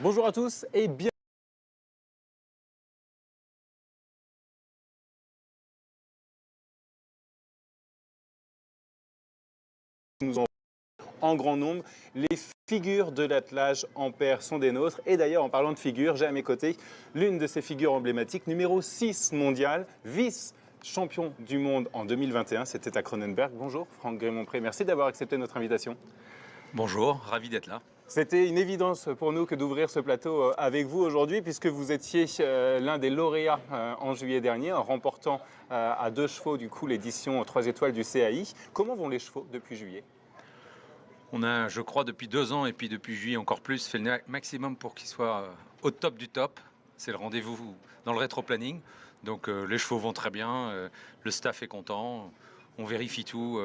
Bonjour à tous et bienvenue. Nous en grand nombre. Les figures de l'attelage en paire sont des nôtres. Et d'ailleurs, en parlant de figures, j'ai à mes côtés l'une de ces figures emblématiques, numéro 6 mondial, vice-champion du monde en 2021. C'était à Cronenberg. Bonjour Franck Grémont-Pré, merci d'avoir accepté notre invitation. Bonjour, ravi d'être là. C'était une évidence pour nous que d'ouvrir ce plateau avec vous aujourd'hui, puisque vous étiez l'un des lauréats en juillet dernier, en remportant à 2 chevaux du coup l'édition 3 étoiles du CAI. Comment vont les chevaux depuis juillet? On a, je crois, depuis 2 ans et puis depuis juillet encore plus, fait le maximum pour qu'ils soient au top du top. C'est le rendez-vous dans le rétro-planning. Donc les chevaux vont très bien, le staff est content, on vérifie tout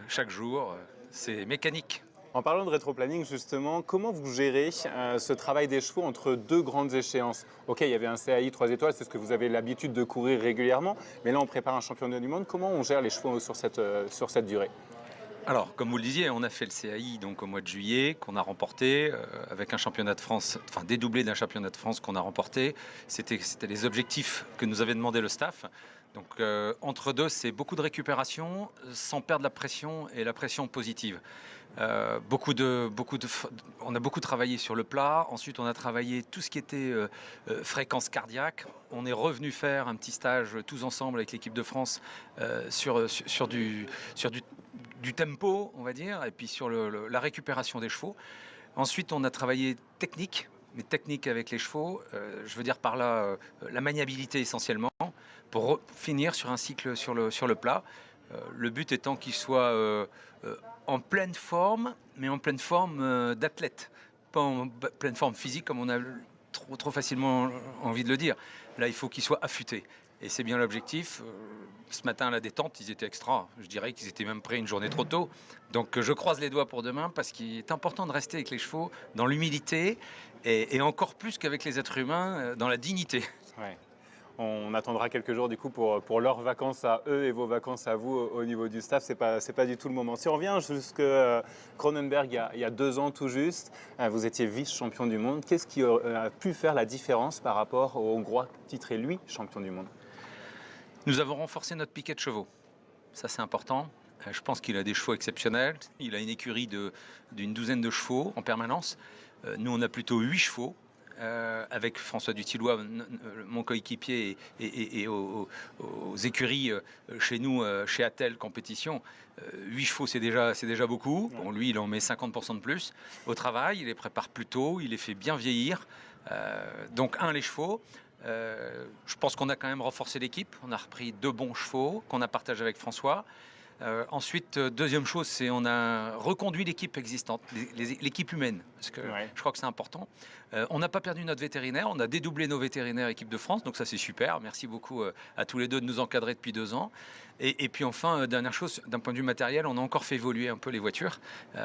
chaque jour. C'est mécanique. En parlant de rétro-planning, justement, comment vous gérez ce travail des chevaux entre deux grandes échéances? Ok, il y avait un CAI 3 étoiles, c'est ce que vous avez l'habitude de courir régulièrement, mais là on prépare un championnat du monde. Comment on gère les chevaux sur cette durée? Alors, comme vous le disiez, on a fait le CAI donc, au mois de juillet, qu'on a remporté, avec un championnat de France, enfin dédoublé d'un championnat de France qu'on a remporté. C'était les objectifs que nous avait demandé le staff. Donc, entre deux, c'est beaucoup de récupération, sans perdre la pression et la pression positive. On a beaucoup travaillé sur le plat. Ensuite, on a travaillé tout ce qui était fréquence cardiaque. On est revenu faire un petit stage tous ensemble avec l'équipe de France sur du tempo, on va dire, et puis sur la récupération des chevaux. Ensuite, on a travaillé technique, mais technique avec les chevaux. Je veux dire par là la maniabilité essentiellement, pour finir sur un cycle sur le plat. Le but étant qu'ils soient en pleine forme, mais en pleine forme d'athlète, pas en pleine forme physique comme on a trop facilement envie de le dire. Là, il faut qu'ils soient affûtés. Et c'est bien l'objectif. Ce matin, à la détente, ils étaient extra. Je dirais qu'ils étaient même prêts une journée trop tôt. Donc, je croise les doigts pour demain parce qu'il est important de rester avec les chevaux dans l'humilité et encore plus qu'avec les êtres humains, dans la dignité. Ouais. On attendra quelques jours du coup pour leurs vacances à eux et vos vacances à vous au niveau du staff. C'est pas du tout le moment. Si on revient jusqu'à Cronenberg il y a 2 ans tout juste, vous étiez vice-champion du monde. Qu'est-ce qui a pu faire la différence par rapport au Hongrois titré lui champion du monde? Nous avons renforcé notre piquet de chevaux. Ça, c'est important. Je pense qu'il a des chevaux exceptionnels. Il a une écurie d'une douzaine de chevaux en permanence. Nous, on a plutôt 8 chevaux. Avec François Dutillois, mon coéquipier, et aux écuries chez nous, chez Attel Compétition. 8 chevaux, c'est déjà beaucoup. Bon, lui, il en met 50% de plus. Au travail, il les prépare plus tôt, il les fait bien vieillir. Donc, les chevaux. Je pense qu'on a quand même renforcé l'équipe. On a repris 2 bons chevaux qu'on a partagés avec François. Ensuite, deuxième chose, c'est on a reconduit l'équipe existante, l'équipe humaine, parce que je crois que c'est important. On n'a pas perdu notre vétérinaire, on a dédoublé nos vétérinaires équipe de France, donc ça c'est super. Merci beaucoup à tous les deux de nous encadrer depuis 2 ans. Et puis enfin, dernière chose, d'un point de vue matériel, on a encore fait évoluer un peu les voitures,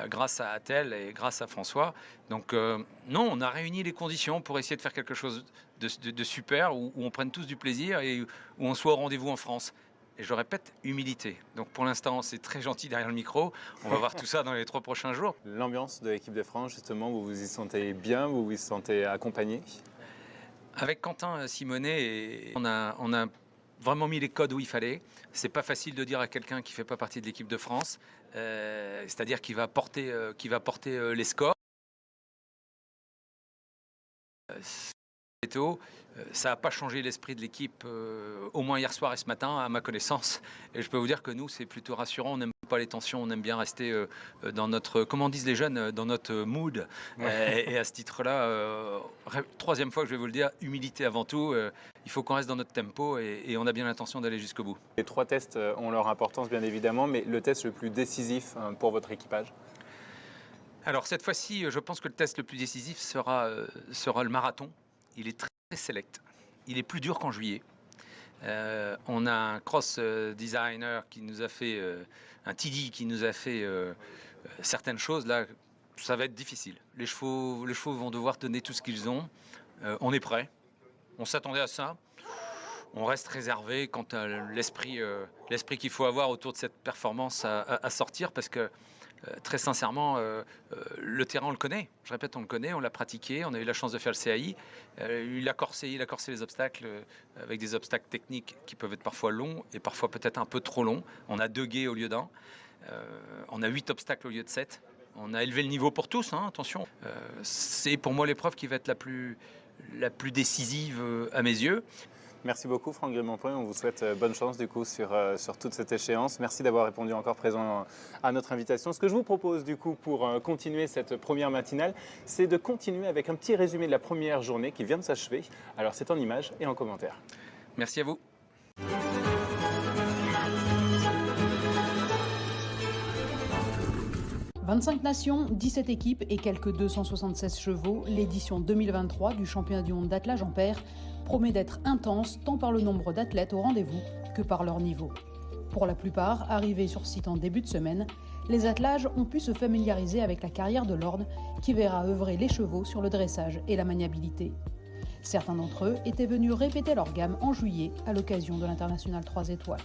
grâce à Attel et grâce à François. Donc non, on a réuni les conditions pour essayer de faire quelque chose de super, où on prenne tous du plaisir et où on soit au rendez-vous en France. Et je répète, humilité. Donc pour l'instant, c'est très gentil derrière le micro. On va voir tout ça dans les 3 prochains jours. L'ambiance de l'équipe de France, justement, vous vous y sentez bien, vous vous y sentez accompagné? Avec Quentin Simonet, on a vraiment mis les codes où il fallait. C'est pas facile de dire à quelqu'un qui fait pas partie de l'équipe de France, c'est-à-dire qui va porter les scores. Ça n'a pas changé l'esprit de l'équipe, au moins hier soir et ce matin, à ma connaissance. Et je peux vous dire que nous, c'est plutôt rassurant. On n'aime pas les tensions, on aime bien rester dans notre, comment disent les jeunes, dans notre mood. Et à ce titre-là, troisième fois que je vais vous le dire, humilité avant tout. Il faut qu'on reste dans notre tempo et on a bien l'intention d'aller jusqu'au bout. Les 3 tests ont leur importance, bien évidemment, mais le test le plus décisif pour votre équipage? Alors cette fois-ci, je pense que le test le plus décisif sera le marathon. Il est très select. Il est plus dur qu'en juillet. On a un cross designer qui nous a fait, un TD qui nous a fait certaines choses. Là, ça va être difficile. Les chevaux vont devoir donner tout ce qu'ils ont. On est prêt. On s'attendait à ça. On reste réservé quant à l'esprit qu'il faut avoir autour de cette performance à sortir, parce que Très sincèrement, le terrain, on le connaît. Je répète, on le connaît, on l'a pratiqué, on a eu la chance de faire le CAI. Il a corsé les obstacles avec des obstacles techniques qui peuvent être parfois longs et parfois peut-être un peu trop longs. On a 2 guets au lieu d'un. On a 8 obstacles au lieu de 7. On a élevé le niveau pour tous, hein, attention. C'est pour moi l'épreuve qui va être la plus décisive à mes yeux. Merci beaucoup Franck Grimont-Point, on vous souhaite bonne chance du coup sur toute cette échéance. Merci d'avoir répondu encore présent à notre invitation. Ce que je vous propose du coup pour continuer cette première matinale, c'est de continuer avec un petit résumé de la première journée qui vient de s'achever. Alors c'est en images et en commentaires. Merci à vous. 25 nations, 17 équipes et quelques 276 chevaux, l'édition 2023 du championnat du monde d'attelage en paire promet d'être intense tant par le nombre d'athlètes au rendez-vous que par leur niveau. Pour la plupart, arrivés sur site en début de semaine, les attelages ont pu se familiariser avec la carrière de l'Orne qui verra œuvrer les chevaux sur le dressage et la maniabilité. Certains d'entre eux étaient venus répéter leur gamme en juillet à l'occasion de l'International 3 étoiles.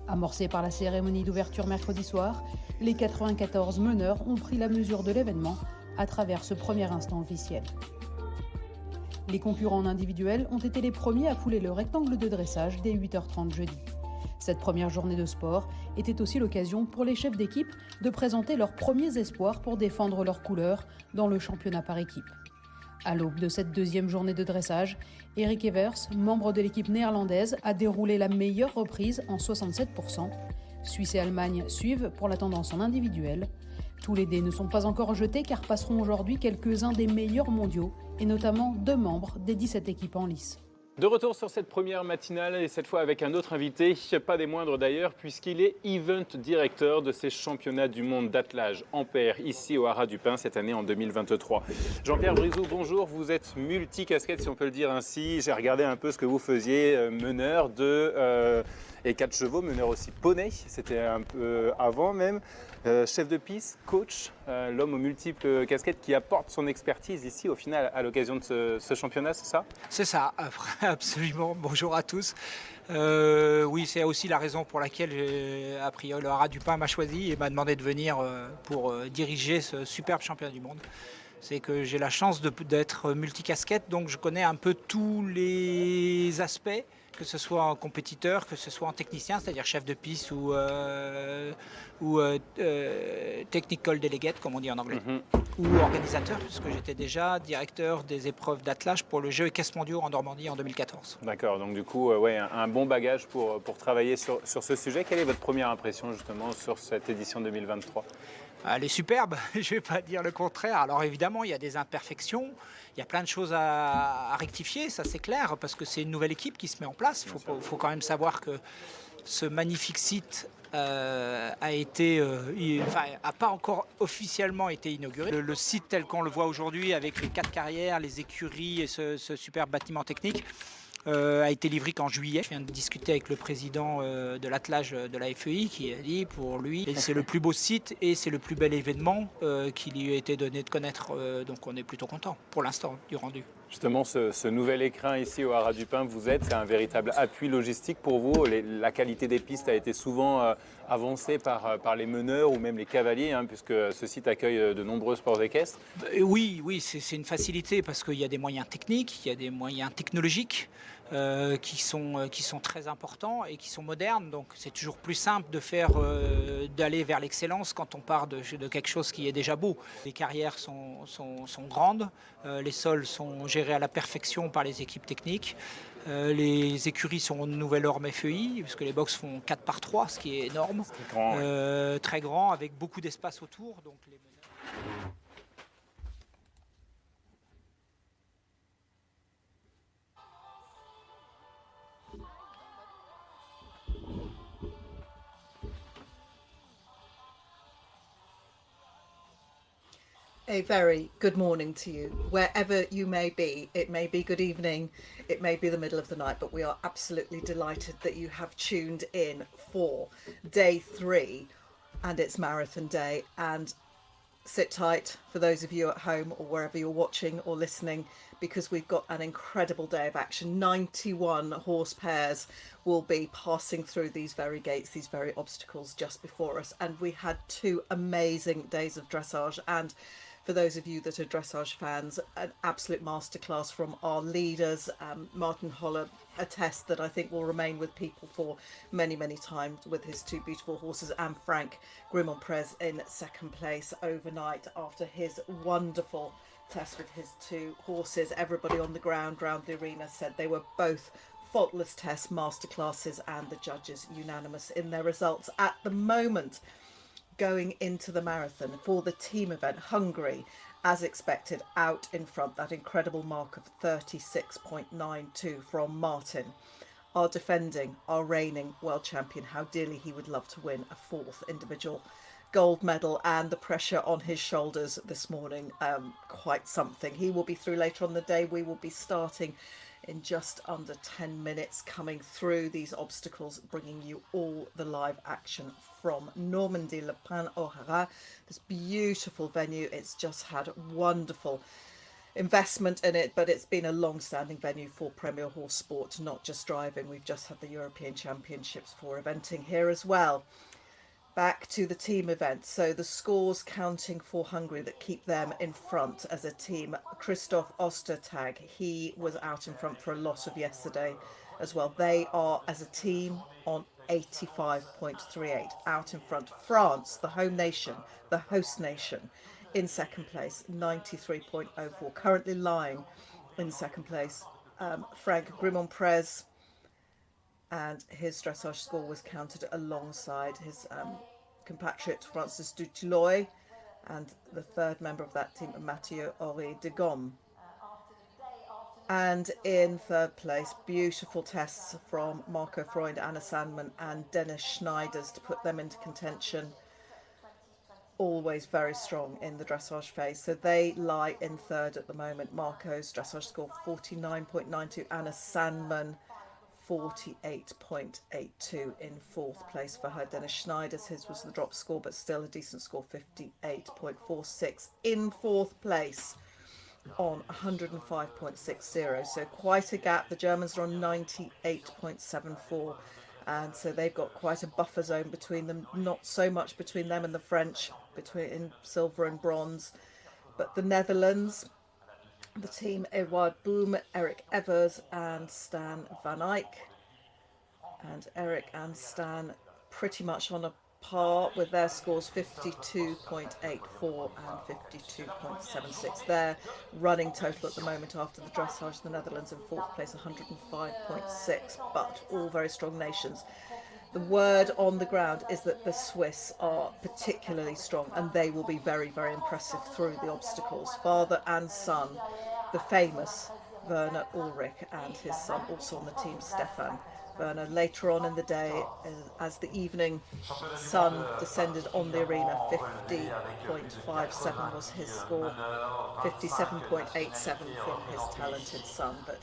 Amorcés par la cérémonie d'ouverture mercredi soir, les 94 meneurs ont pris la mesure de l'événement à travers ce premier instant officiel. Les concurrents en individuel ont été les premiers à fouler le rectangle de dressage dès 8h30 jeudi. Cette première journée de sport était aussi l'occasion pour les chefs d'équipe de présenter leurs premiers espoirs pour défendre leurs couleurs dans le championnat par équipe. À l'aube de cette deuxième journée de dressage, Eric Evers, membre de l'équipe néerlandaise, a déroulé la meilleure reprise en 67%. Suisse et Allemagne suivent pour la tendance en individuel. Tous les dés ne sont pas encore jetés car passeront aujourd'hui quelques-uns des meilleurs mondiaux et notamment 2 membres des 17 équipes en lice. De retour sur cette première matinale et cette fois avec un autre invité, pas des moindres d'ailleurs, puisqu'il est Event Director de ces championnats du monde d'attelage en paire ici au Haras du Pin cette année en 2023. Jean-Pierre Brizou, bonjour, vous êtes multi-casquette si on peut le dire ainsi. J'ai regardé un peu ce que vous faisiez, meneur de et 4 chevaux, meneur aussi poney, c'était un peu avant même. Chef de piste, coach, l'homme aux multiples casquettes qui apporte son expertise ici au final à l'occasion de ce championnat, c'est ça? C'est ça, absolument. Bonjour à tous. Oui, c'est aussi la raison pour laquelle a priori le Haras du Pin m'a choisi et m'a demandé de venir pour diriger ce superbe championnat du monde. C'est que j'ai la chance d'être multicasquette, donc je connais un peu tous les aspects, que ce soit en compétiteur, que ce soit en technicien, c'est-à-dire chef de piste ou technical delegate, comme on dit en anglais, ou organisateur, puisque j'étais déjà directeur des épreuves d'attelage pour le jeu équestre mondiaux en Normandie en 2014. D'accord, donc du coup, ouais, un bon bagage pour travailler sur ce sujet. Quelle est votre première impression justement sur cette édition 2023 ? Elle est superbe, je ne vais pas dire le contraire. Alors évidemment, il y a des imperfections, il y a plein de choses à rectifier, ça c'est clair, parce que c'est une nouvelle équipe qui se met en place. Il faut quand même savoir que ce magnifique site a pas encore officiellement été inauguré. Le site tel qu'on le voit aujourd'hui, avec les 4 carrières, les écuries et ce superbe bâtiment technique, a été livré qu'en juillet. Je viens de discuter avec le président de l'attelage de la FEI qui a dit pour lui c'est le plus beau site et c'est le plus bel événement qui lui a été donné de connaître. Donc on est plutôt content pour l'instant du rendu. Justement, ce nouvel écrin ici au Haras du Pin vous aide, c'est un véritable appui logistique pour vous. La qualité des pistes a été souvent avancée par les meneurs ou même les cavaliers, hein, puisque ce site accueille de nombreux sports équestres. Oui, c'est une facilité parce qu'il y a des moyens techniques, il y a des moyens technologiques qui sont très importants et qui sont modernes. Donc c'est toujours plus simple d'aller vers l'excellence quand on part de quelque chose qui est déjà beau. Les carrières sont grandes, les sols sont gérés à la perfection par les équipes techniques. Les écuries sont aux nouvelles normes FEI, puisque les box font 4x3, ce qui est énorme. C'est grand, ouais. Très grand, avec beaucoup d'espace autour. Donc les meneurs... A very good morning to you, wherever you may be. It may be good evening, it may be the middle of the night, but we are absolutely delighted that you have tuned in for day 3 and it's marathon day. And sit tight for those of you at home or wherever you're watching or listening, because we've got an incredible day of action. 91 horse pairs will be passing through these very gates, these very obstacles just before us. And we had 2 amazing days of dressage. And for those of you that are dressage fans, an absolute masterclass from our leaders. Martin Holler, a test that I think will remain with people for many, many times, with his 2 beautiful horses, and Frank Grimont-Prez in second place overnight after his wonderful test with his 2 horses. Everybody on the ground around the arena said they were both faultless test masterclasses, and the judges unanimous in their results. At the moment, going into the marathon for the team event, Hungary, as expected, out in front, that incredible mark of 36.92 from Martin, our defending, our reigning world champion. How dearly he would love to win a 4th individual gold medal, and the pressure on his shoulders this morning, quite something. He will be through later on the day. We will be starting in just under 10 minutes, coming through these obstacles, bringing you all the live action from Normandy, Le Pin au Haras, this beautiful venue. It's just had wonderful investment in it, but it's been a long-standing venue for Premier Horse Sport, not just driving. We've just had the European Championships for eventing here as well. Back to the team event. So the scores counting for Hungary that keep them in front as a team. Christoph Ostertag, he was out in front for a lot of yesterday as well. They are, as a team, on 85.38, out in front. France, the home nation, the host nation, in second place, 93.04. Currently lying in second place, Frank Grimont-Prez, and his dressage score was counted alongside his compatriot Francis Dutilleux, and the 3rd member of that team, Mathieu Horry de Gomme. And in 3rd place, beautiful tests from Marco Freund, Anna Sandman and Dennis Schneiders to put them into contention. Always very strong in the dressage phase. So they lie in 3rd at the moment. Marco's dressage score 49.92, Anna Sandman 48.82 in 4th place for her. Dennis Schneider's, his was the drop score, but still a decent score, 58.46 in 4th place on 105.60. So quite a gap. The Germans are on 98.74, and so they've got quite a buffer zone between them. Not so much between them and the French, between silver and bronze, but the Netherlands, the team, Edouard Boom, Eric Evers and Stan Van Eyck. And Eric and Stan pretty much on a par with their scores, 52.84 and 52.76. Their running total at the moment after the dressage, the Netherlands in 4th place, 105.6, but all very strong nations. The word on the ground is that the Swiss are particularly strong, and they will be very, very impressive through the obstacles. Father and son, the famous Werner Ulrich and his son also on the team, Stefan Werner. Later on in the day, as the evening sun descended on the arena, 50.57 was his score, 57.87 from his talented son. But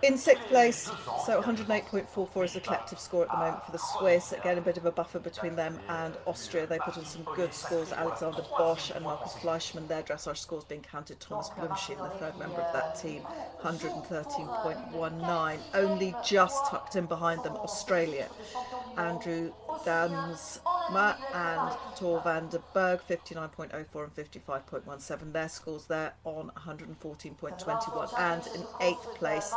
in 6th place, so 108.44 is the collective score at the moment for the Swiss. Again, a bit of a buffer between them and Austria. They put in some good scores. Alexander Bosch and Markus Fleischmann, their dressage scores being counted. Thomas Blumschien, the 3rd member of that team, 113.19. Only just tucked in behind them, Australia. Andrew Dansma and Tor van der Berg, 59.04 and 55.17. Their scores there on 114.21. And in 8th place,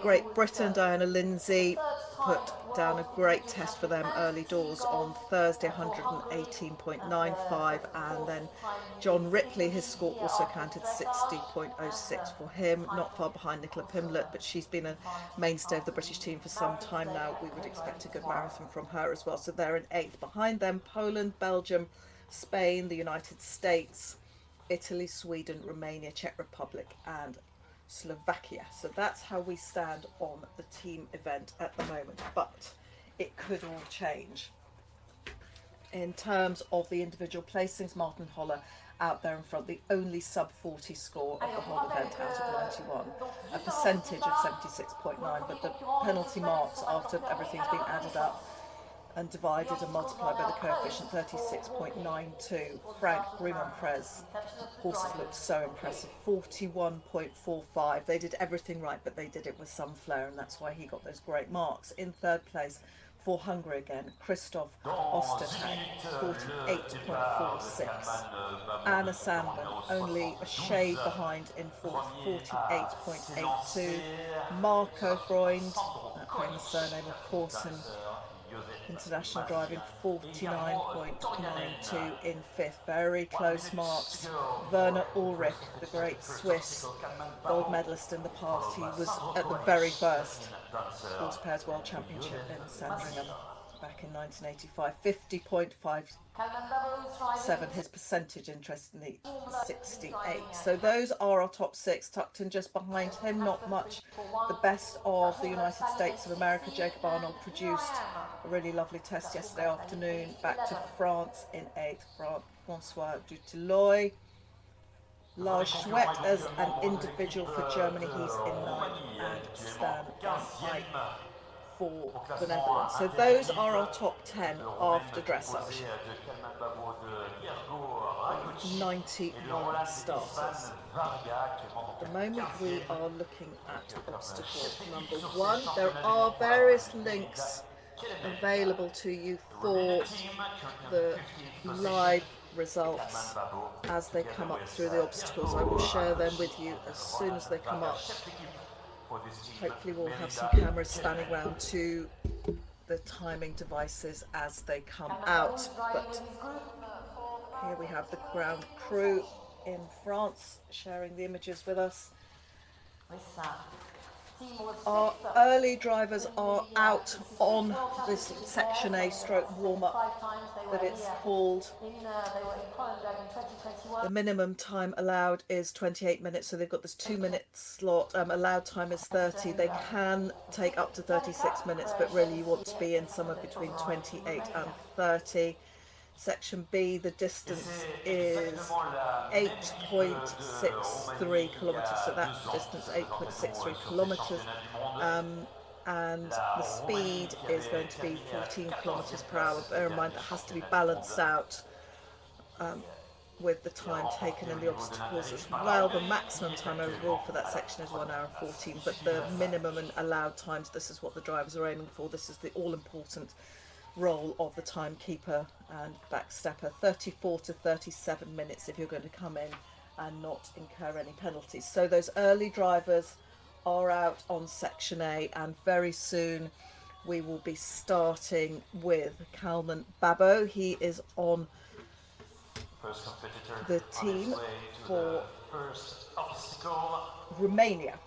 Great Britain, Diana Lindsay put down a great test for them early doors on Thursday, 118.95, and then John Ripley, his score also counted, 60.06 for him, not far behind Nicola Pimlet, but she's been a mainstay of the British team for some time now. We would expect a good marathon from her as well. So they're in 8th. Behind them, Poland, Belgium, Spain, the United States, Italy, Sweden, Romania, Czech Republic and Slovakia. So that's how we stand on the team event at the moment, but it could all change. In terms of the individual placings, Martin Holler out there in front, the only sub 40 score of the whole event out of 91, a percentage of 76.9, but the penalty marks after everything's been added up and divided and multiplied by the coefficient 36.92. Frank Grimonprez horses looked so impressive, 41.45. They did everything right, but they did it with some flair, and that's why he got those great marks. In third place for Hungary again, Christoph Ostertag, 48.46. Anna Sandman only a shade behind in fourth, 48.82. Marco Freund, that famous surname of course in international driving, 49.92 in fifth. Very close marks. Werner Ulrich, the great Swiss gold medalist in the past, he was at the very first Horse Pairs World Championship in Sandringham back in 1985. 50.57 his percentage, interestingly, 68. So those are our top six. Tucked in just behind him, not much the best of the United States of America. Jacob Arnold produced a really lovely test yesterday afternoon. Back to France in eighth, Francois Dutilleux. Lars Schwett as an individual for Germany, he's in ninth, and Stan Van Eyck for the Netherlands. So those are our top 10 after dressage. 91 starters. At the moment we are looking at obstacle number 1. There are various links available to you for the live results as they come up through the obstacles. I will share them with you as soon as they come up. Hopefully we'll have some cameras spanning around to the timing devices as they come out. But here we have the ground crew in France sharing the images with us. Our early drivers are out on this Section A stroke warm-up that it's called. The minimum time allowed is 28 minutes, so they've got this 2-minute slot. Allowed time is 30. They can take up to 36 minutes, but really you want to be in somewhere between 28 and 30. Section B, the distance is 8.63 kilometres, so that's the distance, 8.63 kilometres, and the speed is going to be 14 kilometres per hour. Bear in mind that has to be balanced out with the time taken in the obstacles as well. The maximum time overall for that section is 1 hour and 14, but the minimum and allowed times, this is what the drivers are aiming for. This is the all-important role of the timekeeper and backstepper, 34 to 37 minutes if you're going to come in and not incur any penalties. So those early drivers are out on Section A, and very soon we will be starting with Kalman Babo. He is on the team for Romania.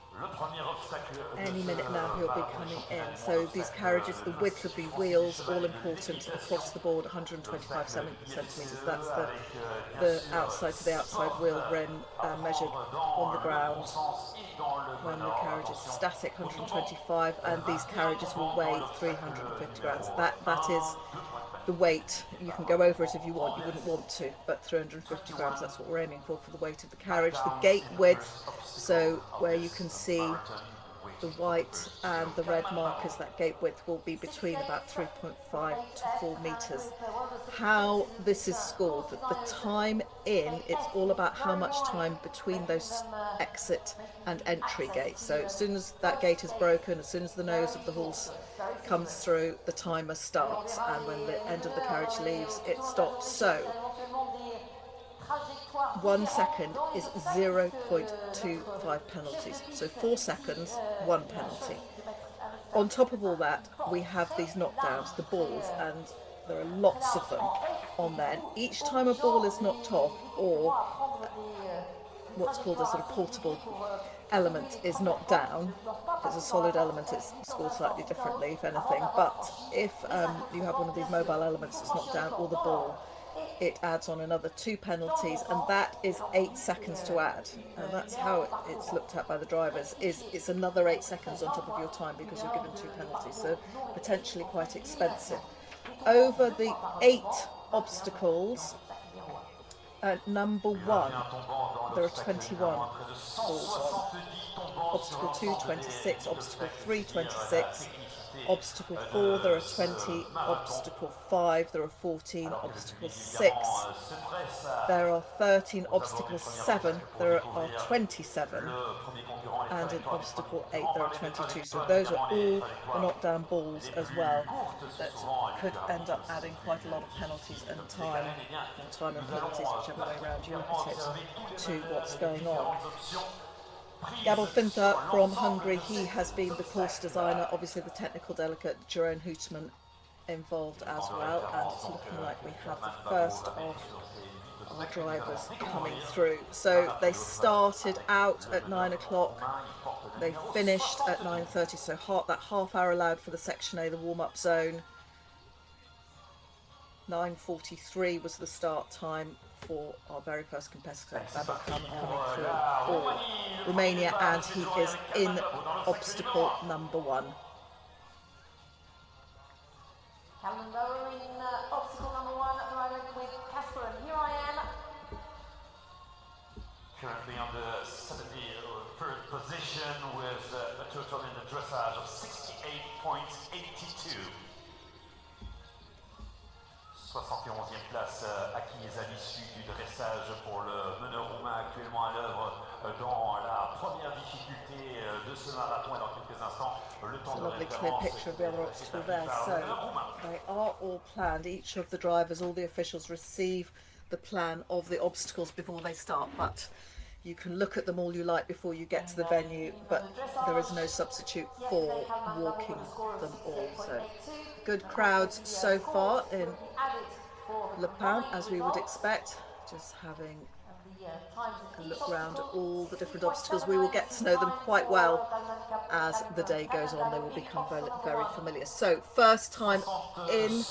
Any minute now he'll be coming in. So these carriages, the width of the wheels, all important across the board, 125 centimetres. That's the outside to the outside wheel rim measured on the ground when the carriage is static, 125, and these carriages will weigh 350 grams. That is the weight. You can go over it if you want, you wouldn't want to, but 350 grams, that's what we're aiming for the weight of the carriage. The gate width, so where you can see the white and the red markers, that gate width will be between about 3.5 to 4 metres. How this is scored, the time in, it's all about how much time between those exit and entry gates. So as soon as that gate is broken, as soon as the nose of the horse comes through, the timer starts, and when the end of the carriage leaves, it stops. So 1 second is 0.25 penalties. So 4 seconds, 1 penalty. On top of all that, we have these knockdowns, the balls, and there are lots of them on there. Each time a ball is knocked off, or what's called a sort of portable element is knocked down, if it's a solid element it's scored slightly differently if anything, but if you have one of these mobile elements that's knocked down, or the ball, it adds on another 2 penalties, and that is 8 seconds to add, and that's how it's looked at by the drivers. It's another 8 seconds on top of your time because you're given 2 penalties, so potentially quite expensive. Over the 8 obstacles, number 1, there are 21 balls on. Obstacle 2, 26, obstacle 3, 26, obstacle 4, there are 20, obstacle 5, there are 14, obstacle 6, there are 13, obstacle 7, there are 27, and in obstacle 8 there are 22. So those are all the knockdown balls as well that could end up adding quite a lot of penalties and time, or time and penalties, whichever way around you look at it, to what's going on. Gabor Finta from Hungary, he has been the course designer, obviously the technical delegate, Jeroen Houtman involved as well, and it's looking like we have the first of our drivers coming through. So they started out at 9 o'clock, they finished at 9:30, so that half hour allowed for the section A, the warm-up zone. 9:43 was the start time for our very first competitor, Babel coming through for Romania, and he is in obstacle number 1. Calvin Bower in obstacle number 1, driving with Casper, and here I am. Currently on the 73rd position with a total in the dressage of 68.82. 71e place acquise à l'issue du dressage pour le meneur roumain actuellement à l'œuvre dans la première difficulté de ce marathon, et dans quelques instants le temps de Lovely clear picture of the other obstacle there. So they are all planned. Each of the drivers, all the officials receive the plan of the obstacles before they start, but you can look at them all you like before you get to the venue, but there is no substitute for walking them all. So good crowds so far in Le Pen, as we would expect. Just having a look round at all the different obstacles. We will get to know them quite well as the day goes on. They will become very, very familiar. So first time in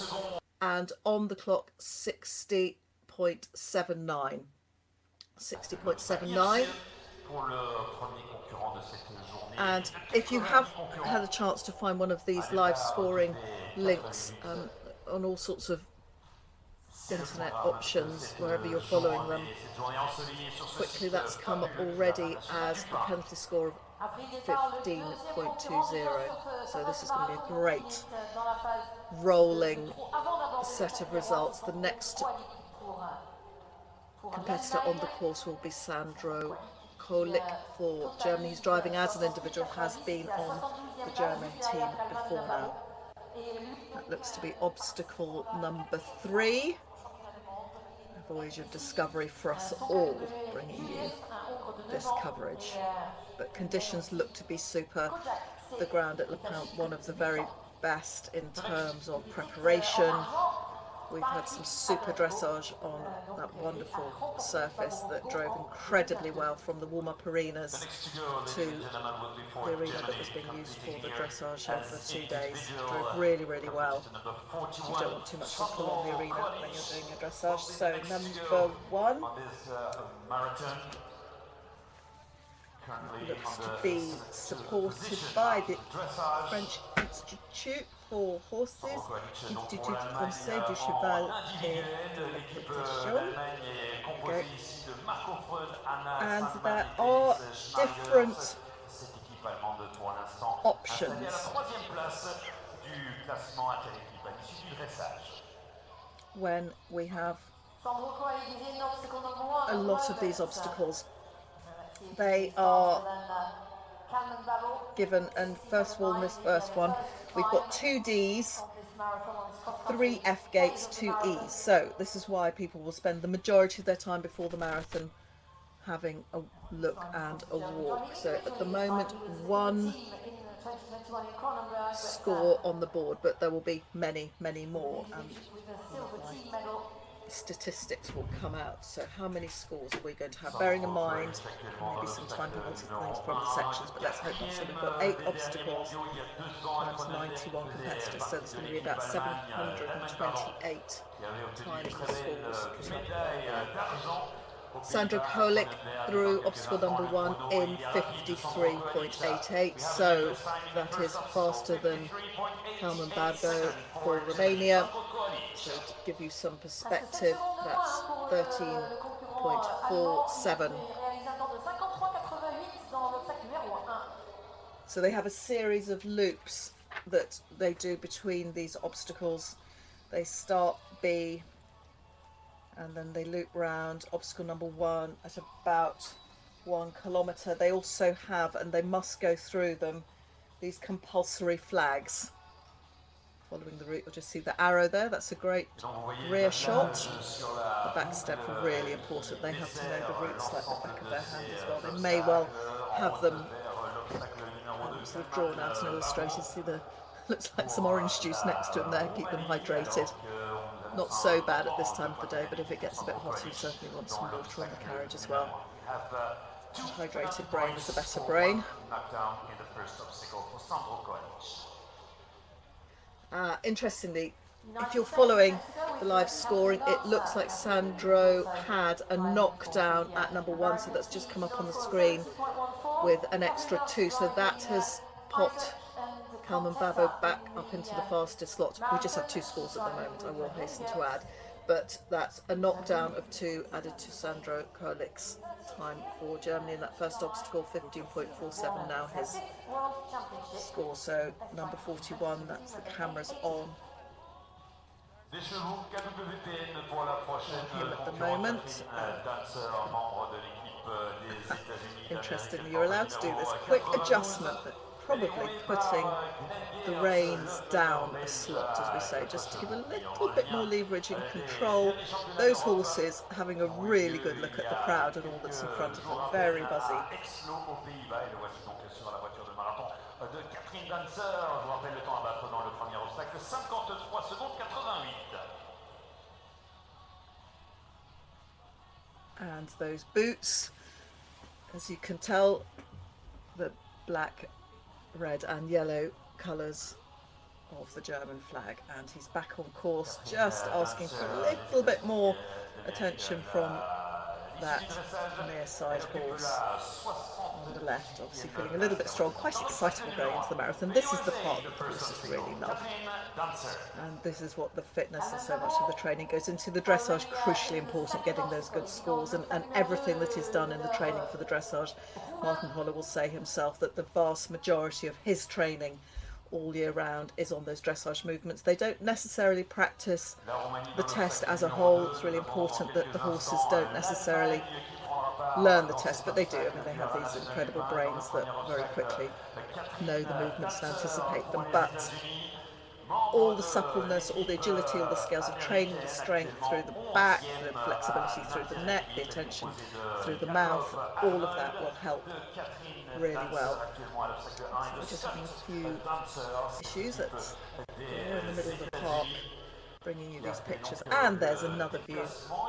and on the clock, 60.79. 60.79. And if you have had a chance to find one of these live scoring links on all sorts of internet options, wherever you're following them, quickly that's come up already as a penalty score of 15.20. So this is going to be a great rolling set of results. The next competitor on the course will be Sandro Kolik for Germany. He's driving as an individual, has been on the German team before now. That looks to be obstacle number 3. A voyage of discovery for us all, bringing you this coverage. But conditions look to be super. The ground at Le Pen, one of the very best in terms of preparation. We've had some super dressage on that wonderful surface that drove incredibly well from the warm-up arenas to the arena that was being used for the dressage over 2 days. Drove really, really well. You don't want too much to pull on the arena when you're doing your dressage. So number 1 looks to be supported by the French Institute for Horses, Institut Français du Cheval et de l'Équitation. Okay. And there are different options when we have a lot of these obstacles. They are given, and first of all in this first one we've got 2 Ds, 3 F gates, 2 E's. So this is why people will spend the majority of their time before the marathon having a look and a walk. So at the moment 1 score on the board, but there will be many, many more, and statistics will come out. So how many scores are we going to have, bearing in mind maybe some time penalty things from the sections, but let's hope not. So we've got 8 obstacles, that's 91 competitors, so there's going to be about 728 times the scores. Sandro Kolik through obstacle number 1 in 53.88, so that is faster than Kalman Badbo for Romania. So to give you some perspective, that's 13.47. So they have a series of loops that they do between these obstacles. They start B and then they loop round obstacle number 1 at about 1 kilometre. They also have, and they must go through them, these compulsory flags. Following the route, you'll just see the arrow there. That's a great rear shot. The back step are really important. They have to know the routes like the back of their hand as well. They may well have them sort of drawn out and illustrated. See, the looks like some orange juice next to them there. Keep them hydrated. Not so bad at this time of the day, but if it gets a bit hotter, you certainly want some water on the carriage as well. A hydrated brain is a better brain. Interestingly, if you're following the live scoring, it looks like Sandro had a knockdown at number 1, so that's just come up on the screen with an extra 2, so that has popped Kalman Babo back up into the fastest slot. We just have 2 scores at the moment, I will hasten to add, but that's a knockdown of 2 added to Sandro Kolik's time for Germany in that first obstacle. 15.47 now his score, so number 41, that's the cameras on him at the moment. Interestingly, you're allowed to do this quick adjustment, but probably putting the reins down a slot, as we say, just to give a little bit more leverage and control. Those horses having a really good look at the crowd and all that's in front of them, very buzzy. And those boots, as you can tell, the black, red and yellow colours of the German flag, and he's back on course, just asking for a little bit more attention from that near side horse on the left, obviously feeling a little bit strong, quite excitable going into the marathon. This is the part that the horses really love, and this is what the fitness and so much of the training goes into. The dressage, crucially important, getting those good scores, and everything that is done in the training for the dressage. Martin Holler will say himself that the vast majority of his training all year round is on those dressage movements. They don't necessarily practice the test as a whole. It's really important that the horses don't necessarily learn the test, but they do. I mean, they have these incredible brains that very quickly know the movements and anticipate them, but all the suppleness, all the agility, all the scales of training, the strength through the back, the flexibility through the neck, the attention through the mouth, all of that will help really well. So we're just having a few issues. We're in the middle of the park bringing you these pictures, and there's another view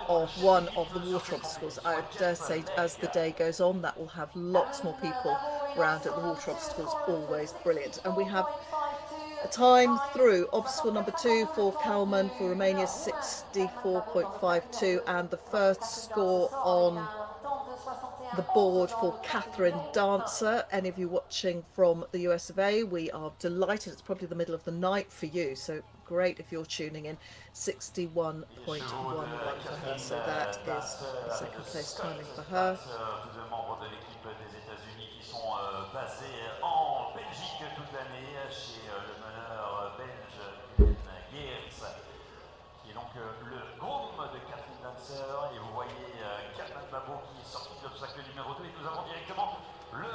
of one of the water obstacles. I dare say as the day goes on that will have lots more people around at the water obstacles. Always brilliant. And we have a time through obstacle number 2 for Kalman for Romania, 64.52, and the first score on the board for Catherine Dancer. Any of you watching from the US of A, we are delighted. It's probably the middle of the night for you, so great if you're tuning in. 61.11 for her, so that is the second place timing for her. Le groom de Catherine Dancer, et vous voyez Kalman Babo qui est sorti de l'obstacle numéro 2, et nous avons directement le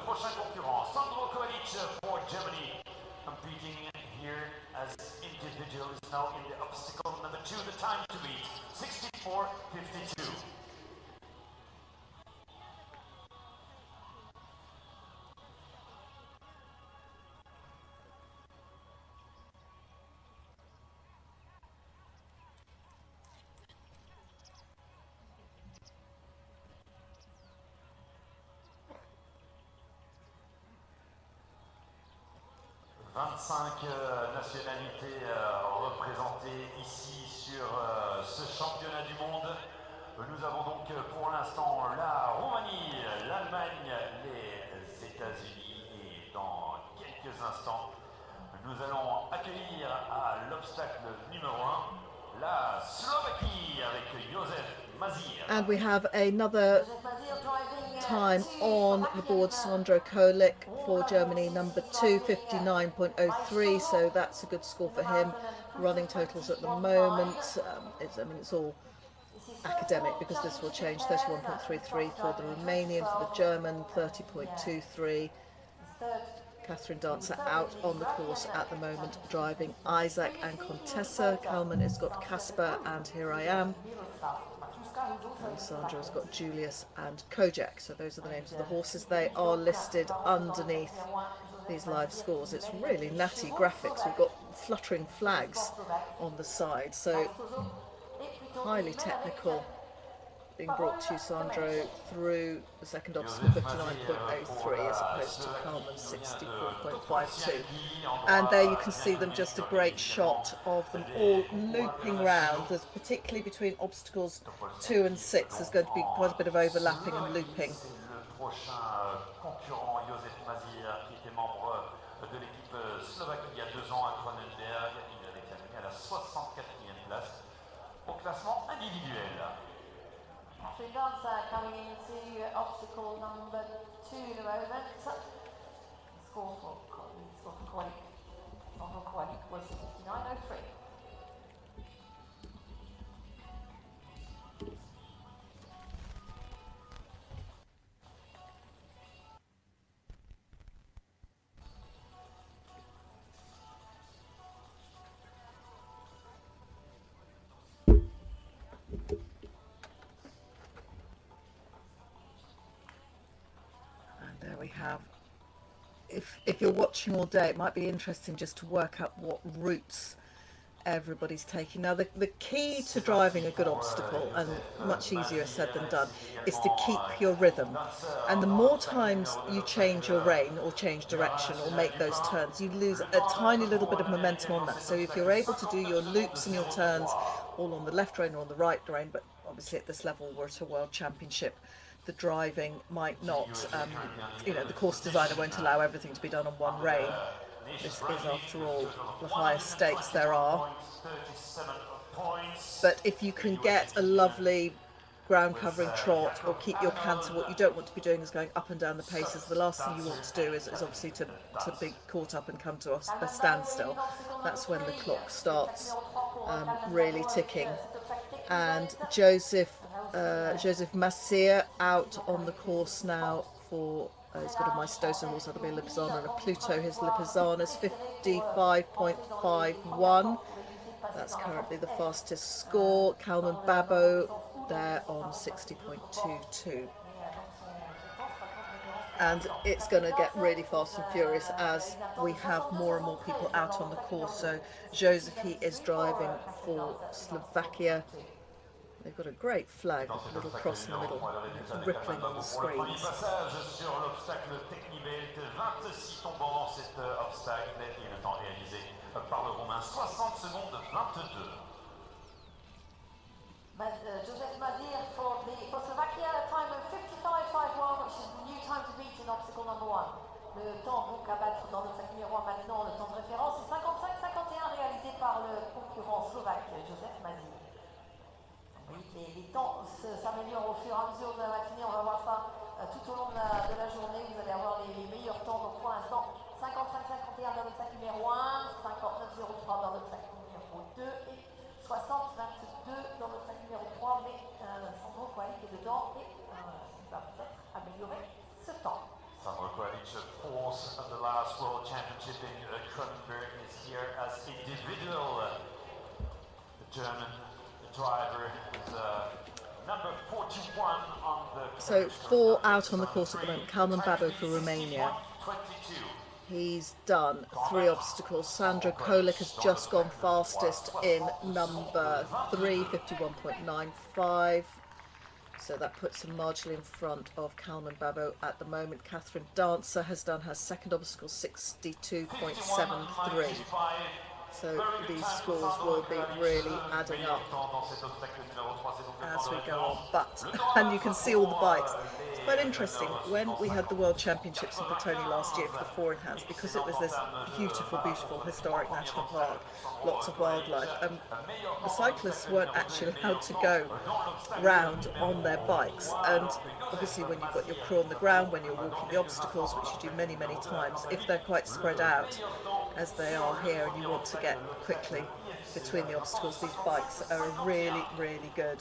prochain concurrent, Sandro Kovacic for Germany, competing here as individual, is now in the obstacle number 2, the time to beat, 64.52. 25 nationalités représentées ici sur ce championnat du monde. Nous avons donc pour l'instant la Roumanie, l'Allemagne, les États-Unis, et dans quelques instants, nous allons accueillir à l'obstacle numéro 1 la Slovaquie avec Josef Mazir. And we have another time on the board, Sandro Kolik for Germany, number 2, 59.03, so that's a good score for him. Running totals at the moment, it's all academic because this will change. 31.33 for the Romanian, for the German 30.23. Catherine Dancer out on the course at the moment, driving Isaac and Contessa. Kalman has got Casper and Here I Am. And Sandra's got Julius and Kojak. So those are the names of the horses. They are listed underneath these live scores. It's really natty graphics. We've got fluttering flags on the side. So highly technical, being brought to Sandro through the second obstacle, 59.03, as opposed to Kalman's 64.52. And there you can see them, just a great shot of them all looping round. There's particularly between obstacles 2 and 6, there's going to be quite a bit of overlapping and looping. Catherine Dancer coming into obstacle number 2 at the moment. Score for Kolik was 59.03. There we have. If you're watching all day, it might be interesting just to work out what routes everybody's taking. Now, the key to driving a good obstacle, and much easier said than done, is to keep your rhythm. And the more times you change your rein or change direction or make those turns, you lose a tiny little bit of momentum on that. So if you're able to do your loops and your turns all on the left rein or on the right rein, but obviously at this level we're at a world championship, the driving might not, the course designer won't allow everything to be done on one rein. This is, after all, the highest stakes there are. But if you can get a lovely ground covering trot or keep your canter, what you don't want to be doing is going up and down the paces. The last thing you want to do is obviously to be caught up and come to a standstill. That's when the clock starts really ticking. And Joseph Massier out on the course now for, he's got a Maestosa horse, that'll be a Lipizzaner, and a Pluto. His Lipizzaner's 55.51. That's currently the fastest score. Kalman Babo there on 60.22. And it's going to get really fast and furious as we have more and more people out on the course. So Joseph, he is driving for Slovakia. They've got a great flag, a little cross in the middle, and it's rippling on the screens. Joseph Mazir for Slovakia, a time of 55.51, which is the new time to beat in obstacle number 1. Le temps donc à battre dans l'obstacle numéro 1 maintenant, le temps de référence, c'est 55-51 réalisé par le concurrent slovaque Joseph Mazir. Oui, les temps s'améliorent au fur et à mesure de la matinée, on va voir ça tout au long de la journée, vous allez avoir les meilleurs temps. Donc pour l'instant, 55-51 dans l'obstacle numéro 1, 59-03 dans l'obstacle numéro 2 et 60-22 dans l'obstacle numéro 3, mais Sandro Koalik est dedans et il va peut-être améliorer ce temps. Sandro Koalik, fourth of the last World Championship in Kronenberg, is here as individual. The German driver is number 41 on the... So 4 out on the course at the moment. Kalman Babo for Romania. He's done 3 obstacles. Sandro Kolik has just gone fastest in number 3, 51.95. So that puts him marginally in front of Kalman Babo at the moment. Catherine Dancer has done her second obstacle, 62.73. So these scores will be really adding up as we go on. But, and you can see all the bikes. quite interesting. When we had the World Championships in Petone last year for the four in hands, because it was this beautiful, beautiful historic national park, lots of wildlife, the cyclists weren't actually allowed to go round on their bikes. And obviously when you've got your crew on the ground, when you're walking the obstacles, which you do many, many times, if they're quite spread out, as they are here, and you want to get quickly between the obstacles, these bikes are a really, really good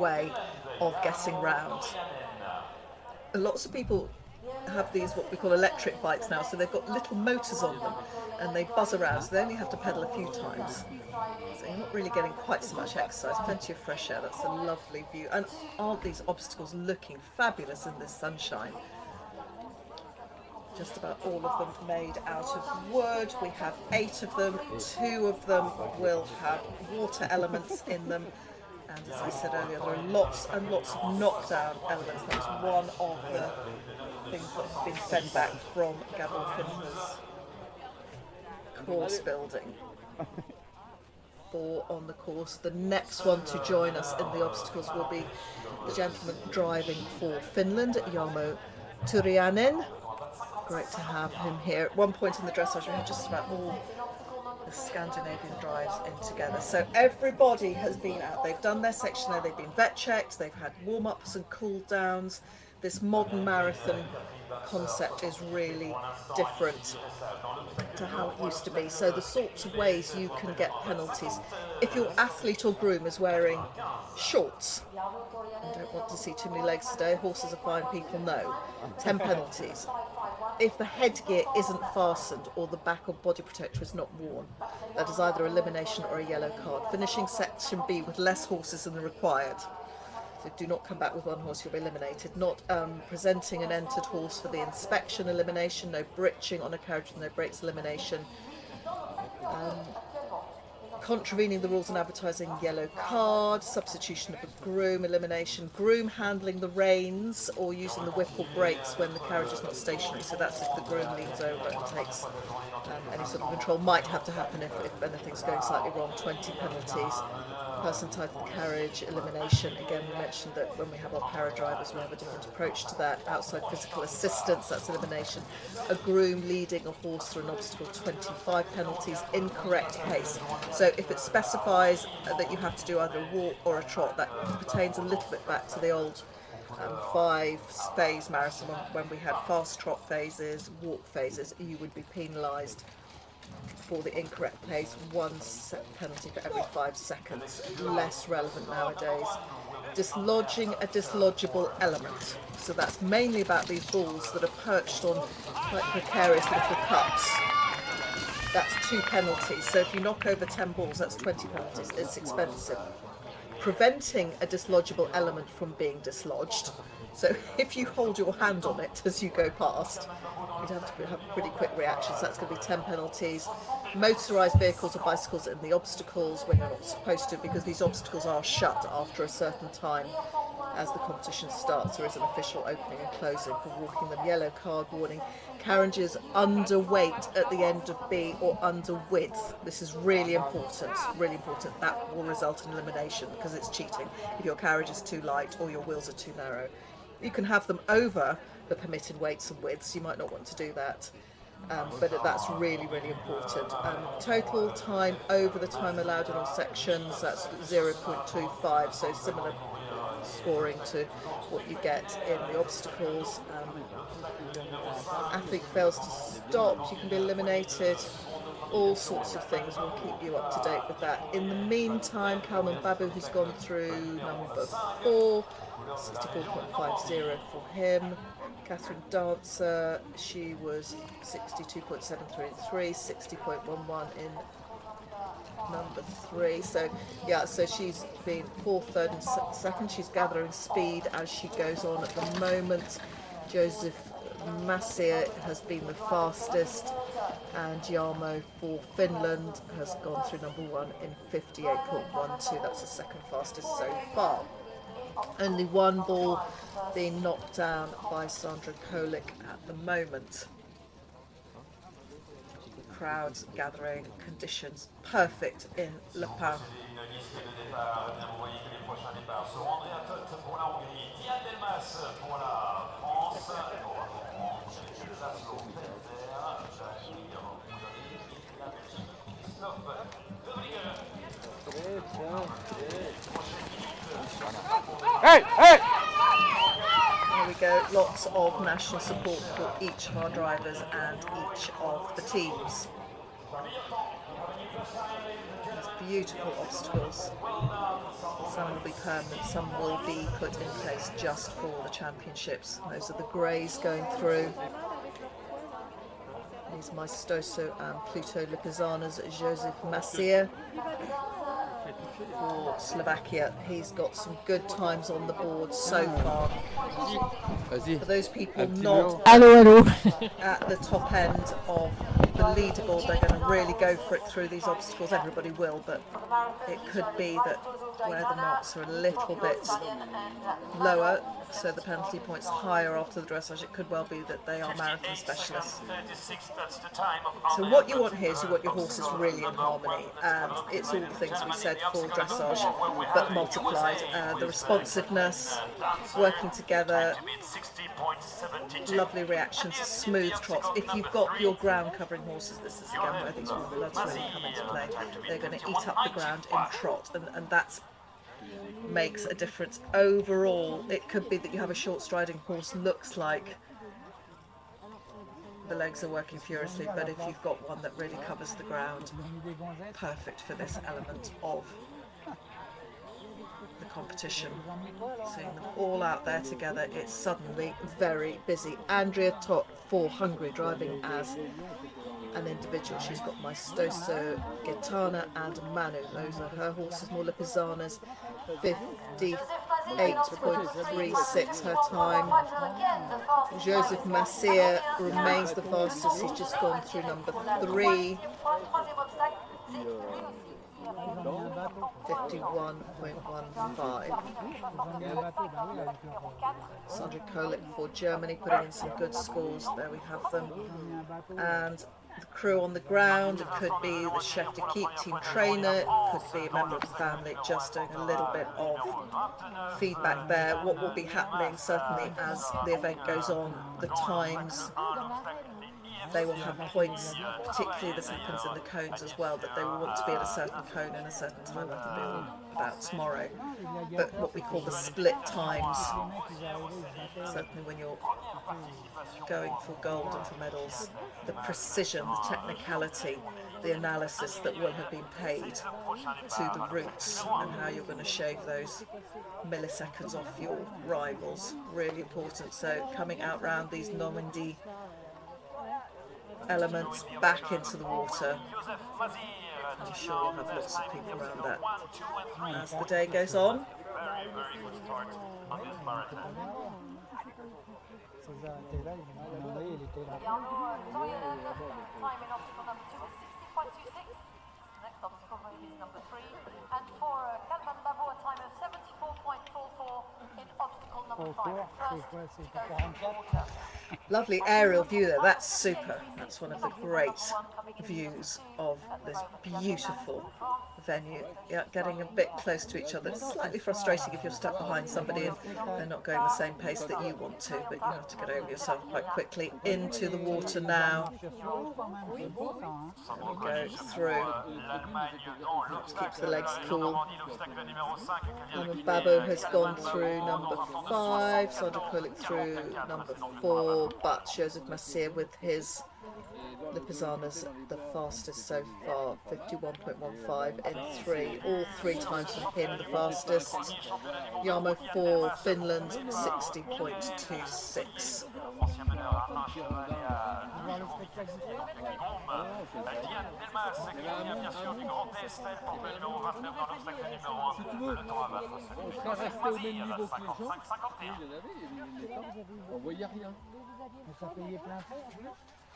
way of getting round. And lots of people have these what we call electric bikes now, so they've got little motors on them and they buzz around, so they only have to pedal a few times. So you're not really getting quite so much exercise, plenty of fresh air. That's a lovely view. And aren't these obstacles looking fabulous in this sunshine? Just about all of them made out of wood. We have 8 of them. 2 of them will have water elements in them. And as I said earlier, there are lots and lots of knockdown elements. That was one of the things that have been fed back from Gabor Finler's course building. 4 on the course. The next one to join us in the obstacles will be the gentleman driving for Finland, Jarmo Turianen. Great to have him here. At one point in the dressage we had just about all the Scandinavian drives in together. So everybody has been out. They've done their section there, they've been vet checked, they've had warm-ups and cool downs. This modern marathon concept is really different to how it used to be. So the sorts of ways you can get penalties. If your athlete or groom is wearing shorts, I don't want to see too many legs today, horses are fine, people know, 10 penalties. If the headgear isn't fastened or the back or body protector is not worn, that is either elimination or a yellow card. Finishing section B with less horses than required. So do not come back with 1 horse, you'll be eliminated. Not presenting an entered horse for the inspection, elimination. No britching on a carriage with no brakes, elimination. Contravening the rules on advertising, yellow card. Substitution of a groom, elimination. Groom handling the reins or using the whip or brakes when the carriage is not stationary. So that's if the groom leans over and takes any sort of control. Might have to happen if anything's going slightly wrong. 20 penalties. Person tied to the carriage, elimination. Again, we mentioned that when we have our para drivers, we have a different approach to that. Outside physical assistance, that's elimination. A groom leading a horse through an obstacle, 25 penalties. Incorrect pace. So if it specifies that you have to do either a walk or a trot, that pertains a little bit back to the old 5-phase marathon when we had fast trot phases, walk phases. You would be penalised for the incorrect pace, 1 penalty for every 5 seconds. Less relevant nowadays. Dislodging a dislodgeable element. So that's mainly about these balls that are perched on quite precarious little cups. That's 2 penalties. So if you knock over 10 balls, that's 20 penalties. It's expensive. Preventing a dislodgeable element from being dislodged. So if you hold your hand on it as you go past, you'd have to have a pretty quick reaction. So that's going to be 10 penalties. Motorised vehicles or bicycles in the obstacles when you're not supposed to, because these obstacles are shut after a certain time as the competition starts. There is an official opening and closing for walking them. Yellow card warning. Carriages underweight at the end of B or under width. This is really important, really important. That will result in elimination because it's cheating if your carriage is too light or your wheels are too narrow. You can have them over the permitted weights and widths. You might not want to do that, but that's really, really important. Total time over the time allowed in all sections, that's 0.25, so similar scoring to what you get in the obstacles. Athlete fails to stop, you can be eliminated. All sorts of things. We'll keep you up to date with that. In the meantime, Kalman Babu, who's gone through number 4, 64.50 for him. Catherine Dancer, she was 62.733, 60.11 in number 3. So yeah, so she's been 4th, 3rd and 2nd. She's gathering speed as she goes on at the moment. Joseph Massier has been the fastest, and Jarmo for Finland has gone through number 1 in 58.12. That's the 2nd fastest so far. Only 1 ball being knocked down by Sandra Kolik at the moment. Crowds gathering, conditions perfect in Le Pen. Hey, hey! There we go, lots of national support for each of our drivers and each of the teams. These beautiful obstacles. Some will be permanent, some will be put in place just for the championships. Those are the greys going through. These Maestoso and Pluto Lipizzana's Joseph Masia. For Slovakia, he's got some good times on the board so far. For those people not at the top end of the leaderboard, they're going to really go for it through these obstacles. Everybody will, but it could be that where the marks are a little bit lower, so the penalty points higher after the dressage, it could well be that they are marathon specialists. So what you want here is you want your horses really in harmony, and it's all the things we said for dressage, but multiplied. The responsiveness, working together, lovely reactions, smooth trots. If you've got your ground covering horses, this is again where these warm bloods really come into play. They're going to eat up the ground in trot, and that's makes a difference. Overall, it could be that you have a short striding horse, looks like the legs are working furiously, but if you've got one that really covers the ground, perfect for this element of the competition. Seeing them all out there together, it's suddenly very busy. Andrea Tot for Hungary, driving as an individual. She's got Maestoso, Gaetana and Manu. Those are her horses, more Lipizzana's. 58.36 her time. Joseph Masia remains the fastest. He's just gone through number 3. 51.15. Sandra Kolik for Germany putting in some good scores. There we have them. And the crew on the ground, it could be the chef d'équipe, team trainer, it could be a member of the family, just doing a little bit of feedback there. What will be happening certainly as the event goes on, the times, they will have points, particularly this happens in the cones as well, that they will want to be at a certain cone in a certain time. That'll be all about tomorrow. But what we call the split times, certainly when you're going for gold and for medals, the precision, the technicality, the analysis that will have been paid to the routes and how you're going to shave those milliseconds off your rivals, really important. So coming out round these Normandy elements back into the water. I'm sure we'll have lots of people around that as the day goes on. Next obstacle is number 3, and for Kalman Babo a time of 74.44 in obstacle number 5. Lovely aerial view there, that's super. That's one of the great views of this beautiful venue. Yeah, getting a bit close to each other. It's slightly frustrating if you're stuck behind somebody and they're not going the same pace that you want to, but you have to get over yourself quite quickly. Into the water now. There we go, through. Keeps the legs cool. Babo has gone through number 5, Sandra Kulik through number 4, but Joseph Masia with his Lipizzana's the fastest so far, 51.15 in 3, all 3 times from him the fastest. Jarmo for Finland, 60.26.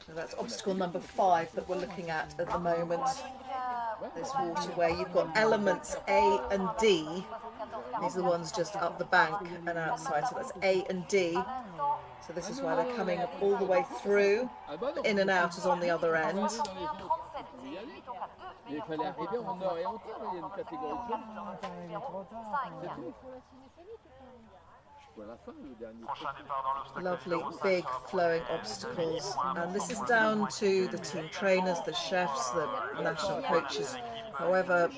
So that's obstacle number 5 that we're looking at the moment. This waterway, you've got elements A and D. These are the ones just up the bank and outside, so that's A and D. So this is why they're coming all the way through. In and out is on the other end. Lovely big flowing obstacles, and this is down to the team trainers, the chefs, the national coaches However,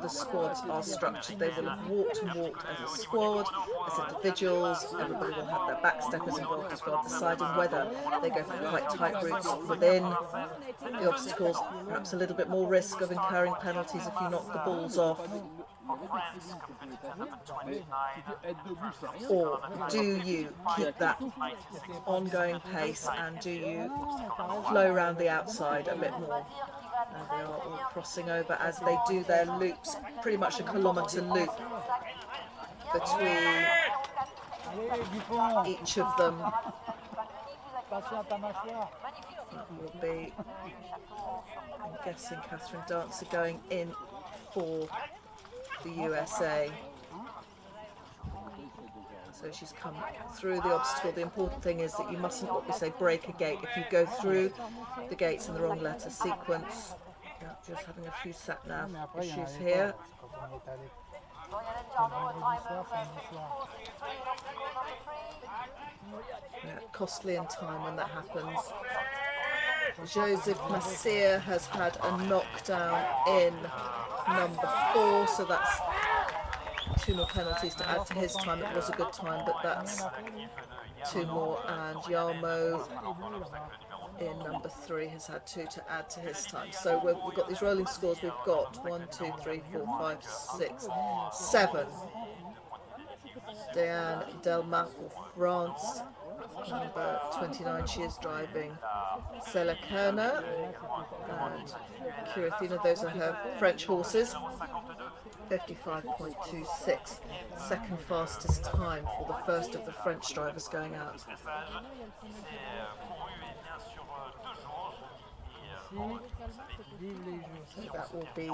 the squads are structured. They will have walked and walked as a squad, as individuals. Everybody will have their backsteppers involved as well, deciding whether they go for quite tight routes within the obstacles, perhaps a little bit more risk of incurring penalties if you knock the balls off. Or do you keep that ongoing pace and do you flow around the outside a bit more? And they are all crossing over as they do their loops, pretty much a kilometre loop between each of them. That will be, I'm guessing, Catherine Dancer going in for the USA. So she's come through the obstacle. The important thing is that you mustn't, what we say, break a gate. If you go through the gates in the wrong letter sequence, just having a few sat-nav issues here. Yeah, costly in time when that happens. Joseph Massir has had a knockdown in number 4, so that's 2 more penalties to add to his time. It was a good time, but that's 2 more. And Yarmo in number 3 has had 2 to add to his time. So we've got these rolling scores. We've got 1, 2, 3, 4, 5, 6, 7. Diane Delmas for France, number 29. She is driving Sela Kerner and Curathina. Those are her French horses. 55.26, second fastest time for the first of the French drivers going out. So that will be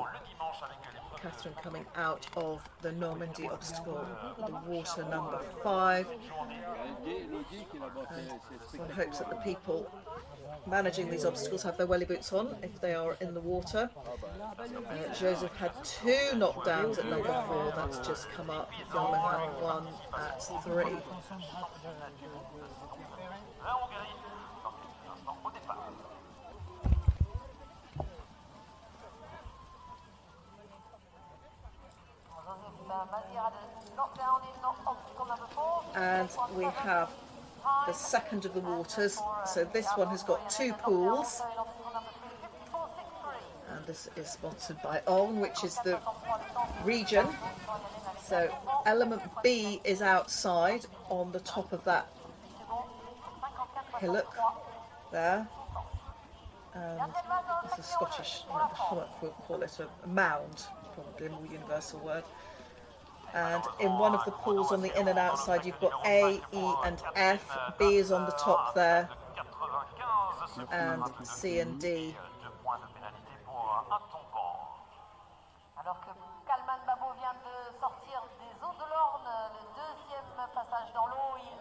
Catherine coming out of the Normandy obstacle, the water number 5. And one hopes that the people managing these obstacles have their welly boots on if they are in the water. Joseph had 2 knockdowns at number 4, that's just come up. Yarmo had 1 at 3. And we have the second of the waters. So this one has got 2 pools. And this is sponsored by Ulm, which is the region. So element B is outside on the top of that hillock there. And it's a Scottish, like the hummock we'll call it, a mound, probably a more universal word. And in one of the pools on the in and outside, you've got A, E and F. B is on the top there, and C and D. Alors que Kalman Babo vient de sortir des eaux de l'Orne, le deuxième passage dans l'eau, il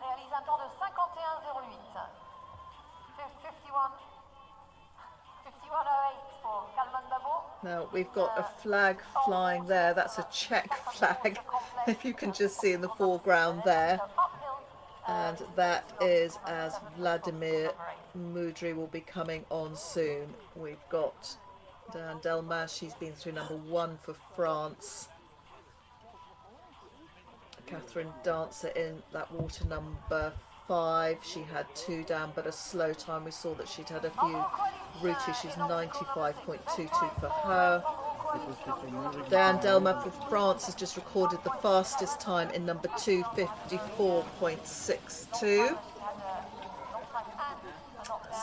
réalise un temps de 51,08. 51,08 for Kalman Babo. Now we've got a flag flying there. That's a Czech flag, if you can just see in the foreground there. And that is as Vladimir Mudry will be coming on soon. We've got Diane Delmas, she's been through number 1 for France. Catherine Dancer in that water number 5. She had 2 down, but a slow time. We saw that she'd had a few routes. She's 95.22 for her. Diane Delmas for France has just recorded the fastest time in number 2, 54.62.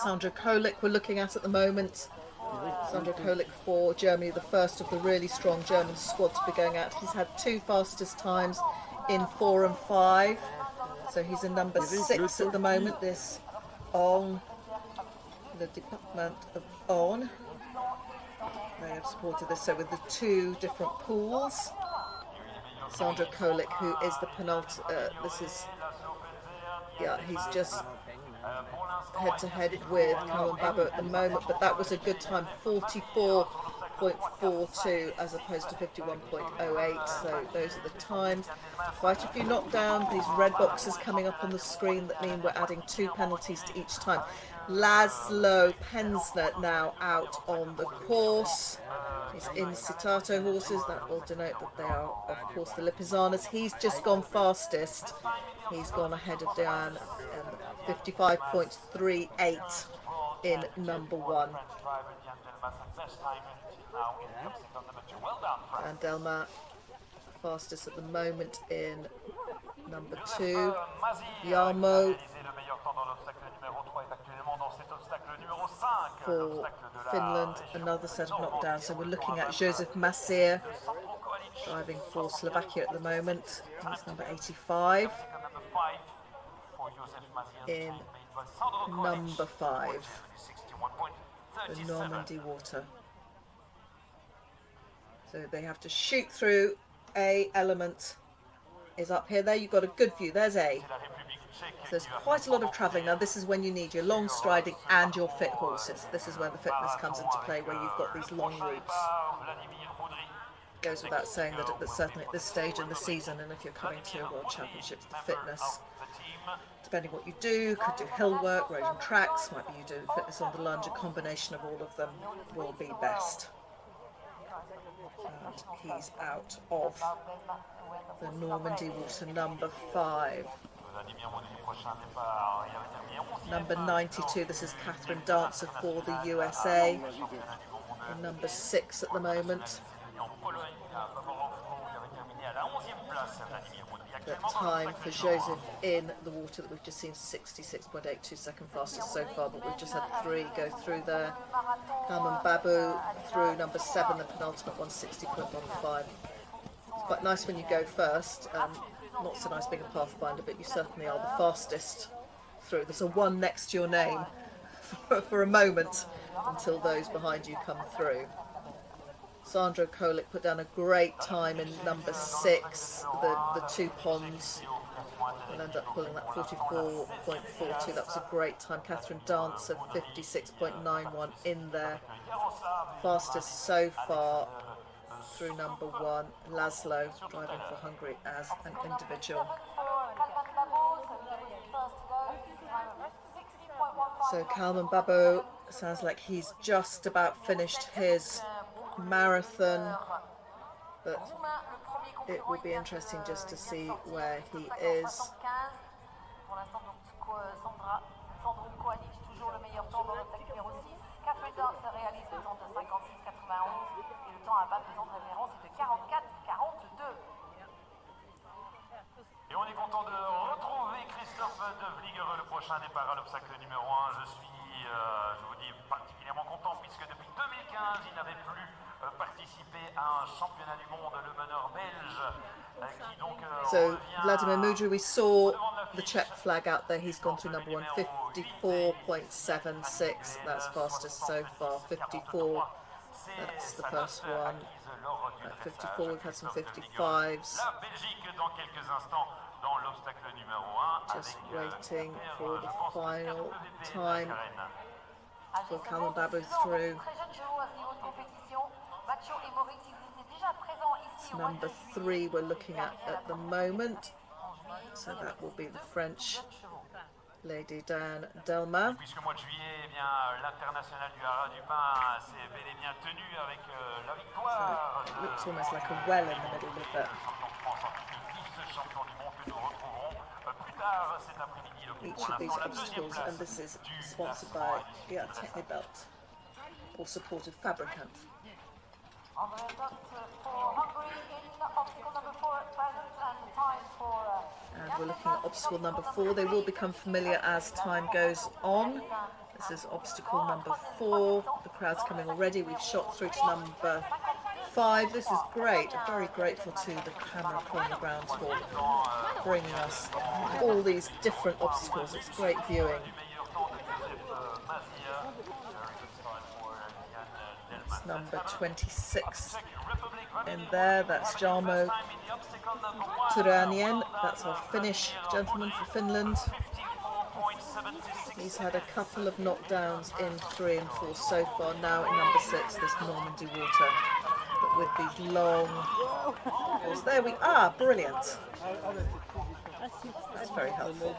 Sandra Kolik we're looking at the moment. Sandra Kolik for Germany, the first of the really strong German squad to be going out. He's had 2 fastest times in 4 and 5. So he's in number 6 at the moment, this on the department of On. They have supported this, so with the 2 different pools. Sandra Kolik, who is the penultimate, this is, yeah, he's just head-to-head with Kalman Babo at the moment, but that was a good time, 44.42 as opposed to 51.08, so those are the times. Quite a few knockdowns, these red boxes coming up on the screen that mean we're adding 2 penalties to each time. Laszlo Pensner now out on the course. These incitato horses, that will denote that they are, of course, the Lipizzaners. He's just gone fastest. He's gone ahead of Diane, 55.38 in number 1. And Delma fastest at the moment in number 2. Yarmo for Finland, another set of knockdowns. So we're looking at Joseph Massir driving for Slovakia at the moment. He's number 85. In number 5, the Normandy Water. So they have to shoot through. A element is up here. There you've got a good view. There's A. So there's quite a lot of travelling. Now this is when you need your long striding and your fit horses. This is where the fitness comes into play, where you've got these long routes. Goes without saying that certainly at this stage in the season, and if you're coming to your World Championships, the fitness, depending what you do, could do hill work, road and tracks, might be you do fitness on the lunge, a combination of all of them will be best. And he's out of the Normandy Water, number 5. Number 92, this is Catherine Dancer for the USA. And number 6 at the moment. The time for Joseph in the water that we've just seen, 66.82, second fastest so far, but we've just had 3 go through there. Kalman Babu through number 7, the penultimate one, 60.15. It's quite nice when you go first, not so nice being a pathfinder, but you certainly are the fastest through. There's a 1 next to your name for a moment until those behind you come through. Sandro Kolik put down a great time in number 6, the 2 ponds. We'll end up pulling that 44.42. That was a great time. Catherine Dancer, 56.91 in there. Fastest so far through number 1. Laszlo driving for Hungary as an individual. So Kalman Babu sounds like he's just about finished his marathon, but it will be interesting just to see where he is. Et on est content de retrouver Christophe de Vlieger, le prochain départ à l'obstacle numéro 1. Je suis, je vous dis, particulièrement content puisque depuis 2015, il n'avait plus participé à un championnat du monde, le meneur belge, qui donc So Vladimir Mudry, we saw the Czech flag out there. He's gone through number 1, 54.76. That's fastest so far. 54. That's the first one. At 54, we've had some 55s. Just waiting for the final time for Kalman Babu through. It's number 3 we're looking at the moment. So that will be the French Lady Dan Delma. Puisque le mois de juillet, eh bien, l'international du Haras du Pain s'est bel et bien tenu avec la victoire. So it looks almost like a well in the middle of it. Each of these obstacles, and this is sponsored by the Technibelt or supported Fabricant. And we're looking at obstacle number 4. They will become familiar as time goes on. This is obstacle number 4. The crowd's coming already. We've shot through to number 5. This is great. I'm very grateful to the camera crew on the ground for bringing us all these different obstacles. It's great viewing. It's number 26 in there. That's Jarmo Turanien. That's our Finnish gentleman for Finland. He's had a couple of knockdowns in 3 and 4 so far. Now in number 6, this Normandy Water. But with these long balls. There we are. Brilliant. That's very helpful.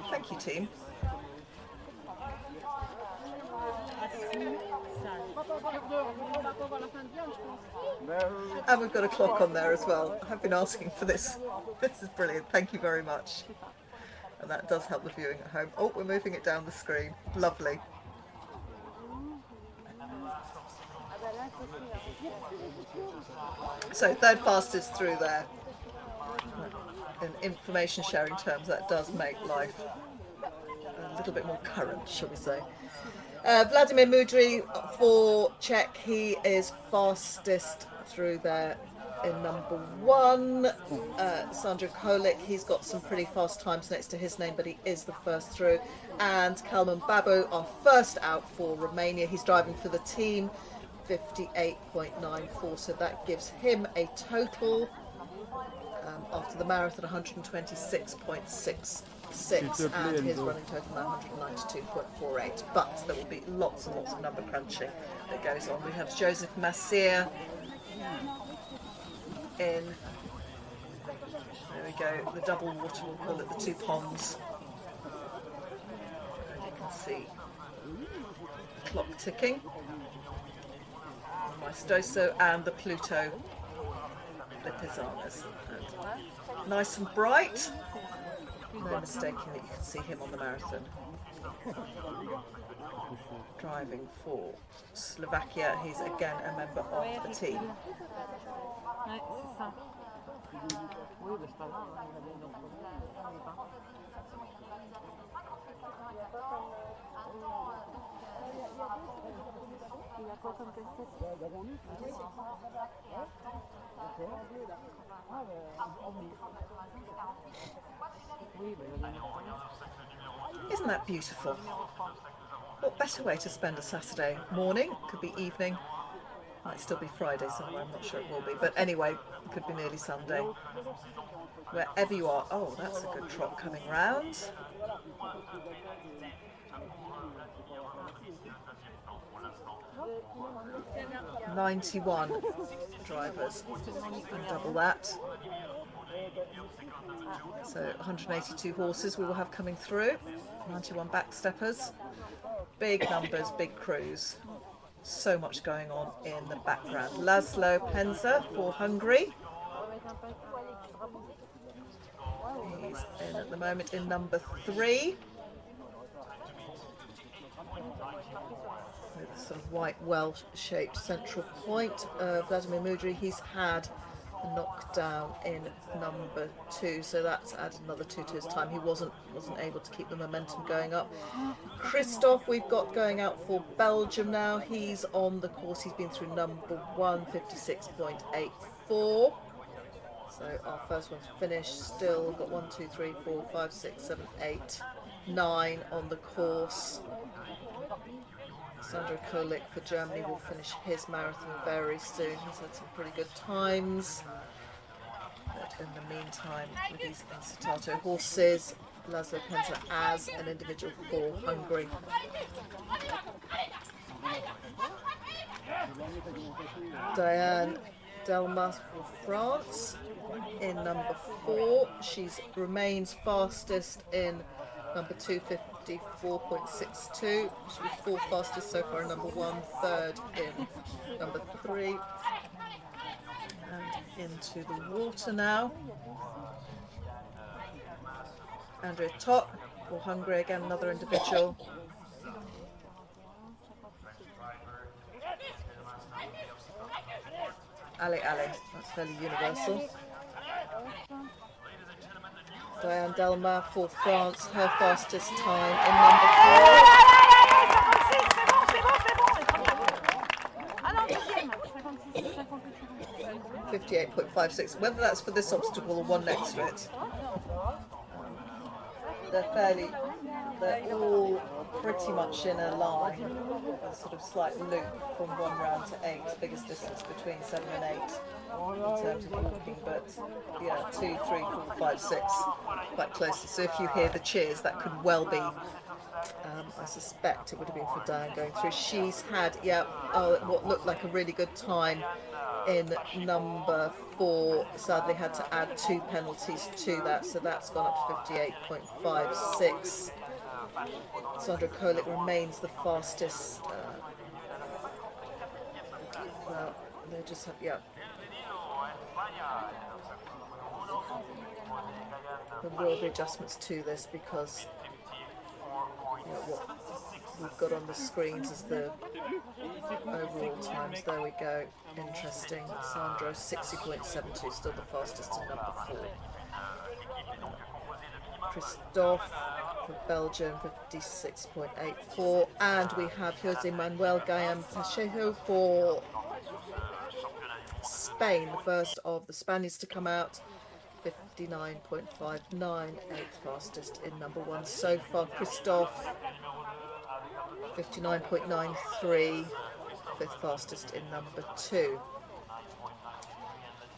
Thank you, team. And we've got a clock on there as well. I've been asking for this. This is brilliant. Thank you very much. And that does help the viewing at home. Oh, we're moving it down the screen. Lovely. So third fastest through there. In information sharing terms, that does make life a little bit more current, shall we say. Vladimir Mudry for Czech, he is fastest through there in number 1. Sandro Kolik, he's got some pretty fast times next to his name, but he is the first through. And Kalman Babu, our first out for Romania, he's driving for the team, 58.94, so that gives him a total after the marathon 126.66, and his running total now 192.48. But there will be lots and lots of number crunching that goes on. We have Joseph Massier in, there we go, the double water, we'll call it the 2 ponds. And you can see the clock ticking. Maestoso and the Pluto Lipizzaners. Nice and bright. No mistaking that you can see him on the marathon. Driving for Slovakia, he's again a member of the team. Isn't that beautiful? What better way to spend a Saturday morning? Could be evening, might still be Friday somewhere, I'm not sure it will be, but anyway, it could be nearly Sunday. Wherever you are. Oh, that's a good trot coming round. .91 drivers, and double that. So 182 horses we will have coming through, 91 backsteppers. Big numbers, big crews. So much going on in the background. Laszlo Penza for Hungary. He's in at the moment in number 3. With a sort of white well-shaped central point. Vladimir Mudry, he's had a knockdown in number 2, so that's added another 2 to his time. He wasn't able to keep the momentum going up. Christoph, we've got going out for Belgium now. He's on the course. He's been through number 1, 56.84. So our first one's finished. Still got 1, 2, 3, 4, 5, 6, 7, 8, 9 on the course. Sandro Kolik for Germany will finish his marathon very soon. He's had some pretty good times. But in the meantime, with these Incitato horses, Laszlo Penza as an individual for Hungary. Diane Delmas for France in number 4. She remains fastest in number 2, 54.62. She was 4th fastest so far in number 1, 3rd in number 3. And into the water now. Andrea Top for Hungary, again another individual. Ali, that's fairly universal. Diane Delma for France, her fastest time in number 4. 58.56. Whether that's for this obstacle or one next to it. They're all pretty much in a line, a sort of slight loop from 1 round to 8, biggest distance between 7 and 8 in terms of walking, but yeah, 2, 3, 4, 5, 6, quite closely. So if you hear the cheers, that could well be, I suspect it would have been for Diane going through. She's had, what looked like a really good time in number 4, sadly had to add 2 penalties to that, so that's gone up to 58.56. Sandro Kolik remains the fastest They just have, yeah. There will be adjustments to this because what we've got on the screens is the overall times. There we go. Interesting. Sandro 60.72, still the fastest in number 4. Christophe for Belgium 56.84, and we have Jose Manuel Gallan Pacheco for Spain, the first of the Spaniards to come out. 59.59, 8th fastest in number 1 so far. Christophe 59.93, 5th fastest in number 2.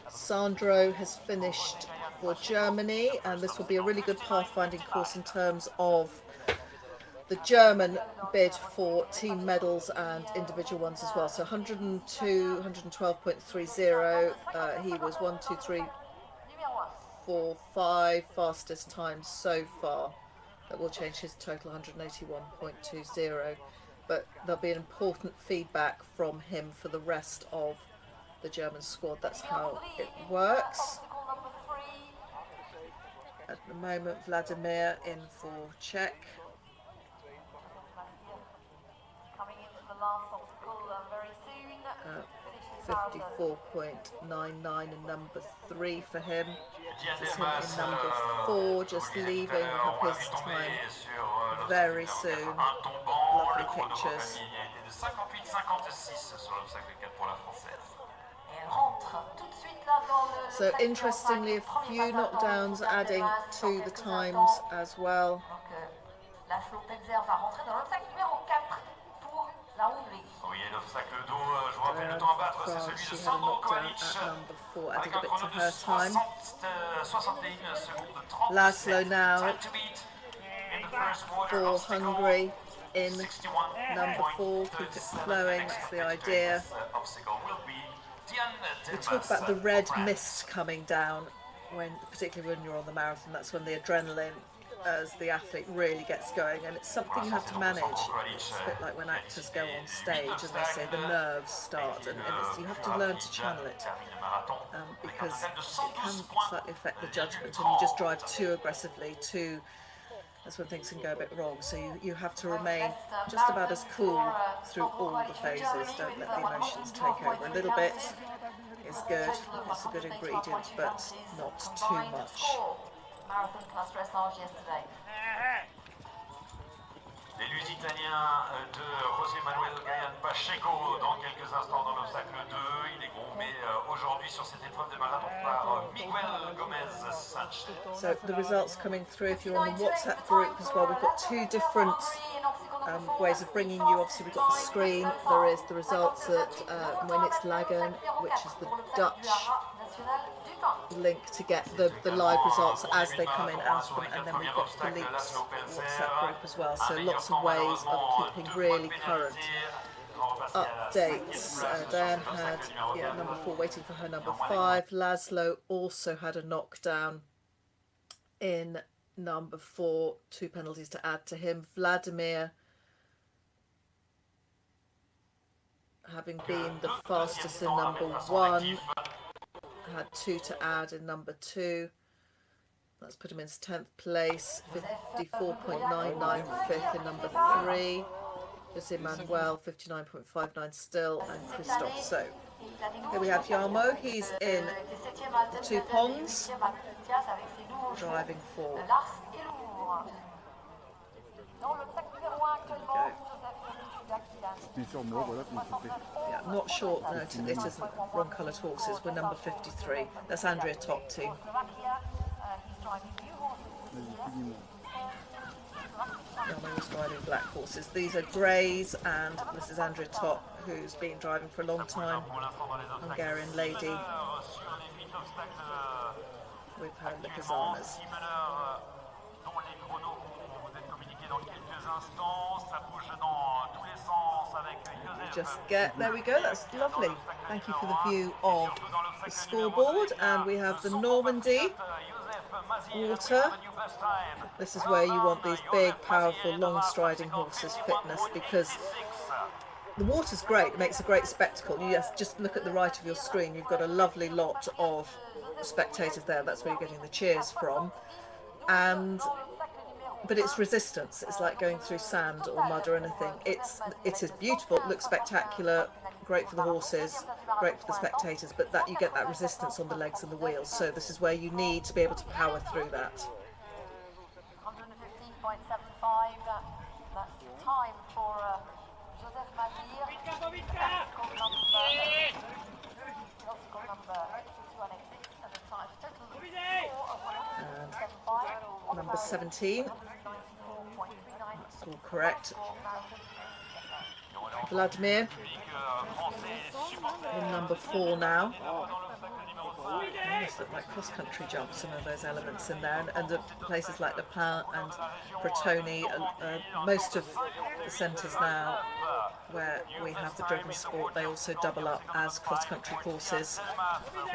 Sandro has finished for Germany, and this will be a really good pathfinding course in terms of the German bid for team medals and individual ones as well. So 102, 112.30, he was 1, 2, 3, 4, 5 fastest times so far. That will change his total 181.20, but there'll be an important feedback from him for the rest of the German squad. That's how it works. At the moment, Vladimir in for Czech. Coming into the last obstacle very soon. 54.99 in number 3 for him. This is him in number 4, just leaving of his time very soon. Lovely pictures. So interestingly, a few knockdowns adding to the times as well. France, she had a knockdown at number 4, adding a bit to her time. Laszlo now for Hungary in number 4, keep it flowing, that's the idea. We talk about the red mist coming down, particularly when you're on the marathon. That's when the adrenaline as the athlete really gets going, and it's something you have to manage. It's a bit like when actors go on stage and they say the nerves start, and you have to learn to channel it because it can slightly affect the judgment, and you just drive too aggressively, that's when things can go a bit wrong. So you have to remain just about as cool through all the phases. Don't let the emotions take over. A little bit is good, it's a good ingredient, but not too much. Marathon class dressage yesterday. Les Lusitaniens de José Manuel Gallan Pacheco dans quelques instants dans l'obstacle 2. Il est groupé aujourd'hui sur cette épreuve de marathon par Miguel Gomez Sanchez. So the results coming through, if you're on the WhatsApp group as well, we've got 2 different ways of bringing you. Obviously we've got the screen, there is the results at when it's Lagan, which is the Dutch link to get the live results as they come in out of them, and then we've got Philippe's WhatsApp group as well, so lots of ways of keeping really current updates. Diane had number 4 waiting for her number 5. Laszlo also had a knockdown in number 4, 2 penalties to add to him. Vladimir, having been the fastest in number 1, had 2 to add in number 2. Let's put him in 10th place. 54.99 5th in number 3. Jose Manuel 59.59 still, and Christophe. So here we have Yarmo. He's in the 2 pongs, driving for. Yeah, not short noted, it isn't wrong coloured horses. We're number 53. That's Andrea Top team. Yarmo was riding black horses. These are greys, and this is Andrea Top, who's been driving for a long time. Hungarian lady with her Lipizzanas. Just there we go, that's lovely. Thank you for the view of the scoreboard, and we have the Normandy water. This is where you want these big, powerful, long striding horses' fitness, because the water's great, it makes a great spectacle. Yes, just look at the right of your screen, you've got a lovely lot of spectators there, that's where you're getting the cheers from. But it's resistance, it's like going through sand or mud or anything. It is beautiful, it looks spectacular, great for the horses, great for the spectators, but that you get that resistance on the legs and the wheels, so this is where you need to be able to power through that. 115.75, that's time for Joseph Mazir. Obstacle number 216 at the time. Total score of Number 17, that's all correct. Vladimir in number 4 now. Almost look like cross-country jumps, some of those elements in there, and places like Le Pen and Bretoni, most of the centres now where we have the driven sport, they also double up as cross-country courses.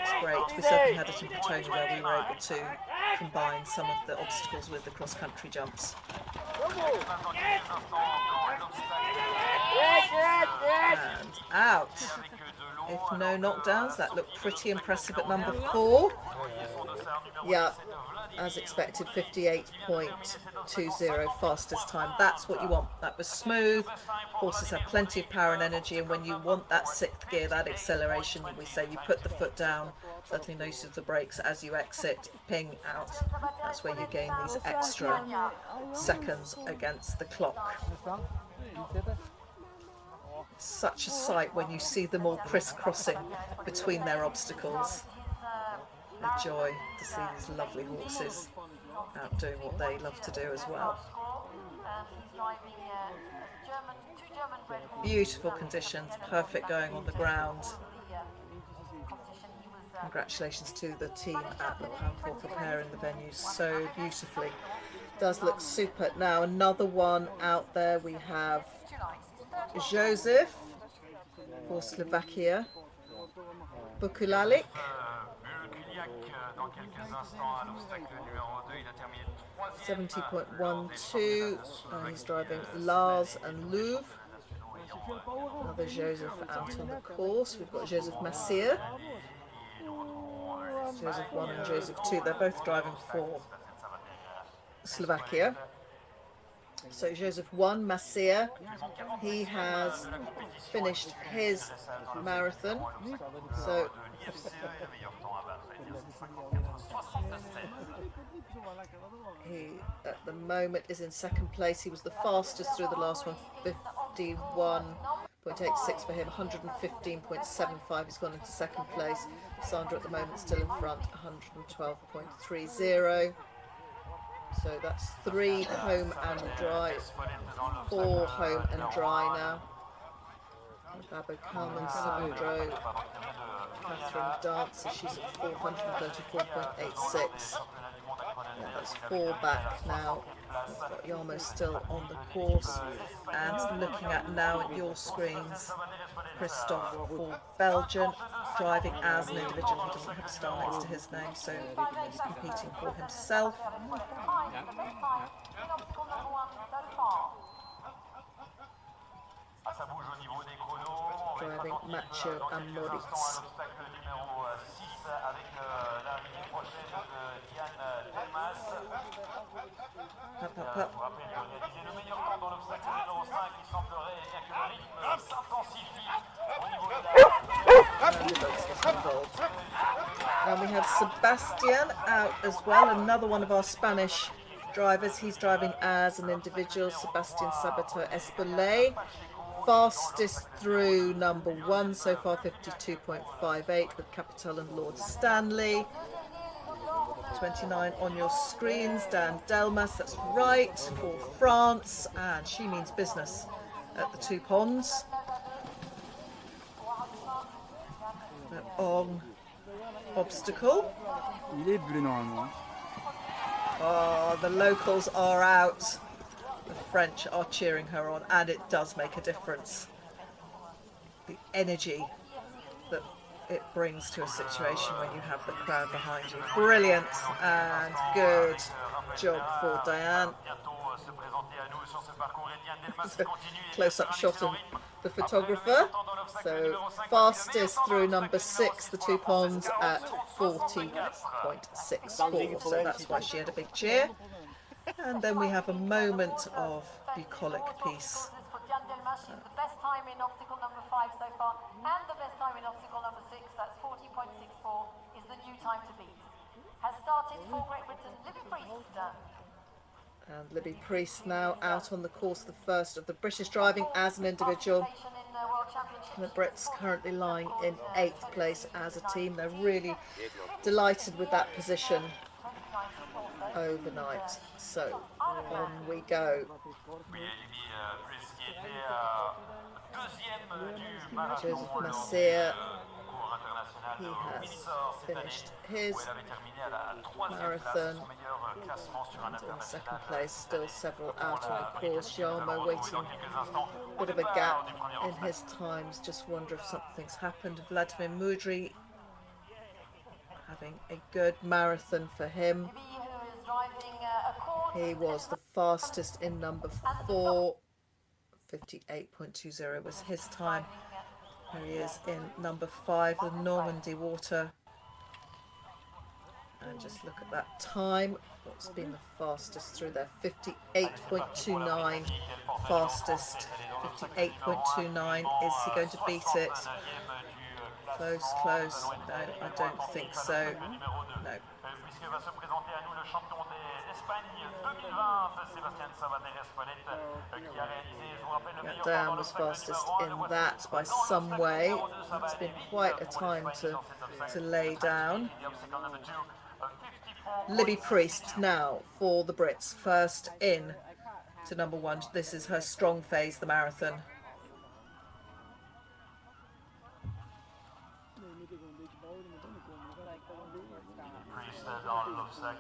It's great. We certainly had it in Bretoni where we were able to combine some of the obstacles with the cross-country jumps. And out. If no knockdowns, that looked pretty impressive at number 4. Yeah, as expected, 58.20 fastest time. That's what you want. That was smooth. Horses have plenty of power and energy, and when you want that 6th gear, that acceleration, we say you put the foot down, certainly no use of the brakes as you exit, ping out. That's where you gain these extra seconds against the clock. Such a sight when you see them all crisscrossing between their obstacles. A joy to see these lovely horses out doing what they love to do as well. Beautiful conditions, perfect going on the ground. Congratulations to the team at Le Pen for preparing the venue so beautifully. Does look super. Now another one out there, we have Joseph for Slovakia, Bukulalik, dans quelques instants à l'obstacle numéro 2, il a terminé 70.12. He's driving Lars and Louvre. Another Joseph out on the course. We've got Joseph Massir, Joseph 1 and Joseph 2. They're both driving for Slovakia. So Joseph 1, Massir, he has finished his marathon. So he at the moment is in 2nd place. He was the fastest through the last one, 51.86 for him, 115.75. He's gone into 2nd place. Sandra at the moment still in front, 112.30. So that's 3 home and dry, 4 home and dry now. Babo Kalman, Sandro, Catherine Dancer, she's at 434.86. Yeah, that's 4 back now. We've got Yarmo still on the course. And looking at now at your screens, Christophe for Belgium, driving as an individual. He doesn't have a star next to his name, so he's competing for himself. Driving Macho and Moritz. And we have Sebastian out as well, another one of our Spanish drivers. He's driving as an individual, Sebastian Sabato Espolay. Fastest through number 1 so far, 52.58 with Capital and Lord Stanley. 29 on your screens, Dan Delmas, that's right, for France, and she means business at the 2 ponds. On obstacle. Oh, the locals are out. The French are cheering her on, and it does make a difference. The energy that it brings to a situation when you have the crowd behind you. Brilliant and good job for Diane. Close-up shot of the photographer. So fastest through number 6, the two ponds, at 40.64. So that's why she had a big cheer. And then we have a moment of bucolic peace. The best time in obstacle number 5 so far, and the best time in obstacle number 6, that's 40.64, is the new time to beat. Has started for Great Britain, Libby Priest. And Libby Priest now out on the course, the first of the British driving as an individual. And the Brits currently lying in 8th place as a team. They're really delighted with that position overnight. So on we go. Joseph Massier, he has finished his marathon and in second place, still several out on the course. Jarmo waiting, a bit of a gap in his times, just wonder if something's happened. Vladimir Mudry having a good marathon for him. He was the fastest in number 4, 58.20 was his time. Here he is in number 5, the Normandy Water. And just look at that time. What's been the fastest through there? 58.29. Fastest. 58.29. Is he going to beat it? Close, close. No, I don't think so. No. Dan was fastest in that by some way. It's been quite a time to lay down. Libby Priest now for the Brits, first in to number 1. This is her strong phase, the marathon. Dans l'obstacle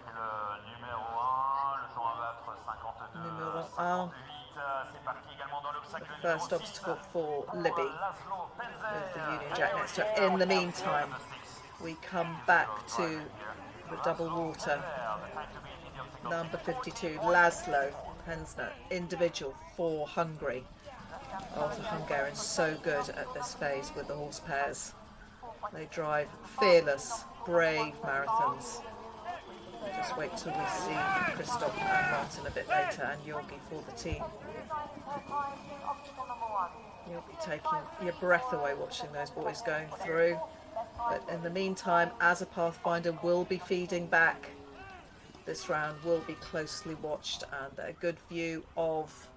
numéro 1, le temps à battre 52. Numéro 1. C'est parti également dans l'obstacle numéro 6. First obstacle for Libby with the Union Jack next to her. In the meantime, we come back to the double water. Number 52, Laszlo Pensner, individual for Hungary. Oh, the Hungarians so good at this phase with the horse pairs. They drive fearless, brave marathons. Just wait till we see Christoph and Martin a bit later, and Georgi for the team. You'll be taking your breath away watching those boys going through. But in the meantime, as a pathfinder will be feeding back. This round will be closely watched, and a good view of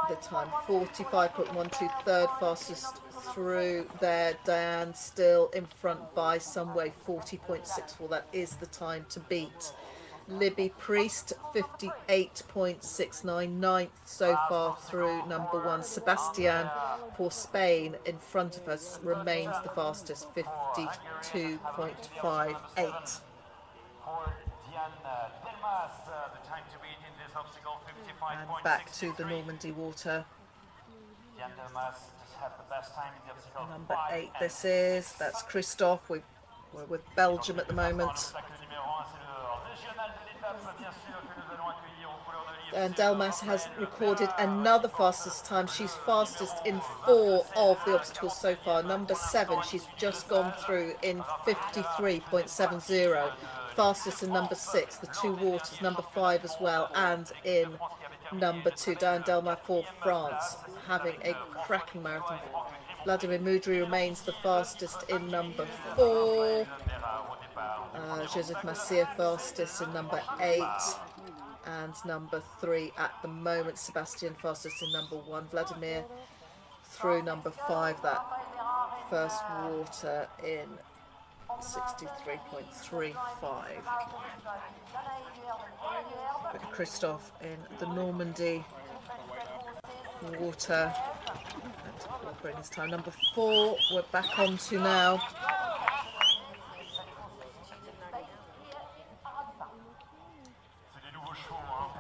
the time. 45.12, third fastest through there. Diane still in front by some way, 40.64. That is the time to beat. Libby Priest, 58.69, ninth so far through number 1. Sebastian for Spain in front of us remains the fastest, 52.58. And back to the Normandy Water. Number 8 this is, that's Christoph. We're with Belgium at the moment. And Delmas has recorded another fastest time. She's fastest in 4 of the obstacles so far. Number 7, she's just gone through in 53.70. Fastest in number 6, the two waters, number 5 as well, and in number 2, Diane Delmas for France, having a cracking marathon. Vladimir Mudry remains the fastest in number 4. Joseph Massier fastest in number 8. And number 3 at the moment, Sebastian fastest in number 1. Vladimir through number 5, that first water in 63.35. But Christoph in the Normandy water, and we'll bring his time. Number 4 we're back on to now.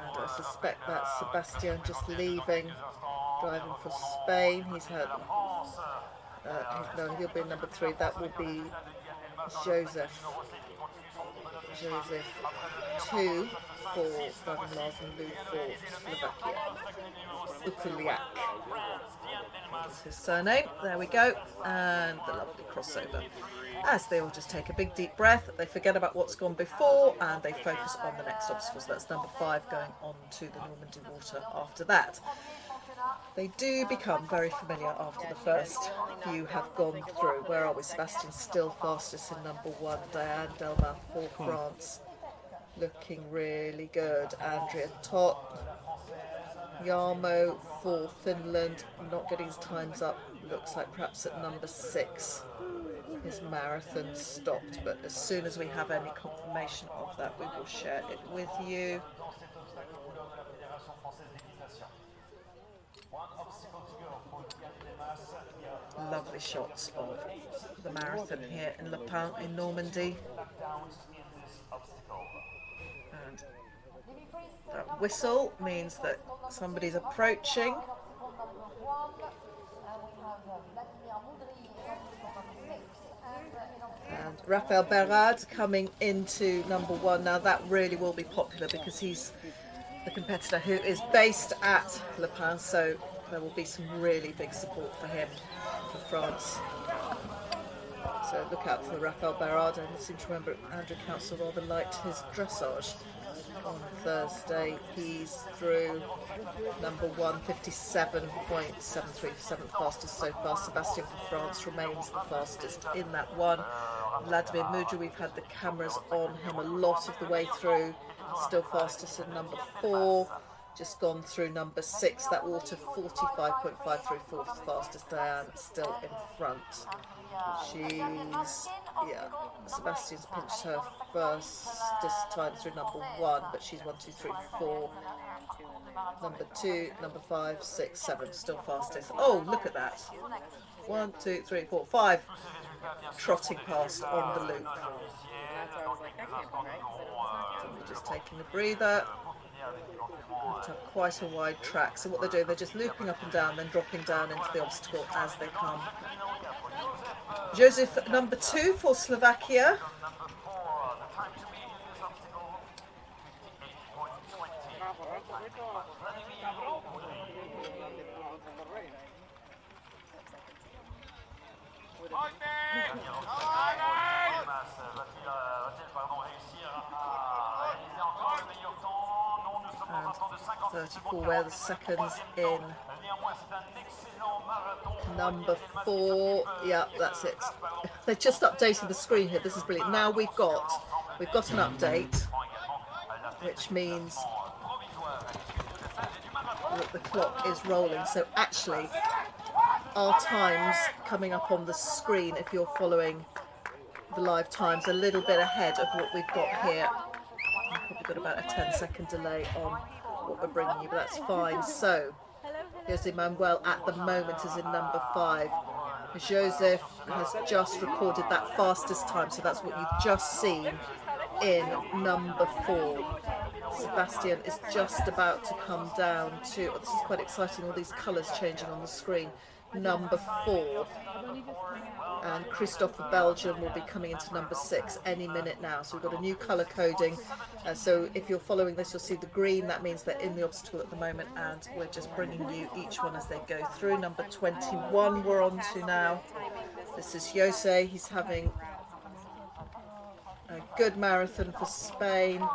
And I suspect that's Sebastian just leaving, driving for Spain. He's had no, he'll be number 3. That will be Joseph Joseph 2 for Dragon Lars and Lou for Slovakia. Ukuliak is his surname. There we go. And the lovely crossover. As they all just take a big deep breath, they forget about what's gone before and they focus on the next obstacle. So that's number 5 going on to the Normandy Water after that. They do become very familiar after the first few have gone through. Where are we? Sebastian still fastest in number 1. Diane Delma for France. Looking really good. Andrea Tott. Jarmo for Finland. Not getting his times up. Looks like perhaps at number 6. His marathon stopped. But as soon as we have any confirmation of that, we will share it with you. Lovely shots of the marathon here in Le Pen in Normandy. And that whistle means that somebody's approaching. And Raphael Berard coming into number 1. Now that really will be popular because he's the competitor who is based at Le Pen, so there will be some really big support for him for France. So look out for Raphael Berard. I seem to remember Andrew Council rather liked his dressage on Thursday. He's through number 1, 57.73, 7th fastest so far. Sebastian for France remains the fastest in that one. Vladimir Mudra, we've had the cameras on him a lot of the way through. Still fastest in number 4. Just gone through number 6. That water 45.53, 4th fastest. Diane still in front. Sebastian's pinched her fastest time through number 1, but she's 1, 2, 3, 4. Number 2, number 5, 6, 7, still fastest. Oh, look at that. 1, 2, 3, 4, 5. Trotting past on the loop. So we're just taking a breather. To have quite a wide track. So what they're doing, they're just looping up and down, then dropping down into the obstacle as they come. Joseph, number 2 for Slovakia. And 34 where the seconds in number 4. Yeah, that's it. They just updated the screen here. This is brilliant. Now we've got an update, which means that the clock is rolling. So actually, our times coming up on the screen, if you're following the live times, a little bit ahead of what we've got here. We've probably got about a 10-second delay on what we're bringing you, but that's fine. So Jose Manuel at the moment is in number 5. Joseph has just recorded that fastest time, so that's what you've just seen in number 4. Sebastian is just about to come down to, this is quite exciting, all these colours changing on the screen, number 4. And Christophe of Belgium will be coming into number 6 any minute now. So we've got a new colour coding. So if you're following this, you'll see the green. That means they're in the obstacle at the moment, and we're just bringing you each one as they go through. Number 21 we're on to now. This is Jose. He's having a good marathon for Spain.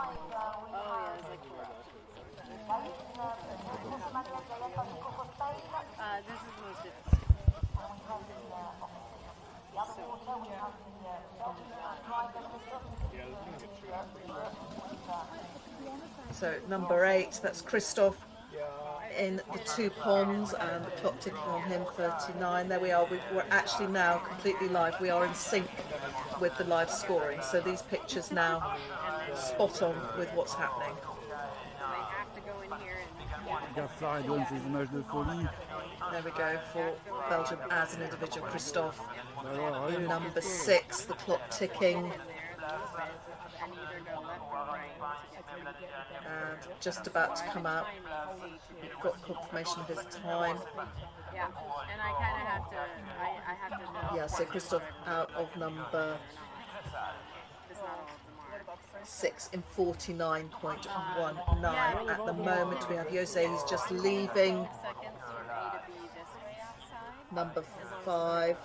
So number 8, that's Christophe in the 2 ponds, and the clock ticking on him, 39. There we are. We're actually now completely live. We are in sync with the live scoring. So these pictures now spot on with what's happening. There we go for Belgium as an individual. Christophe in number 6, the clock ticking. And just about to come out. We've got confirmation of his time. Yeah, and I kind of have to, I have to know. Yeah, so Christophe out of number... It's not on. 6 in 49.19. At the moment, we have Jose who's just leaving. Number 5.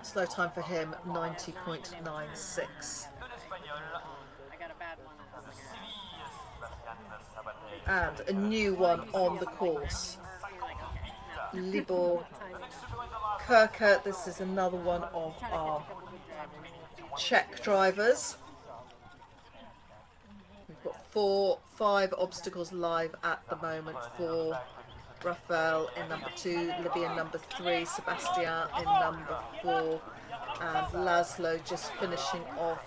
Slow time for him, 90.96. And a new one on the course. Libor Kirker. This is another one of our Czech drivers. We've got 5 obstacles live at the moment for Rafael in number 2, Libby in number 3, Sebastian in number 4, and Laszlo just finishing off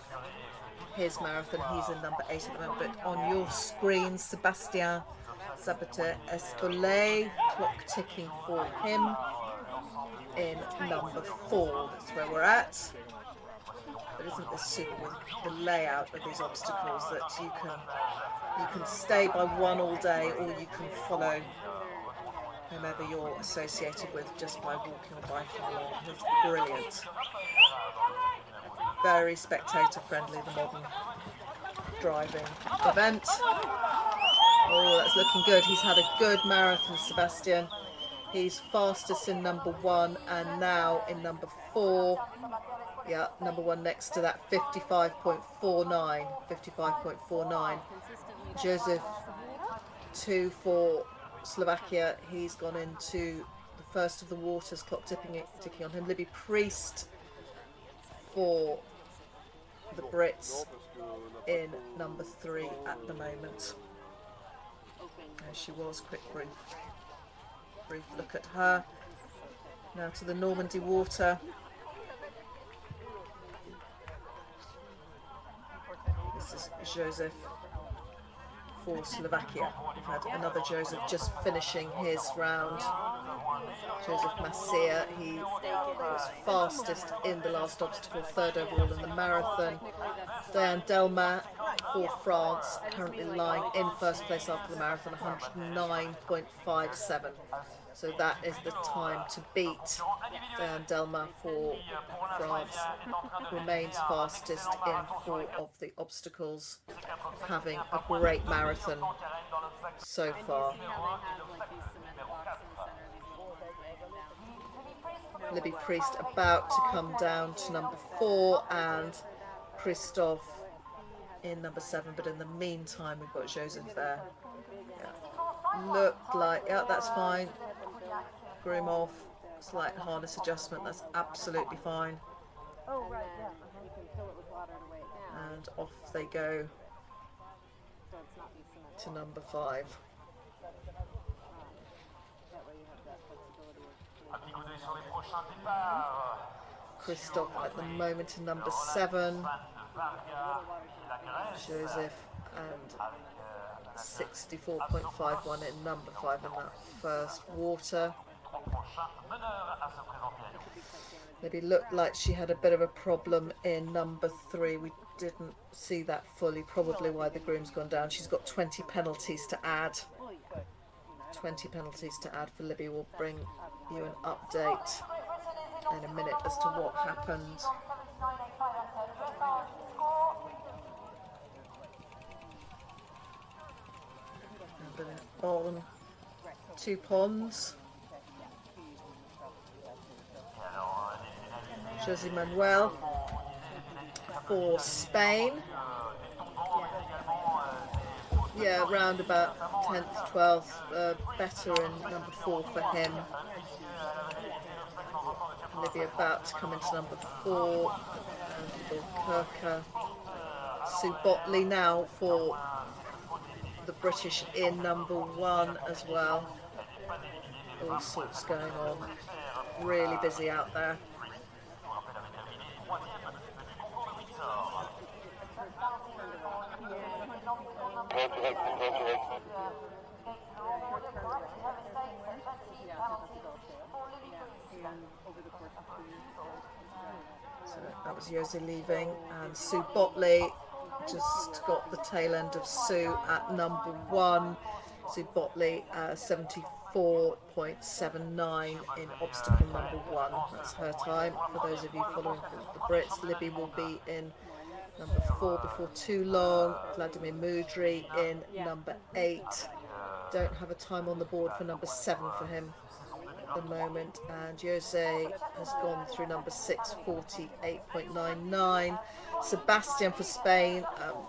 his marathon. He's in number 8 at the moment. But on your screen, Sebastian Zapater Espolay, clock ticking for him in number 4. That's where we're at. But isn't this super with the layout of these obstacles that you can stay by one all day, or you can follow whomever you're associated with just by walking or biking along. It's brilliant. Very spectator friendly, the modern driving event. Oh, that's looking good. He's had a good marathon, Sebastian. He's fastest in number 1 and now in number 4. Yeah, number 1 next to that, 55.49. 55.49. Joseph 2 for Slovakia. He's gone into the first of the waters, clock ticking on him. Libby Priest for the Brits in number 3 at the moment. There she was. Quick brief look at her. Now to the Normandy water. This is Joseph for Slovakia. We've had another Joseph just finishing his round. Joseph Masia, he was fastest in the last obstacle, 3rd overall in the marathon. Diane Delma for France, currently lying in 1st place after the marathon, 109.57. So that is the time to beat. Diane Delma for France remains fastest in 4 of the obstacles, having a great marathon so far. Libby Priest about to come down to number 4 and Christophe in number 7, but in the meantime we've got Joseph there. Yeah. Looked like, yeah, that's fine. Groom off, slight harness adjustment, that's absolutely fine. And off they go to number 5. Christophe at the moment in number 7. Joseph and 64.51 in number 5 in that first water. Maybe looked like she had a bit of a problem in number 3. We didn't see that fully, probably why the groom's gone down. She's got 20 penalties to add. 20 penalties to add for Libby. We'll bring you an update in a minute as to what happened. On 2 ponds. José Manuel for Spain. Yeah, around about 10th, 12th, better in number 4 for him. Libby about to come into number 4. And Kirker. Sue Botley now for the British in number 1 as well. All sorts going on. Really busy out there. So that was Jose leaving, and Sue Botley just got the tail end of Sue at number 1. Sue Botley 74.79 in obstacle number 1. That's her time. For those of you following the Brits, Libby will be in number 4. 4 before too long. Vladimir Mudry in number 8. Don't have a time on the board for number 7 for him at the moment. And Jose has gone through number 6, 48.99. Sebastian for Spain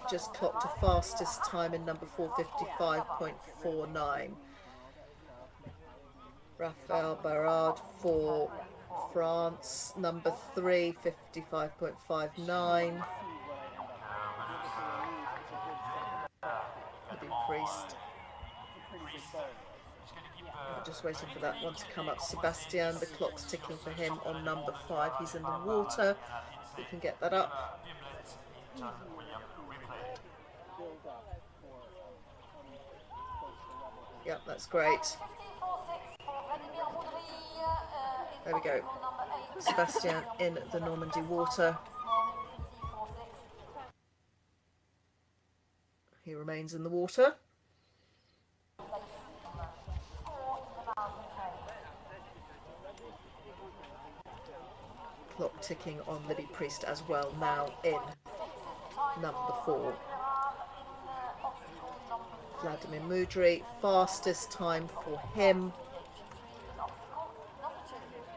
just clocked a fastest time in number 4, 55.49. Raphael Barrard for France, number 3, 55.59. Libby Priest. Just waiting for that one to come up. Sebastian, the clock's ticking for him on number 5. He's in the water. We can get that up. Yep, that's great. There we go. Sebastian in the Normandy water. He remains in the water. Clock ticking on Libby Priest as well, now in number 4. Vladimir Mudry, fastest time for him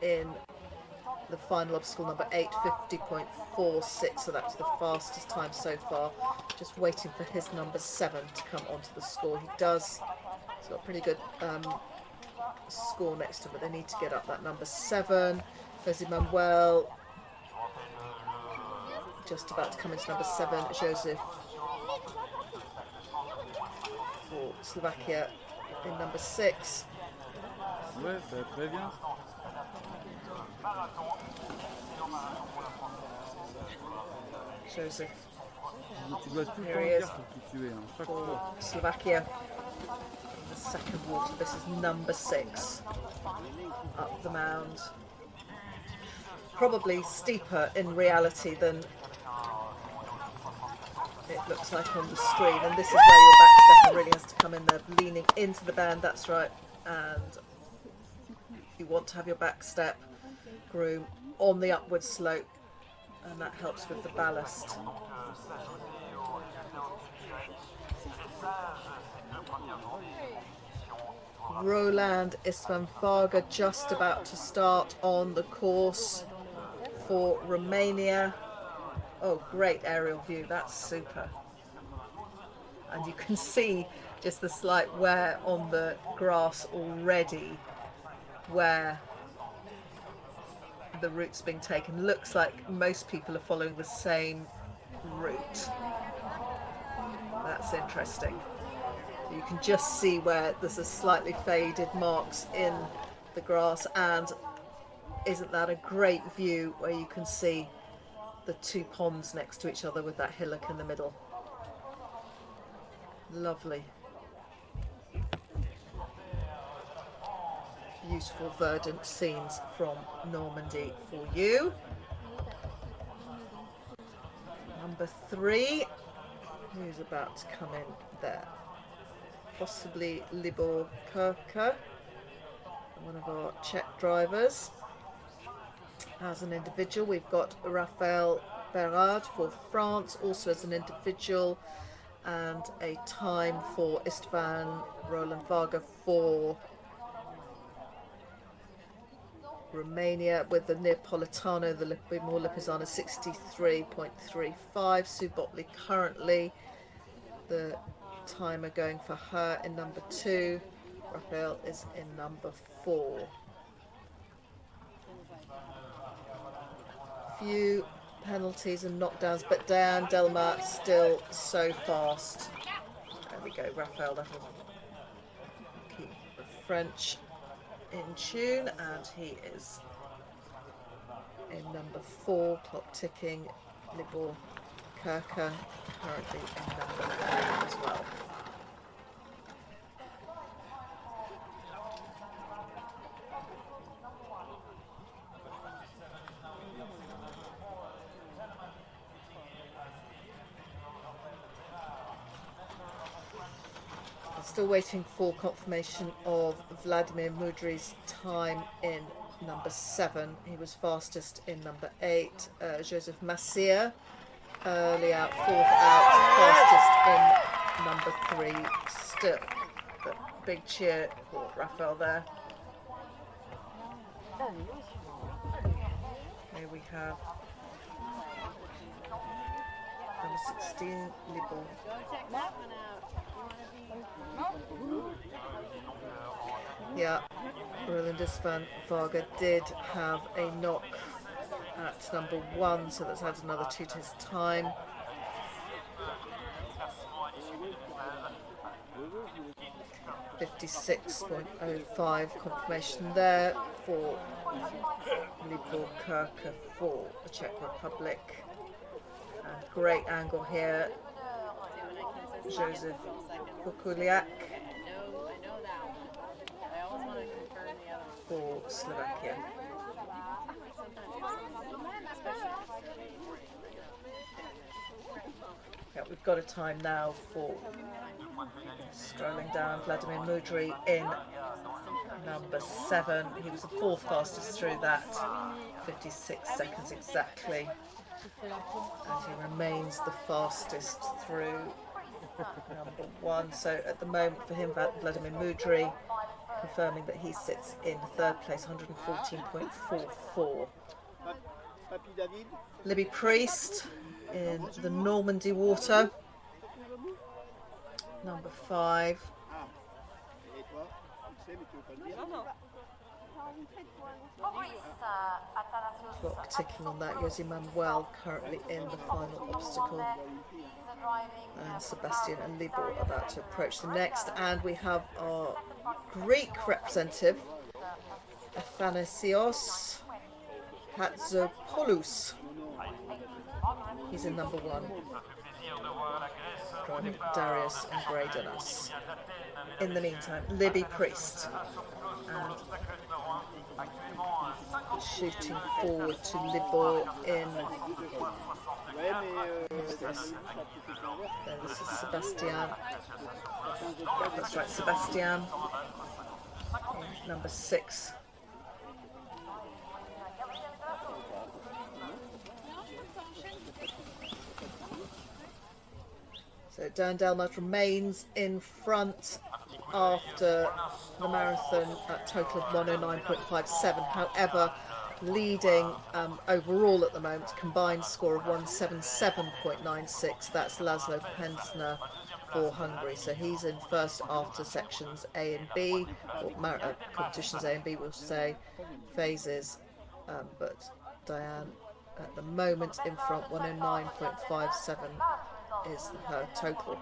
in the final obstacle, number 8, 50.46, so that's the fastest time so far. Just waiting for his number 7 to come onto the score. He does, he's got a pretty good score next to him, but they need to get up that number 7. Jose Manuel just about to come into number 7. Joseph for Slovakia in number 6. Ouais, bah, très bien. Joseph. Tu dois tout le Here temps he dire is pour qui tu es, hein, chaque for fois. Slovakia. The second water. This is number 6 up the mound. Probably steeper in reality than it looks like on the screen, and this is where your back stepper really has to come in there, leaning into the band. That's right, and you want to have your back step groom on the upward slope, and that helps with the ballast. Roland Istvan Varga just about to start on the course for Romania. Oh, great aerial view, that's super. And you can see just the slight wear on the grass already where the route's being taken. Looks like most people are following the same route. That's interesting. You can just see where there's a slightly faded marks in the grass, and isn't that a great view where you can see the two ponds next to each other with that hillock in the middle. Lovely. Beautiful verdant scenes from Normandy for you. Number 3, who's about to come in there? Possibly Libor Kirka, one of our Czech drivers. As an individual, we've got Raphael Berard for France, also as an individual, and a time for Istvan Roland Varga for Romania, with the Neapolitano, the Bimor Lipizzaner, 63.35. Sue Botley currently the timer going for her in number 2. Raphael is in number 4. Few penalties and knockdowns, but Dan Delmar still so fast. There we go, Raphael, that'll keep the French in tune, and he is in number 4, clock ticking. Libor Kirka currently in number 3 as well. Still waiting for confirmation of Vladimir Mudry's time in number 7. He was fastest in number 8. Joseph Massier Early out, fourth out, fastest in number 3 still. But big cheer for Rafael there. Here we have number 16, Libor. Yeah, Rolandus van Varga did have a knock at number 1, so that's added another 2 to his time. .56.05 confirmation there for Libor Kirke for the Czech Republic. And great angle here, Josef Kukuliak for Slovakia. Yeah, we've got a time now for scrolling down Vladimir Mudry in number 7. He was the 4th fastest through that, 56 seconds exactly. And he remains the fastest through number 1. So at the moment for him, Vladimir Mudry confirming that he sits in 3rd place, 114.44. Libby Priest in the Normandy water, number 5. Clock ticking on that. Jose Manuel currently in the final obstacle, and Sebastian and Libor about to approach the next. And we have our Greek representative, Athanasios Hatzopoulos. He's in number 1, driving Darius and Graydonus. In the meantime, Libby Priest, and shooting forward to Libor in. Who's this? This is Sebastian. That's right, Sebastian. Number 6. So Dan Delmert remains in front after the marathon at total of 109.57. However, leading overall at the moment, combined score of 177.96. That's Laszlo Pensner for Hungary. So he's in first after sections A and B, or competitions A and B, we'll say, phases. But Diane at the moment in front, 109.57 is her total.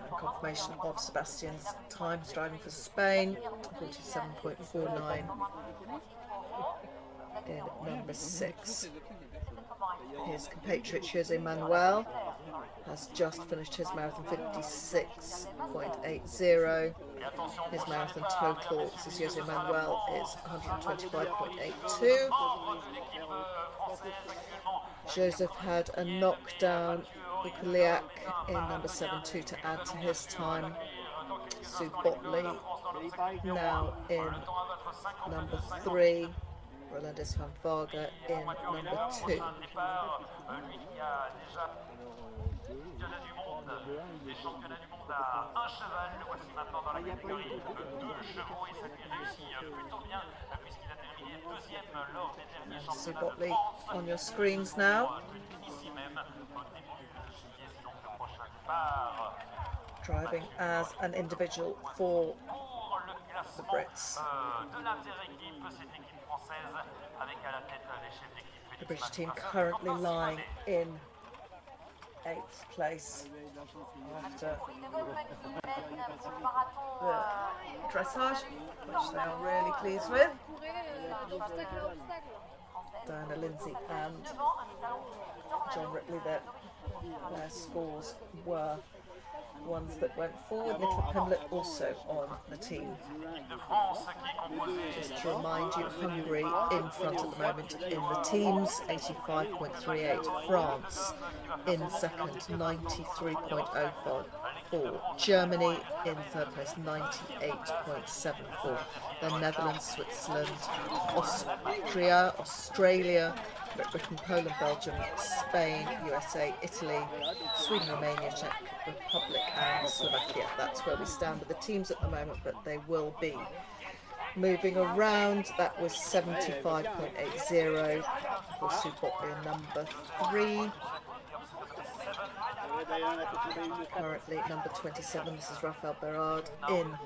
And confirmation of Sebastian's time, striving for Spain, 47.49 in number 6. His compatriot Jose Manuel has just finished his marathon, 56.80. His marathon total, this is Jose Manuel, is 125.82. Joseph had a knockdown, Kukuliak in number 7-2 to add to his time. Sue Botley now in number 3. Rolandus van Varga in number 2. Sue Botley on your screens now. Driving as an individual for the Brits. The British team currently lying in 8th place after the dressage, which they are really pleased with. Diana Lindsay and John Ripley, their scores were ones that went forward. Nicola Pimlet also on the team. Just to remind you, Hungary in front at the moment in the teams, 85.38. France in second, 93.04. Germany in 3rd place, 98.74. Then Netherlands, Switzerland, Austria, Australia, Great Britain, Poland, Belgium, Spain, USA, Italy, Sweden, Romania, Czech Republic and Slovakia. That's where we stand with the teams at the moment, but they will be moving around. That was 75.80 for Sue Botley in number 3. Currently number 27, this is Raphael Berard in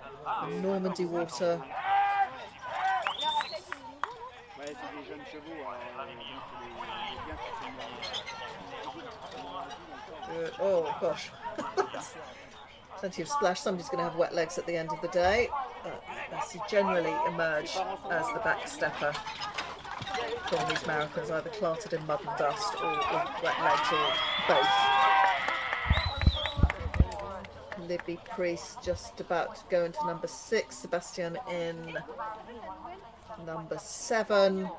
the Normandy water. Oh gosh, plenty of splash. Somebody's going to have wet legs at the end of the day. As he generally emerge as the back stepper from these marathons, either clattered in mud and dust or with wet legs or both. Libby Priest just about to go into number 6, Sebastian in number 7,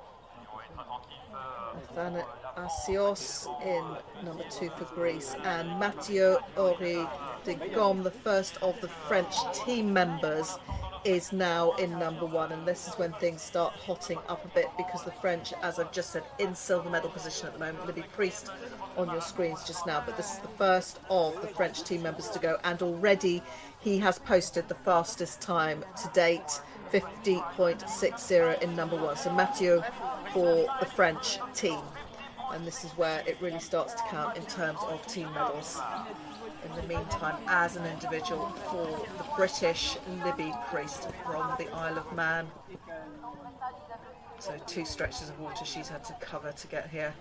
Asios in number 2 for Greece, and Mathieu Henri de Gomme, the first of the French team members, is now in number 1, and this is when things start hotting up a bit because the French, as I've just said, in silver medal position at the moment. Libby Priest on your screens just now, but this is the first of the French team members to go, and already he has posted the fastest time to date, 50.60 in number 1. So Mathieu for the French team, and this is where it really starts to count in terms of team medals. In the meantime, as an individual, for the British, Libby Priest from the Isle of Man. So 2 stretches of water she's had to cover to get here.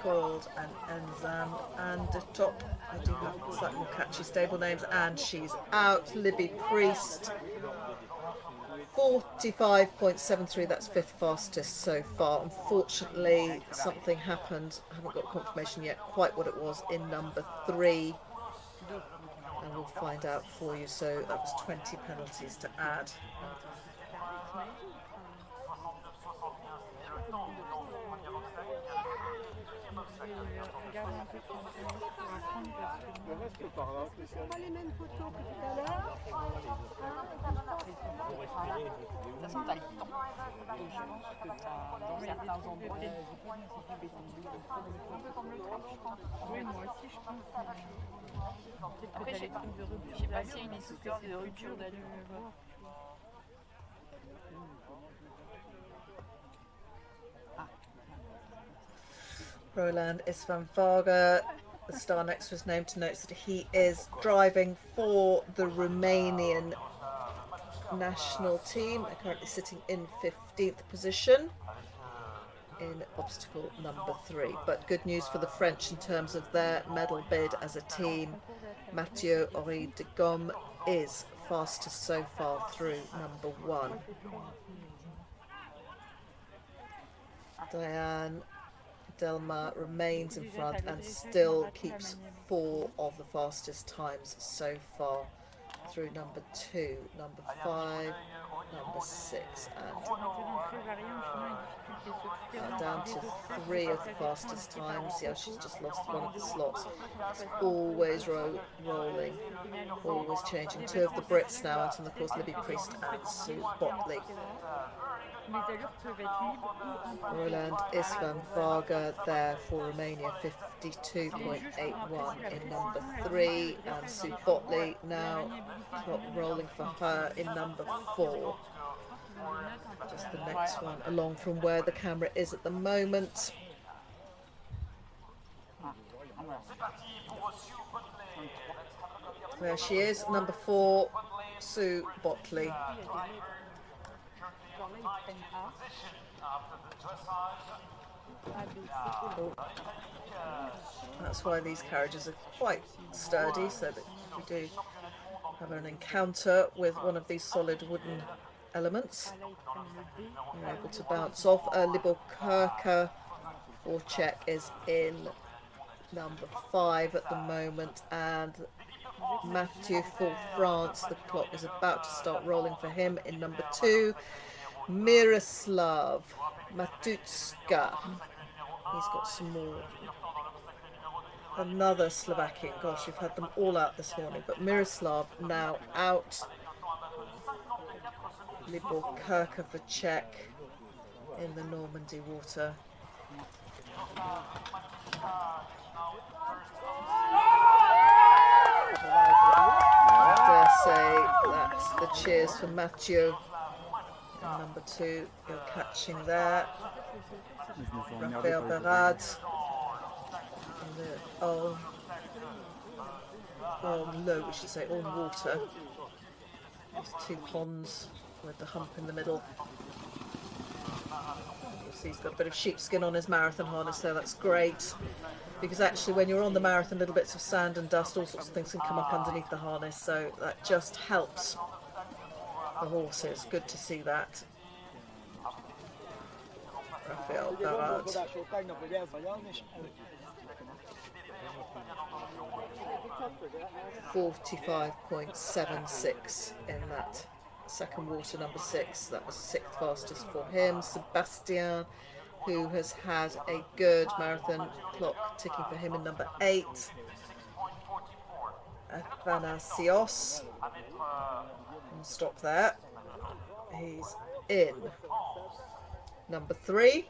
Called and Enzam and the top. I do have slightly more catchy stable names, and she's out. Libby Priest, 45.73, that's 5th fastest so far. Unfortunately, something happened. I haven't got confirmation yet quite what it was in number 3, and we'll find out for you. So that was 20 penalties to add. Roland Isvan-Varga, the star next to his name, denotes that he is driving for the Romanian national team. They're currently sitting in 15th position in obstacle number 3. But good news for the French in terms of their medal bid as a team. Mathieu Henri de Gomme is fastest so far through number 1. Diane Delmar remains in front and still keeps 4 of the fastest times so far through number 2, number 5, number 6, and down to 3 of the fastest times. Yeah, she's just lost one of the slots. It's always rolling, always changing. 2 of the Brits now out on the course, Libby Priest and Sue Botley. Roland Isvan-Varga there for Romania, 52.81 in number 3, and Sue Botley now rolling for her in number 4. Just the next one along from where the camera is at the moment. There she is, number 4, Sue Botley. That's why these carriages are quite sturdy, so that if we do have an encounter with one of these solid wooden elements, we're able to bounce off. Libor Kirka for Czech is in number 5 at the moment, and Mathieu for France, the clock is about to start rolling for him in number 2. Miroslav Matutska, he's got some more. Another Slovakian, gosh, we've had them all out this morning, but Miroslav now out. Libor Kirker for Czech in the Normandy water. I dare say that's the cheers for Mathieu in number 2. You're catching there. Raphael Berard in the low, we should say, on water. There's 2 ponds with the hump in the middle. You see he's got a bit of sheepskin on his marathon harness there. That's great, because actually when you're on the marathon, little bits of sand and dust, all sorts of things can come up underneath the harness, so that just helps the horses. Good to see that. Raphael Berard. 45.76 in that second water, number 6. That was 6th fastest for him. Sebastian, who has had a good marathon clock ticking for him in number 8. Athanasios. Stop there. He's in number 3.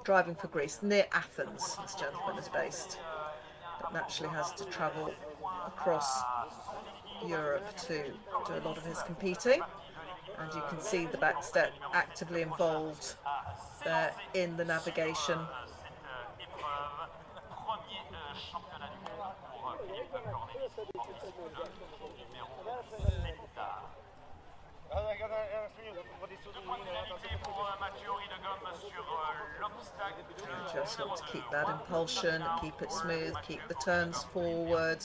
Driving for Greece, near Athens, this gentleman is based, but naturally has to travel across Europe to do a lot of his competing. And you can see the backstep actively involved there in the navigation. Just want to keep that impulsion, keep it smooth, keep the turns forward.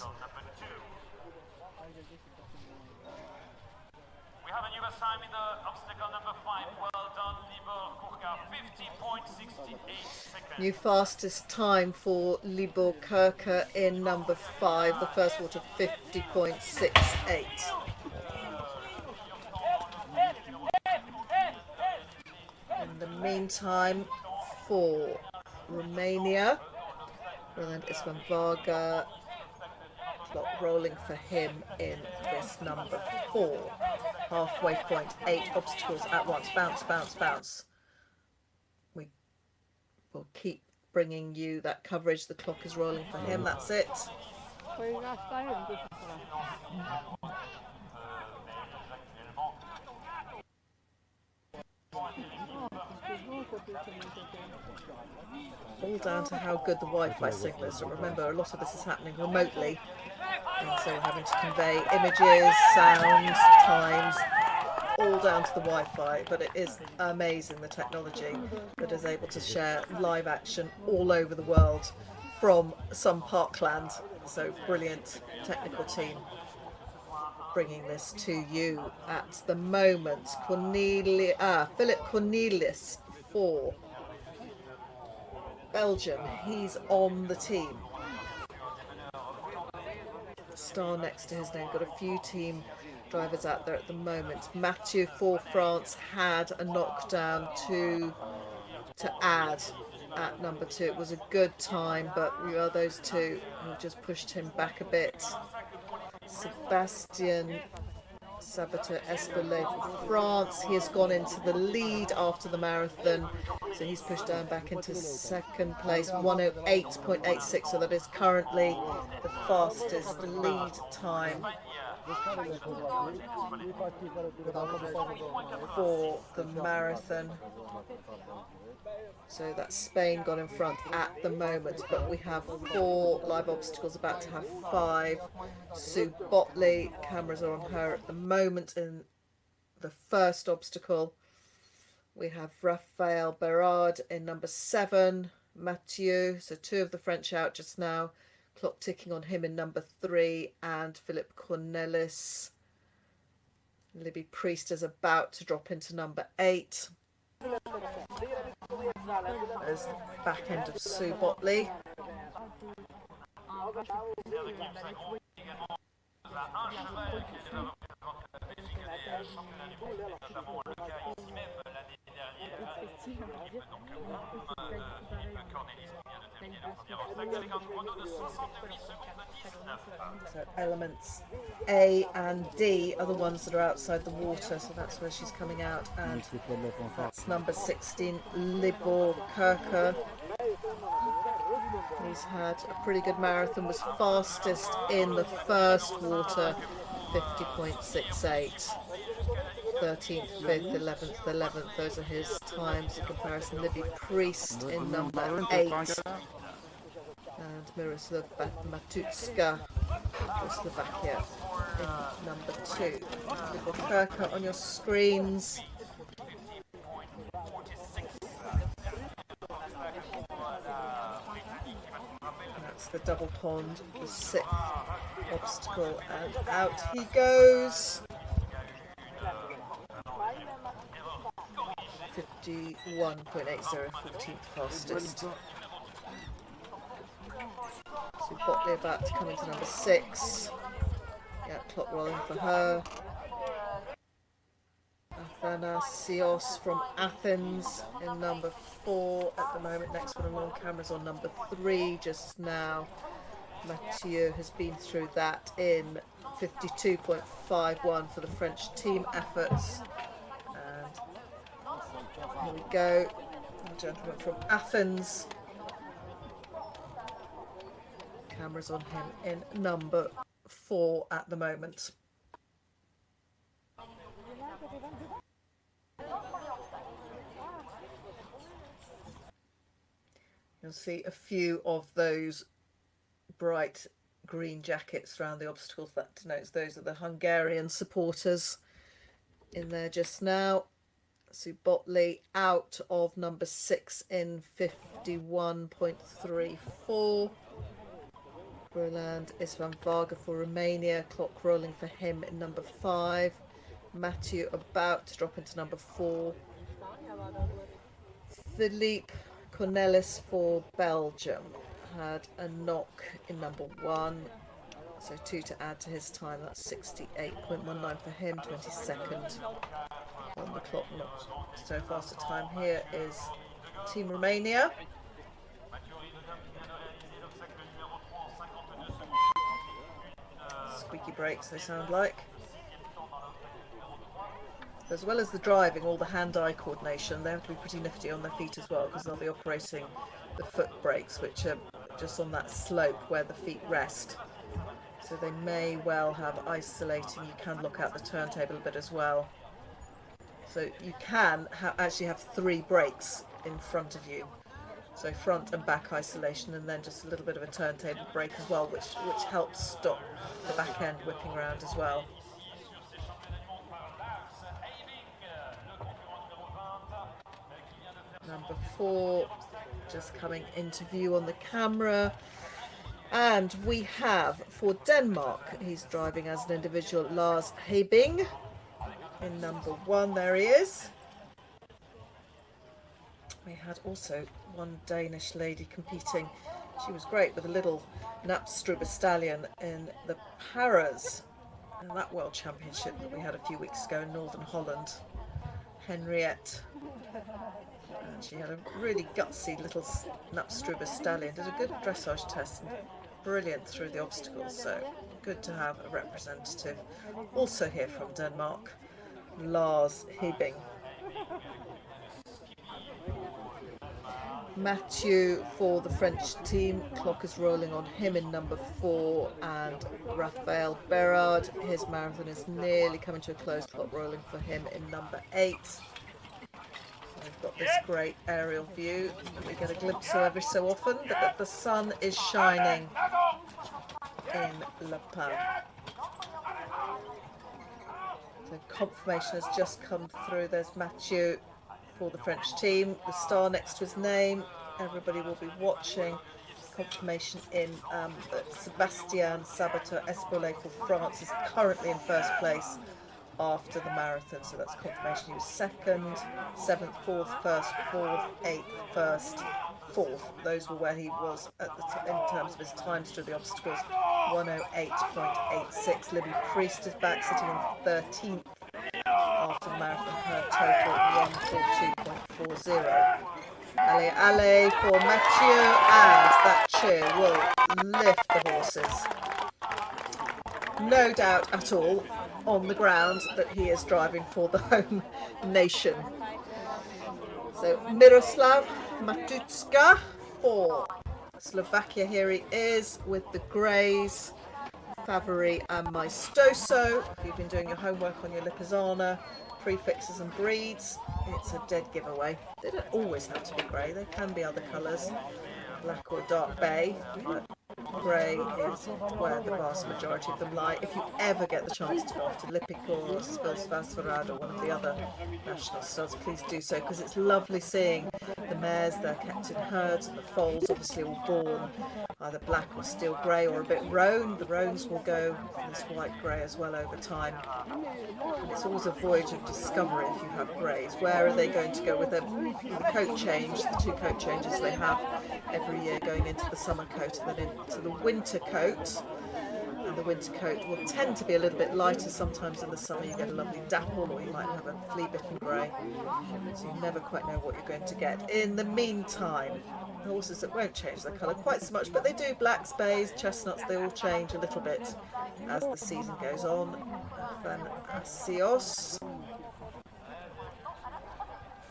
We have a new assignment, obstacle number 5. Well done, Libor Kurka, 50.68 seconds. New fastest time for Libor Kirker in number 5, the first water, 50.68. In the meantime, for Romania, Roland Isvan Varga, clock rolling for him in this number 4. Halfway point, 8 obstacles at once. Bounce, bounce, bounce. We will keep bringing you that coverage. The clock is rolling for him. That's it. All down to how good the Wi-Fi signal is. So remember, a lot of this is happening remotely, and so we're having to convey images, sounds, times, all down to the Wi-Fi. But it is amazing, the technology that is able to share live action all over the world from some parkland. So brilliant technical team bringing this to you at the moment. Philip Cornelis for Belgium, he's on the team. Star next to his name. Got a few team drivers out there at the moment. Mathieu for France had a knockdown to add at number 2. It was a good time, but we are those 2 who just pushed him back a bit. Sebastian Sabater Espelay for France. He has gone into the lead after the marathon, so he's pushed down back into second place, 108.86, so that is currently the fastest lead time for the marathon. So that's Spain got in front at the moment, but we have 4 live obstacles, about to have 5. Sue Botley, cameras are on her at the moment in the first obstacle. We have Raphael Berard in number 7, Mathieu, so 2 of the French out just now, clock ticking on him in number 3, and Philip Cornelis. Libby Priest is about to drop into number 8. There's the back end of Sue Botley. So elements A and D are the ones that are outside the water, so that's where she's coming out. And that's number 16, Libor Kirker. He's had a pretty good marathon, was fastest in the first water, 50.68. 13th, 5th, 11th, 11th, those are his times in comparison. Libby Priest in number 8. And Miroslav Matutska for Slovakia in number 2. Libor Kirker on your screens. That's the double pond, the 6th obstacle, and out he goes. 51.80, 14th fastest. So Botley about to come into number 6. Yeah, clock rolling for her. Athanasios from Athens in number 4 at the moment. Next one along, cameras on number 3 just now. Mathieu has been through that in 52.51 for the French team efforts. And here we go, the gentleman from Athens. Cameras on him in number 4 at the moment. You'll see a few of those bright green jackets around the obstacles. That denotes those are the Hungarian supporters in there just now. So Botley out of number 6 in 51.34. Roland Isvan Varga for Romania, clock rolling for him in number 5. Mathieu about to drop into number 4. Philippe Cornelis for Belgium had a knock in number 1, so 2 to add to his time. That's 68.19 for him, 22nd on the clock. Not so fast a time here is Team Romania. Squeaky brakes they sound like. As well as the driving, all the hand-eye coordination, they have to be pretty nifty on their feet as well, because they'll be operating the foot brakes, which are just on that slope where the feet rest. So they may well have isolating. You can look out the turntable a bit as well. So you can actually have 3 brakes in front of you. So front and back isolation, and then just a little bit of a turntable brake as well, which helps stop the back end whipping around as well. Number 4 just coming into view on the camera. And we have for Denmark, he's driving as an individual, Lars Hebing in number 1. There he is. We had also one Danish lady competing. She was great with a little Napstruber stallion in the Haras, and that World Championship that we had a few weeks ago in Northern Holland. Henriette. And she had a really gutsy little Napstruber stallion, did a good dressage test and brilliant through the obstacles, so good to have a representative also here from Denmark, Lars Hebing. Mathieu for the French team, clock is rolling on him in number 4, and Raphael Berard, his marathon is nearly coming to a close, clock rolling for him in number 8. We've got this great aerial view that we get a glimpse of every so often, but the sun is shining in Le Pen. So confirmation has just come through. There's Mathieu for the French team, the star next to his name. Everybody will be watching. Confirmation in that Sébastien Sabato Espolay for France is currently in first place after the marathon, so that's confirmation. He was 2nd, 7th, 4th, 1st, 4th, 8th, 1st, 4th. Those were where he was at in terms of his times through the obstacles. 108.86. Libby Priest is back, sitting in 13th after the marathon. Her total 142.40. Allez, allez for Mathieu, and that cheer will lift the horses. No doubt at all on the ground that he is driving for the home nation. So Miroslav Matuszka for Slovakia, here he is with the greys, Favori and Maestoso. If you've been doing your homework on your Lipizzaner, prefixes and breeds, it's a dead giveaway. They don't always have to be grey, they can be other colours, black or dark bay, but grey is where the vast majority of them lie. If you ever get the chance to go off to Lipik or Spilsvassvarad or one of the other national studs, please do so, because it's lovely seeing the mares. They're kept in herds and the foals obviously all born either black or steel grey or a bit roan. The roans will go this white grey as well over time. And it's always a voyage of discovery if you have greys. Where are they going to go with the coat change, the 2 coat changes they have every year, going into the summer coat and then into the winter coat. And the winter coat will tend to be a little bit lighter. Sometimes in the summer you get a lovely dapple, or you might have a flea-bitten grey, so you never quite know what you're going to get. In the meantime, the horses that won't change their colour quite so much, but they do, blacks, bays, chestnuts, they all change a little bit as the season goes on. Athanasios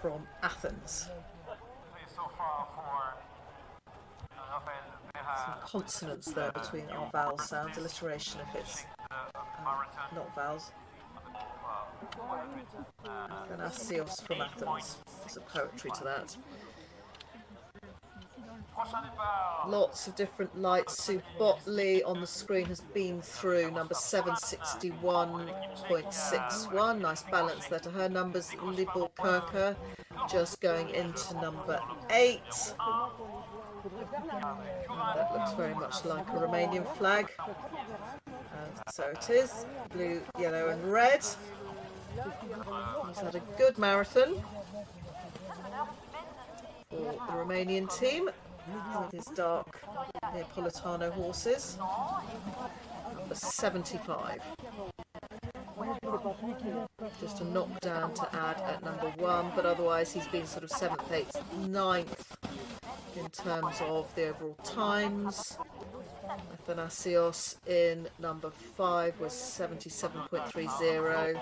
from Athens. Some consonants there between our vowel sounds, alliteration if it's not vowels. Athanasios from Athens. There's a poetry to that. Lots of different lights. Sue Botley on the screen has been through number 761.61. Nice balance there to her numbers. Libel Kirker just going into number 8. That looks very much like a Romanian flag. And so it is. Blue, yellow and red. He's had a good marathon for the Romanian team with his dark Neapolitano horses. Number 75. Just a knockdown to add at number 1, but otherwise he's been sort of 7th, 8th, 9th in terms of the overall times. Athanasios in number 5 was 77.30.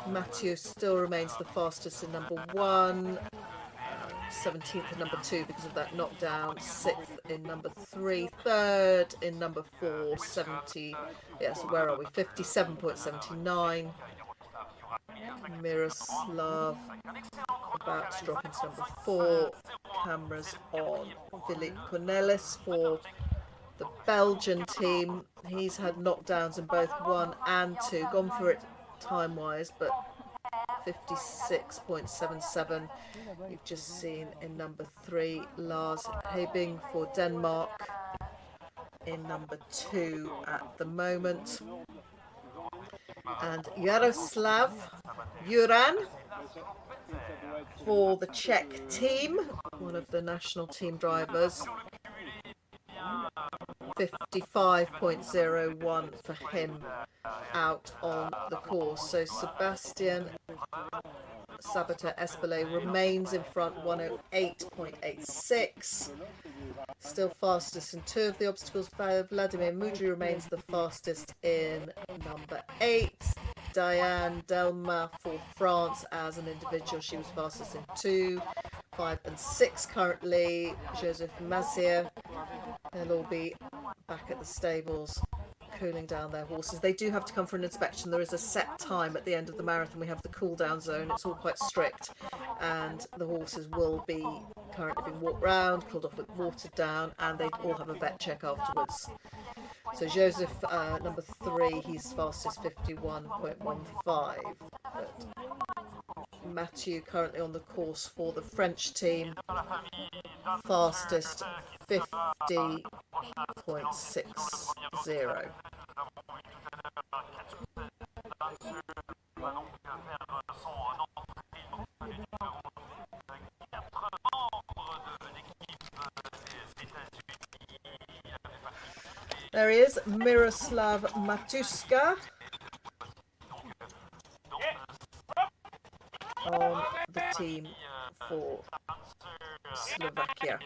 Matthew still remains the fastest in number 1. 17th in number 2 because of that knockdown, 6th in number 3, 3rd in number 4, 70, yes, where are we, 57.79. Miroslav about to drop into number 4. Cameras on Philippe Cornelis for the Belgian team. He's had knockdowns in both 1 and 2, gone for it time-wise, but 56.77. You've just seen in number 3 Lars Hebing for Denmark in number 2 at the moment, and Jaroslav Juran for the Czech team, one of the national team drivers. 55.01 for him out on the course. So Sebastian Sabata Espelay remains in front, 108.86. Still fastest in 2 of the obstacles. Vladimir Mudry remains the fastest in number 8. Diane Delma for France as an individual, she was fastest in 2, 5 and 6 currently. Joseph Mazier, they'll all be back at the stables cooling down their horses. They do have to come for an inspection. There is a set time at the end of the marathon. We have the cool down zone. It's all quite strict, and the horses will be currently being walked round, cooled off, watered down, and they all have a vet check afterwards. So Joseph, number 3, he's fastest 51.15. But Matthew currently on the course for the French team, fastest 50.60. There he is, Miroslav Matuszka on the team for Slovakia.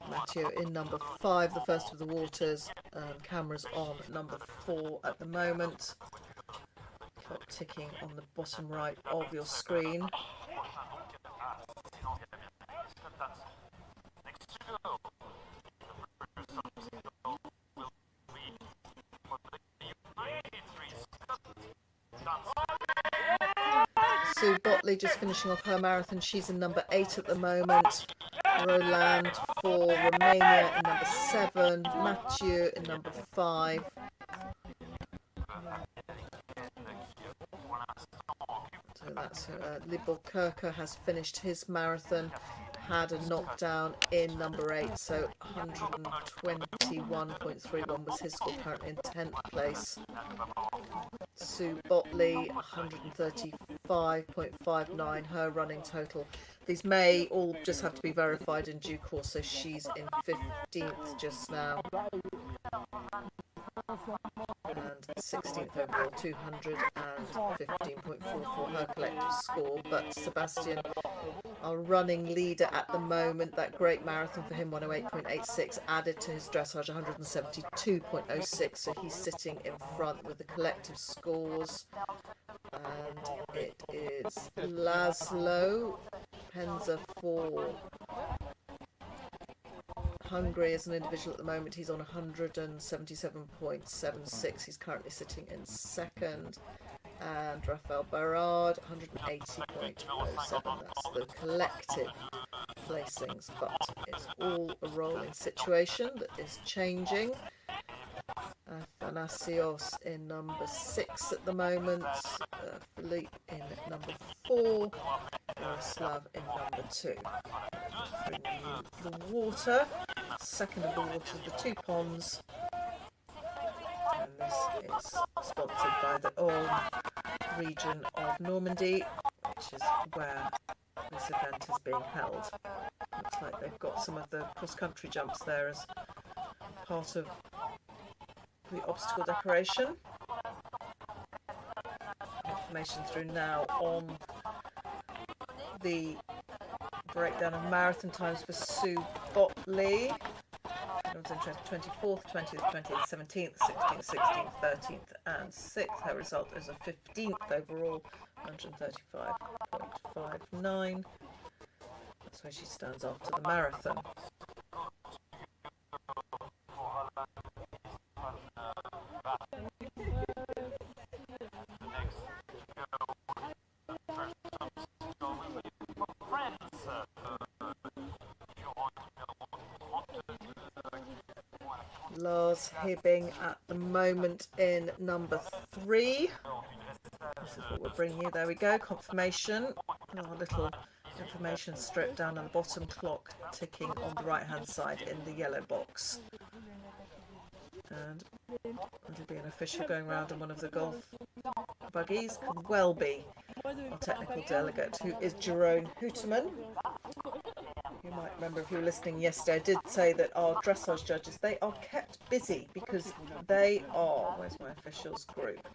Mathieu in number 5, the first of the waters. Cameras on number 4 at the moment. Clock ticking on the bottom right of your screen. Sue Botley just finishing off her marathon. She's in number 8 at the moment. Roland for Romania in number 7. Mathieu in number 5. So that's Libor Kirker has finished his marathon. Had a knockdown in number 8, so 121.31 was his score, currently in 10th place. Sue Botley, 135.59, her running total. These may all just have to be verified in due course, so she's in 15th just now. And 16th overall, 215.44 her collective score. But Sebastian, our running leader at the moment, that great marathon for him, 108.86, added to his dressage 172.06, so he's sitting in front with the collective scores. And it is Laszlo Penza for Hungary as an individual at the moment. He's on 177.76. He's currently sitting in second. And Rafael Barrard, 180.07. That's the collective placings, but it's all a rolling situation that is changing. Athanasios in number 6 at the moment. Philippe in number 4. Yaroslav in number 2. Bringing you the water. Second of the water, the 2 ponds. And this is sponsored by the Orne region of Normandy, which is where this event is being held. Looks like they've got some of the cross-country jumps there as part of the obstacle decoration. Information through now on the breakdown of marathon times for Sue Botley. It was interesting, 24th, 20th, 20th, 17th, 16th, 16th, 13th and 6th. Her result is a 15th overall, 135.59. That's where she stands after the marathon. Lars Hibbing at the moment in number 3. This is what we're bringing you. There we go. Confirmation. Our little information strip down on the bottom, clock ticking on the right hand side in the yellow box. And it'll be an official going around in one of the golf buggies. Could well be our technical delegate, who is Jerome Hooterman. You might remember if you were listening yesterday, I did say that our dressage judges, they are kept busy because they are, where's my officials group,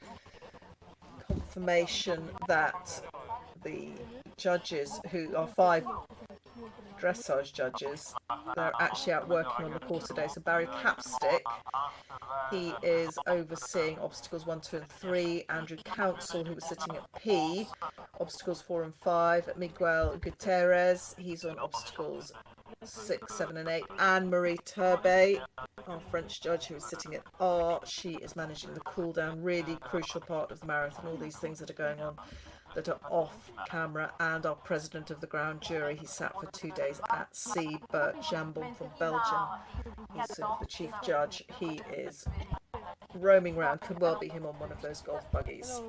confirmation that the judges, who are 5 dressage judges, they're actually out working on the course today. So Barry Capstick, he is overseeing obstacles 1, 2 and 3. Andrew Council, who was sitting at P, obstacles 4 and 5. Miguel Gutierrez, he's on obstacles 6, 7 and 8. Anne-Marie Turbay, our French judge, who is sitting at R, she is managing the cool down, really crucial part of the marathon, all these things that are going on that are off camera. And our president of the ground jury, he sat for 2 days at sea, Bert Jambon from Belgium. He's the chief judge. He is roaming around, could well be him on one of those golf buggies.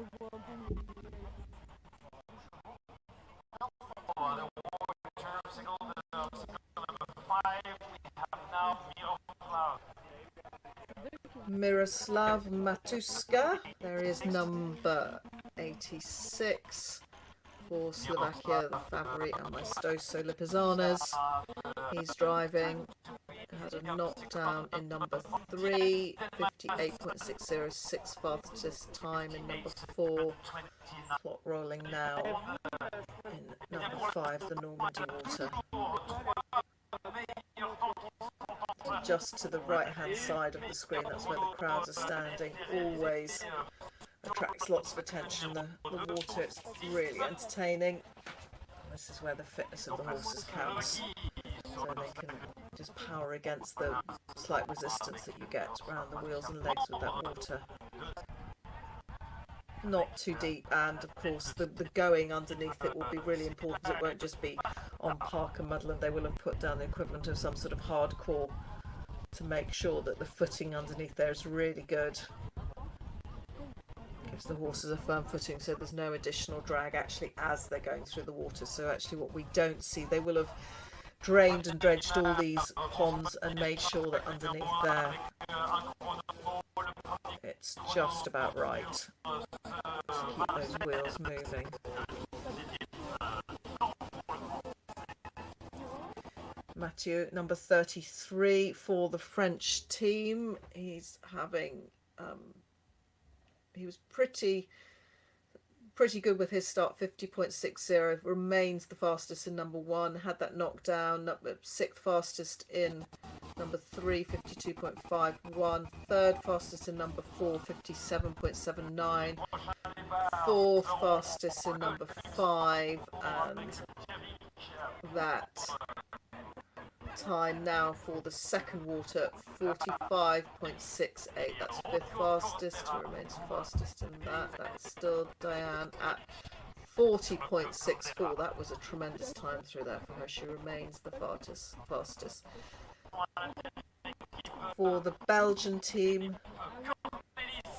Miroslav Matuska, there is number 86 for Slovakia, the Favori and Maestoso Lipizanas. He's driving, had a knockdown in number 3, 58.606 fastest time in number 4. Plot rolling now in number 5, the Normandy Water. Just to the right-hand side of the screen, that's where the crowds are standing. Always attracts lots of attention. The water is really entertaining. This is where the fitness of the horses counts. So they can just power against the slight resistance that you get around the wheels and legs with that water. Not too deep, and of course the going underneath it will be really important. It won't just be on park and muddle, and they will have put down the equivalent of some sort of hardcore to make sure that the footing underneath there is really good. Gives the horses a firm footing so there's no additional drag actually as they're going through the water. So actually what we don't see, they will have drained and dredged all these ponds and made sure that underneath there it's just about right to keep those wheels moving. Mathieu, number 33 for the French team. He's having he was pretty good with his start, 50.60, remains the fastest in number 1, had that knockdown, 6th fastest in number 3, 52.51, 3rd fastest in number 4, 57.79, 4th fastest in number 5, and that time now for the second water, 45.68. That's 5th fastest, who remains fastest in that. That's still Diane at 40.64. That was a tremendous time through that for her. She remains the fastest. For the Belgian team,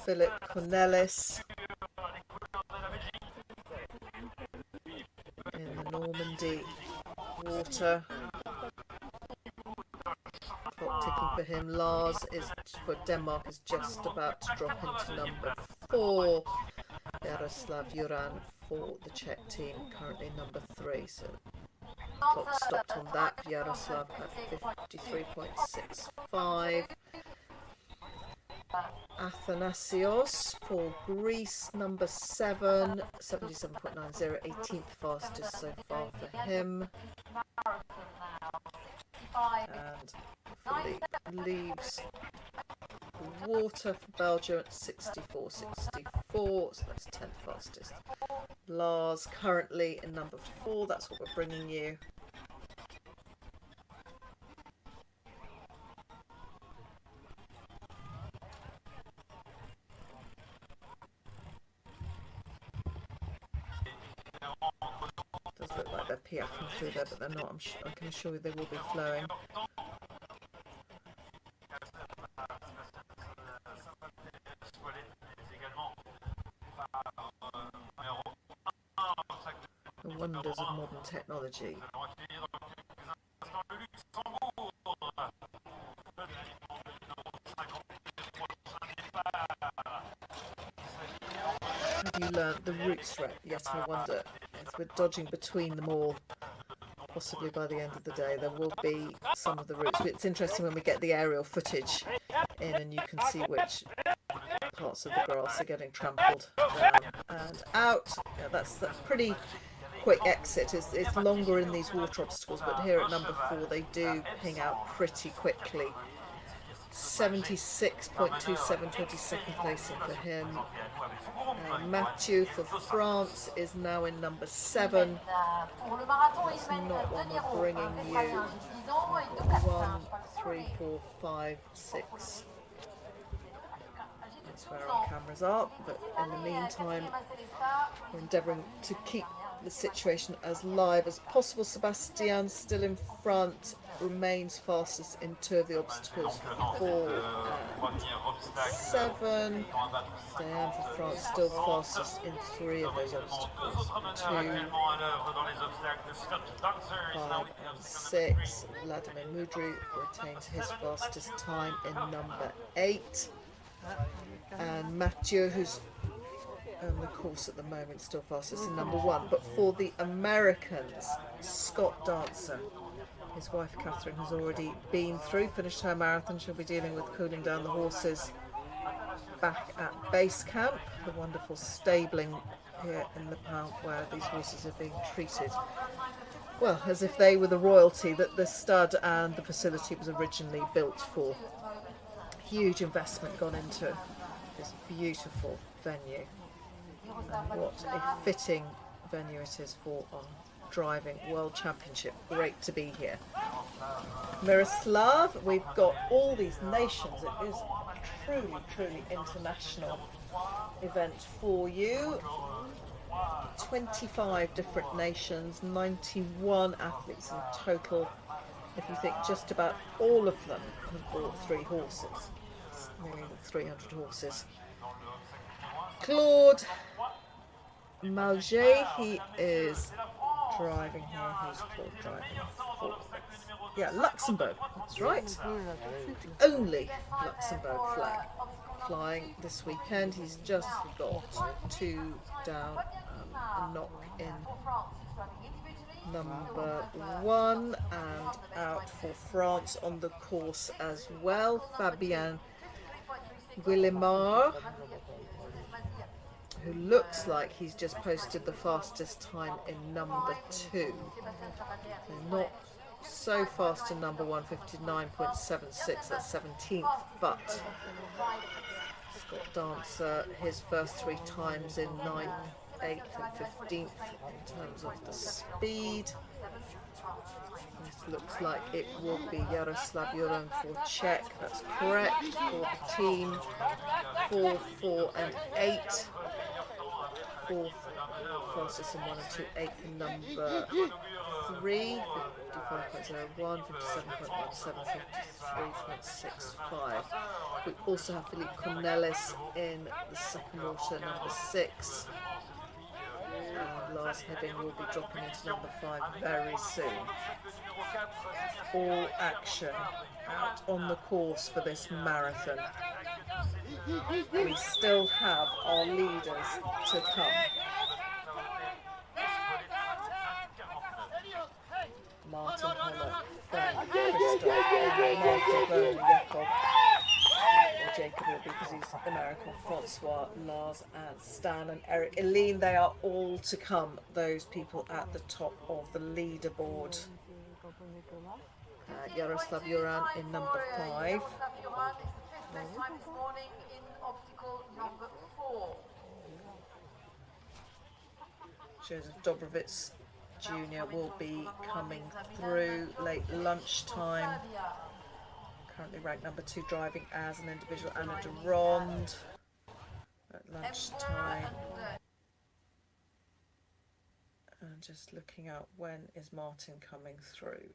Philip Cornelis in the Normandy Water. Clock ticking for him. Lars is for Denmark is just about to drop into number 4. Jaroslav Juran for the Czech team, currently number 3. So clock stopped on that for Jaroslav at 53.65. Athanasios for Greece, number 7, 77.90, 18th fastest so far for him. And Philippe leaves the water for Belgium at 64.64, so that's 10th fastest. Lars currently in number 4, that's what we're bringing you. Does look like they're piaffing through there, but they're not. I can assure you they will be flowing. The wonders of modern technology. Have you learnt the routes yet? I wonder. As we're dodging between them all, possibly by the end of the day there will be some of the routes. It's interesting when we get the aerial footage in and you can see which parts of the grass are getting trampled down and out. Yeah, that's pretty quick exit. It's longer in these water obstacles, but here at number 4 they do ping out pretty quickly. 76.27, 22nd placing for him. Mathieu for France is now in number 7. That's not one we're bringing you. 1, 3, 4, 5, 6. That's where our cameras are, but in the meantime we're endeavouring to keep the situation as live as possible. Sebastian still in front, remains fastest in 2 of the obstacles, 4 and 7. Diane for France still fastest in 3 of those obstacles, 2, 5 and 6. Vladimir Mudry retains his fastest time in number 8. And Mathieu, who's on the course at the moment, still fastest in number 1. But for the Americans, Scott Dancer, his wife Catherine has already been through, finished her marathon. She'll be dealing with cooling down the horses back at base camp, the wonderful stabling here in Le Pin, where these horses are being treated, well, as if they were the royalty that the stud and the facility was originally built for. Huge investment gone into this beautiful venue. What a fitting venue it is for a driving world championship. Great to be here. Miroslav, we've got all these nations. It is a truly international event for you. 25 different nations, 91 athletes in total. If you think just about all of them have bought 3 horses, it's nearly 300 horses. Claude Malget, he is driving here. Who's Claude driving for? Yeah, Luxembourg, that's right. The only Luxembourg flag flying this weekend. He's just got 2 down, a knock in number 1 and out for France on the course as well. Fabien Guillemard, who looks like he's just posted the fastest time in number 2. Not so fast in number 1, 59.76, that's 17th, but Scott Dancer, his first 3 times in 9th, 8th and 15th in terms of the speed. This looks like it will be Jaroslav Juran for Czech, that's correct, for the team. 4, 4 and 8. 4th fastest in 1 and 2, 8th in number 3, 55.01, 57.17, 53.65. We also have Philippe Cornelis in the second water, number 6. And Lars Heading will be dropping into number 5 very soon. All action out on the course for this marathon. We still have our leaders to come. Martin Holler, Frank, Christoph, and Michael Bone, Jacob will be because he's American, Francois, Lars and Stan and Eric Eline. They are all to come, those people at the top of the leaderboard. Jaroslav Juran in number 5. Joseph Dobrovitz Jr. will be coming through late lunchtime. Currently ranked number 2, driving as an individual. Anna de Ronde at lunchtime. And just looking out, when is Martin coming through?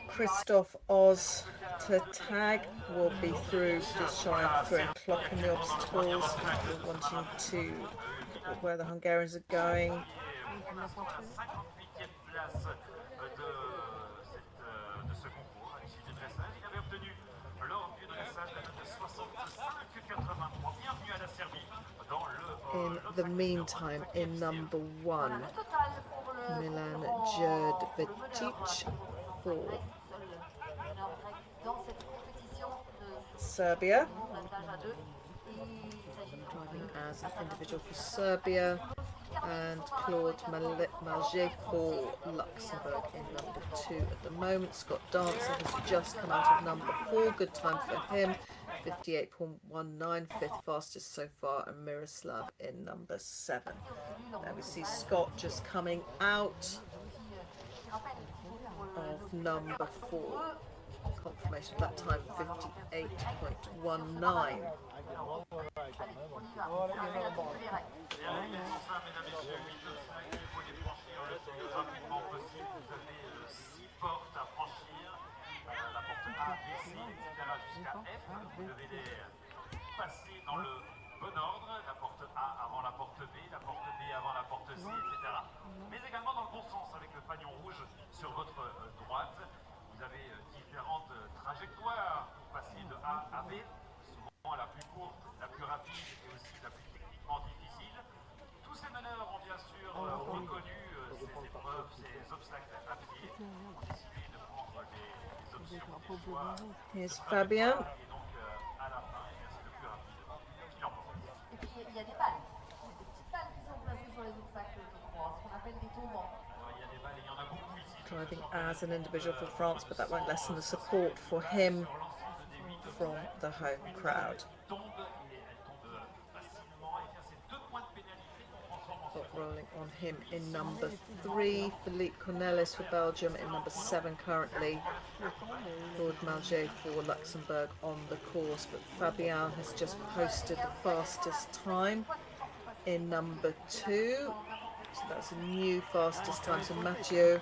Christoph Oz to tag will be through just shy of 3 o'clock in the obstacles. We're wanting to look at where the Hungarians are going. In the meantime, in number 1, Milan Djerdjevic for Serbia, driving as an individual for Serbia, and Claude Malget for Luxembourg in number 2 at the moment. Scott Dancer has just come out of number 4, good time for him, 58.19, 5th fastest so far, and Miroslav in number 7. There we see Scott just coming out of number 4. Confirmation of that time, 58.19. Passer dans le bon ordre, la porte A avant la porte B, la porte B avant la porte C, etc. Mais également dans le bon sens avec le fanion rouge sur votre droite. Vous avez différentes trajectoires pour passer de A à B, souvent la plus courte, la plus rapide et aussi la plus techniquement difficile. Tous ces meneurs ont bien sûr reconnu ces épreuves, ces obstacles à pied, ont décidé de prendre les obstacles Here's Fabien. Et puis il y a des balles. Des petites balles qui sont placées sur les obstacles, je crois, ce qu'on appelle des tombants. Driving as an individual for France, but that won't lessen the support for him from the home crowd. Got rolling on him in number 3, Philippe Cornelis for Belgium in number 7 currently, Claude Malget for Luxembourg on the course, but Fabien has just posted the fastest time in number 2, so that's a new fastest time. So Mathieu,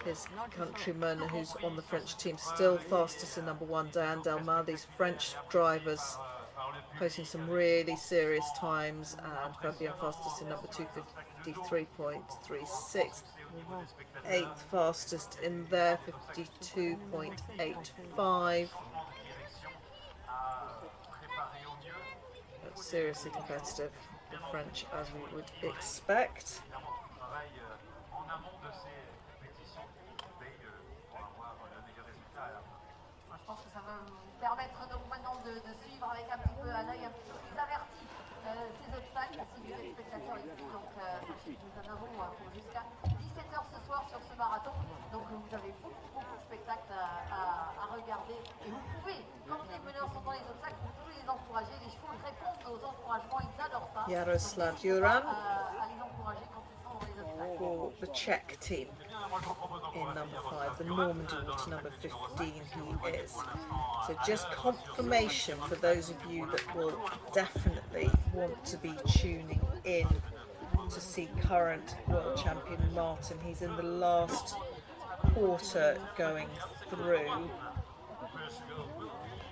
his countryman who's on the French team, still fastest in number 1. Diane Delmas, these French drivers posting some really serious times, and Fabien fastest in number 2, 53.36. 8th fastest in there, 52.85. That's seriously competitive, the French, as we would expect. Je pense que ça va vous permettre donc maintenant de suivre avec un petit peu un œil un petit peu plus averti ces obstacles si vous êtes spectateur ici. Donc nous en avons pour jusqu'à 17 h ce soir sur ce marathon. Donc vous avez beaucoup de spectacles à regarder. Et vous pouvez, quand les meneurs sont dans les obstacles, vous pouvez les encourager. Les chevaux répondent aux encouragements, ils adorent ça. Yaroslav Juran À les encourager quand ils sont dans les obstacles. for the Czech team in number 5, the Normandy Water number 15 he is. So just confirmation for those of you that will definitely want to be tuning in to see current world champion Martin. He's in the last quarter going through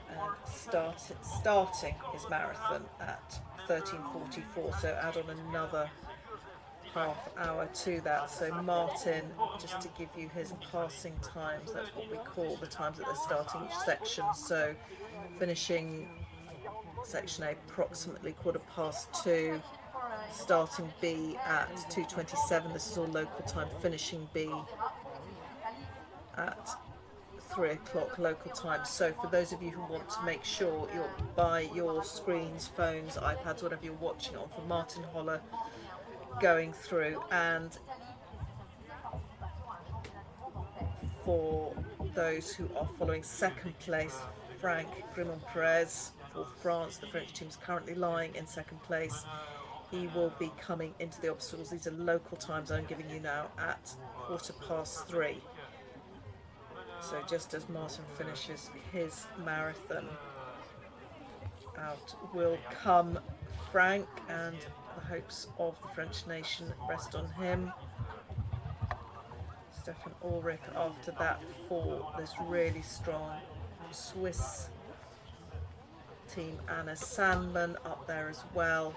and starting his marathon at 13:44, so add on another half hour to that. So Martin, just to give you his passing times, that's what we call the times that they're starting each section. So finishing section A approximately 2:15, starting B at 2:27, this is all local time, finishing B at 3 o'clock local time. So for those of you who want to make sure you're by your screens, phones, iPads, whatever you're watching on, for Martin Holler going through, and for those who are following second place, Frank Grimond-Perez for France, the French team is currently lying in second place. He will be coming into the obstacles. These are local times I'm giving you now at 3:15. So just as Martin finishes his marathon, out will come Frank, and the hopes of the French nation rest on him. Stefan Ulrich after that for this really strong Swiss team. Anna Sandman up there as well.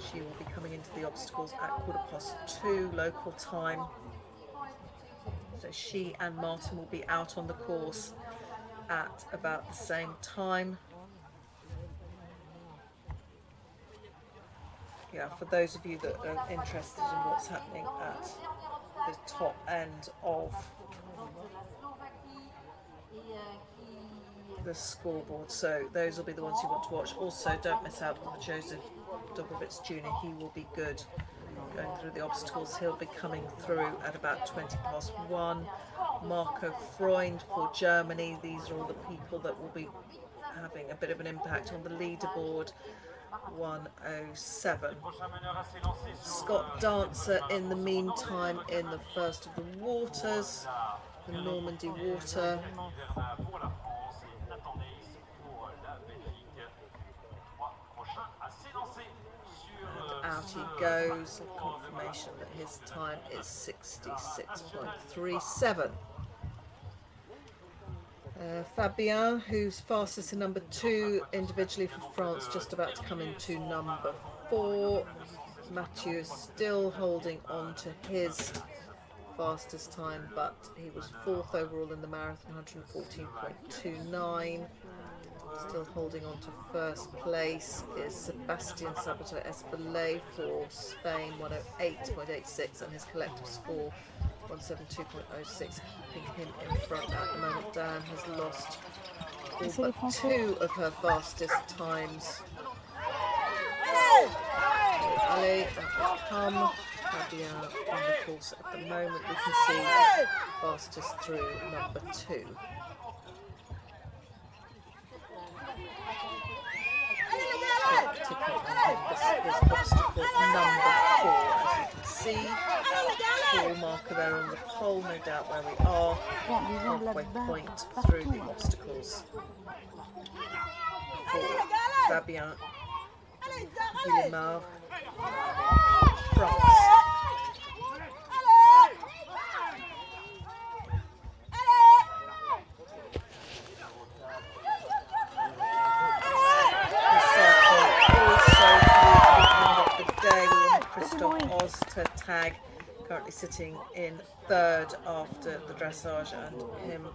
She will be coming into the obstacles at 2:15 local time. So she and Martin will be out on the course at about the same time. Yeah, for those of you that are interested in what's happening at the top end of the scoreboard, so those will be the ones you want to watch. Also, don't miss out on Joseph Dobrovitz Jr. He will be good going through the obstacles. He'll be coming through at about 1:20. Marco Freund for Germany. These are all the people that will be having a bit of an impact on the leaderboard. 1:07. Scott Dancer in the meantime in the first of the waters, the Normandy Water. And out he goes, confirmation that his time is 66.37. Fabien, who's fastest in number 2 individually for France, just about to come into number 4. Mathieu is still holding on to his fastest time, but he was 4th overall in the marathon, 114.29. Still holding on to first place is Sebastian Sabato Espelay for Spain, 108.86, and his collective score 172.06, keeping him in front at the moment. Dan has lost all but 2 of her fastest times. Ali, that will come. Fabien on the course at the moment. We can see fastest through number 2. Ticket on him. This is obstacle number 4, as you can see. Full marker there on the pole, no doubt where we are. Halfway point through the obstacles for Fabien Villemar, France. To tag, currently sitting in 3rd after the dressage, and him,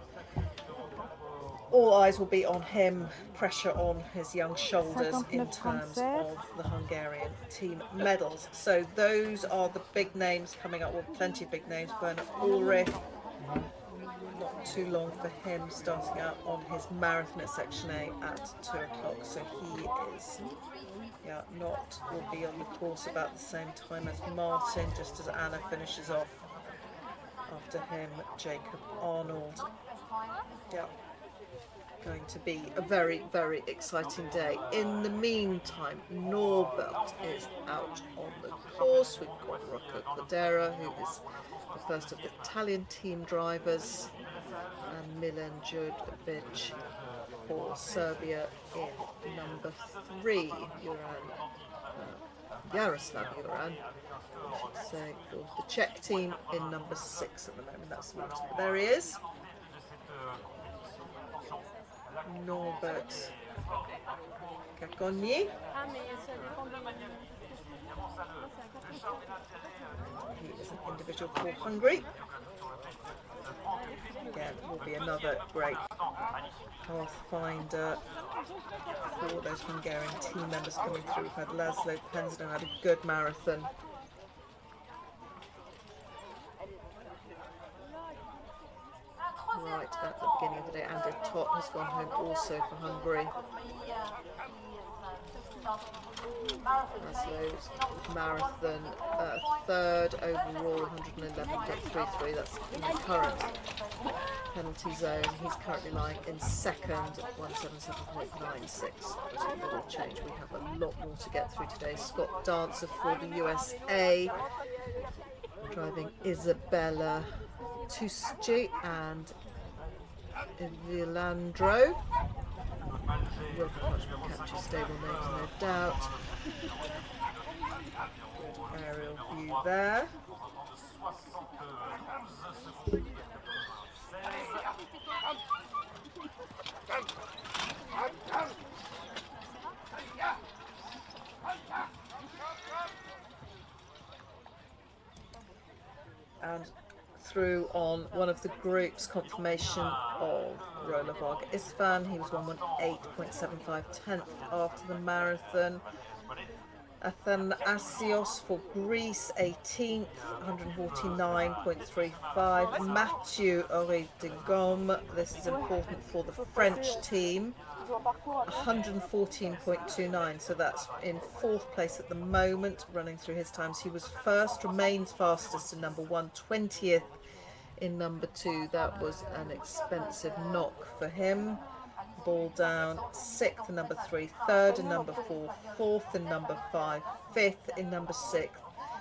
all eyes will be on him, pressure on his young shoulders in terms of the Hungarian team medals. So those are the big names coming up, with plenty of big names. Bernard Ulrich, not too long for him, starting out on his marathon at Section A at 2 o'clock, so he is will be on the course about the same time as Martin, just as Anna finishes off. After him, Jacob Arnold. Going to be a very, very exciting day. In the meantime, Norbert is out on the course. We've got Rocco Cordera, who is the first of the Italian team drivers, and Milan Djurdjevic for Serbia in number 3. Jaroslav Juran, I should say, for the Czech team in number 6 at the moment. That's Martin. There he is. Norbert Gagoni. He is an individual for Hungary. Again, will be another great pathfinder for those Hungarian team members coming through. We've had Laszlo Penzinen had a good marathon. Right at the beginning of the day, Andrew Tott has gone home also for Hungary. Laszlo's marathon, 3rd overall, 111.33. That's in the current penalty zone. He's currently lying in 2nd, 177.96. But it will change. We have a lot more to get through today. Scott Dancer for the USA, driving Isabella Tusci and Vilandro. Will be much more catchy stable names, no doubt. Good aerial view there. And through on one of the groups, confirmation of Rolavog Isfan. He was 118.75 10th after the marathon. Athanasios for Greece, 18th, 149.35. Mathieu Auré de Gomme, this is important for the French team, 114.29, so that's in 4th place at the moment, running through his times. He was first, remains fastest in number 1, 20th in number 2. That was an expensive knock for him. Ball down, 6th in number 3, 3rd in number 4, 4th in number 5, 5th in number 6,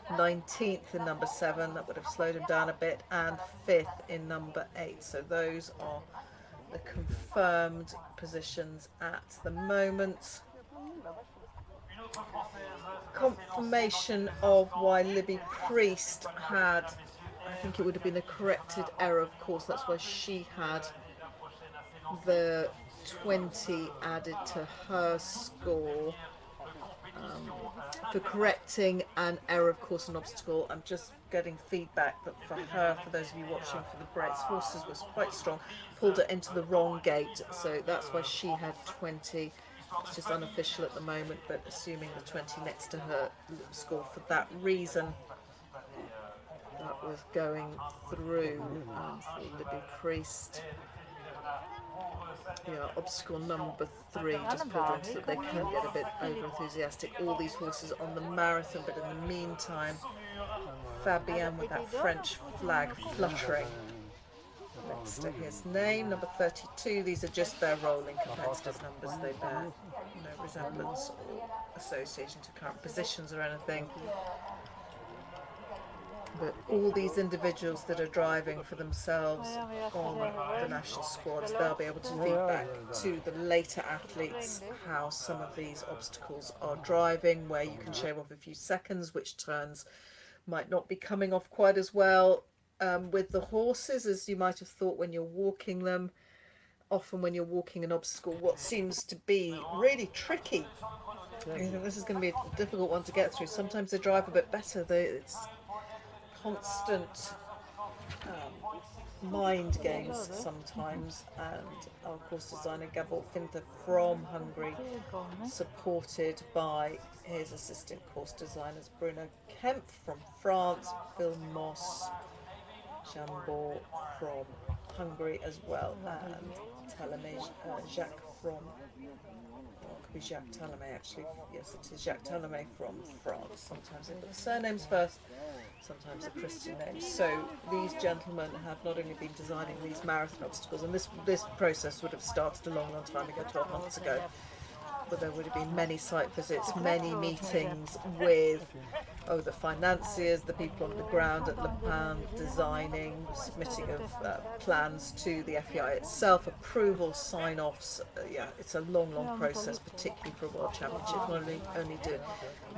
19th in number 7, that would have slowed him down a bit, and 5th in number 8. So those are the confirmed positions at the moment. Confirmation of why Libby Priest had, I think it would have been a corrected error, of course, that's why she had the 20 added to her score for correcting an error, of course, an obstacle. I'm just getting feedback that for her, for those of you watching for the Brett's horses, was quite strong, pulled it into the wrong gate, so that's why she had 20. It's just unofficial at the moment, but assuming the 20 next to her score for that reason. That that was going through for the Priest. Yeah, obstacle number 3, just filtering so that they can get a bit over enthusiastic. All these horses on the marathon, but in the meantime, Fabien with that French flag fluttering next to his name, number 32. These are just their rolling competitive numbers. They bear no resemblance or association to current positions or anything. But all these individuals that are driving for themselves on the national squads, they'll be able to feed back to the later athletes how some of these obstacles are driving, where you can shave off a few seconds, which turns might not be coming off quite as well with the horses as you might have thought when you're walking them. Often when you're walking an obstacle, what seems to be really tricky, this is going to be a difficult one to get through. Sometimes they drive a bit better. It's constant mind games sometimes, and our course designer Gabor Finter from Hungary, supported by his assistant course designers Bruno Kempf from France, Phil Moss, Chambord from Hungary as well, and Talame Jacques from, or it could be Jacques Talame actually, yes it is Jacques Talame from France. Sometimes they put the surnames first, sometimes the Christian names. So these gentlemen have not only been designing these marathon obstacles, and this process would have started a long time ago, 12 months ago, but there would have been many site visits, many meetings with the financiers, the people on the ground at Le Pen, designing, submitting of plans to the FEI itself, approval, sign-offs. Yeah, it's a long process, particularly for a World Championship. Not only do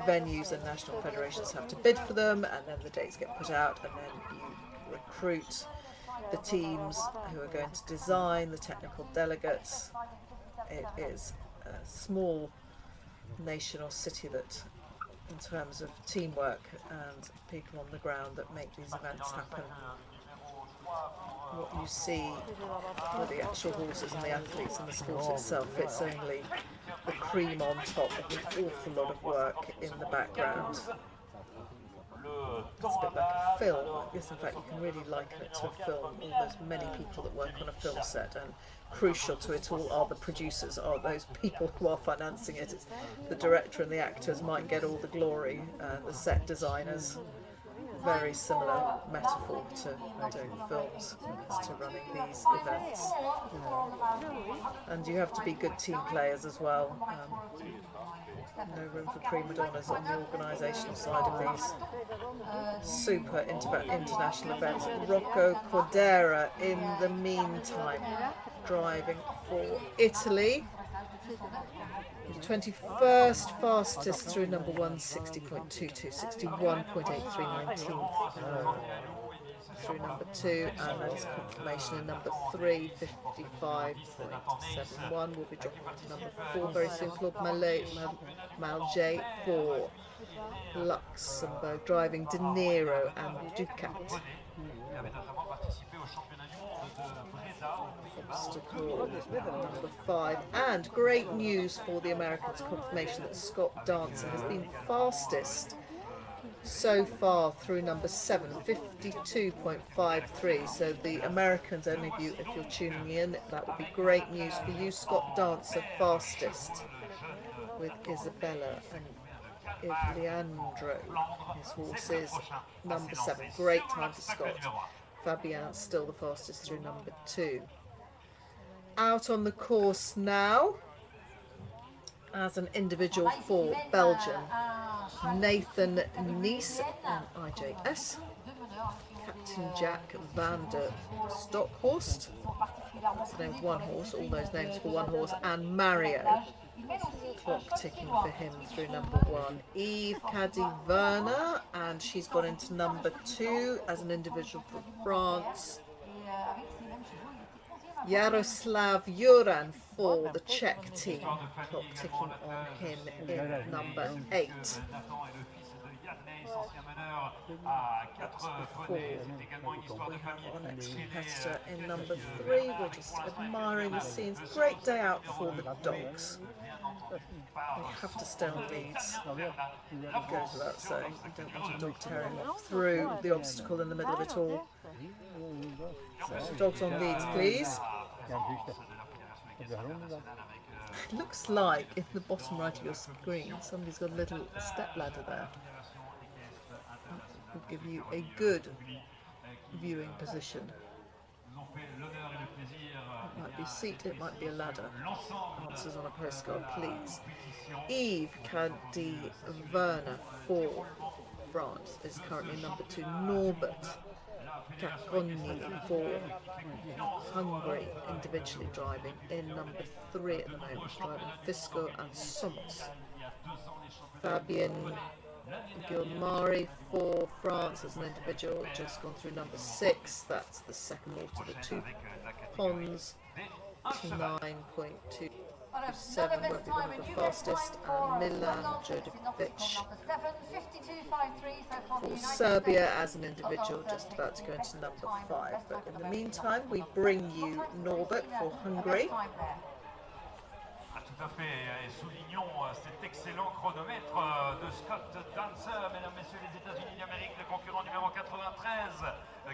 venues and national federations have to bid for them, and then the dates get put out, and then you recruit the teams who are going to design, the technical delegates. It is a small nation or city that, in terms of teamwork and people on the ground, that make these events happen. What you see with the actual horses and the athletes and the sport itself, it's only the cream on top of an awful lot of work in the background. It's a bit like a film. Yes, in fact, you can really liken it to a film. All those many people that work on a film set, and crucial to it all are the producers, are those people who are financing it. It's the director and the actors might get all the glory, the set designers. Very similar metaphor to doing films as to running these events. And you have to be good team players as well. No room for prima donnas on the organisational side of these super international events. Rocco Cordera, in the meantime, driving for Italy. 21st fastest through number 1, 60.22, 61.83, 19th through number 2, and that is confirmation in number 3, 55.71. We'll be dropping to number 4 very soon. Claude Malget for Luxembourg, driving De Niro and Ducat. Obstacle number 5, and great news for the Americans, confirmation that Scott Dancer has been fastest so far through number 7, 52.53. So the Americans, only of you, if you're tuning in, that would be great news for you. Scott Dancer fastest with Isabella and Leandro, his horses, number 7. Great time for Scott. Fabien still the fastest through number 2. Out on the course now, as an individual for Belgium, Nathan Nice and IJS, Captain Jack van der Stockhorst, that's the name of one horse, all those names for one horse, and Mario, clock ticking for him through number 1. Eve Caddy Werner, and she's gone into number 2 as an individual for France. Yaroslav Juran for the Czech team, clock ticking on him in number 8. That's before we have our next competitor in number 3. We're just admiring the scenes. Great day out for the dogs. They have to stay on leads. It goes without saying. You don't want a dog tearing off through the obstacle in the middle of it all. So dogs on leads, please. It looks like in the bottom right of your screen somebody's got a little step ladder there. That will give you a good viewing position. It might be a seat, it might be a ladder. Answers on a postcard, please. Yves Caddy Werner for France is currently number 2. Norbert Cacconi for Hungary, individually driving in number 3 at the moment, driving Fisco and Somos. Fabien Gilmari for France as an individual, just gone through number 6. That's the second water, the 2 ponds, 29.27 will be one of the fastest, and Milan Djordjevic for Serbia as an individual, just about to go into number 5. But in the meantime, we bring you Norbert for Hungary. Tout à fait, et soulignons cet excellent chronomètre de Scott Dancer, mesdames, messieurs, les États-Unis d'Amérique, le concurrent numéro 93,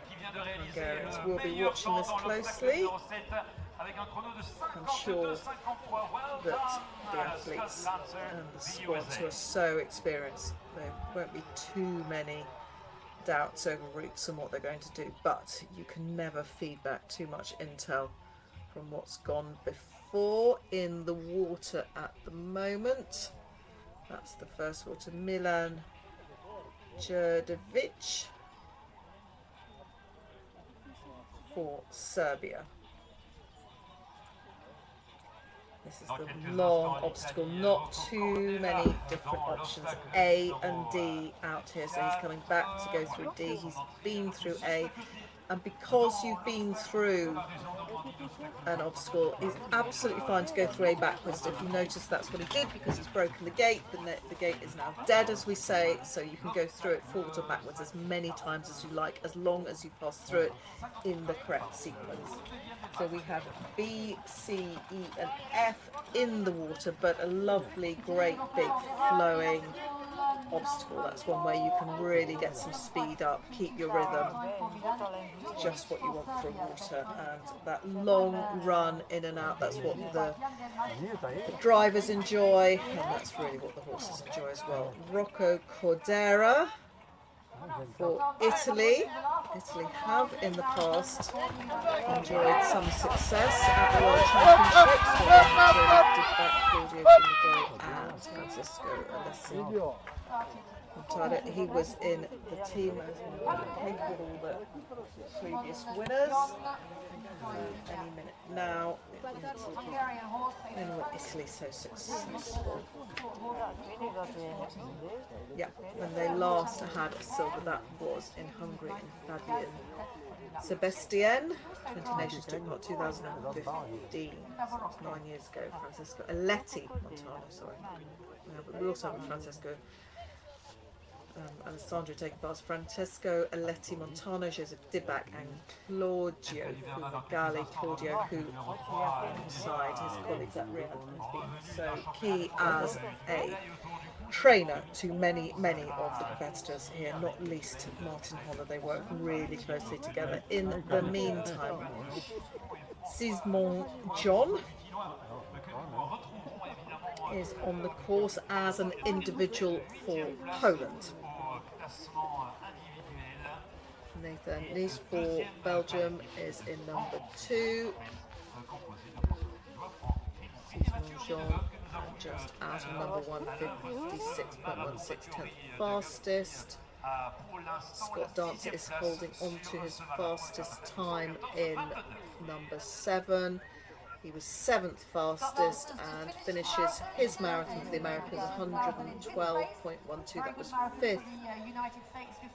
qui vient de réaliser le meilleur temps dans l'obstacle numéro 7 avec un chrono de 52,53. That the athletes and the squads who are so experienced, there won't be too many doubts over routes and what they're going to do, but you can never feed back too much intel from what's gone before in the water at the moment. That's the first water, Milan Djordjevic for Serbia. This is the long obstacle, not too many different options. A and D out here, so he's coming back to go through D. He's been through A, and because you've been through an obstacle, it's absolutely fine to go through A backwards. If you notice, that's what he did because he's broken the gate. The gate is now dead, as we say, so you can go through it forwards or backwards as many times as you like, as long as you pass through it in the correct sequence. So we have B, C, E and F in the water, but a lovely, great, big, flowing obstacle. That's one where you can really get some speed up, keep your rhythm, just what you want for water. And that long run in and out, that's what the drivers enjoy, and that's really what the horses enjoy as well. Rocco Cordera for Italy. Italy have in the past enjoyed some success at the World Championships. And Francisco Alessi. He was in the team as one of the previous winners. Any minute now. Italy so successful. Yeah, when they last had silver, that was in Hungary in Fabien Sebastian. 20 nations took part 2015. So that's 9 years ago. Francisco Aletti Montano, sorry. But we also have Francesco Alessandro taking part. Francesco Aletti Montano, Joseph Dibak and Claudio Fumagalli. Claudio, who alongside his colleagues at Rio has been so key as a trainer to many of the competitors here, not least Martin Holler. They work really closely together. In the meantime, Sismon John is on the course as an individual for Poland. Nathan Nice for Belgium is in number 2. Sismon Jean just out of number 1, 56.16, fastest. Scott Dancer is holding on to his fastest time in number 7. He was 7th fastest and finishes his marathon for the Americans 112.12. That was 5th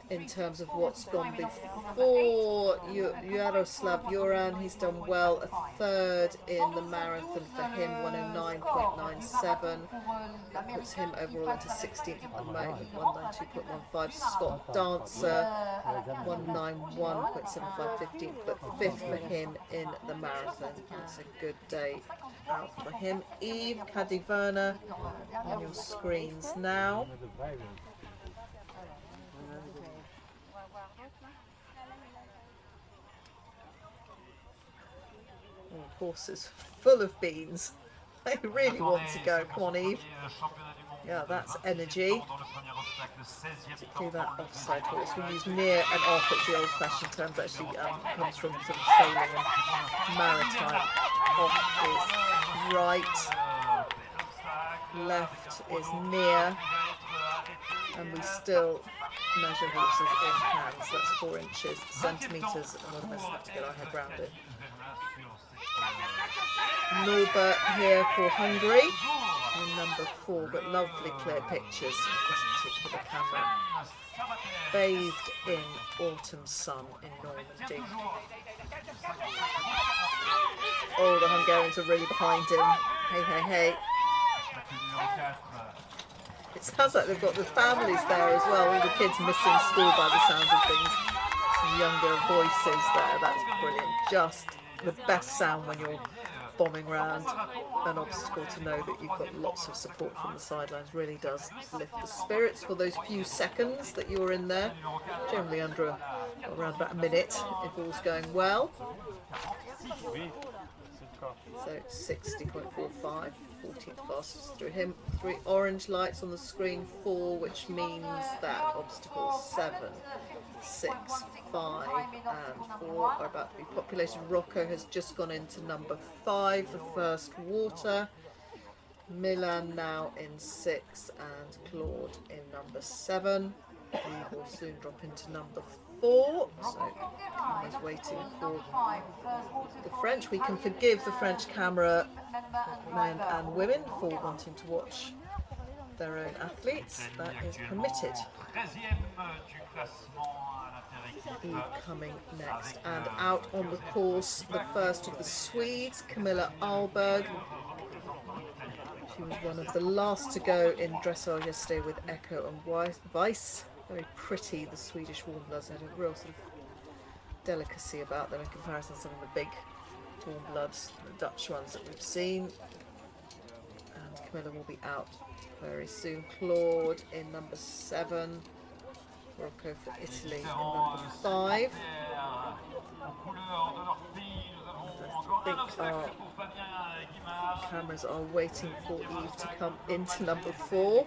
in terms of what's gone before. Yaroslav Juran, he's done well, a 3rd in the marathon for him, 109.97. That puts him overall into 16th at the moment, 192.15. Scott Dancer, 191.75, 15th, but 5th for him in the marathon. That's a good day out for him. Eve Cadiverna on your screens now. Oh, horses full of beans. They really want to go. Come on, Eve. Yeah, that's energy. Particularly that offside horse. We use near and off. It's the old-fashioned terms. Actually, comes from sort of sailing and maritime. Off is right. Left is near. And we still measure horses in hands. That's 4 inches, centimetres, and one of us have to get our head round it. Norbert here for Hungary in number 4, but lovely clear pictures of this particular camera. Bathed in autumn sun in Normandy. Oh, the Hungarians are really behind him. Hey, hey, hey. It sounds like they've got the families there as well, all the kids missing school by the sounds of things. Some younger voices there, that's brilliant. Just the best sound when you're bombing around an obstacle, to know that you've got lots of support from the sidelines. Really does lift the spirits for those few seconds that you're in there. Generally under around about a minute if all's going well. So 60.45, 14th fastest through him. 3 orange lights on the screen, 4, which means that obstacles 7, 6, 5 and 4 are about to be populated. Rocco has just gone into number 5, the first water. Milan now in 6 and Claude in number 7. He will soon drop into number 4. So he's waiting for the French. We can forgive the French camera men and women for wanting to watch their own athletes. That is permitted. Eve coming next, and out on the course, the first of the Swedes, Camilla Ahlberg. She was one of the last to go in dressage yesterday with Echo and Weiss. Very pretty, the Swedish warm bloods. They had a real sort of delicacy about them in comparison to some of the big warm bloods, the Dutch ones that we've seen. And Camilla will be out very soon. Claude in number 7. Rocco for Italy in number 5. I think our cameras are waiting for Eve to come into number 4.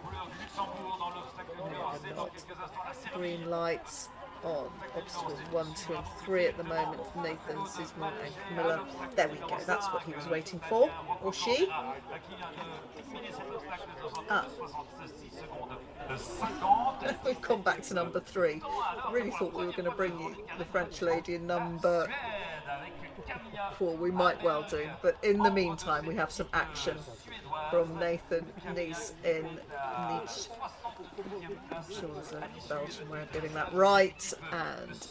No, they're not. Green lights on obstacles 1, 2 and 3 at the moment. Nathan, Sismond and Camilla. There we go, that's what he was waiting for. Or she. We've gone back to number 3. I really thought we were going to bring you the French lady in number 4. We might well do, but in the meantime we have some action from Nathan Nice in Niche. I'm sure there's a Belgian way of getting that right, and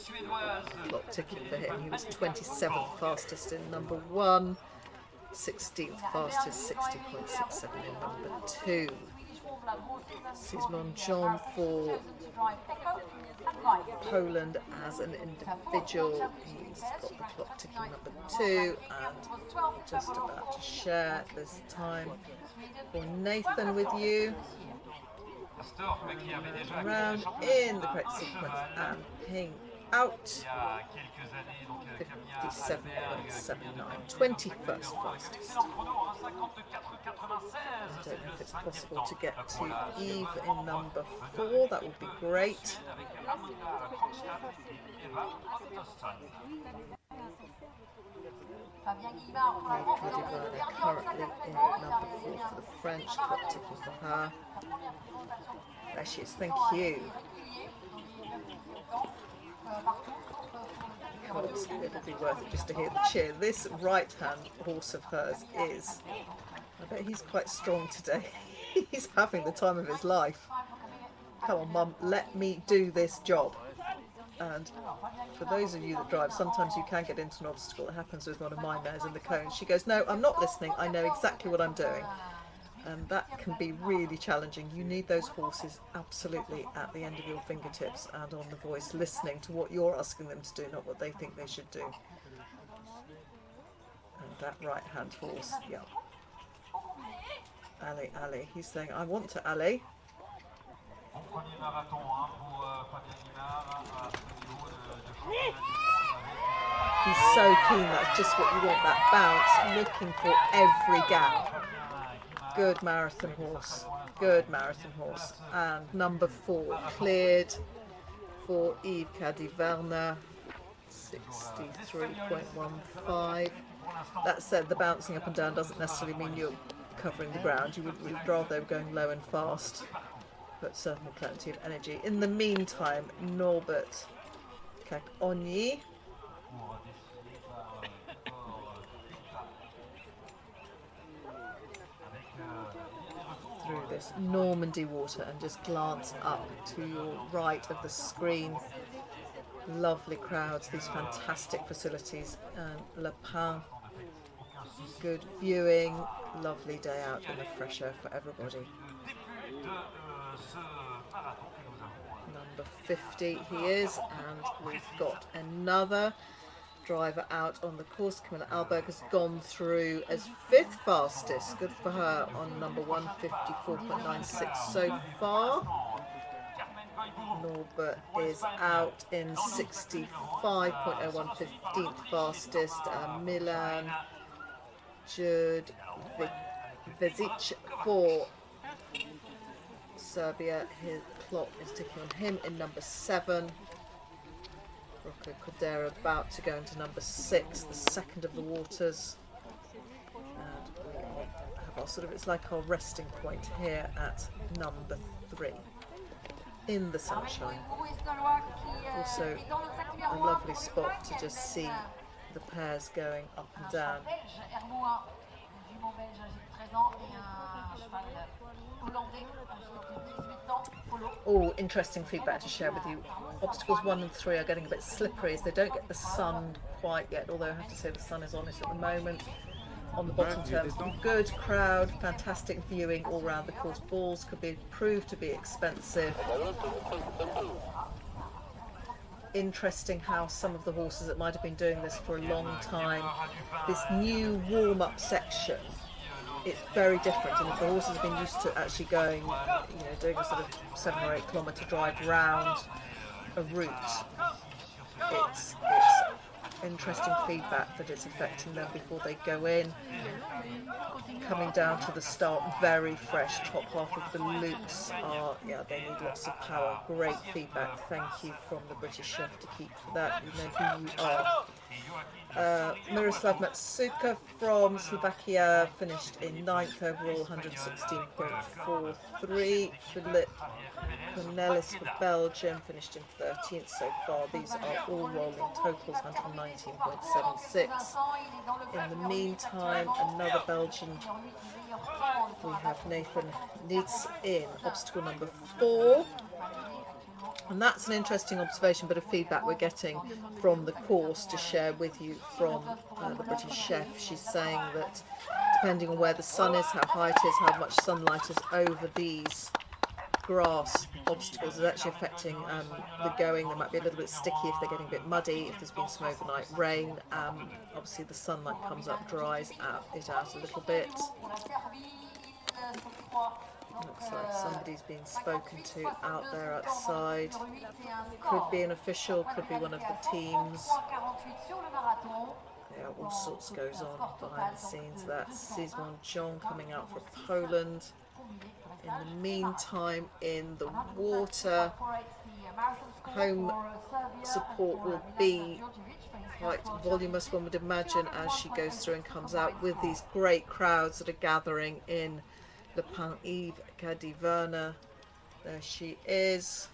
clock ticking for him. He was 27th fastest in number 1, 16th fastest, 60.67 in number 2. Sismond John for Poland as an individual. He's got the clock ticking number 2 and just about to share this time for Nathan with you. Around in the correct sequence and ping out. 57.79, 21st fastest. I don't know if it's possible to get to Eve in number 4, that would be great. Currently in number 4 for the French, clock ticking for her. There she is, thank you. Because it'll be worth it just to hear the cheer. This right hand horse of hers is, I bet he's quite strong today. He's having the time of his life. Come on mum, let me do this job. And for those of you that drive, sometimes you can get into an obstacle. It happens with one of my mares in the cone. She goes, no, I'm not listening, I know exactly what I'm doing. And that can be really challenging. You need those horses absolutely at the end of your fingertips and on the voice, listening to what you're asking them to do, not what they think they should do. And that right hand horse, yeah, allez, allez. He's saying, I want to alley. He's so keen, that's just what you want, that bounce, looking for every gap. Good marathon horse, good marathon horse. And number 4 cleared for Yves Caddy-Werner, 63.15. That said, the bouncing up and down doesn't necessarily mean you're covering the ground. You would rather they were going low and fast, but certainly plenty of energy. In the meantime, Norbert Cagogny through this Normandy water, and just glance up to your right of the screen. Lovely crowds, these fantastic facilities, and Le Pin, good viewing, lovely day out in the fresh air for everybody. Number 50 he is, and we've got another driver out on the course. Camilla Alberg has gone through as 5th fastest, good for her, on number 154.96 so far. Norbert is out in 65.01, 15th fastest. Milan Jurvezic for Serbia. His clock is ticking on him in number 7. Rocco Cordera about to go into number 6, the second of the waters. And we have our sort of, it's like our resting point here at number 3. In the sunshine. Also a lovely spot to just see the pairs going up and down. Oh, interesting feedback to share with you. Obstacles 1 and 3 are getting a bit slippery as they don't get the sun quite yet, although I have to say the sun is on it at the moment. On the bottom terms, good crowd, fantastic viewing all round the course. Balls could be proved to be expensive. Interesting how some of the horses that might have been doing this for a long time, this new warm-up section, it's very different. And if the horses have been used to actually going, doing a sort of 7 or 8 kilometre drive round a route, it's interesting feedback that it's affecting them before they go in. Coming down to the start, very fresh. Top half of the loops are, they need lots of power. Great feedback. Thank you from the British chef to keep for that. You know who you are. Miroslav Matsuka from Slovakia finished in 9th overall, 116.43. Philippe Cornelis for Belgium finished in 13th so far. These are all rolling totals, 119.76. In the meantime, another Belgian, we have Nathan Nietz in obstacle number 4. And that's an interesting observation, bit of feedback we're getting from the course to share with you from the British chef. She's saying that depending on where the sun is, how high it is, how much sunlight is over these grass obstacles, is actually affecting the going. They might be a little bit sticky if they're getting a bit muddy, if there's been some overnight rain. Obviously the sunlight comes up, dries it out a little bit. Looks like somebody's been spoken to out there outside. Could be an official, could be one of the teams. Yeah, all sorts goes on behind the scenes. That's Simon John coming out for Poland. In the meantime, in the water, home support will be quite voluminous, one would imagine, as she goes through and comes out with these great crowds that are gathering in Le Pin. Yves Caddy-Werner, there she is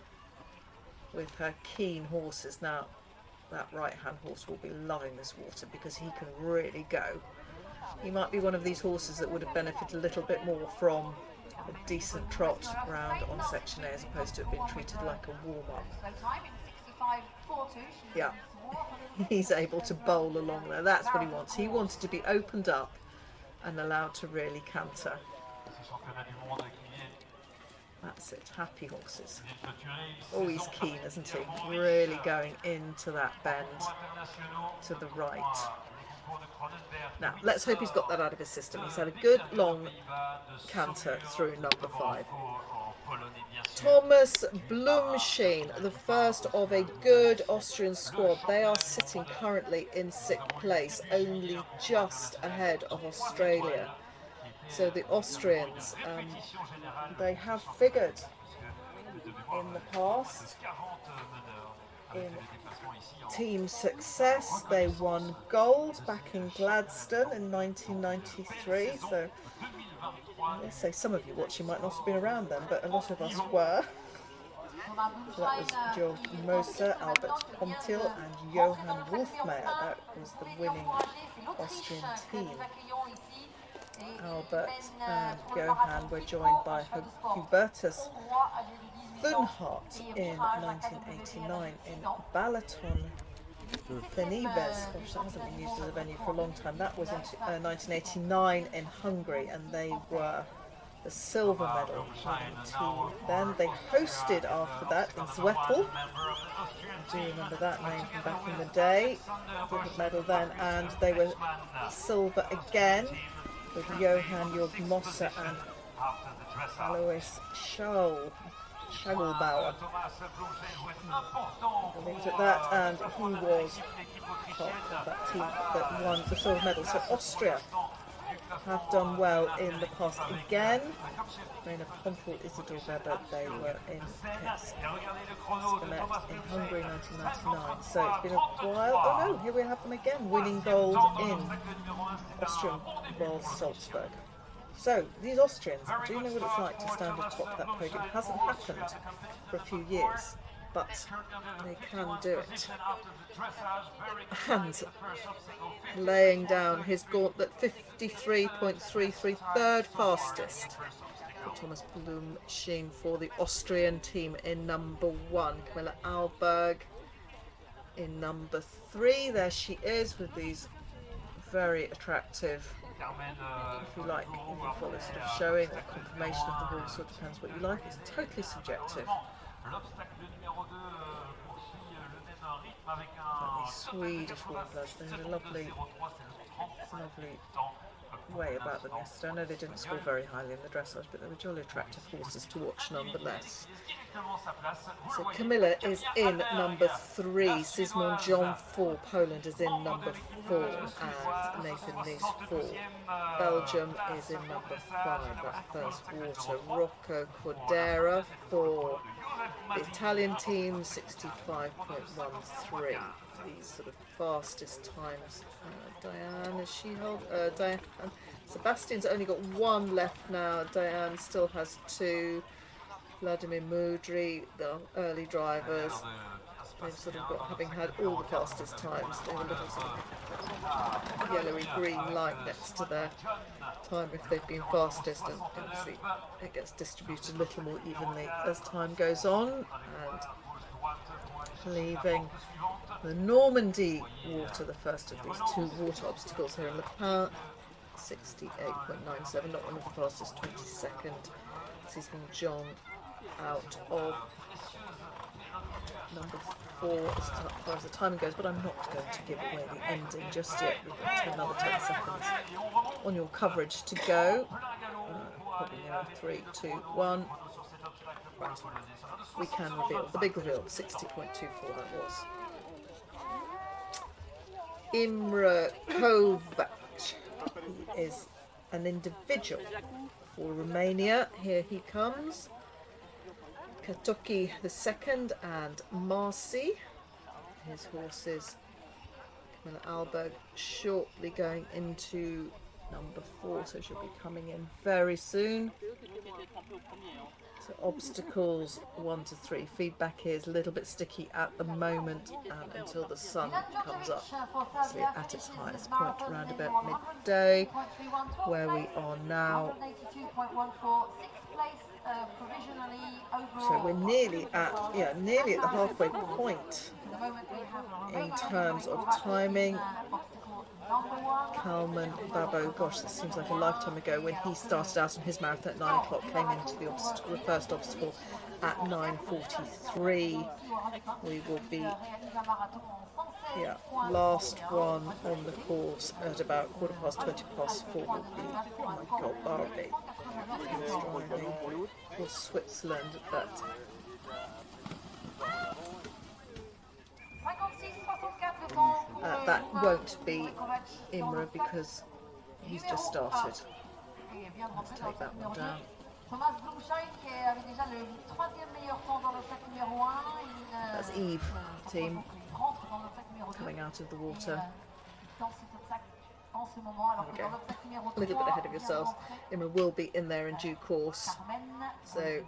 with her keen horses. Now that right hand horse will be loving this water because he can really go. He might be one of these horses that would have benefited a little bit more from a decent trot round on section A as opposed to it being treated like a warm-up. Yeah, he's able to bowl along there. That's what he wants. He wanted to be opened up and allowed to really canter. That's it, happy horses. Oh, he's keen, isn't he? Really going into that bend to the right. Now, let's hope he's got that out of his system. He's had a good long canter through number 5. Thomas Blumschein, the first of a good Austrian squad. They are sitting currently in 6th place, only just ahead of Australia. So the Austrians, they have figured in the past in team success. They won gold back in Gladstone in 1993. So let's say some of you watching might not have been around then, but a lot of us were. So that was Georg Moser, Albert Pontil and Johann Wolfmeyer. That was the winning Austrian team. Albert and Johann were joined by Hubertus Thunhardt in 1989 in Balaton Fenives. Gosh, that hasn't been used as a venue for a long time. That was in 1989 in Hungary, and they were the silver medal team. Then they hosted after that in Zwettl. I do remember that name from back in the day. Silver medal then, and they were silver again with Johann Jörg Moser and Alois Schagelbauer. I looked at that, and he was part of that team that won the silver medal. So Austria have done well in the past again. Rainer Pompel, Isidor Weber, they were in Kesk in Hungary 1999. So it's been a while. Oh no, here we have them again, winning gold in Austrian World Salzburg. So these Austrians, do you know what it's like to stand atop that podium? It hasn't happened for a few years, but they can do it. And laying down his gauntlet, 53.33, third fastest for Thomas Blumschein for the Austrian team in number 1. Camilla Alberg in number 3. There she is with these very attractive, if you like, for the sort of showing or confirmation of the horse, or depends what you like. It's totally subjective. These Swedish warblers, they had a lovely way about them yesterday. I know they didn't score very highly in the dressage, but they were jolly attractive horses to watch nonetheless. So Camilla is in number 3, Sismond John 4, Poland is in number 4, and Nathan Nice 4. Belgium is in number 5, that first water. Rocco Cordera for the Italian team, 65.13. These sort of fastest times. Diane, is she hold? Diane. Sebastian's only got 1 left now. Diane still has 2. Vladimir Mudry, the early drivers, they've sort of got, having had all the fastest times, they have a little sort of yellowy green light next to their time if they've been fastest, and obviously it gets distributed a little more evenly as time goes on. And leaving the Normandy water, the first of these 2 water obstacles here in Le Pen, 68.97, not one of the fastest, 22nd. Sismond John out of number 4 as far as the timing goes, but I'm not going to give away the ending just yet. We've got another 10 seconds on your coverage to go. Probably now 3, 2, 1. Right. We can reveal the big reveal, 60.24 that was. Imre Kovac, he is an individual for Romania. Here he comes. Katoki the second and Marcy, his horses. Camilla Alberg shortly going into number 4, so she'll be coming in very soon. So obstacles 1 to 3. Feedback here is a little bit sticky at the moment, until the sun comes up, obviously at its highest point around about midday, where we are now. So we're nearly at the halfway point in terms of timing. Kalman Babo, gosh, this seems like a lifetime ago, when he started out on his marathon at 9 o'clock, came into the first obstacle at 9:43. We will be Yeah, last one on the course at about 4:20 will be, oh my god, Barbie. He's driving for Switzerland, but that won't be Imre because he's just started. Let's take that one down. Thomas Blumschein qui avait déjà le 3e meilleur temps dans le sac numéro 1. That's Eve, team, Il rentre dans le sac numéro 2. coming out of the water. Dans cet sac en ce moment, alors que dans le sac numéro 3, A little bit ahead of yourselves. Imre will be in there in due course. So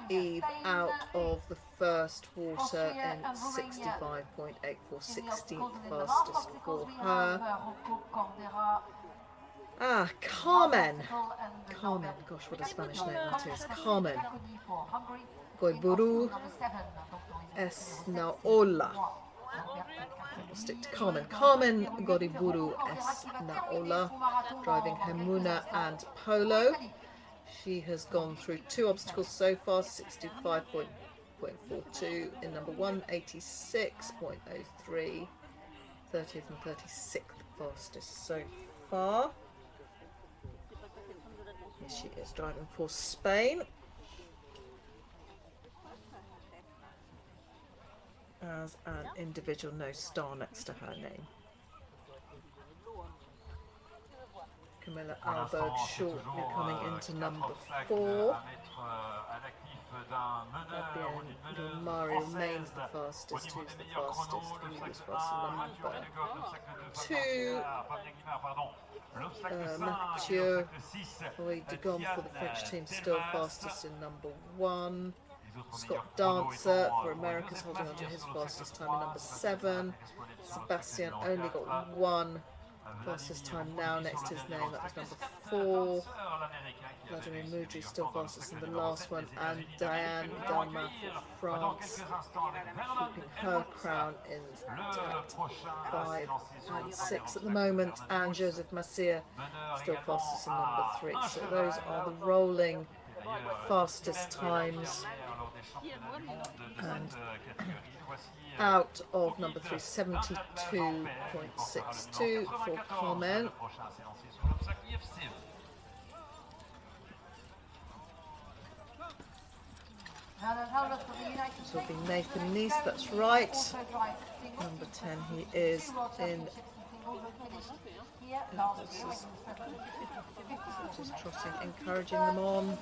Eve out of the first water in 65.84, 16th fastest for her. Ah, Carmen. Carmen, gosh, what a Spanish name that is. Carmen Goiburu Esnaola. We'll stick to Carmen. Carmen Goriburu Esnaola, driving Hemuna and Polo. She has gone through 2 obstacles so far, 65.42 in number 1, 86.03, 30th and 36th fastest so far. Here she is driving for Spain. As an individual, no star next to her name. Camilla Alberg shortly coming into number 4. Fabienne Mari remains the fastest. Who's the fastest? He was faster number 2. Mathieu Degon for the French team, still fastest in number 1. Scott Dancer for America's holding on to his fastest time in number 7. Sebastian only got 1 fastest time now next to his name, that was number 4. Vladimir Moudry still fastest in the last one, and Diane Delma for France, keeping her crown intact, 5 and 6 at the moment, and Joseph Massier still fastest in number 3. So those are the rolling fastest times. And out of number 3, 72.62 for Carmen. This will be Nathan Neese, that's right. Number 10, he is in. Just trotting, encouraging them on.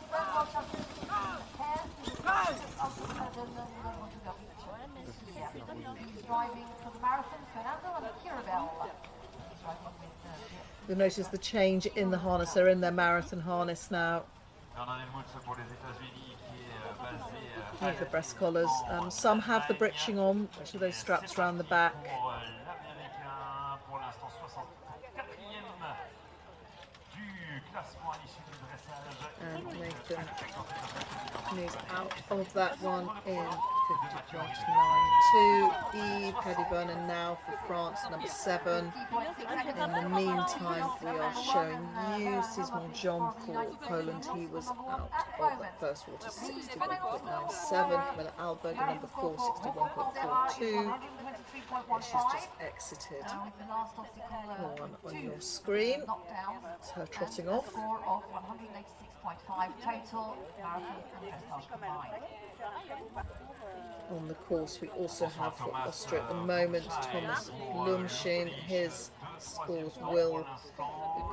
You'll notice the change in the harness. They're in their marathon harness now. The breast collars. Some have the breeching on, which are those straps around the back. And Nathan moves out of that one in 50.92. Eve Caddy-Vernon now for France, number 7. In the meantime, we are showing you Sismond Jean for Poland. He was out of that first water, 61.97. Camilla Alberg, number 4, 61.42. She's just exited. The one on your screen. It's her trotting off. On the course, we also have for Austria at the moment Thomas Blumschein. His scores will be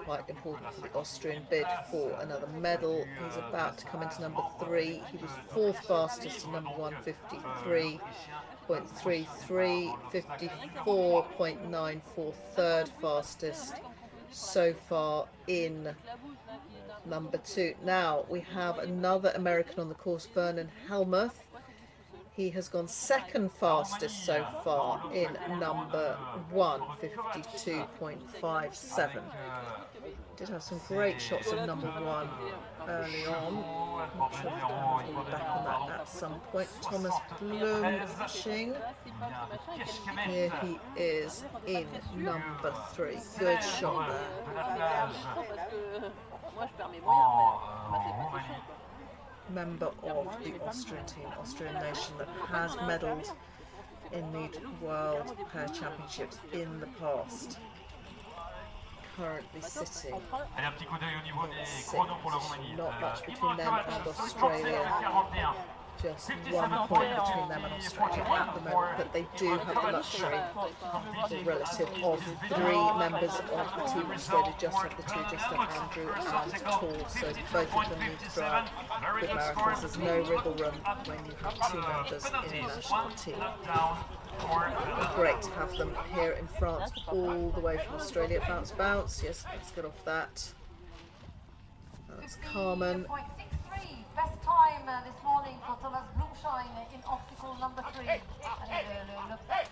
quite important for the Austrian bid for another medal. He's about to come into number 3. He was 4th fastest in number 1, 53.33, 54.94, 3rd fastest so far in number 2. Now we have another American on the course, Vernon Helmuth. He has gone 2nd fastest so far in number 1, 52.57. Did have some great shots of number 1 early on. Not sure if we'll be back on that at some point. Thomas Blumschein. Here he is in number 3. Good shot there. Member of the Austrian team, Austrian nation that has medalled in the World Pair Championships in the past. Currently sitting Allez, un petit coup d'œil au niveau des sixth. chronos pour la Roumanie. Not much Il between manque them un and match, Australia. 37-41. Just 1 point between them and Australia at the moment, but they do have the luxury, the relative of 3 members of the team. Australia just have the 2, just have Andrew and Tor, so both of them need to drive good marathons. There's no wriggle room when you have 2 members in a national team. Great to have them here in France, all the way from Australia. Bounce, bounce. Yes, let's get off that. That's Carmen. 15.63, best time this morning for Thomas Blumschein in obstacle number 3.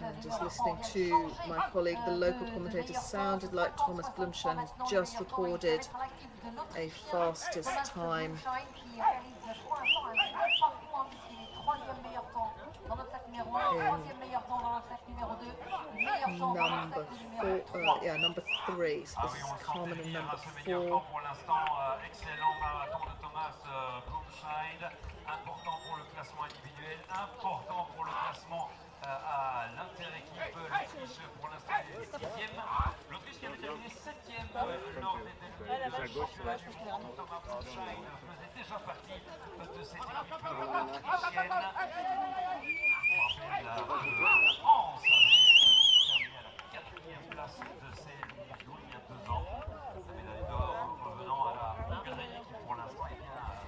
And just listening to my colleague, the local commentator, sounded like Thomas Blumschein has just recorded a fastest time. Number 3. So this is Carmen in number 4. Pour l'instant, excellent marathon de Thomas Blumschein. Important pour le classement individuel, important pour le classement à l'inter-équipe. L'Autriche pour l'instant est 6e. L'Autriche qui avait terminé 7e lors des championnats du monde. Thomas Blumschein faisait déjà partie de cette équipe autrichienne. La France avait terminé à la 4e place de ces mondiaux il y a 2 ans. La médaille d'or revenant à la Bulgarie qui pour l'instant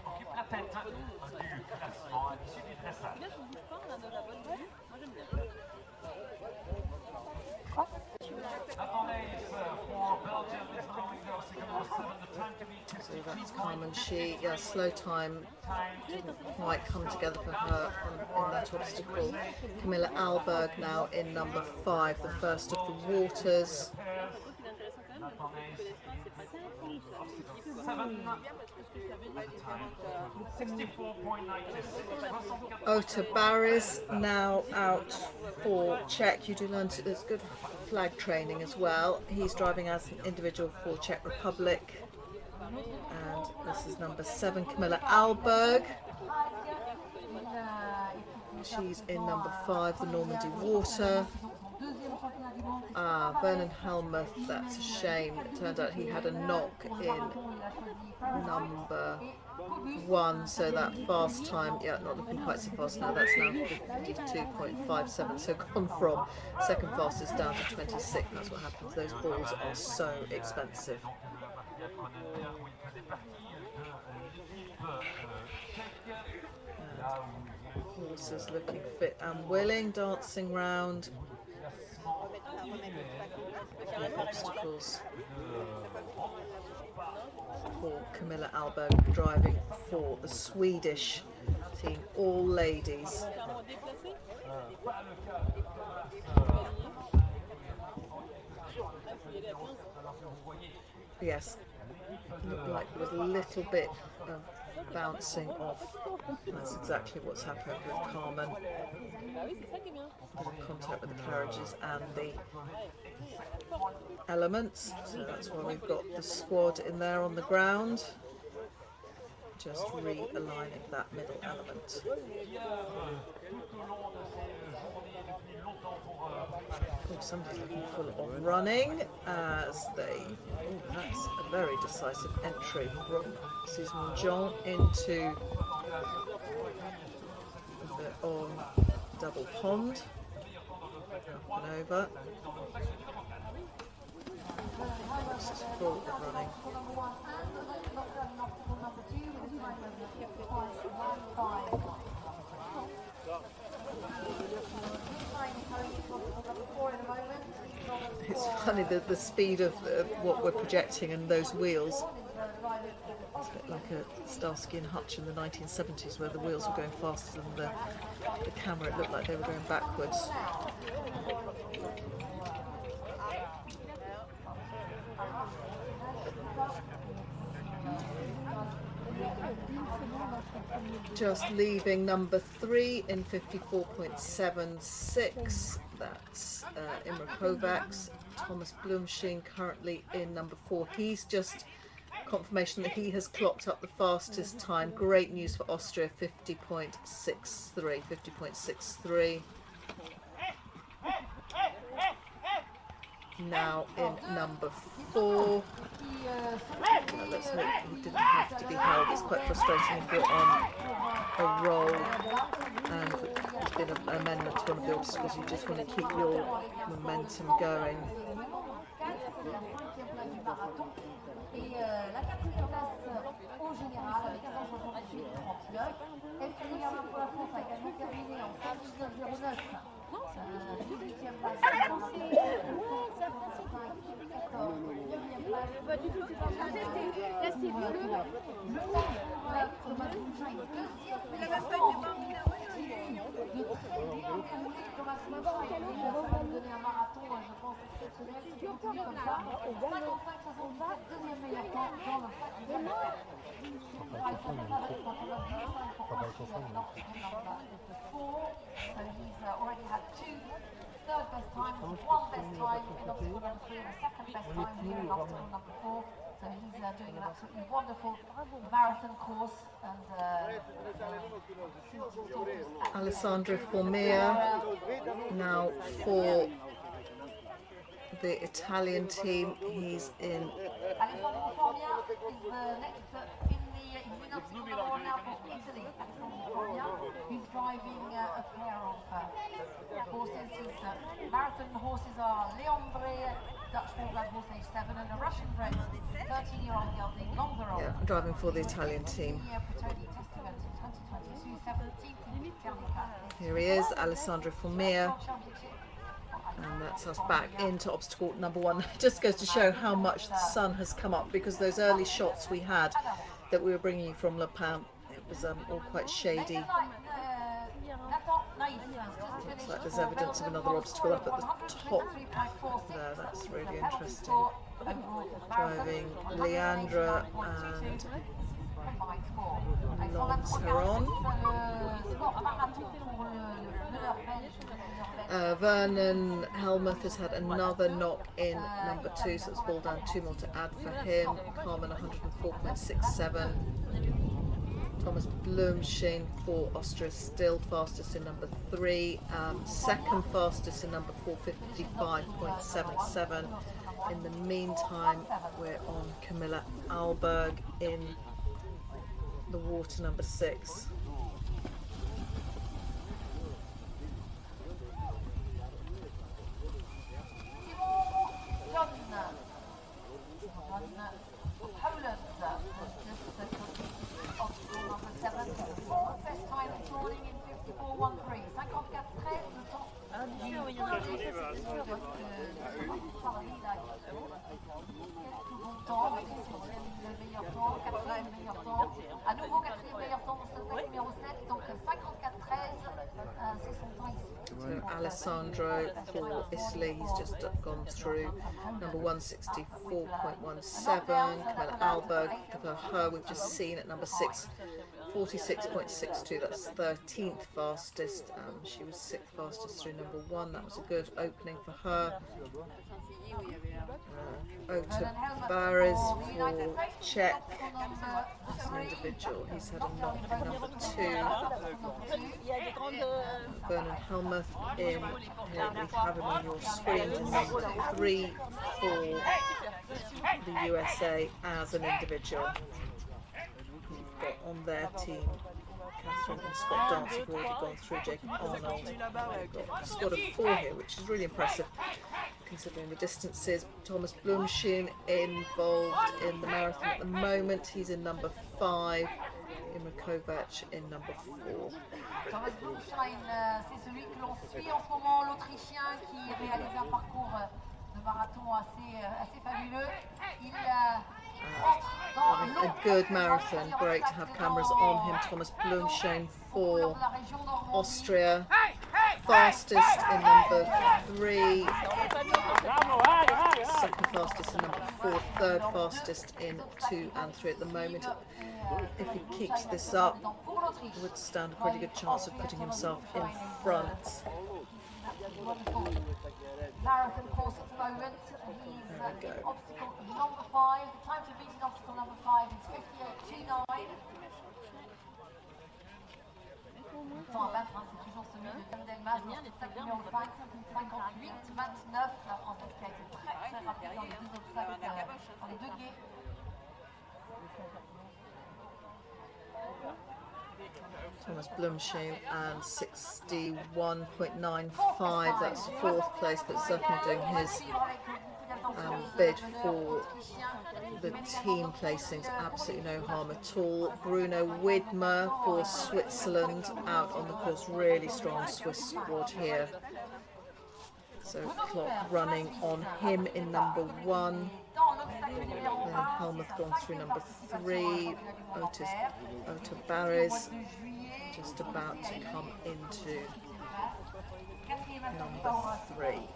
occupe la tête du classement à l'issue du dressage. So that's Carmen. She, slow time didn't quite come together for her on that obstacle. Camilla Alberg now in number 5, the first of the waters. Ota Barris now out for Czech. You do learn there's good flag training as well. He's driving as an individual for Czech Republic. And this is number 7, Camilla Alberg. She's in number 5, the Normandy Water. Vernon Helmuth, that's a shame. It turned out he had a knock in number 1, so that fast time, not looking quite so fast now. That's now 52.57, so gone from second fastest down to 26. That's what happens. Those balls are so expensive. Horses looking fit and willing, dancing round the obstacles for Camilla Alberg, driving for the Swedish team, all ladies. Yes, looked like there was a little bit of bouncing off. That's exactly what's happened with Carmen. Contact with the carriages and the elements. So that's why we've got the squad in there on the ground. Just realigning that middle element. Oh, somebody's looking full of running as they. Oh, that's a very decisive entry from Susan John into the on double pond. Up and over. This is full of running. It's funny the speed of what we're projecting and those wheels. It's a bit like a Starsky and Hutch in the 1970s where the wheels were going faster than the camera. It looked like they were going backwards. Just leaving number 3 in 54.76. That's Imre Kovacs. Thomas Blumschein currently in number 4. He's just confirmation that he has clocked up the fastest time. Great news for Austria, 50.63. now in number 4. Let's hope he didn't have to be held. It's quite frustrating if you're on a roll and there's been an amendment to one of the obstacles. You just want to keep your momentum going. Et la quatrième place au général avec 1,78,39. Elle finit pour la France a également terminé en 5,19,09. 18e place. Pas du tout, c'est pas français, là c'est bleu. Le monde, Thomas Bouchin est deuxième. Il n'a même pas été parmi la de très bien déroulé. Thomas Bouchin est déjà ça lui donner un marathon, je pense, exceptionnel. Si tu continues comme ça, 55-67, deuxième meilleur temps dans le he's already had 2 third best times, 1 best time in obstacle number 3 and a second best time here in obstacle number 4. So he's doing an absolutely wonderful marathon course. And Alessandro Formia now for the Italian team. He's in. Alessandro Formia is the next in the obstacle number 1 now for Italy. Alessandro Formia, who's driving a pair of horses. His marathon horses are Leon Bray, Dutch full-blood horse age 7, and a Russian-bred 13-year-old gelding Longarol. Yeah, driving for the Italian team. Here he is, Alessandro Formia. And that's us back into obstacle number 1. It just goes to show how much the sun has come up, because those early shots we had that we were bringing you from Le Pen, it was all quite shady. Looks like there's evidence of another obstacle up at the top there. That's really interesting. Driving Leandra and Lance Heron. Vernon Helmuth has had another knock in number 2, so it's ball down 2 more to add for him. Carmen 104.67. Thomas Blumschein for Austria still fastest in number 3, second fastest in number 4, 55.77. In the meantime, we're on Camilla Alberg in the water number 6. À nouveau quatrième meilleur temps dans cette numéro 7, donc 54-13, c'est son temps ici. Alessandro for Italy, he's just gone through number 164.17. Camilla Alberg, for her we've just seen at number 6, 46.62, that's 13th fastest. She was 6th fastest through number 1, that was a good opening for her. Ota Barres for Czech, as an individual, he's had a knock in number 2. Vernon Helmuth in, here we have him on your screen, in number 3 for the USA as an individual. We've got on their team Catherine and Scott Dance have already gone through. Jacob Arnold, we've got a squad of 4 here, which is really impressive considering the distances. Thomas Blumschein involved in the marathon at the moment, he's in number 5. Imre Kovac in number 4. Thomas Blumschein, c'est celui que l'on suit en ce moment, l'Autrichien qui réalise un parcours de marathon assez fabuleux. Il a good marathon, great to have cameras on him. Thomas Blumschein for Austria, fastest in number 3, second fastest in number 4, third fastest in 2 and 3 at the moment. If he keeps this up, he would stand a pretty good chance of putting himself in front. Marathon course at the moment. He's obstacle number 5. The time to beat in obstacle number 5 is 58.29. temps à battre, hein, c'est toujours celui de Delmas, obstacle numéro 5, 58-29. La Française qui a été très rapide dans les deux obstacles, dans les deux guets. Thomas Blumsheim and 61.95. That's fourth place, but certainly doing his bid for the team placings. Absolutely no harm at all. Bruno Widmer for Switzerland out on the course. Really strong Swiss squad here. So clock running on him in number 1. Then Helmuth gone through number 3. Otto Barres just about to come into number 3.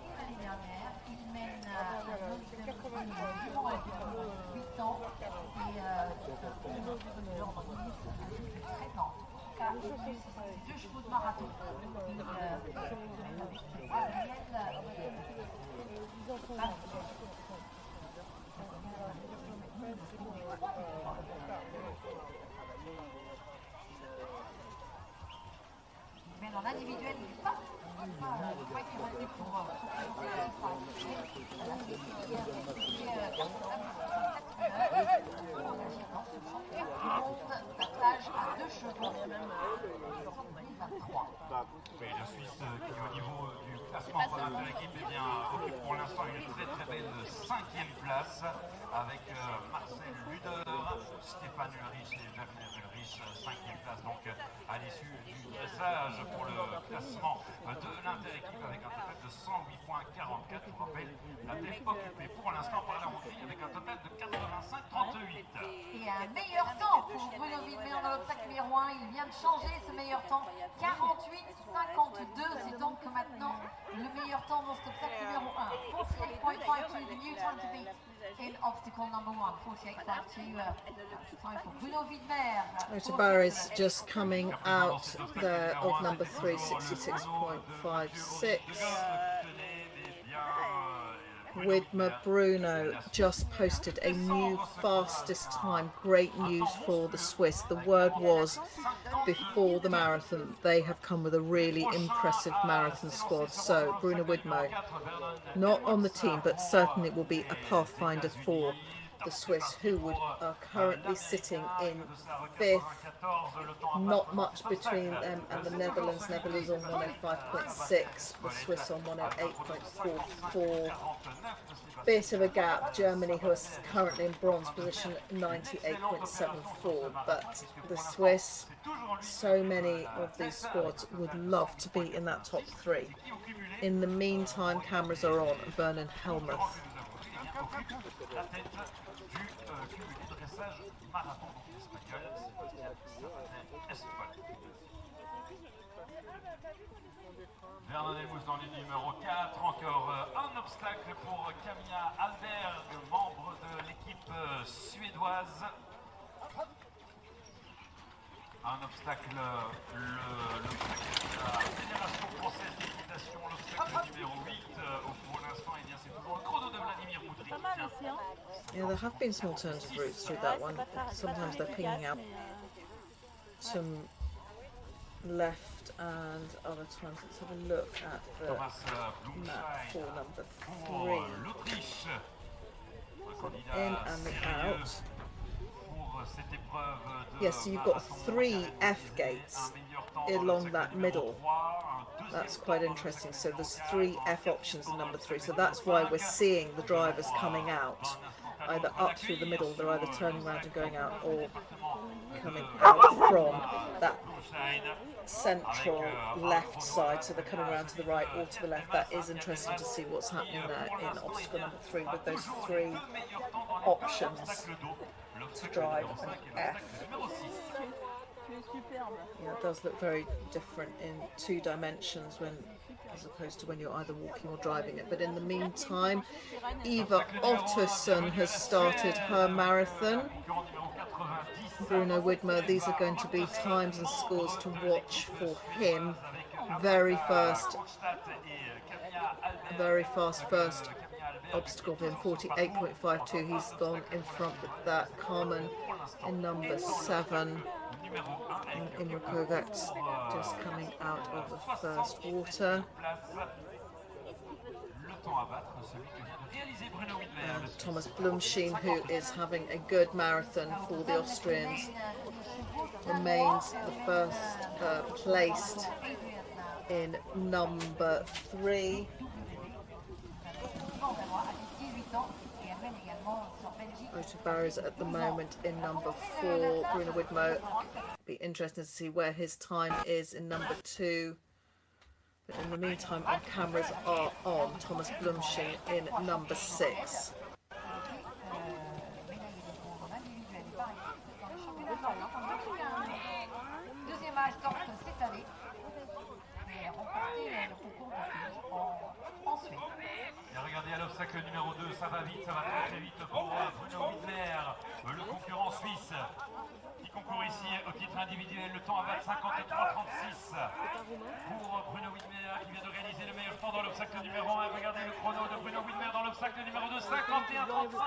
Deux chevaux de marathon. Mais en individuel, il n'est pas. Je crois qu'il reste pour d'attelage à 2 chevaux. Oui, la Suisse qui au niveau du classement pour l'inter-équipe occupe pour l'instant une très belle 5e place avec Marcel Luder, Stéphane Ulrich et Jacques Ulrich, 5e place donc à l'issue du dressage pour le classement de l'inter-équipe avec un total de 108,44. Je vous rappelle, la tête occupée pour l'instant par la Hongrie avec un total de 85,38. Et un meilleur temps pour Bruno Widmer dans l'obstacle numéro 1. Il vient de changer ce meilleur temps. 48,52. C'est donc maintenant le meilleur temps dans cet obstacle numéro 1. 48.52, the new time to beat in obstacle number 1. 48.52. Time for Bruno Widmer. Otto Barres just coming out there of number 3, 66.56. Widmer Bruno just posted a new fastest time. Great news for the Swiss. The word was before the marathon they have come with a really impressive marathon squad. So Bruno Widmer not on the team, but certainly will be a pathfinder for the Swiss, who are currently sitting in 5th. Not much between them and the Netherlands. Netherlands on 105.6, the Swiss on 108.44. Bit of a gap. Germany, who are currently in bronze position, 98.74. But the Swiss, so many of these squads would love to be in that top 3. In the meantime, cameras are on Vernon Helmuth. Vernon Helmuth dans les numéro 4, encore un obstacle pour Camilla Alberg, membre de l'équipe suédoise. Un obstacle, l'obstacle de la Fédération française d'équitation, l'obstacle numéro 8. Pour l'instant, c'est toujours le chrono de Vladimir Moudry. Yeah, there have been some alternative routes through that one. Sometimes they're pinging out some left and other times. Let's have a look at the map for number 3. In and the out. Yes, so you've got 3 F gates along that middle. That's quite interesting. So there's 3 F options in number 3. So that's why we're seeing the drivers coming out, either up through the middle, they're either turning around and going out, or coming out from that central left side, so they're coming around to the right or to the left. That is interesting to see what's happening there in obstacle number 3 with those 3 options to drive an F. Yeah, it does look very different in 2 dimensions as opposed to when you're either walking or driving it. But in the meantime, Eva Ottersen has started her marathon. Bruno Widmer, these are going to be times and scores to watch for him. Very fast first obstacle for him, 48.52. He's gone in front with that. Carmen in number 7. Imre Kovacs just coming out of the first water. And Thomas Blumschien, who is having a good marathon for the Austrians, remains the first placed in number 3. Otto Barry's at the moment in number 4. Bruno Widmo, be interesting to see where his time is in number 2. But in the meantime, our cameras are on Thomas Blumschien in number 6. Regardez à l'obstacle numéro 2, ça va vite, ça va très très vite pour Bruno Widmer, le concurrent suisse qui concourt ici au titre individuel. Le temps à battre 53,36 pour Bruno Widmer qui vient de réaliser le meilleur temps dans l'obstacle numéro 1. Regardez le chrono de Bruno Widmer dans l'obstacle numéro 2, 51,35.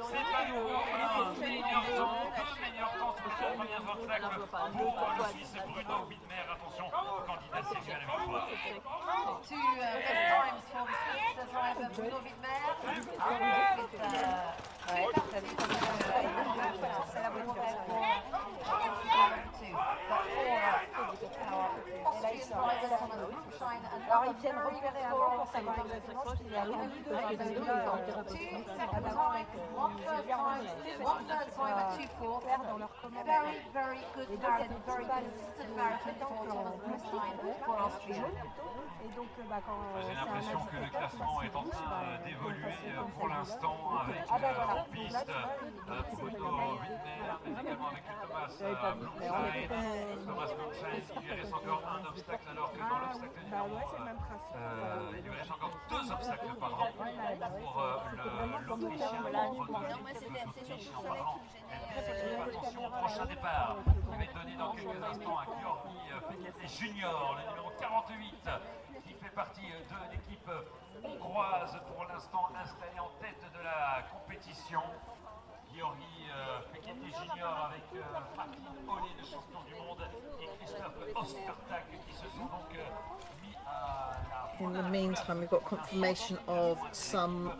C'est à nouveau un meilleur temps, deux meilleurs temps sur les premiers obstacles pour le Suisse Bruno Widmer. Attention, candidat sérieux à la victoire. Bruno Widmer. Alors ils viennent repérer avant pour savoir exactement ce qu'il y a dans leur commande. Very good marathon, very consistent marathon for Thomas Blumschien for Austria. Et donc, quand j'ai l'impression que le classement est en train d'évoluer pour l'instant avec en piste Bruno Widmer, mais également avec Thomas Blumschein. Thomas Blumschein, il lui reste encore un obstacle alors que dans l'obstacle numéro 1, il lui reste encore 2 obstacles par an pour l'Autrichien d'Autriche en parlant. Attention au prochain départ qui va être donné dans quelques instants à Georgi Junior, le numéro 48. Qui fait partie de l'équipe hongroise pour l'instant installée en tête de la compétition. Georgi Fekete Junior avec Martin Olé, le champion du monde, et Christophe Ostertag qui se sont donc mis à la... In the meantime, we've got confirmation of some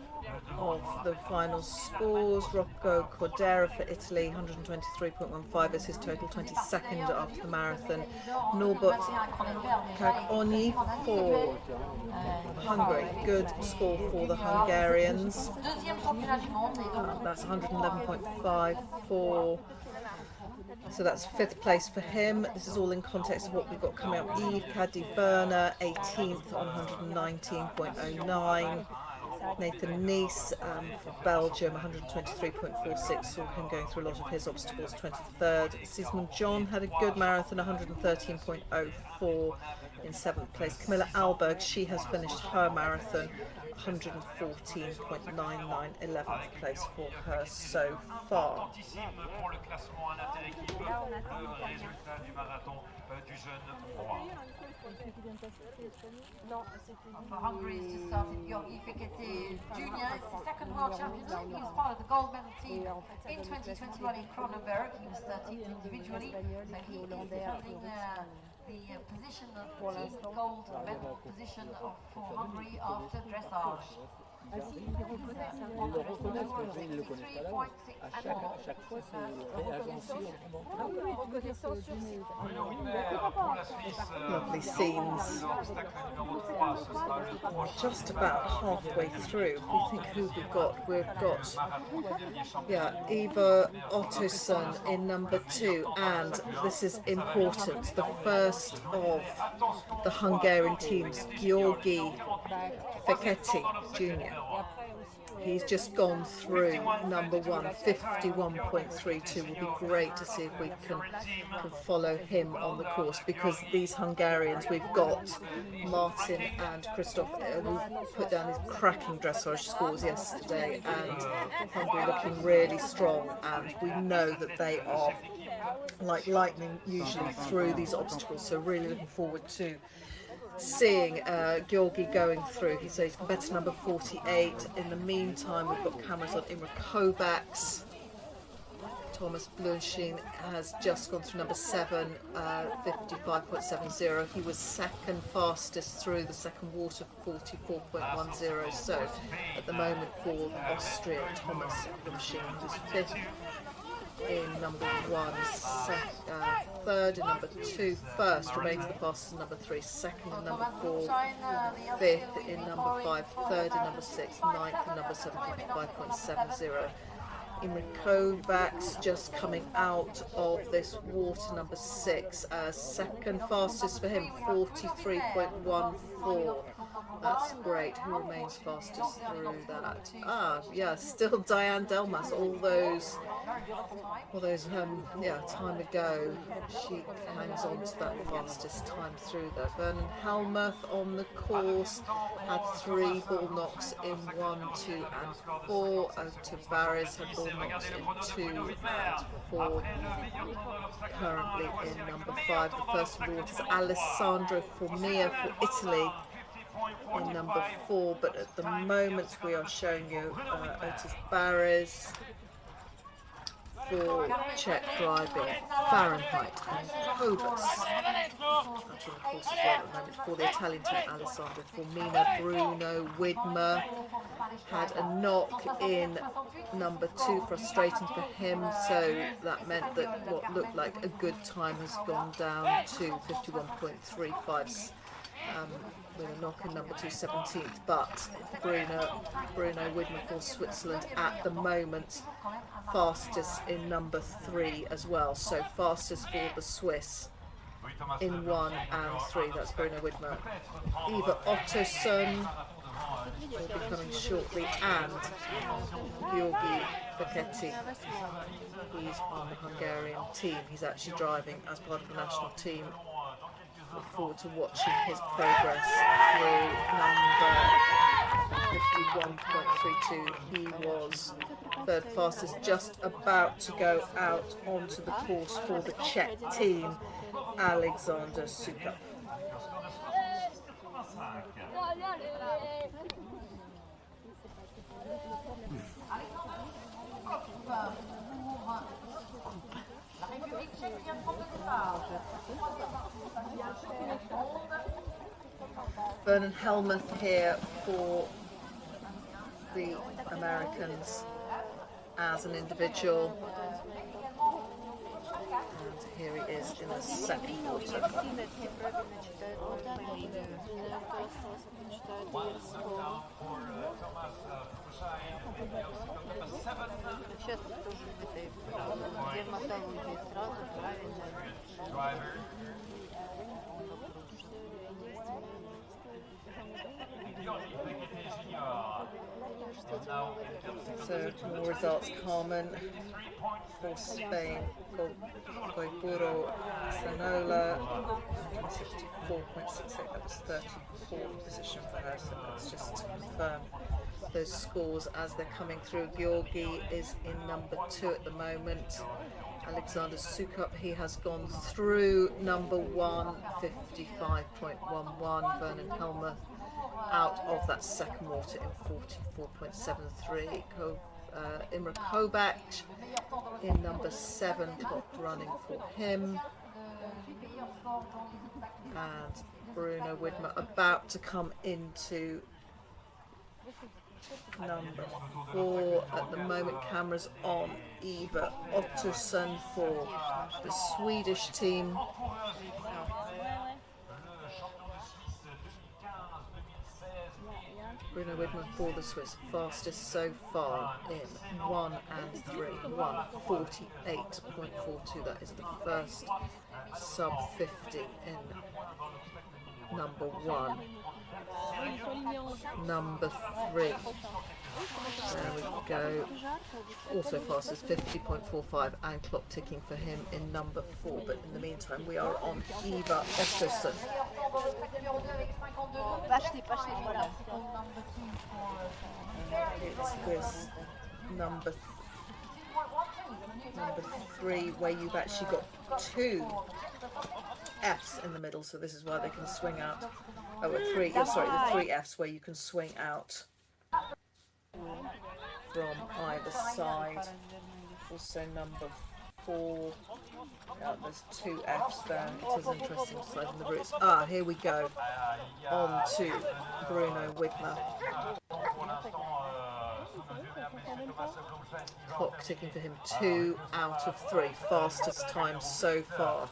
of the final scores. Rocco Cordera for Italy, 123.15 is his total, 22nd after the marathon. Norbert Kagoni for Hungary, good score for the Hungarians. That's 111.54. So that's 5th place for him. This is all in context of what we've got coming up. Yves Caddy-Werner, 18th on 119.09. Nathan Nice for Belgium, 123.46, saw him going through a lot of his obstacles, 23rd. Sismund John had a good marathon, 113.04 in 7th place. Camilla Alberg, she has finished her marathon, 114.99, 11th place for her so far. For Hungary, it's just started Georgi Fekete Jr. It's the second world champion. He was part of the gold medal team in 2021 in Kronenberg. He was 13th individually, so he is defending the position of the gold medal position for Hungary after dressage. On le reconnaît, parce que il ne le connaît pas là. Chaque fois, c'est réagencé. Lovely scenes. Just about halfway through, we think who we've got. Eva Ottosson in number 2, and this is important, the first of the Hungarian teams, Georgi Fekete Jr. He's just gone through number 1, 51.32. Will be great to see if we can follow him on the course, because these Hungarians, we've got Martin and Christoph who put down these cracking dressage scores yesterday, and Hungary looking really strong, and we know that they are like lightning usually through these obstacles, so really looking forward to seeing Georgi going through. He's competitor number 48. In the meantime, we've got cameras on Imre Kovacs, Thomas Blunchin has just gone through number 7, 55.70. He was second fastest through the second water, 44.10. So at the moment for Austria, Thomas Blunchin was 5th in number 1, third in number 2, first remains the fastest in number 3, second in number 4, 5th in number 5, third in number 6, 9th in number 7, 55.70. Imre Kovacs just coming out of this water, number 6, second fastest for him, 43.14. That's great. Who remains fastest through that? Yeah, still Diane Delmas. All those time ago, she hangs on to that fastest time through there. Vernon Helmuth on the course had 3 ball knocks in 1, 2 and 4. Tavares had ball knocks in 2 and 4. Currently in number 5. The first award is Alessandro Formia for Italy in number 4, but at the moment we are showing you Otis Barres for Czech driving, Fahrenheit and Cobus. Actually, of course, as well at the moment for the Italian team, Alessandro Formina. Bruno Widmer had a knock in number 2, frustrating for him, so that meant that what looked like a good time has gone down to 51.35. With a knock in number 2, 17th, but Bruno Widmer for Switzerland at the moment fastest in number 3 as well, so fastest for the Swiss in 1 and 3. That's Bruno Widmer. Eva Ottosson will be coming shortly, and Georgi Fekete. He's on the Hungarian team. He's actually driving as part of the national team. Look forward to watching his progress through number 51.32. He was third fastest, just about to go out onto the course for the Czech team, Alexander Sukup. Vernon Helmuth here for the Americans as an individual, and here he is in the second quarter. So more results. Carmen for Spain, Goiburo Sanola, 64.68, that was 34th position for her, so let's just confirm those scores as they're coming through. Georgi is in number 2 at the moment. Alexander Sukup, he has gone through number 1, 55.11. Vernon Helmuth out of that second water in 44.73. Imre Kovacs in number 7, top running for him. And Bruno Widmer about to come into number 4. At the moment, cameras on Eva Ottosson for the Swedish team. Bruno Widmer for the Swiss, fastest so far in 1 and 3, 1:48.42. That is the first sub 50 in number 1. Number 3. There we go. Also fastest, 50.45, and clock ticking for him in number 4. But in the meantime, we are on Eva Ottosson. It's this number 3 where you've actually got 2 Fs in the middle, so this is why they can swing out. Oh, the 3 Fs where you can swing out from either side. Also number 4. Yeah, there's 2 Fs there. It is interesting sliding the routes. Ah, here we go. On to Bruno Widmer. Clock ticking for him. 2 out of 3. Fastest time so far.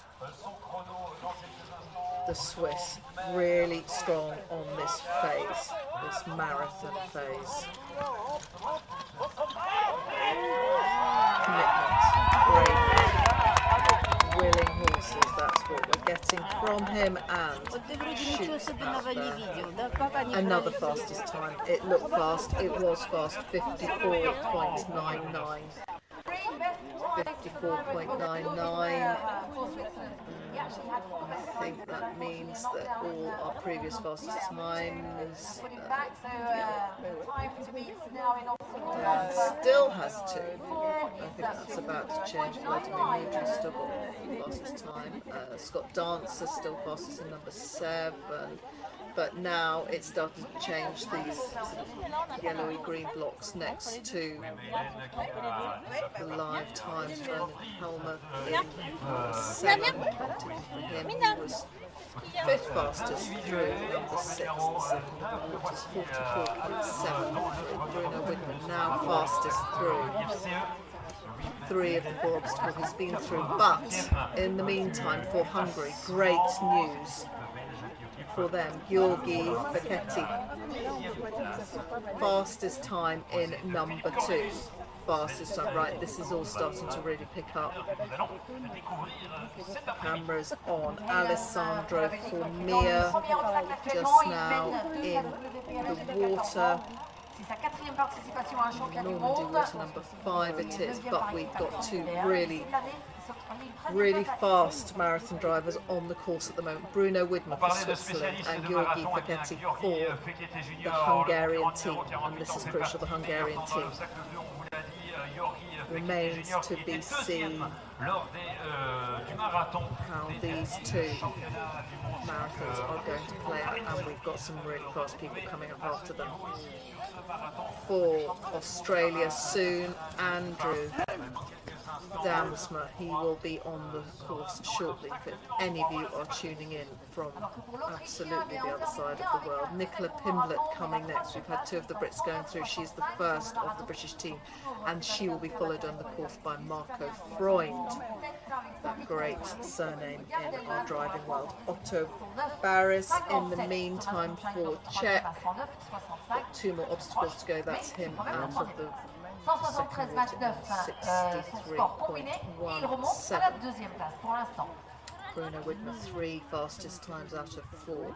The Swiss really strong on this phase, this marathon phase. Commitment, bravery, willing horses, that's what we're getting from him, and shoots out there. Another fastest time. It looked fast, it was fast, 54.99. 54.99. I think that means that all our previous fastest times still has 2. I think that's about to change. Vladimir Mudry still got fastest time. Scott Dancer still fastest in number 7. But now it's started to change these sort of yellowy green blocks next to the live times. Vernon Helmer, 7 for him. He was 5th fastest through number 6. The second was 44.7. Bruno Widmer now fastest through 3 of the 4 obstacles he's been through. But in the meantime, for Hungary, great news for them. Georgi Fekete, fastest time in number 2. Fastest time, right, this is all starting to really pick up. Cameras on. Alessandro Formia just now in the water. Normandy water number 5 it is, but we've got 2 really fast marathon drivers on the course at the moment. Bruno Widmer for Switzerland and Georgi Fekete for the Hungarian team. And this is crucial, the Hungarian team. Remains to be seen how these 2 marathons are going to play out, and we've got some really fast people coming up after them. For Australia soon, Andrew Damsma, he will be on the course shortly if any of you are tuning in from absolutely the other side of the world. Nicola Pimblett coming next. We've had 2 of the Brits going through. She's the first of the British team, and she will be followed on the course by Marco Freund, that great surname in our driving world. Otto Barris in the meantime for Czech. 2 more obstacles to go. That's him out of the second water, 63.17. Bruno Widmer 3 fastest times out of 4.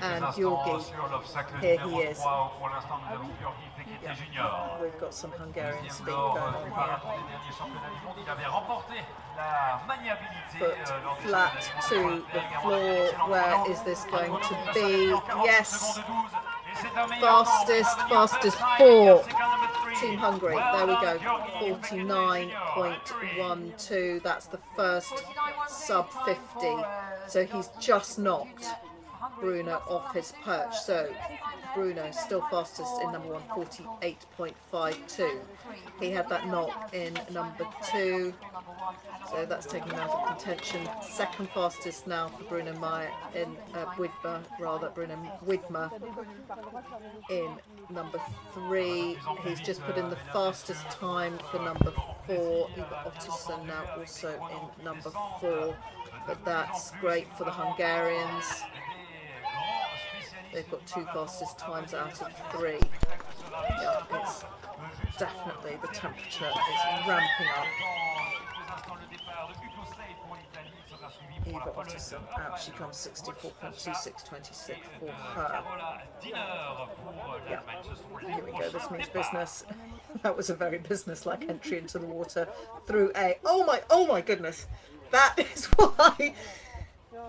And Georgi, here he is. Yeah. We've got some Hungarian speed going on here. Foot flat to the floor. Where is this going to be? Yes. Fastest 4. Team Hungary, there we go, 49.12, that's the first sub 50, so he's just knocked Bruno off his perch. So Bruno still fastest in number 1, 48.52. He had that knock in number 2, so that's taken him out of contention. Second fastest now for Bruno Meyer in Bruno Widmer in number 3. He's just put in the fastest time for number 4. Iva Otterson now also in number 4, but that's great for the Hungarians. They've got 2 fastest times out of 3. Yeah, it's definitely, the temperature is ramping up. Eva Otterson out, she comes 64.2626 for her. Yeah, here we go, this means business. That was a very business-like entry into the water through a, oh my goodness,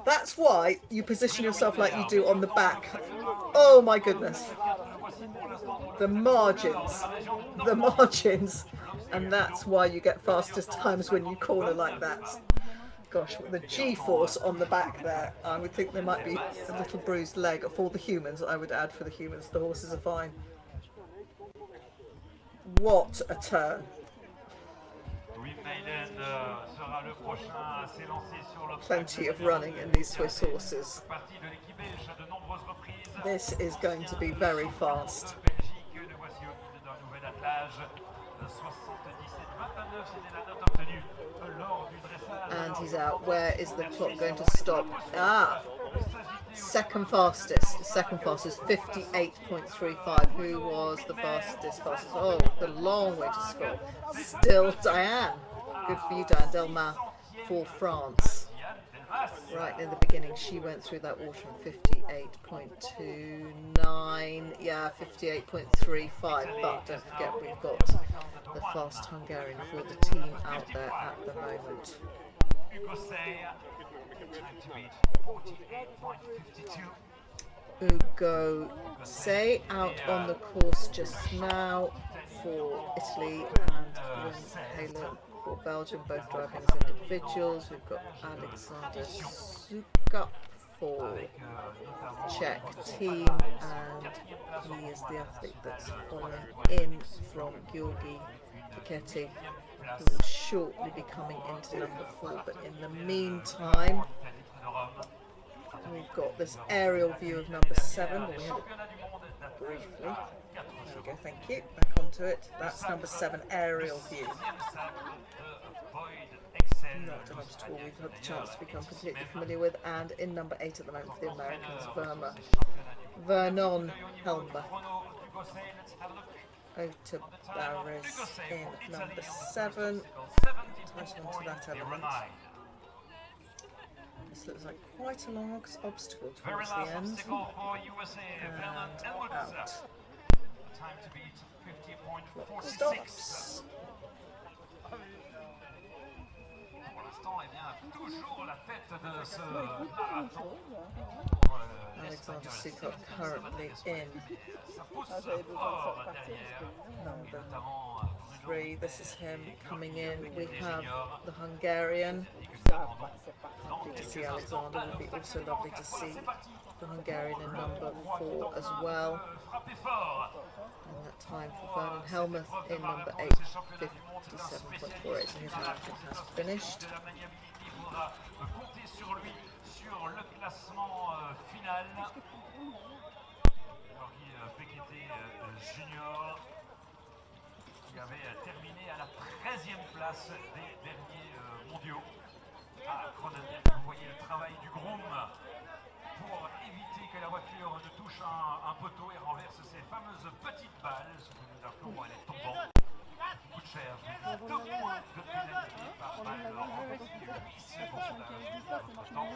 that's why you position yourself like you do on the back. Oh my goodness. The margins, and that's why you get fastest times when you corner like that. Gosh, the G-force on the back there, I would think there might be a little bruised leg for the humans. I would add for the humans, the horses are fine. Plenty of running in these Swiss horses. This is going to be very fast. And he's out. Where is the clock going to stop? Ah! Second fastest. Second fastest, 58.35. Who was the fastest? Oh, the long way to score. Still Diane. Good for you, Diane Delmas, for France. Right in the beginning, she went through that water in 58.29. Yeah, 58.35. But don't forget, we've got the fast Hungarian for the team out there at the moment. Ugo Say out on the course just now for Italy, and Halo for Belgium, both driving as individuals. We've got Alexander Sukup for Czech team, and he is the athlete that's following in from Georgi Piketty, who will shortly be coming into number 4. But in the meantime, we've got this aerial view of number 7. We had it briefly. There we go, thank you. Back onto it. That's number 7 aerial view. Not an obstacle we've had the chance to become completely familiar with. And in number 8 at the moment for the Americans, Vernon Helmer. Ota Barris in number 7. Touch onto that element. This looks like quite a long obstacle towards the end. And out. Stops. Alexander Sukup currently in number 3. This is him coming in. We have the Hungarian. Lovely to see Alexander. Would be also lovely to see the Hungarian in number 4 as well. And that time for Vernon Helmuth in number 8, 57.48. So his marathon has finished. Qui avait terminé à la 13e place des derniers mondiaux. À Cronenberg, vous voyez le travail du groom pour éviter que la voiture ne touche un poteau et renverse ces fameuses petites balles, ce que nous appelons les tombants. Coûte cher. 2 points de pénalité par balle renversée, 8 secondes à votre temps.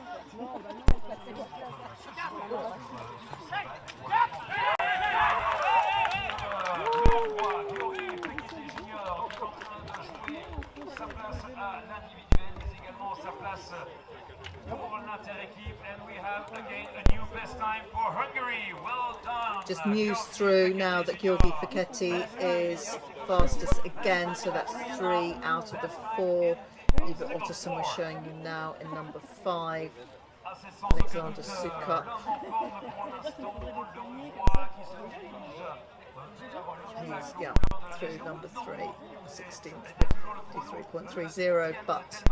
Sa place à l'individuel, mais également sa place pour l'inter-équipe. And we have again a new best time for Hungary. Well done. Just news through now that Georgi Piketty is fastest again, so that's 3 out of the 4. Eva Otterson was showing you now in number 5. Alexander Sukup. He's, yeah, through number 3, 16th, 53.30, but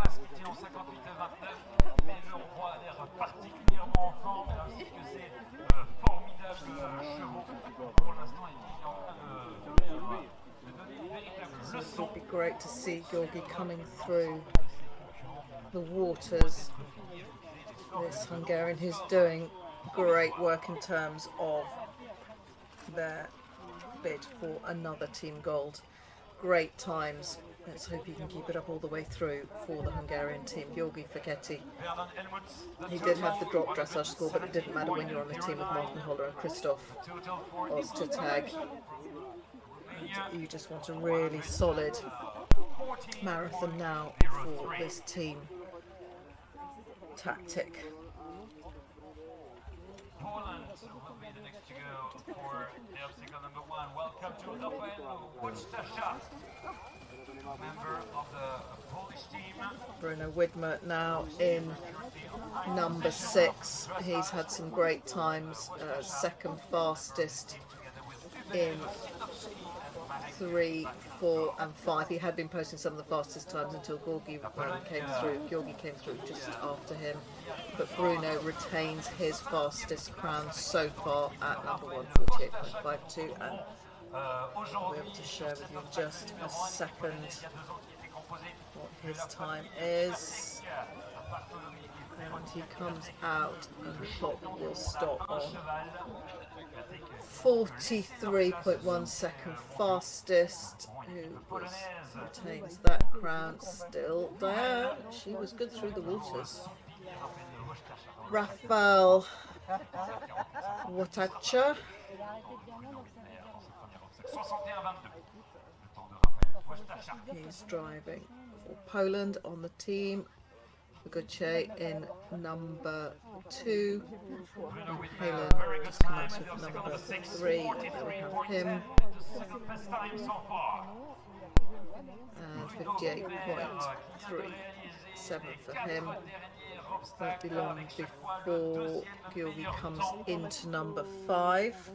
it would be great to see Georgi coming through the waters. This Hungarian who's doing great work in terms of their bid for another team gold. Great times. Let's hope he can keep it up all the way through for the Hungarian team. Georgi Piketty. He did have the drop dressage score, but it didn't matter when you're on the team with Martin Holler and Christoph Ostertag. You just want a really solid marathon now for this team tactic. Poland will be the next to go for the obstacle number 1. Welcome to Open Wojtasza, member of the Polish team. Bruno Widmer now in number 6. He's had some great times, second fastest in 3, 4 and 5. He had been posting some of the fastest times until Georgi came through. Georgi came through just after him. But Bruno retains his fastest crown so far at number 1, 48.52. And I'll be able to share with you in just a second what his time is. And he comes out and the clock will stop on 43.1 second fastest, who retains that crown still there. She was good through the waters. Rafael Watacha. He's driving for Poland on the team. Gucci in number 2. Helen just come out with number 3. There we have him. And 58.37 for him. Won't be long before Georgi comes into number 5.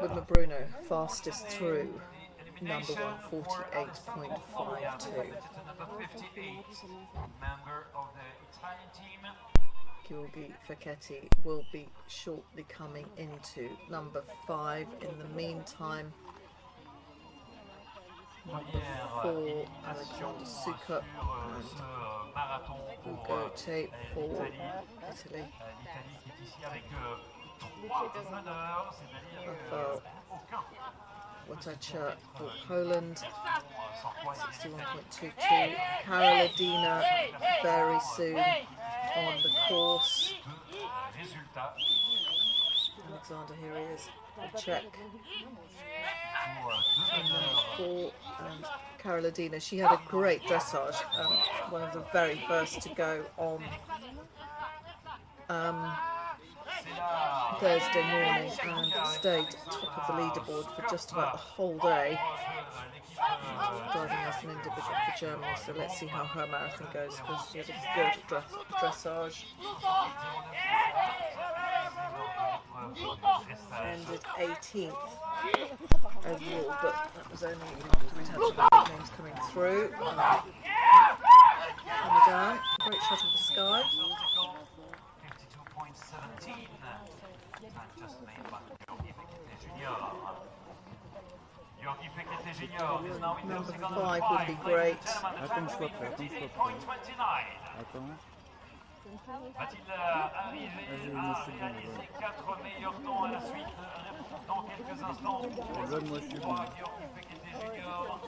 With Bruno fastest through number 1, 48.52. Georgi Facchetti will be shortly coming into number 5. In the meantime, number 4, Alexander Sukup and Ugote for Italy. Rafael Watacha for Poland, 61.22. Carolina very soon on the course. Alexander, here he is, the Czech. And number 4, and Carolina, she had a great dressage, one of the very first to go on Thursday morning, and stayed top of the leaderboard for just about the whole day, driving as an individual for Germany. So let's see how her marathon goes, because she had a good dressage. Ended 18th overall, but that was only after we'd had some big names coming through. Ramadan, great shot of the sky. Number 5 would be great. Va-t-il arriver à réaliser 4 meilleurs temps à la suite dans quelques instants? Georgi Facchetti Junior,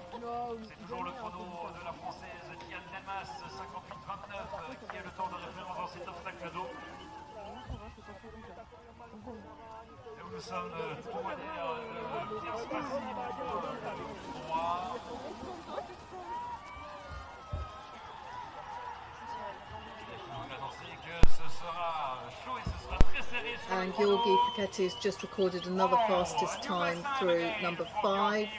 c'est toujours le chrono de la française Diane Delmas, 58-29, qui est le temps de référence dans cet obstacle d'eau. Nous sommes tout à l'heure de Pierre Spassi, 3. And Georgi Facchetti has just recorded another fastest time through number 5.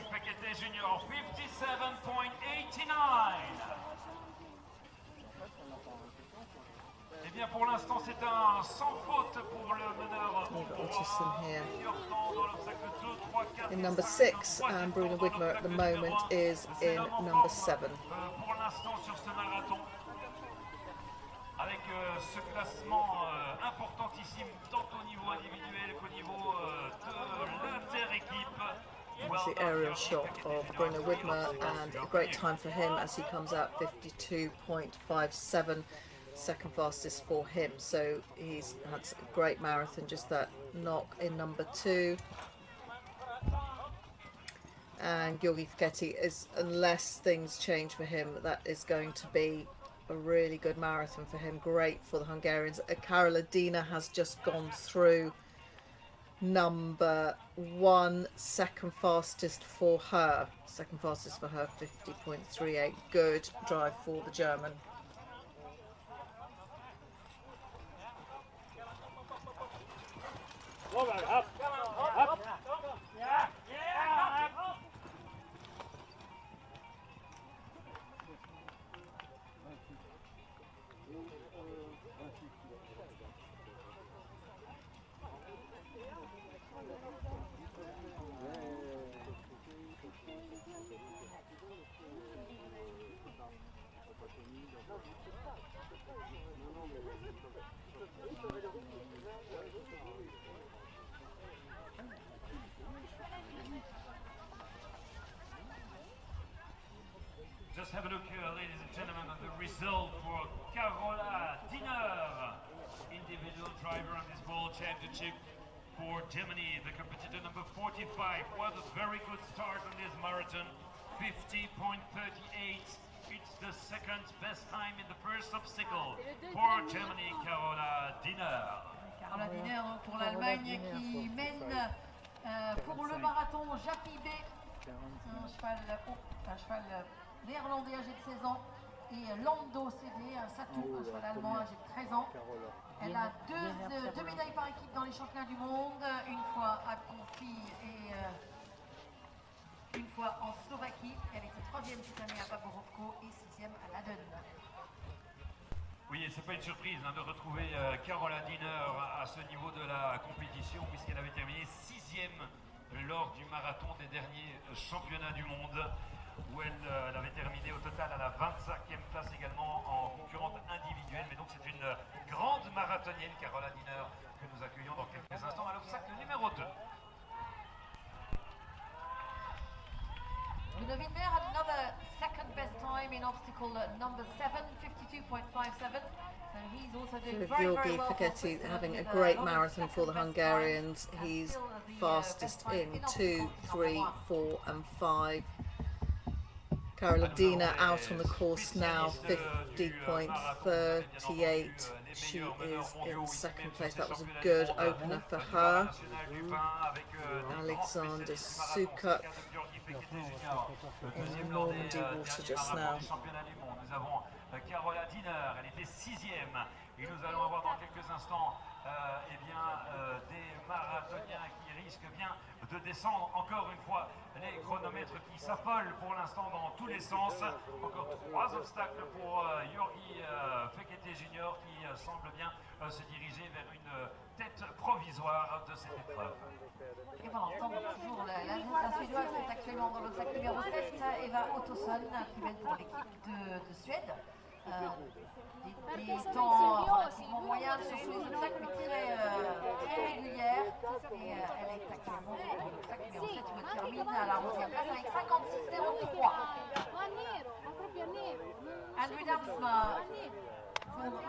Eh bien, pour l'instant, c'est un sans faute pour le meneur. In number 6, and Bruno Widmer at the moment is in number 7. Pour l'instant, sur ce marathon, avec ce classement importantissime tant au niveau individuel qu'au niveau de l'inter-équipe. That's the aerial shot of Bruno Widmer, and a great time for him as he comes out 52.57, second fastest for him. So he's had a great marathon, just that knock in number 2. And Georgi Facchetti is, unless things change for him, that is going to be a really good marathon for him. Great for the Hungarians. Carolina has just gone through number 1, second fastest for her. 50.38. Good drive for the German. Just have a look, ladies and gentlemen, at the result for Carola Diener, individual driver on this World Championship for Germany, the competitor number 45. What a very good start on this marathon, 50.38. It's the second best time in the first obstacle for Germany, Carola Diener. Carola Diener donc pour l'Allemagne qui mène pour le marathon Japy B, un cheval néerlandais âgé de 16 ans, et Lando CD, un Satou, un cheval allemand âgé de 13 ans. Elle a deux médailles par équipe dans les championnats du monde, une fois à Confi et une fois en Slovaquie. Elle était 3e cette année à Baborovko et 6e à Laden. Oui, et c'est pas une surprise de retrouver Carola Diener à ce niveau de la compétition, puisqu'elle avait terminé 6e lors du marathon des derniers championnats du monde, où elle avait terminé au total à la 25e place également en concurrente individuelle. Mais donc c'est une grande marathonienne, Carola Diener, que nous accueillons dans quelques instants à l'obstacle numéro 2. Ludovic Mer had another second best time in obstacle number 7, 52.57. So he's also doing very Georgi well. Fekete having a great marathon for the Hungarians. He's fastest in 2, 3, 4 and 5. Carola Diener out on the course now, 50.38. She is in second place. That was a good opener for her. Alexander Sukuk in Normandy water just now. Nous avons Carola Diener, elle était 6e, et nous allons avoir dans quelques instants des marathoniens qui risquent bien de descendre encore une fois les chronomètres qui s'affolent pour l'instant dans tous les sens. Encore 3 obstacles pour Georgi Fekete Junior qui semble bien se diriger vers une tête provisoire de cette épreuve. Et pendant ce temps, toujours la Suédoise qui est actuellement dans l'obstacle numéro 7, Eva Ottosson, qui mène pour l'équipe de Suède. Des temps relativement moyens sur tous les obstacles, mais très régulières. Et elle est actuellement dans l'obstacle numéro 7 où elle termine à la 11e place avec 56,03. Andrew Damsma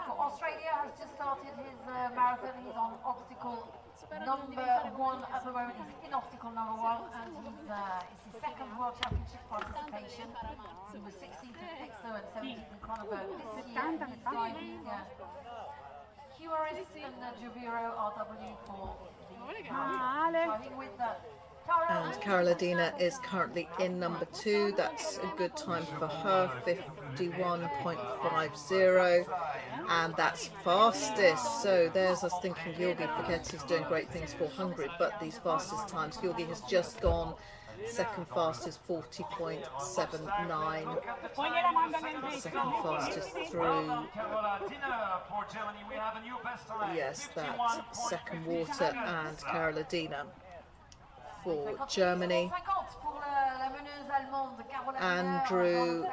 for Australia has just started his marathon. He's on obstacle number 1 at the moment. He's in obstacle number 1, and it's his second World Championship participation. He was 16th at Exo and 17th in Cronenberg this year. He's driving Humoris and Jubiro RW for the driving with And Carola Diener is currently in number 2. That's a good time for her, 51.50, and that's fastest. So there's us thinking Georgi Fekete is doing great things for Hungary, but these fastest times, Georgi has just gone second fastest, 40.79. Second fastest through, yes, that second water, and Carola Diener for Germany. Andrew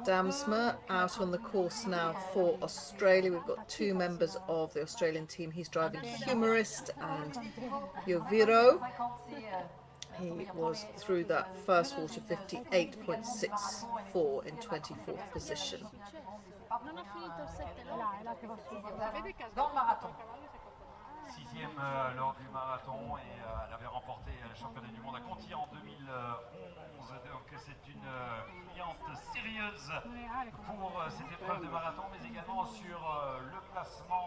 Damsma out on the course now for Australia. We've got 2 members of the Australian team. He's driving Humorist and Joviro. He was through that first water, 58.64 in 24th position. Lors du marathon, et elle avait remporté le championnat du monde à Conti en 2011, donc c'est une cliente sérieuse pour cette épreuve de marathon, mais également sur le classement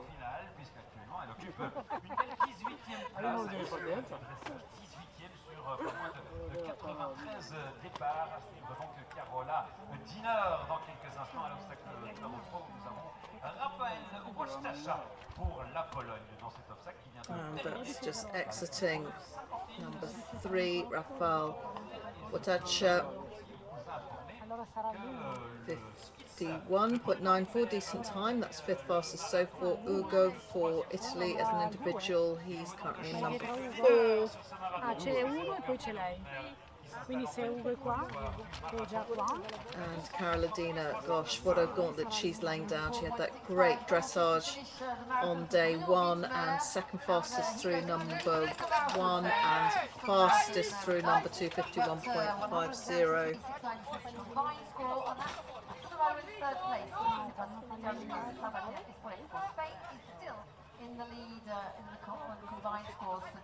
final, puisqu'actuellement elle occupe une belle 18e place, 18e sur pas moins de 93 départs. À suivre donc Carola Diener dans quelques instants à l'obstacle numéro 3 où nous avons Raphaël Wojtasza pour la Pologne dans cet obstacle qui vient de And that's just exiting number 3, Rafael Wojtasza, 51.94, decent time. That's 5th fastest so for Ugo for Italy as an individual. He's currently in number 4. Quindi se Ugo è qua, tu già qua. And Carolina, gosh, what a gauntlet she's laying down. She had that great dressage on day one and second fastest through number one and fastest through number two, 51.50. In the lead in the combined scores for the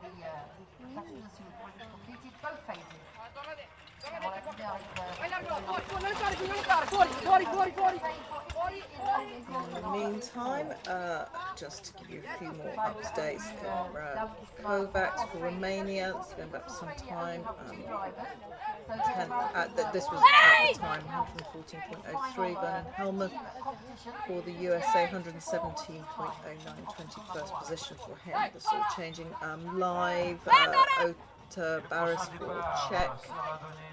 competitors who completed both phases. In the meantime, just to give you a few more updates, Kovacs for Romania, it's going back some time. This was at the time 114.03. Vernon Helmuth for the USA, 117.09, 21st position for him. That's all changing live. Ota Barris for Czech,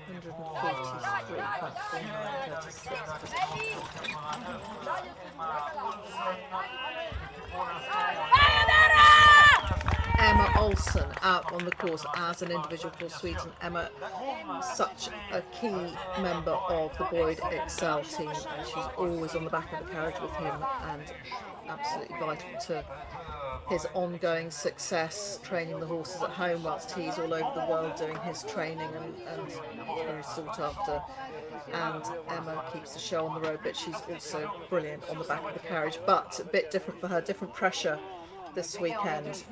143.49, Emma Olsen out on the course as an individual for Sweden. Emma, such a key member of the Boyd Excel team, and she's always on the back of the carriage with him and absolutely vital to his ongoing success, training the horses at home whilst he's all over the world doing his training and very sought after. And Emma keeps the show on the road, but she's also brilliant on the back of the carriage, but a bit different for her, different pressure this weekend,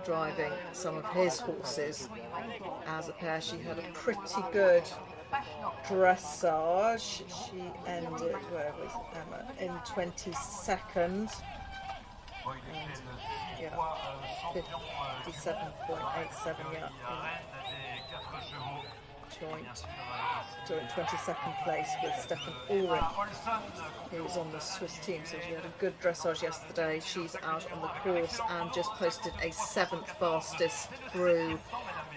driving some of his horses as a pair. She had a pretty good dressage. She ended, where was Emma, in 22nd. And, yeah, 57.87, yeah. Joint 22nd place with Stefan Ulrich, who was on the Swiss team, so she had a good dressage yesterday. She's out on the course and just posted a 7th fastest through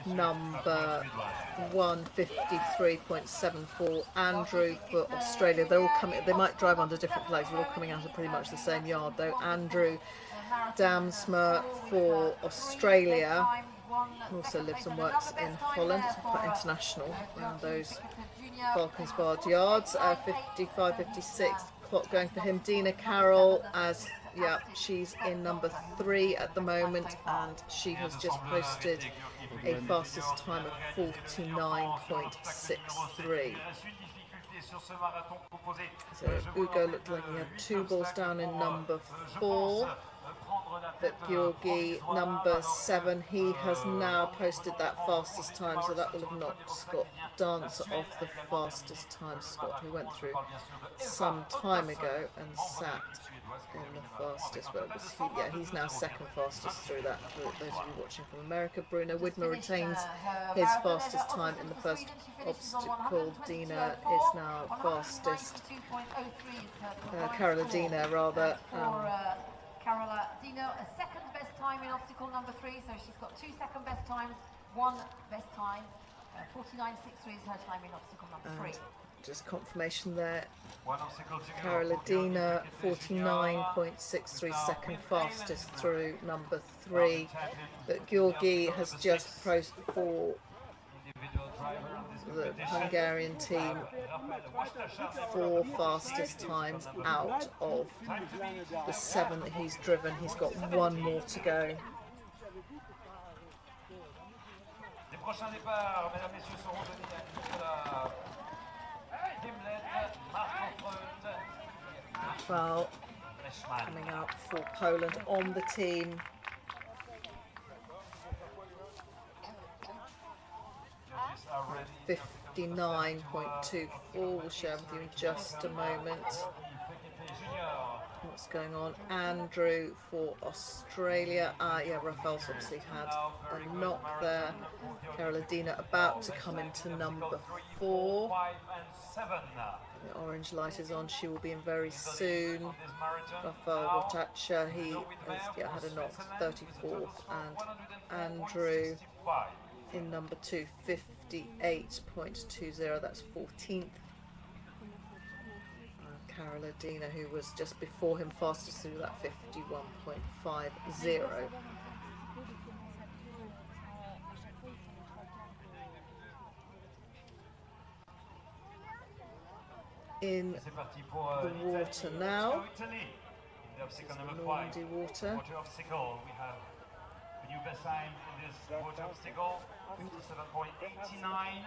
number 153.74. Andrew for Australia, they're all coming, they might drive under different flags, they're all coming out of pretty much the same yard though. Andrew Damsma for Australia, also lives and works in Holland. It's quite international around those Valkenswaard yards. 55-56 clock going for him. Dina Carroll, as yeah, she's in number 3 at the moment, and she has just posted a fastest time of 49.63. So Ugo looked like he had 2 balls down in number 4. But Georgi, number 7, he has now posted that fastest time, so that will have knocked Scott Dancer off the fastest time. Scott, who went through some time ago and sat in the fastest. Where was he? Yeah, he's now 2nd fastest through that. For those of you watching from America, Bruno Widmer retains his fastest time in the first obstacle. Dina is now fastest. Carolina, rather. Carola Dino, a 2nd best time in obstacle number 3, so she's got 2 second best times, 1 best time. 49.63 is her time in obstacle number 3. Just confirmation there. Carola Dina, 49.63, 2nd fastest through number 3. But Georgi has just posted for the Hungarian team 4 fastest times out of the 7 that he's driven. He's got 1 more to go. Well, coming up for Poland on the team. 59.24. We'll share with you in just a moment what's going on. Andrew for Australia. Yeah, Rafael's obviously had a knock there. Carolina about to come into number 4. The orange light is on. She will be in very soon. Rafael Watacha, he has had a knock, 34th, and Andrew in number 2, 58.20, that's 14th. Carolina, who was just before him, fastest through that 51.50. in C'est parti pour the water now. Italy. The obstacle number 5. Normandy water. Water obstacle. We have a new best time in this water obstacle. 57.89.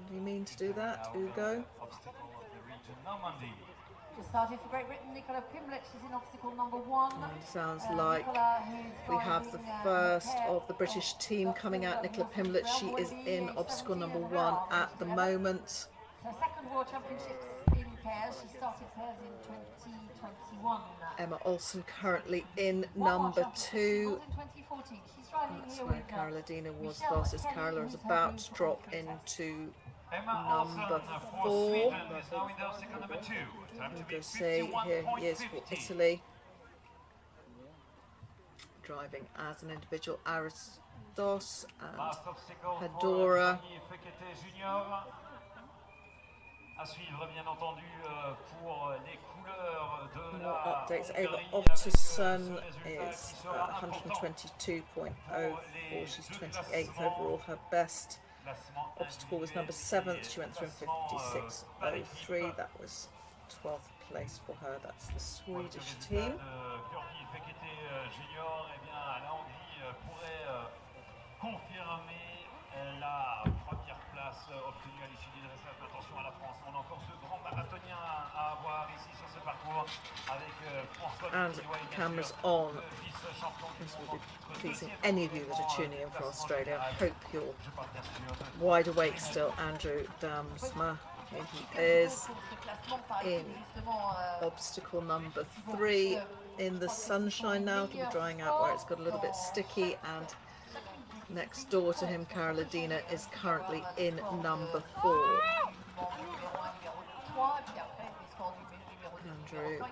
Do you mean to do that, Ugo? Obstacle of the region Normandy. Just started for Great Britain, Nicola Pimblett is in obstacle number 1. It sounds like Nicola, who's we have the driving, first pair of the British team coming out. Nicola Pimblett, she is in obstacle number 1 at the moment. her second World Championships in pairs. She started pairs in 2021. Emma Olsen currently in number 2. In 2014. She's driving That's here where with Carola Dina was Michelle fastest. Kelly, Carola is who's about having to drop trouble into Emma number Olsen for 4. Sweden is now in the obstacle number 2. Time to We'll beat go see, here he is for 51.50. Italy. Driving as an individual, Haras and Last obstacle for Hedora. Giorgi Fekete Junior. À suivre bien entendu pour les couleurs de More la updates. Ava Hongrie Ottosson avec ce résultat is qui sera important 122.04. She's 28th overall. Her best classement obstacle was number 7th. She went through in 56.03. That was 12th place for her. That's the Swedish team. Giorgi Fekete Junior, eh bien la Hongrie pourrait confirmer la première place obtenue à l'issue du dressage. Mais attention à la France, on a encore deux grands marathoniens à avoir ici sur ce parcours avec François And Petit-Douai, bien cameras sûr, on. le vice-champion du This monde will en be titre, pleasing deuxième any of you that are au tuning in from classement Australia. I général. hope you're Je parle bien sûr de wide awake still. Andrew Damsma, here he is in obstacle number 3 in the sunshine now. It'll be drying out where it's got a little bit sticky, and next door to him, Carola Dina is currently in number 4. Andrew will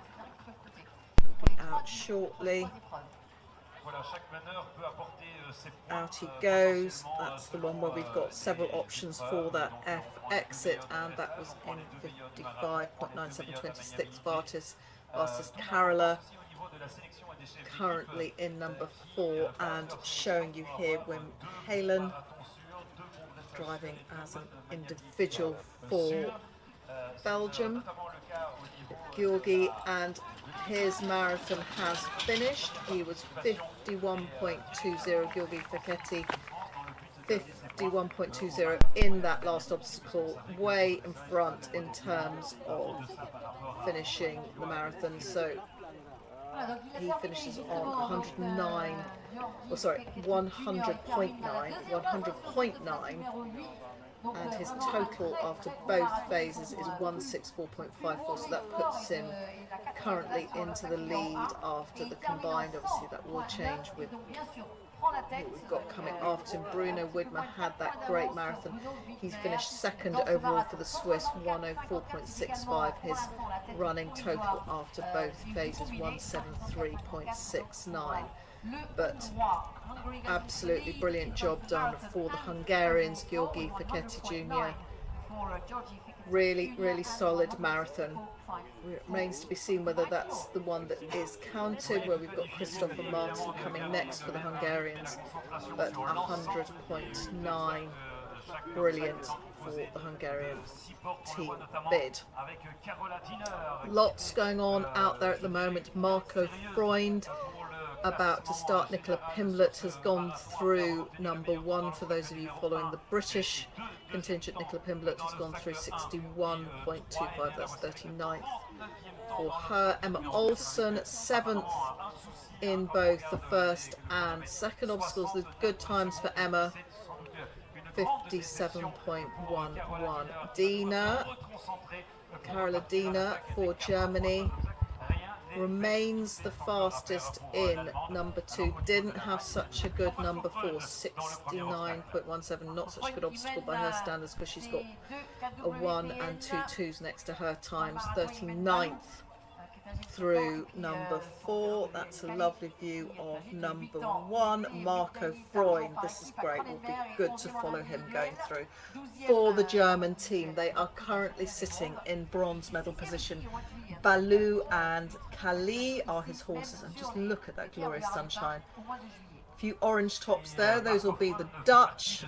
be out shortly. Voilà, chaque meneur peut apporter ses points. Out he goes. That's the one where we've got several options for that F exit, and that was in 55.9726. Fastest Carola, currently in number 4, and showing you here Wim Halen driving as an individual for Belgium. Georgi, and his marathon has finished. He was 51.20, Georgi Fekete, 51.20 in that last obstacle, way in front in terms of finishing the marathon. So he finishes on 100.9, and his total after both phases is 164.54, so that puts him currently into the lead after the combined. Obviously that will change with what we've got coming after him. Bruno Widmer had that great marathon. He's finished second overall for the Swiss, 104.65. His running total after both phases, 173.69. But absolutely brilliant job done for the Hungarians. Georgi Fekete Jr. Really, really solid marathon. It remains to be seen whether that's the one that is counted, where we've got Christopher Martin coming next for the Hungarians. But 100.9, brilliant for the Hungarian team bid. Lots going on out there at the moment. Marco Freund about to start. Nicola Pimblett has gone through number 1. For those of you following the British contingent, Nicola Pimblett has gone through 61.25, that's 39th for her. Emma Olsen 7th in both the first and second obstacles. The good times for Emma, 57.11. Dina, Carola Dina for Germany, remains the fastest in number 2. Didn't have such a good number 4, 69.17. Not such a good obstacle by her standards, because she's got a 1 and 2 2s next to her times. 39th through number 4. That's a lovely view of number 1, Marco Freund. This is great. Will be good to follow him going through. For the German team, they are currently sitting in bronze medal position. Balou and Kali are his horses, and just look at that glorious sunshine. A few orange tops there. Those will be the Dutch,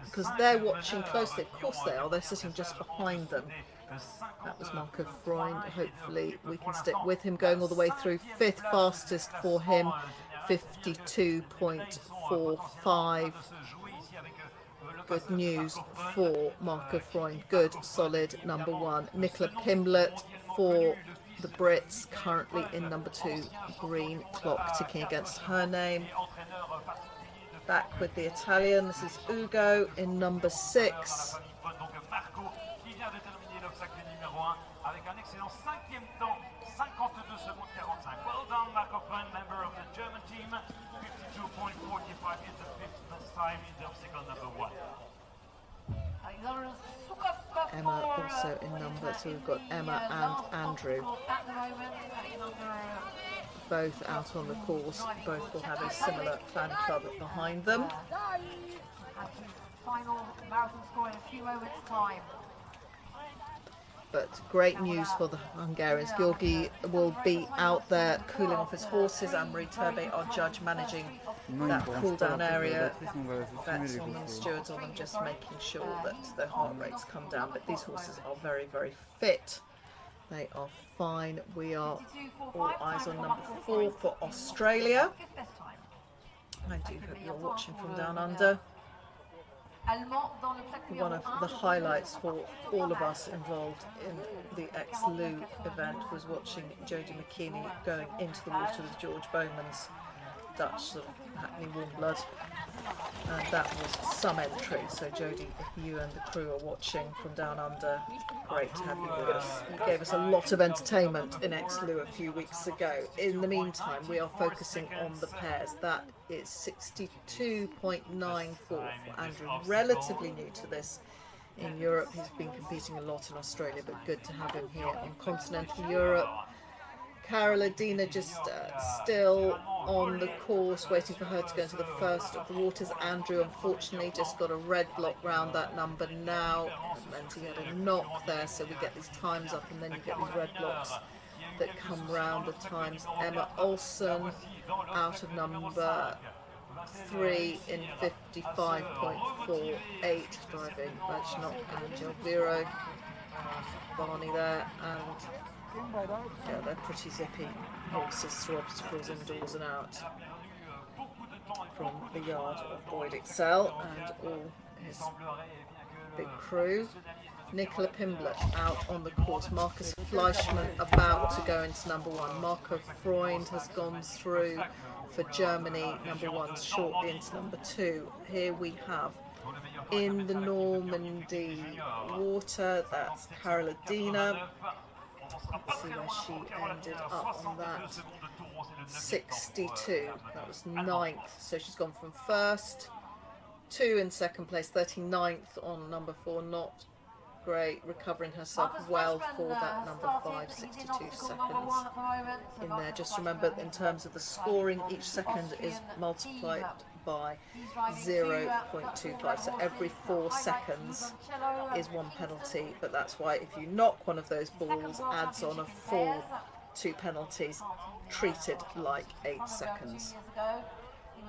because they're watching closely. Of course they are. They're sitting just behind them That was Marco Freund. Hopefully we can stick with him going all the way through. 5th fastest for him, 52.45. Good news for Marco Freund. Good, solid number 1. Nicola Pimblett for the Brits, currently in number 2. Green clock ticking against her name. Back with the Italian. This is Ugo in number 6. Avec un excellent 5e temps, 52 secondes 45. Well done, Marco Freund, member of the German team. 52.45 is the 5th best time in the obstacle number 1. Emma also in number, so we've got Emma and Andrew. Both out on the course, both will have a similar fan club behind them. Final marathon score in a few moments' time. But great news for the Hungarians. Georgi will be out there cooling off his horses. Anne-Marie Turbe, our judge, managing that cool-down area. Vets on them, stewards on them, just making sure that their heart rates come down. But these horses are very, very fit. They are fine. We are all eyes on number 4 for Australia. I do hope you're watching from down under. One of the highlights for all of us involved in the ex-Lou event was watching Jodie McKeaney going into the water with George Bowman's Dutch sort of Hackney warm blood, and that was some entry. So Jodie, if you and the crew are watching from down under, great to have you with us. You gave us a lot of entertainment in ex-Lou a few weeks ago. In the meantime, we are focusing on the pairs. That is 62.94 for Andrew, relatively new to this in Europe. He's been competing a lot in Australia, but good to have him here in continental Europe. Caroladina just still on the course, waiting for her to go into the first of the waters. Andrew unfortunately just got a red block round that number now. It meant he had a knock there, so we get these times up and then you get these red blocks that come round the times. Emma Olsen out of number 3 in 55.48, driving Bajnok and Gelviro. Barney there, and yeah, they're pretty zippy horses through obstacles indoors and out from the yard of Boyd Excel and all his big crew. Nicola Pimblett out on the course. Marcus Fleischmann about to go into number 1. Marco Freund has gone through for Germany, number 1, shortly into number 2. Here we have in the Normandy water, that's Caroladina. Let's see where she ended up on that. 62. That was 9th. So she's gone from 1st, 2 in 2nd place, 39th on number 4. Not great. Recovering herself well for that number 5, 62 seconds in there. Just remember, in terms of the scoring, each second is multiplied by 0.25, so every 4 seconds is 1 penalty, but that's why if you knock one of those balls, adds on a full 2 penalties, treated like 8 seconds.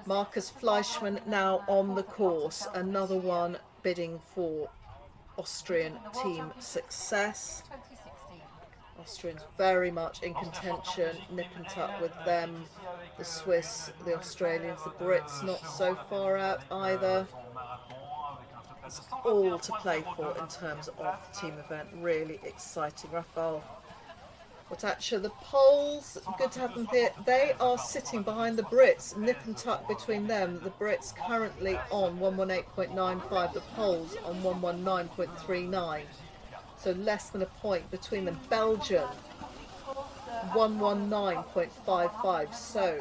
Marcus Fleischmann now on the course, another one bidding for Austrian team success. Austrians very much in contention, nip and tuck with them. The Swiss, the Australians, the Brits not so far out either. It's all to play for in terms of the team event. Really exciting. Rafael Watacha, the Poles, good to have them here. They are sitting behind the Brits, nip and tuck between them. The Brits currently on 118.95, the Poles on 119.39. So less than a point between them. Belgium, 119.55. So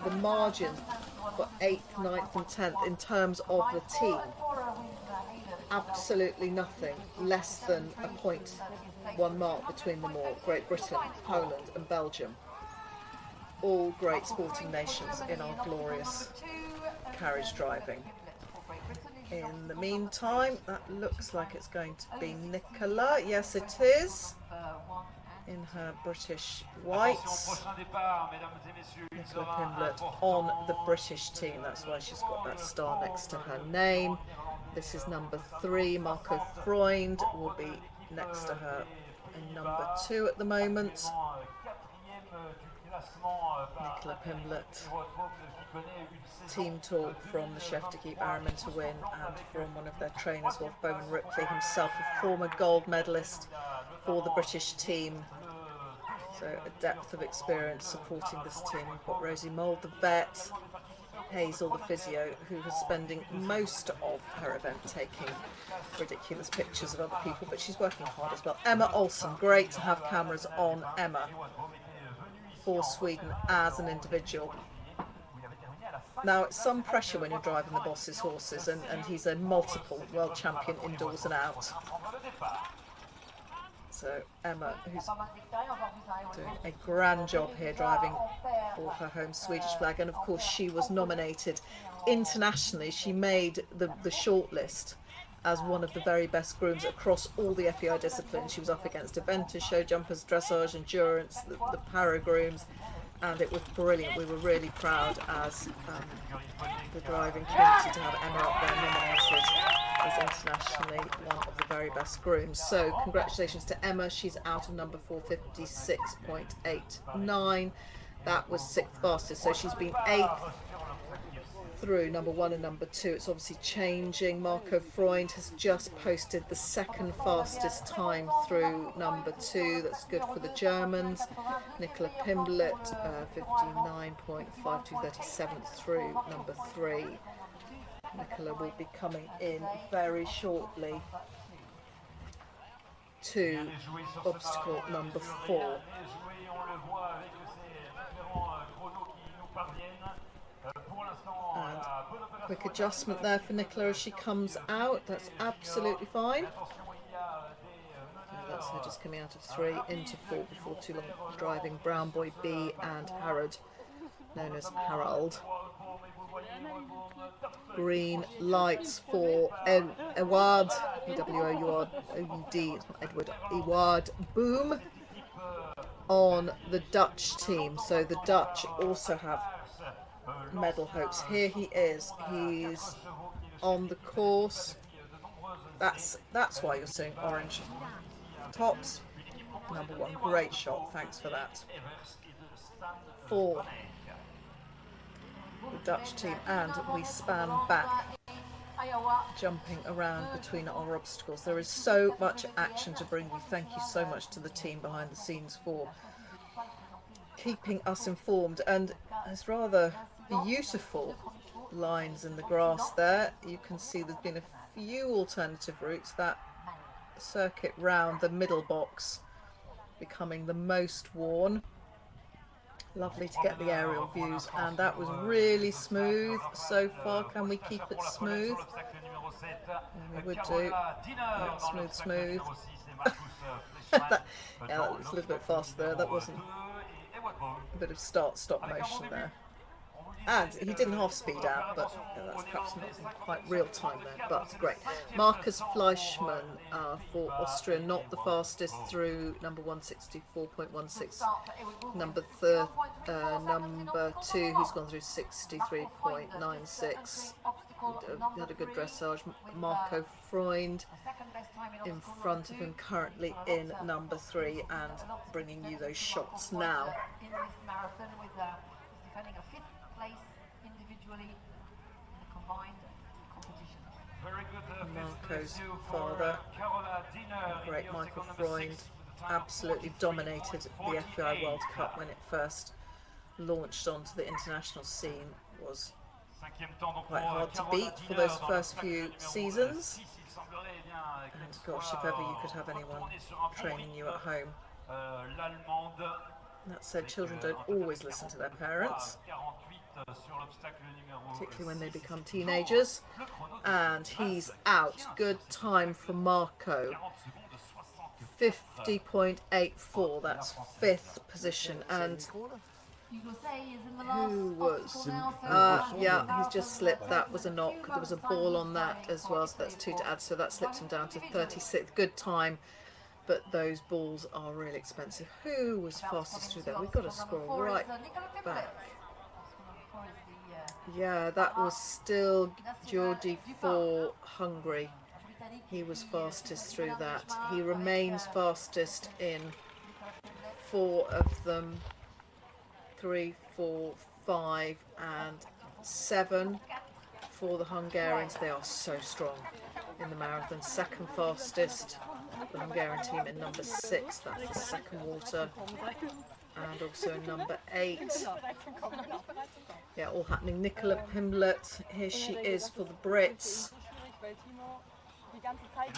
the margin for 8th, 9th and 10th in terms of the team, absolutely nothing. Less than a point, 1 mark between them all. Great Britain, Poland and Belgium. All great sporting nations in our glorious carriage driving. In the meantime, that looks like it's going to be Nicola. Yes, it is. In her British whites. Nicola Pimblett on the British team. That's why she's got that star next to her name. This is number 3. Marco Freund will be next to her in number 2 at the moment. Nicola Pimblett. Team talk from the chef to keep Armin to win, and from one of their trainers, Wolf Bowman Ripley, himself a former gold medalist for the British team. So a depth of experience supporting this team. We've got Rosie Mould, the vet, Hazel, the physio, who is spending most of her event taking ridiculous pictures of other people, but she's working hard as well. Emma Olsen, great to have cameras on Emma for Sweden as an individual. Now, it's some pressure when you're driving the boss's horses, and he's a multiple world champion indoors and out. So Emma, who's doing a grand job here driving for her home Swedish flag, and of course she was nominated internationally. She made the shortlist as one of the very best grooms across all the FEI disciplines. She was up against eventers, show jumpers, dressage, endurance, the para grooms, and it was brilliant. We were really proud as the driving community to have Emma up there nominated as internationally one of the very best grooms. So congratulations to Emma. She's out of number 456.89. That was 6th fastest, so she's been 8th through number 1 and number 2. It's obviously changing. Marco Freund has just posted the 2nd fastest time through number 2. That's good for the Germans. Nicola Pimblett, 59.5237 through number 3. Nicola will be coming in very shortly to obstacle number 4. And quick adjustment there for Nicola as she comes out. That's absolutely fine. That's her just coming out of 3 into 4 before too long, driving Brown Boy B and Harad, known as Harald. Green lights for Eward, E-W-O-U-R-O-U-D, it's not Edward, Eward Boom on the Dutch team. So the Dutch also have medal hopes. Here he is. He's on the course. That's why you're seeing orange tops. Number 1, great shot. Thanks for that. For the Dutch team, and we span back, jumping around between our obstacles. There is so much action to bring you. Thank you so much to the team behind the scenes for keeping us informed, and it's rather beautiful lines in the grass there. You can see there's been a few alternative routes. That circuit round the middle box becoming the most worn. Lovely to get the aerial views, and that was really smooth so far. Can we keep it smooth? Yeah, we would do. Yeah, smooth, smooth. that was a little bit faster there. That wasn't a bit of start-stop motion there. And he didn't half speed out, but that's perhaps not in quite real time there, but great. Marcus Fleischmann for Austria, not the fastest through number 164.16. Number 2, who's gone through 63.96. Had a good dressage. Marco Freund in front of him, currently in number 3, and bringing you those shots now. Marco's father, great Michael Freund, absolutely dominated the FEI World Cup when it first launched onto the international scene. Was quite hard to beat for those first few seasons. And gosh, if ever you could have anyone training you at home. That said, children don't always listen to their parents, particularly when they become teenagers. And he's out. Good time for Marco. 50.84. That's 5th position. And who was? Yeah, he's just slipped. That was a knock. There was a ball on that as well, so that's 2 to add. So that slips him down to 36th. Good time. But those balls are really expensive. Who was fastest through there? We've got to scroll right back. Yeah, that was still Georgie for Hungary. He was fastest through that. He remains fastest in 4 of them. 3, 4, 5 and 7 for the Hungarians. They are so strong in the marathon. Second fastest, the Hungarian team in number 6. That's the second water. And also number 8. Yeah, all happening. Nicola Pimblett, here she is for the Brits. Le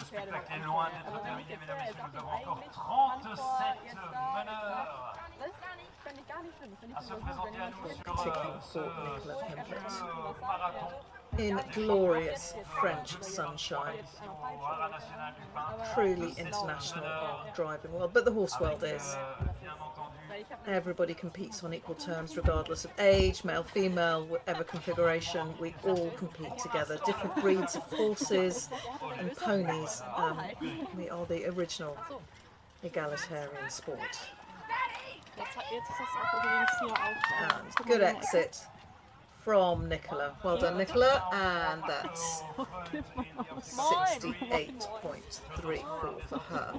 spectacle est loin d'être terminé, mesdames et messieurs. Nous avons encore 37 meneurs à se présenter à nous sur ce marathon. In glorious French sunshine. Truly international driving world, but the horse world is. Everybody competes on equal terms regardless of age, male, female, whatever configuration. We all compete together. Different breeds of horses and ponies. We are the original egalitarian sport. And good exit from Nicola. Well done, Nicola. And that's 68.34 for her.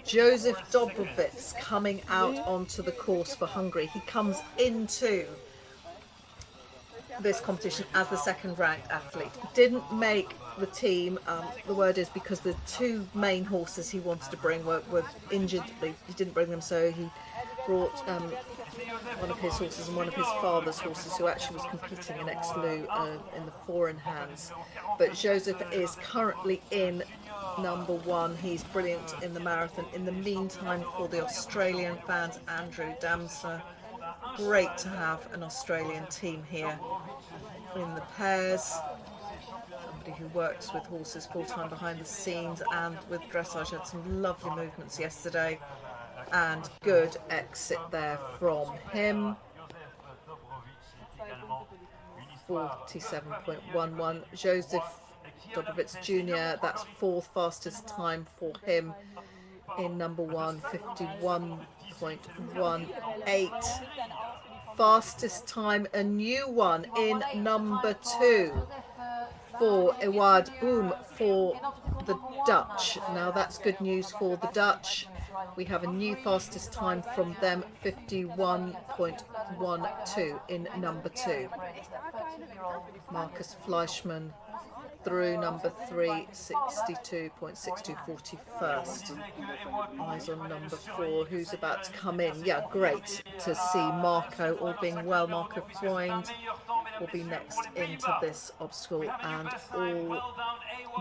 Joseph Dobrovits coming out onto the course for Hungary. He comes into this competition as the second ranked athlete. Didn't make the team. The word is because the 2 main horses he wanted to bring were injured. He didn't bring them, so he brought one of his horses and one of his father's horses, who actually was competing in Exlu in the 4 in hands. But Joseph is currently in number 1. He's brilliant in the marathon. In the meantime, for the Australian fans, Andrew Damser. Great to have an Australian team here in the pairs. Somebody who works with horses full-time behind the scenes and with dressage. Had some lovely movements yesterday. And good exit there from him. 47.11. Joseph Dobrovits Jr., that's 4th fastest time for him in number 1, 51.18. Fastest time, a new one in number 2 for Ewad for the Dutch. Now that's good news for the Dutch. We have a new fastest time from them, 51.12 in number 2. Marcus Fleischmann through number 3, 62.62, 41st. Eyes on number 4, who's about to come in. Yeah, great to see Marco, all being well. Marco Freund will be next into this obstacle, and all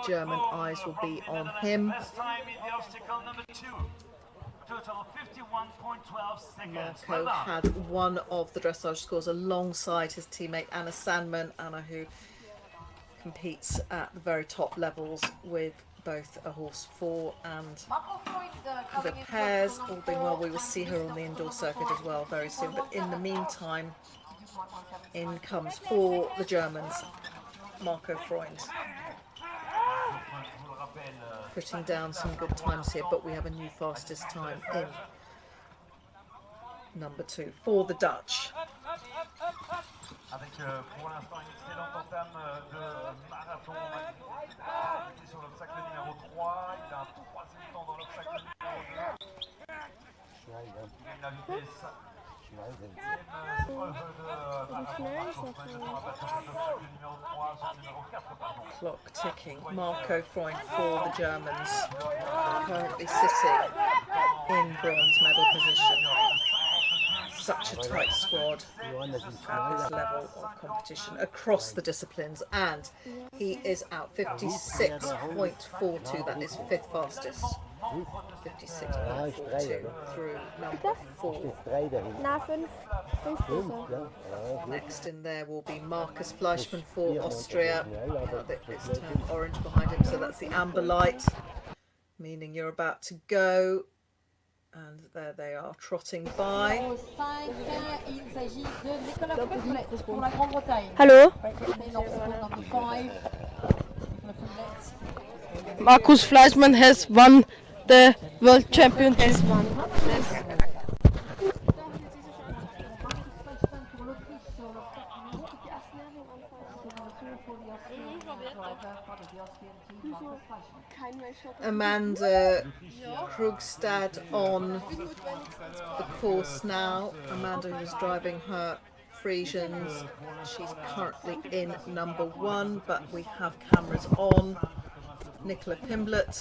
German eyes will be on him. Marco had one of the dressage scores alongside his teammate Anna Sandman. Anna, who competes at the very top levels with both a horse 4 and the pairs. All being well, we will see her on the indoor circuit as well very soon. But in the meantime, in comes for the Germans, Marco Freund. Putting down some good times here, but we have a new fastest time in number 2 for the Dutch. Avec pour l'instant une excellente entame de marathon sur l'obstacle numéro 3. Il a un 3e temps dans l'obstacle numéro 2. Il gagne la vitesse. Clock ticking. Marco Freund for the Germans, currently sitting in bronze medal position. Such a tight squad at this level of competition across the disciplines, and he is out 56.42. That is 5th fastest. 56.42 through number 4. Next in there will be Marcus Fleischmann for Austria. It's turned orange behind him, so that's the amber light, meaning you're about to go. And there they are, trotting by. Hello. Marcus Fleischmann has won the world championship. Amanda Krugstad on the course now. Amanda who's driving her Frisians. She's currently in number 1, but we have cameras on. Nicola Pimblett.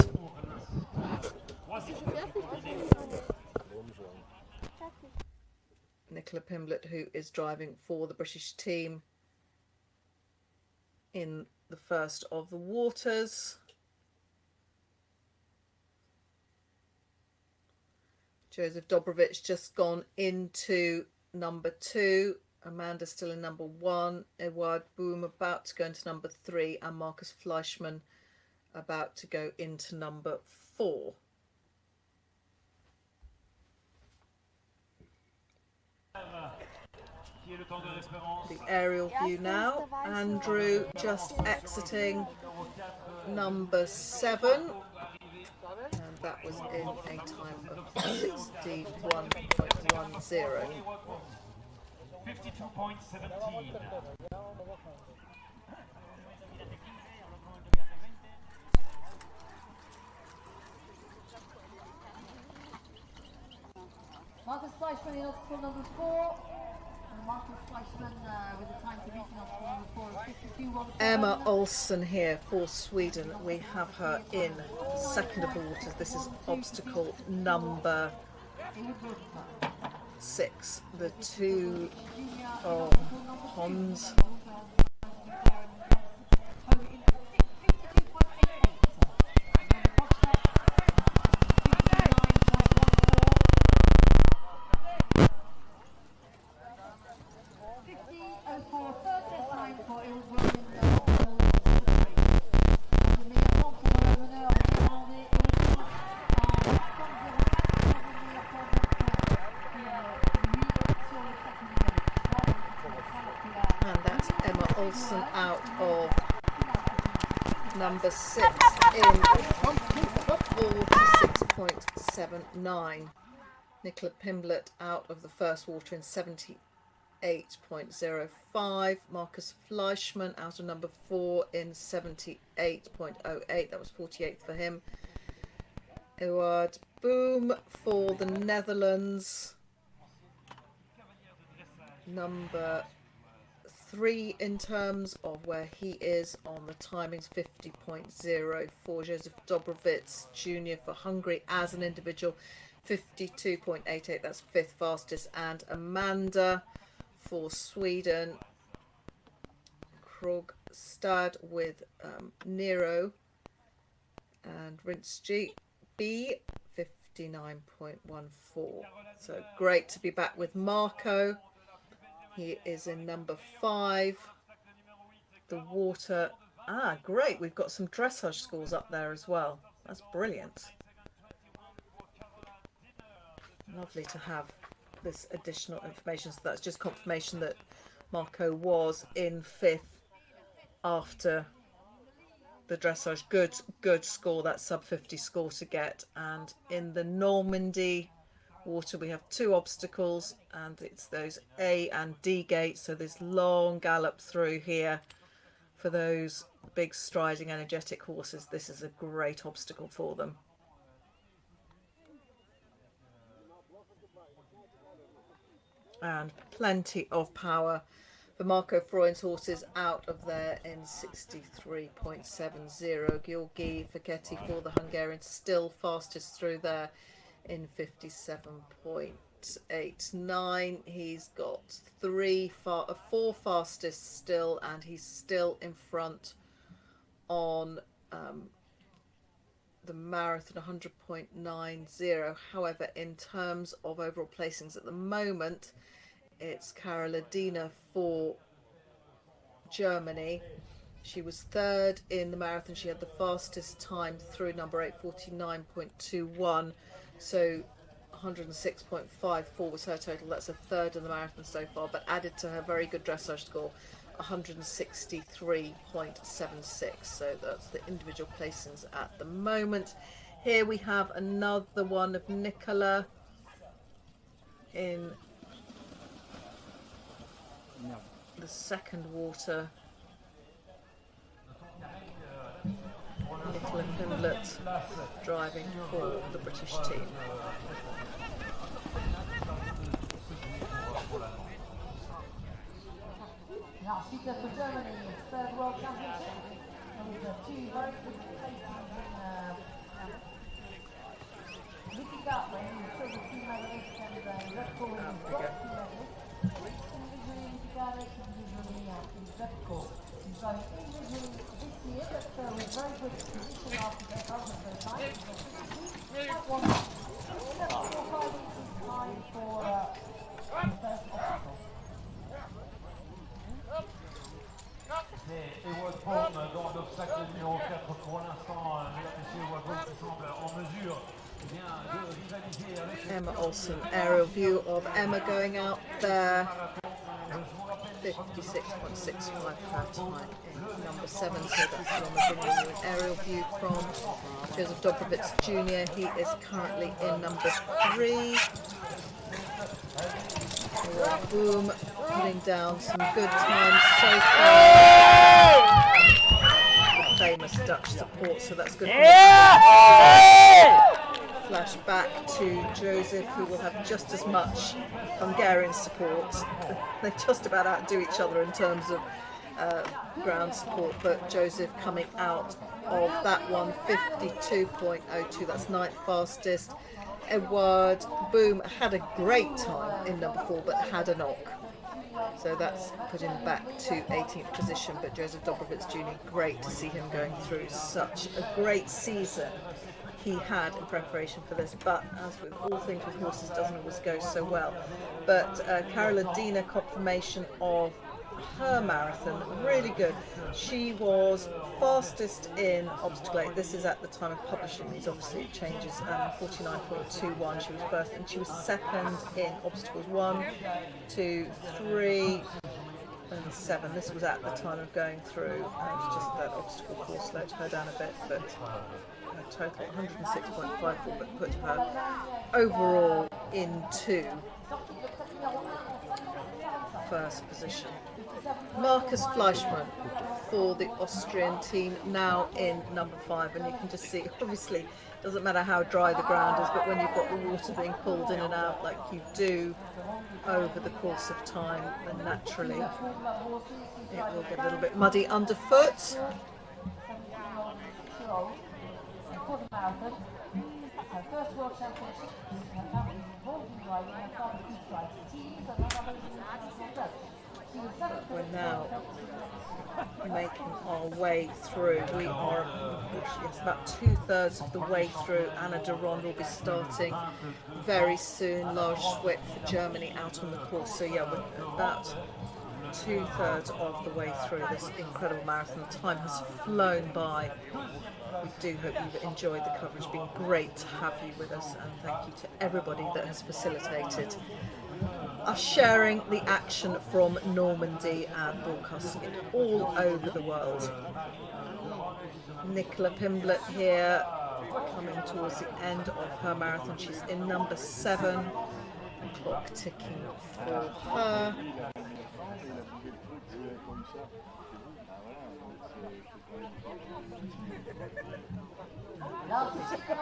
Nicola Pimblett, who is driving for the British team in the first of the waters. Joseph Dobrovic just gone into number 2. Amanda still in number 1. Eduard Boom about to go into number 3. And Marcus Fleischmann about to go into number 4. The aerial view now. Andrew just exiting number 7. And that was in a time of 61.10. 52.17. Marcus Fleischmann in obstacle number 4. And Marcus Fleischmann with the time to beat in obstacle number 4 of 52.17. Emma Olsen here for Sweden. We have her in second of the waters. This is obstacle number 6. The 2 ponds. Out of number 6 in 46.79. Nicola Pimblett out of the first water in 78.05. Marcus Fleischmann out of number 4 in 78.08. That was 48th for him. Eduard Boom for the Netherlands. Number 3 in terms of where he is on the timings, 50.04. Joseph Dobrovic Jr. for Hungary as an individual, 52.88. That's 5th fastest. And Amanda for Sweden, Krogstad with Nero and Rinsky B, 59.14. So great to be back with Marco. He is in number 5. The water. Ah, great. We've got some dressage schools up there as well. That's brilliant. Lovely to have this additional information. So that's just confirmation that Marco was in 5th after the dressage. Good score. That sub 50 score to get. And in the Normandy water we have 2 obstacles, and it's those A and D gates, so this long gallop through here for those big striding energetic horses. This is a great obstacle for them. And plenty of power for Marco Freund's horses out of there in 63.70. Georgi Feketi for the Hungarians still fastest through there in 57.89. He's got 4 fastest still, and he's still in front on the marathon, 100.90. However, in terms of overall placings at the moment, it's Caroladina for Germany. She was 3rd in the marathon. She had the fastest time through, number 8, 49.21. So 106.54 was her total. That's a 3rd in the marathon so far, but added to her very good dressage score, 163.76. So that's the individual placings at the moment. Here we have another one of Nicola in the second water. Nicola Pimblett driving for the British team. Now, speaker for Germany, third World Championship, with two very good places in Vicky Gartman, silver team medalist, and Red Bull bronze team medalist. Individually, Vicky Gartman, individually in Red Bull. He's driving individually this year, but with very good position after the first time. That one, 7.45 is time for the first obstacle. Et Wadbom dans l'obstacle numéro 4 pour l'instant, mesdames et messieurs, Wadbom qui semble en mesure de rivaliser avec Emma Olsen, aerial view of Emma going out there. 56.65 her time in number 7, so that's the one we're bringing you an aerial view from. Joseph Dobrovits Jr., he is currently in number 3. Boom, putting down some good times so far. Famous Dutch support, so that's good. Flash back to Joseph, who will have just as much Hungarian support. They just about outdo each other in terms of ground support, but Joseph coming out of that one, 52.02, that's 9th fastest. Edward Boom had a great time in number 4, but had a knock. So that's put him back to 18th position, but Joseph Dobrovits Jr., great to see him going through such a great season he had in preparation for this, but as with all things with horses, doesn't always go so well. But Karoladina, confirmation of her marathon, really good. She was fastest in obstacle 8. This is at the time of publishing these, obviously it changes. 49.21 she was first, and she was second in obstacles 1, 2, 3 and 7. This was at the time of going through. It was just that obstacle 4 slowed her down a bit, but her total 106.54, but put her overall into first position. Marcus Fleischmann for the Austrian team, now in number 5, and you can just see, obviously doesn't matter how dry the ground is, but when you've got the water being pulled in and out like you do over the course of time, then naturally it will get a little bit muddy underfoot. Her first World Championship, her family is involved in driving, her father drives teams, and her mother is We're now making our way through. We are about 2/3 of the way through. Anna de Ronde will be starting very soon. Lars Schwick for Germany out on the course. So yeah, we're about 2/3 of the way through this incredible marathon. Time has flown by. We do hope you've enjoyed the coverage. It's been great to have you with us, and thank you to everybody that has facilitated us sharing the action from Normandy and broadcasting it all over the world. Nicola Pimblett here, coming towards the end of her marathon. She's in number 7. Clock ticking for her.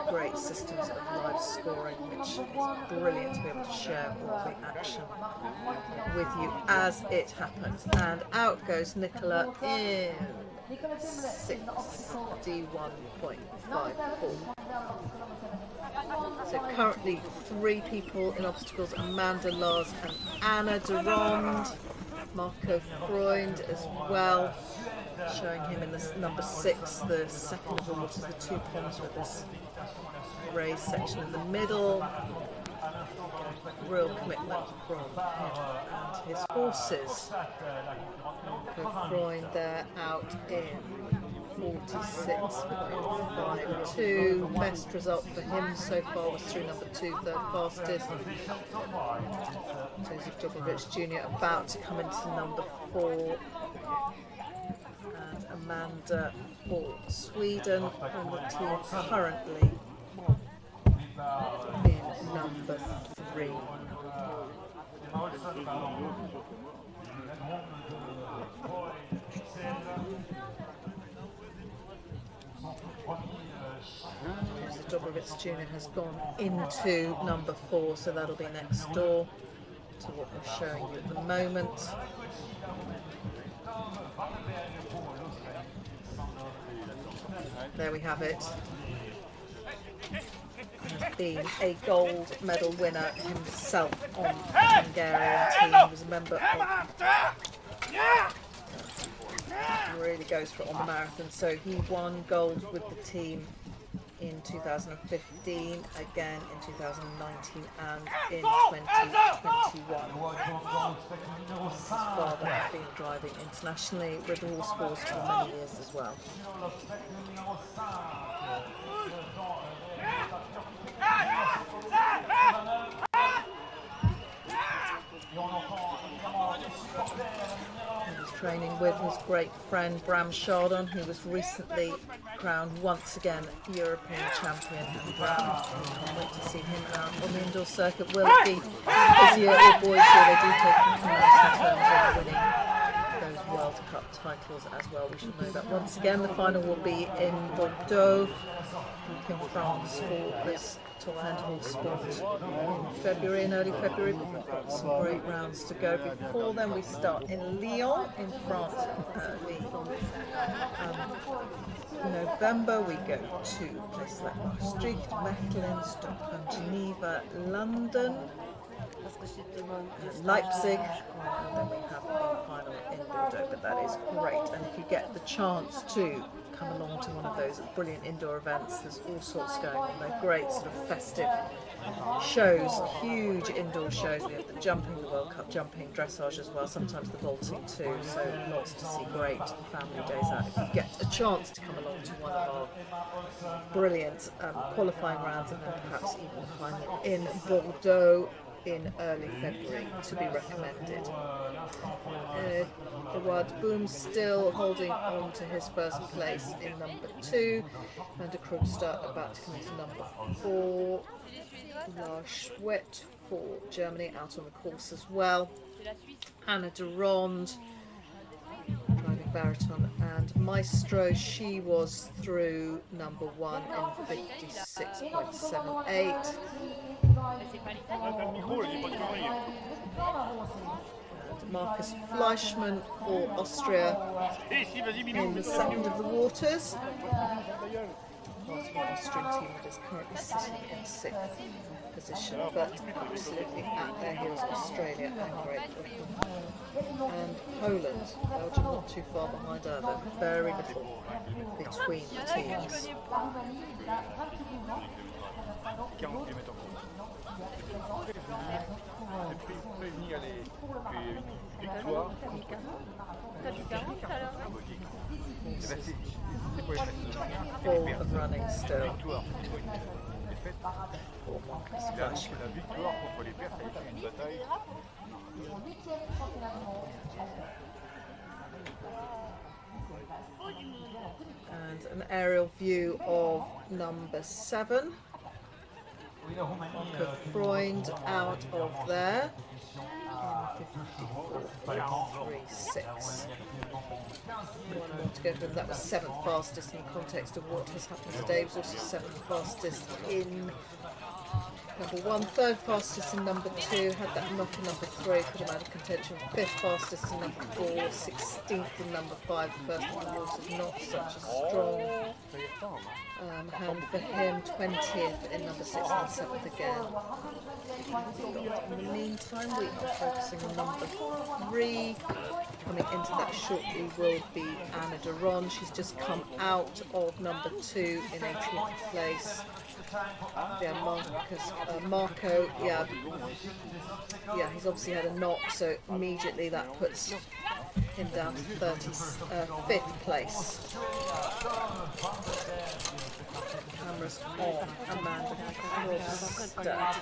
Great systems of live scoring, which is brilliant to be able to share all the action with you as it happens. And out goes Nicola in 61.54. So currently 3 people in obstacles: Amanda Lars and Anna de Ronde. Marco Freund as well, showing him in this number 6, the second of the waters, the 2 ponds with this raised section in the middle. Real commitment from him and his horses. Marco Freund there out in 46.52. Best result for him so far was through number 2, 3rd fastest. Joseph Dobrovits Jr. about to come into number 4. And Amanda for Sweden on the team currently in number 3. Dobrovets Jr. has gone into number 4, so that'll be next door to what we're showing you at the moment. There we have it. Has been a gold medal winner himself on the Hungarian team. He was a member of really goes for it on the marathon. So he won gold with the team in 2015, again in 2019 and in 2021. His father has been driving internationally with the horse force for many years as well. He's training with his great friend Bram Chardon, who was recently crowned once again European champion. And Bram, I went to see him out on the indoor circuit. Will it be his year or boys' year? They do take nice in terms of winning those World Cup titles as well. We should know that. Once again, the final will be in Bordeaux, in France, for this top-end horse sport in February, in early February. We've got some great rounds to go. Before then, we start in Lyon in France early November. We go to places like Maastricht, Mechelen, Stockholm, Geneva, London, Leipzig, and then we have the final in Bordeaux. But that is great, and if you get the chance to come along to one of those brilliant indoor events, there's all sorts going on. They're great sort of festive shows, huge indoor shows. We have the jumping, the World Cup jumping, dressage as well, sometimes the vaulting too, so lots to see. Great family days out if you get a chance to come along to one of our brilliant qualifying rounds, and then perhaps even the final in Bordeaux in early February, to be recommended. Edouard Boom still holding on to his first place in number 2. Van der Krugstad about to come into number 4. Lars Schwett for Germany out on the course as well. Anna de Ronde driving Baraton, and Maestro, she was through number 1 in 56.78. Marcus Fleischmann for Austria in the second of the waters. Whilst the Austrian team is currently sitting in 6th position, but absolutely at their heels Australia and Great Britain. And Poland, Belgium not too far behind either, very little between the teams. Full of running still. And an aerial view of number 7. Marco Freund out of there in 54.36. One more to go for. That was 7th fastest in the context of what has happened today. It was also 7th fastest in number 1, 3rd fastest in number 2, had that knock in number 3, put him out of contention. 5th fastest in number 4, 16th in number 5. The first of the waters, not such a strong hand for him. 20th in number 6 and 7th again. In the meantime, we are focusing on number 3. Coming into that shortly will be Anna de Ronde. She's just come out of number 2 in 18th place. Yeah, Marco, yeah, he's obviously had a knock, so immediately that puts him down to 5th place. Cameras on Amanda Krogstad.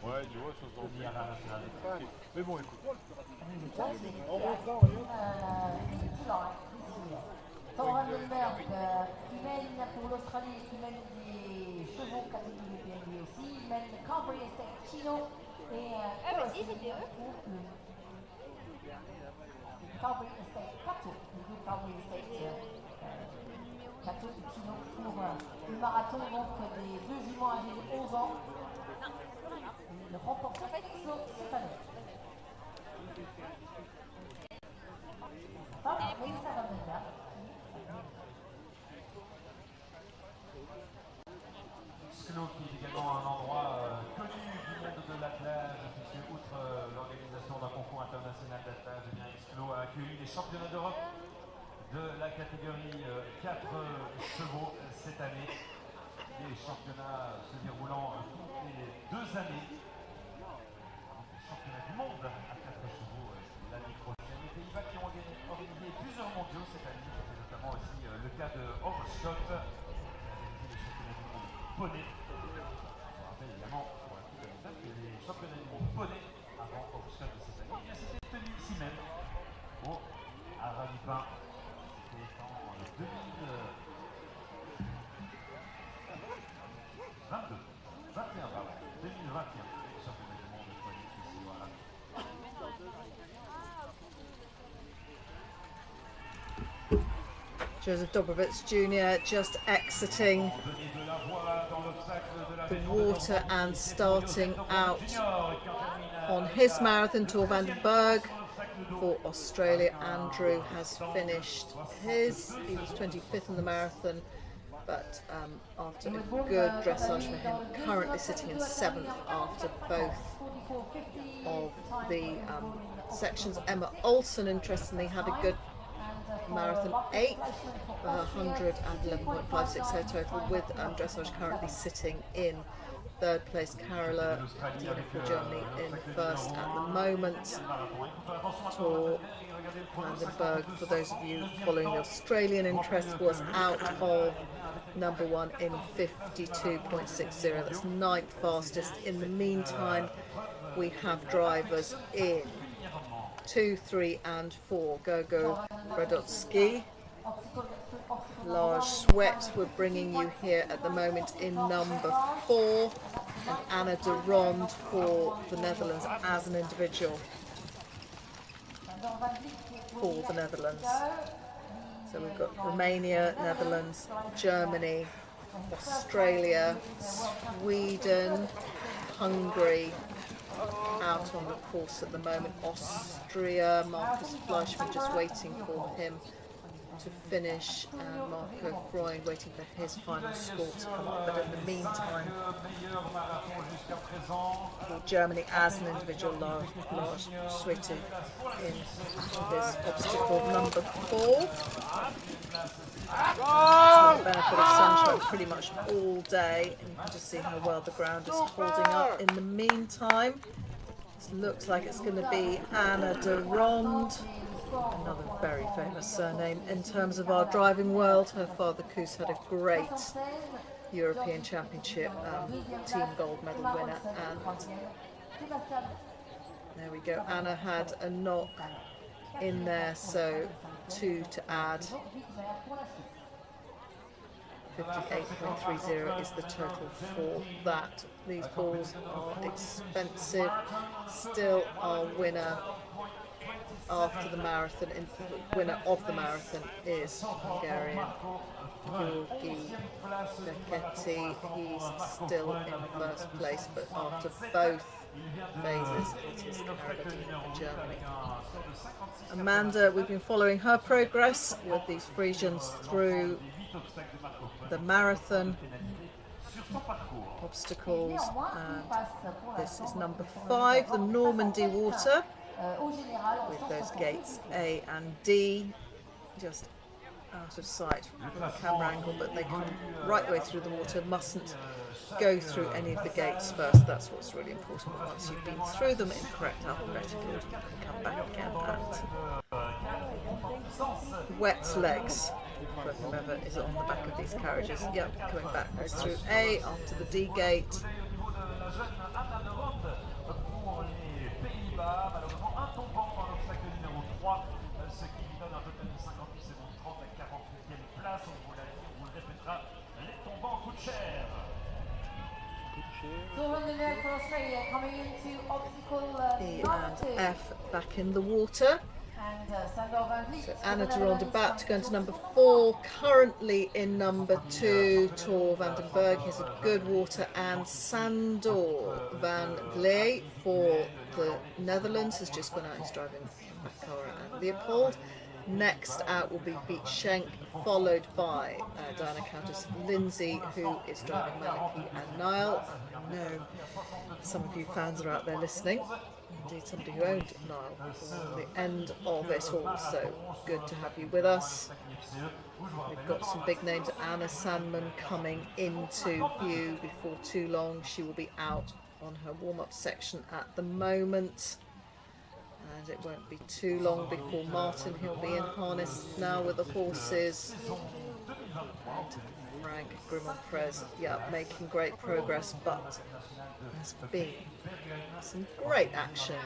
Ouais, tu vois, mais bon, écoute. Thor Handelberg qui mène pour l'Australie, qui mène chevaux catégorie PNB aussi. Ils mènent Cambry Estate Chino et si, c'était eux. Cambry Estate Cato. Le groupe Cambry Estate Cato Chino pour le marathon donc des deux juments âgés de 11 ans. Le remporteur cette année. Sclo qui est également un endroit connu du monde de l'attelage, puisque outre l'organisation d'un concours international d'attelage, eh bien Sclo a accueilli les championnats d'Europe de la catégorie 4 chevaux cette année. Des championnats se déroulant toutes les 2 années. Les championnats du monde à 4 chevaux l'année prochaine. Les Pays-Bas qui ont organisé plusieurs mondiaux cette année, c'est notamment aussi le cas de Overschott, qui a organisé les championnats du monde poney. Je rappelle évidemment pour la coupe de l'État que les championnats du monde poney avant Overschott de cette année, c'était tenu ici même au Haras du Pin. C'était en 2021, pardon, 2021, les championnats du monde de poney ici au Haras. Joseph Dobrovets Jr. just exiting the water and starting out on his marathon. Tor van den Berg for Australia. Andrew has finished his. He was 25th in the marathon, but after a good dressage for him, currently sitting in 7th after both of the sections. Emma Olsen, interestingly, had a good marathon 8th, 111.56 her total, with dressage currently sitting in 3rd place. Carola Dina for Germany in 1st at the moment. Tor van den Berg, for those of you following the Australian interest, was out of number 1 in 52.60. That's 9th fastest. In the meantime, we have drivers in 2, 3 and 4. Gogo Radotsky, Lars Sweat, we're bringing you here at the moment in number 4, and Anna de Ronde for the Netherlands as an individual for the Netherlands. So we've got Romania, Netherlands, Germany, Australia, Sweden, Hungary out on the course at the moment. Austria, Marcus Fleischmann just waiting for him to finish, and Marco Freund waiting for his final score to come up. But in the meantime, for Germany as an individual, Lars Sweat in this obstacle number 4. So the benefit of sunshine pretty much all day, and you can just see how well the ground is holding up. In the meantime, this looks like it's going to be Anna de Ronde, another very famous surname in terms of our driving world. Her father Koos had a great European Championship team gold medal winner, and there we go. Anna had a knock in there, so 2 to add. 58.30 is the total for that. These balls are expensive. Still our winner after the marathon, winner of the marathon is Hungarian Georgi Beketti. He's still in 1st place, but after both phases it is Caroline for Germany. Amanda, we've been following her progress with these Frisians through the marathon obstacles, and this is number 5, the Normandy Water, with those gates A and D just out of sight from the camera angle, but they come right the way through the water. Mustn't go through any of the gates first. That's what's really important. But once you've been through them in correct alphabetical order, you can come back again and wet legs for whoever is on the back of these carriages. Yep, coming back goes through A after the D gate. coming into obstacle E number and 2. F back in the water. And Sandor Van Vliet. So Anna Durand about to go into number 4, currently in number 2. Tor van den Berg has a good water, and Sandor Van Vliet for the Netherlands has just gone out. He's driving Cara and Leopold. Next out will be Beat Schenk, followed by Diana Countess Lindsay, who is driving Maliki and Niall. I know some of you fans are out there listening. Indeed, somebody who owned Niall at the end of it all, so good to have you with us. We've got some big names. Anna Sandman coming into view before too long. She will be out on her warm-up section at the moment, and it won't be too long before Martin, he'll be in harness now with the horses. And Frank Grimond-Prez, yeah, making great progress, but there's been some great action.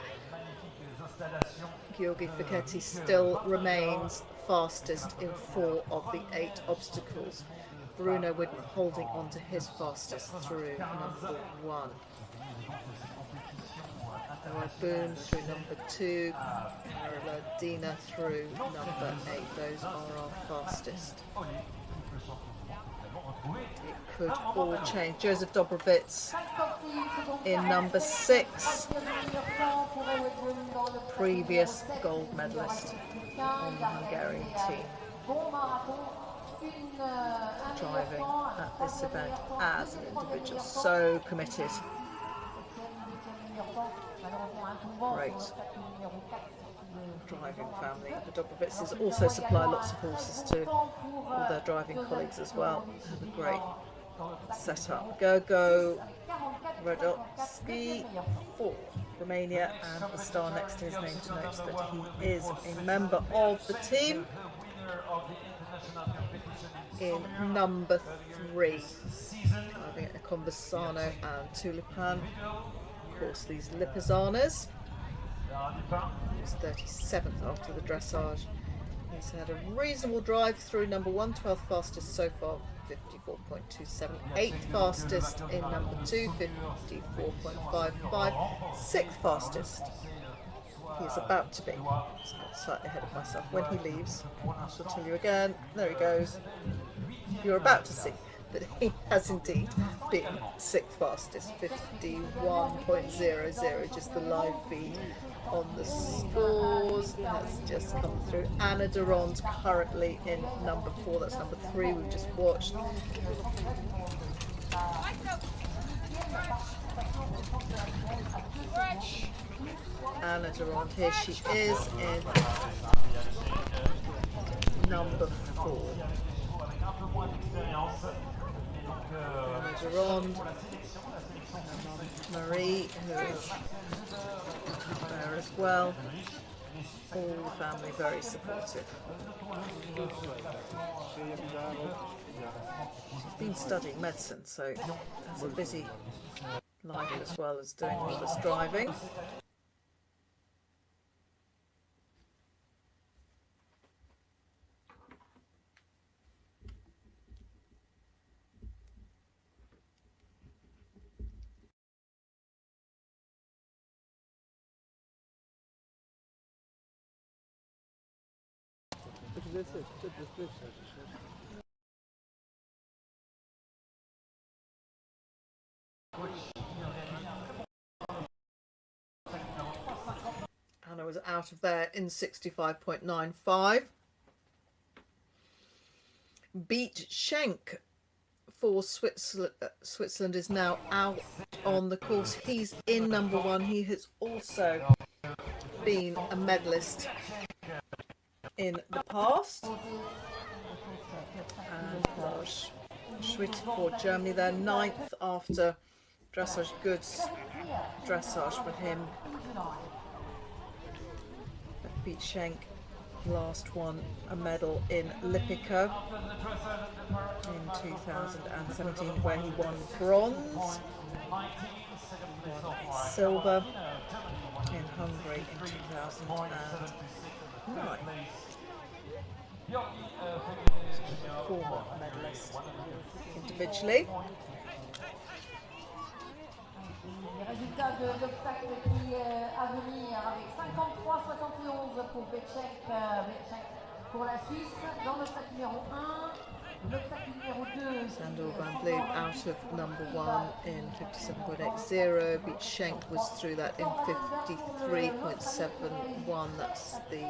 Georgi Fichetti still remains fastest in 4 of the 8 obstacles. Bruno Widmer holding on to his fastest through number 1. Noah Boone through number 2, Carola Dina through number 8. Those are our fastest. It could all change. Joseph Dobrowitz in number 6, previous gold medalist on the Hungarian team, driving at this event as an individual. So committed. Great driving family. The Dobrovitzes also supply lots of horses to all their driving colleagues as well. Have a great setup. Gogo Radotsky for Romania, and the star next to his name denotes that he is a member of the team. In number 3, driving at Conversano and Tulipan. Of course, these Lipizzaners. He's 37th after the dressage. He's had a reasonable drive through number 1, 12th fastest so far, 54.27. 8th fastest in number 2, 54.55. 6th fastest. He's about to be. Just got slightly ahead of myself. When he leaves, I shall tell you again. There he goes. You're about to see that he has indeed been 6th fastest, 51.00. Just the live feed on the scores has just come through. Anna Durand currently in number 4. That's number 3 we've just watched. Anna Durand, here she is in number 4. Anna Durand, Marie, who is there as well. All the family very supportive. She's been studying medicine, so has a busy life as well as doing all this driving. Anna was out of there in 65.95. Beat Schenk for Switzerland is now out on the course. He's in number 1. He has also been a medalist in the past. And Lars Schwitt for Germany, they're 9th after dressage. Good dressage for him. Beat Schenk last won a medal in Lipica in 2017, where he won bronze, won a silver in Hungary in 2009. Former medalist individually. Les résultats de l'obstacle qui est à venir avec 53-71 pour Becek pour la Suisse dans l'obstacle numéro 1. L'obstacle numéro 2. Sandor van Vleet out of number 1 in 57.80. Becek was through that in 53.71. That's the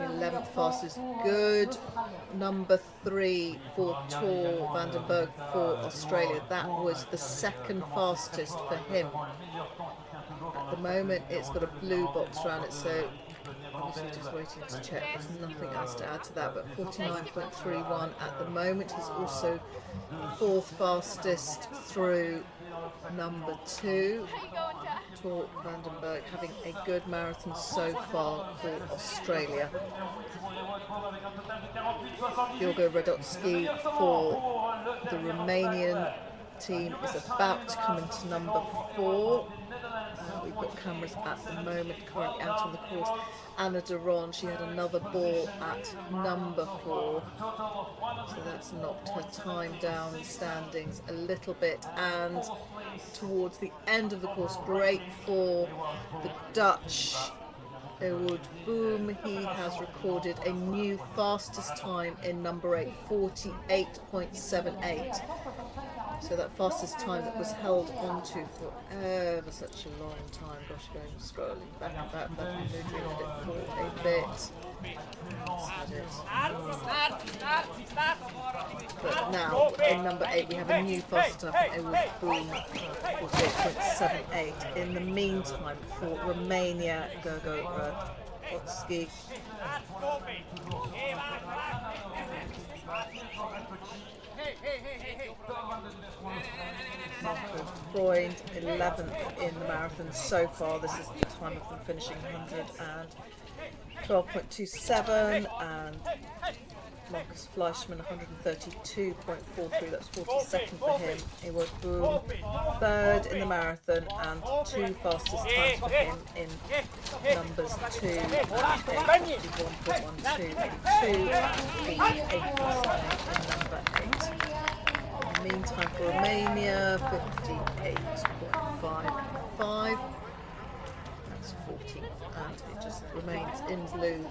11th fastest. Good. Number 3 for Tor Vandenberg for Australia. That was the second fastest for him. At the moment, it's got a blue box around it, so obviously just waiting to check. There's nothing else to add to that, but 49.31 at the moment. He's also 4th fastest through number 2. Tor Vandenberg having a good marathon so far for Australia. Diogo Radotsky for the Romanian team is about to come into number 4. We've got cameras at the moment currently out on the course. Anna Duron, she had another ball at number 4, so that's knocked her time down in standings a little bit. And towards the end of the course, great for the Dutch Ewout Boom. He has recorded a new fastest time in number 8, 48.78. So that fastest time that was held onto for ever such a long time. Gosh, going scrolling back and back, but I'm moving it for a bit. But now, in number 8, we have a new fastest time from Ewout Boom, 48.78. In the meantime, for Romania, Gogo Radotsky. Marco Freund, 11th in the marathon so far. This is the time of them finishing 112.27, and Marcus Fleischmann 132.43. That's 42nd for him. Ewout Boom, 3rd in the marathon, and 2 fastest times for him in numbers 2 and 51.12 and 2 and 58.9 in number 8. Meantime for Romania, 58.55. That's 14th, and it just remains in blue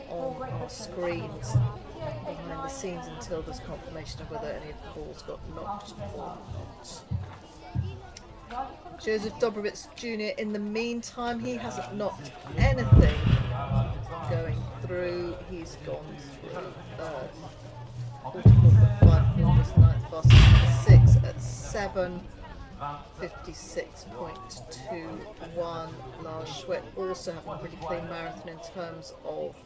on our screens behind the scenes until there's confirmation of whether any of the balls got knocked or not. Joseph Dobrowitz Jr. in the meantime, he hasn't knocked anything going through. He's gone through 44.54 was 9th fastest, number 6 at 7:56.21. Lars Schwett also having a pretty clean marathon in terms of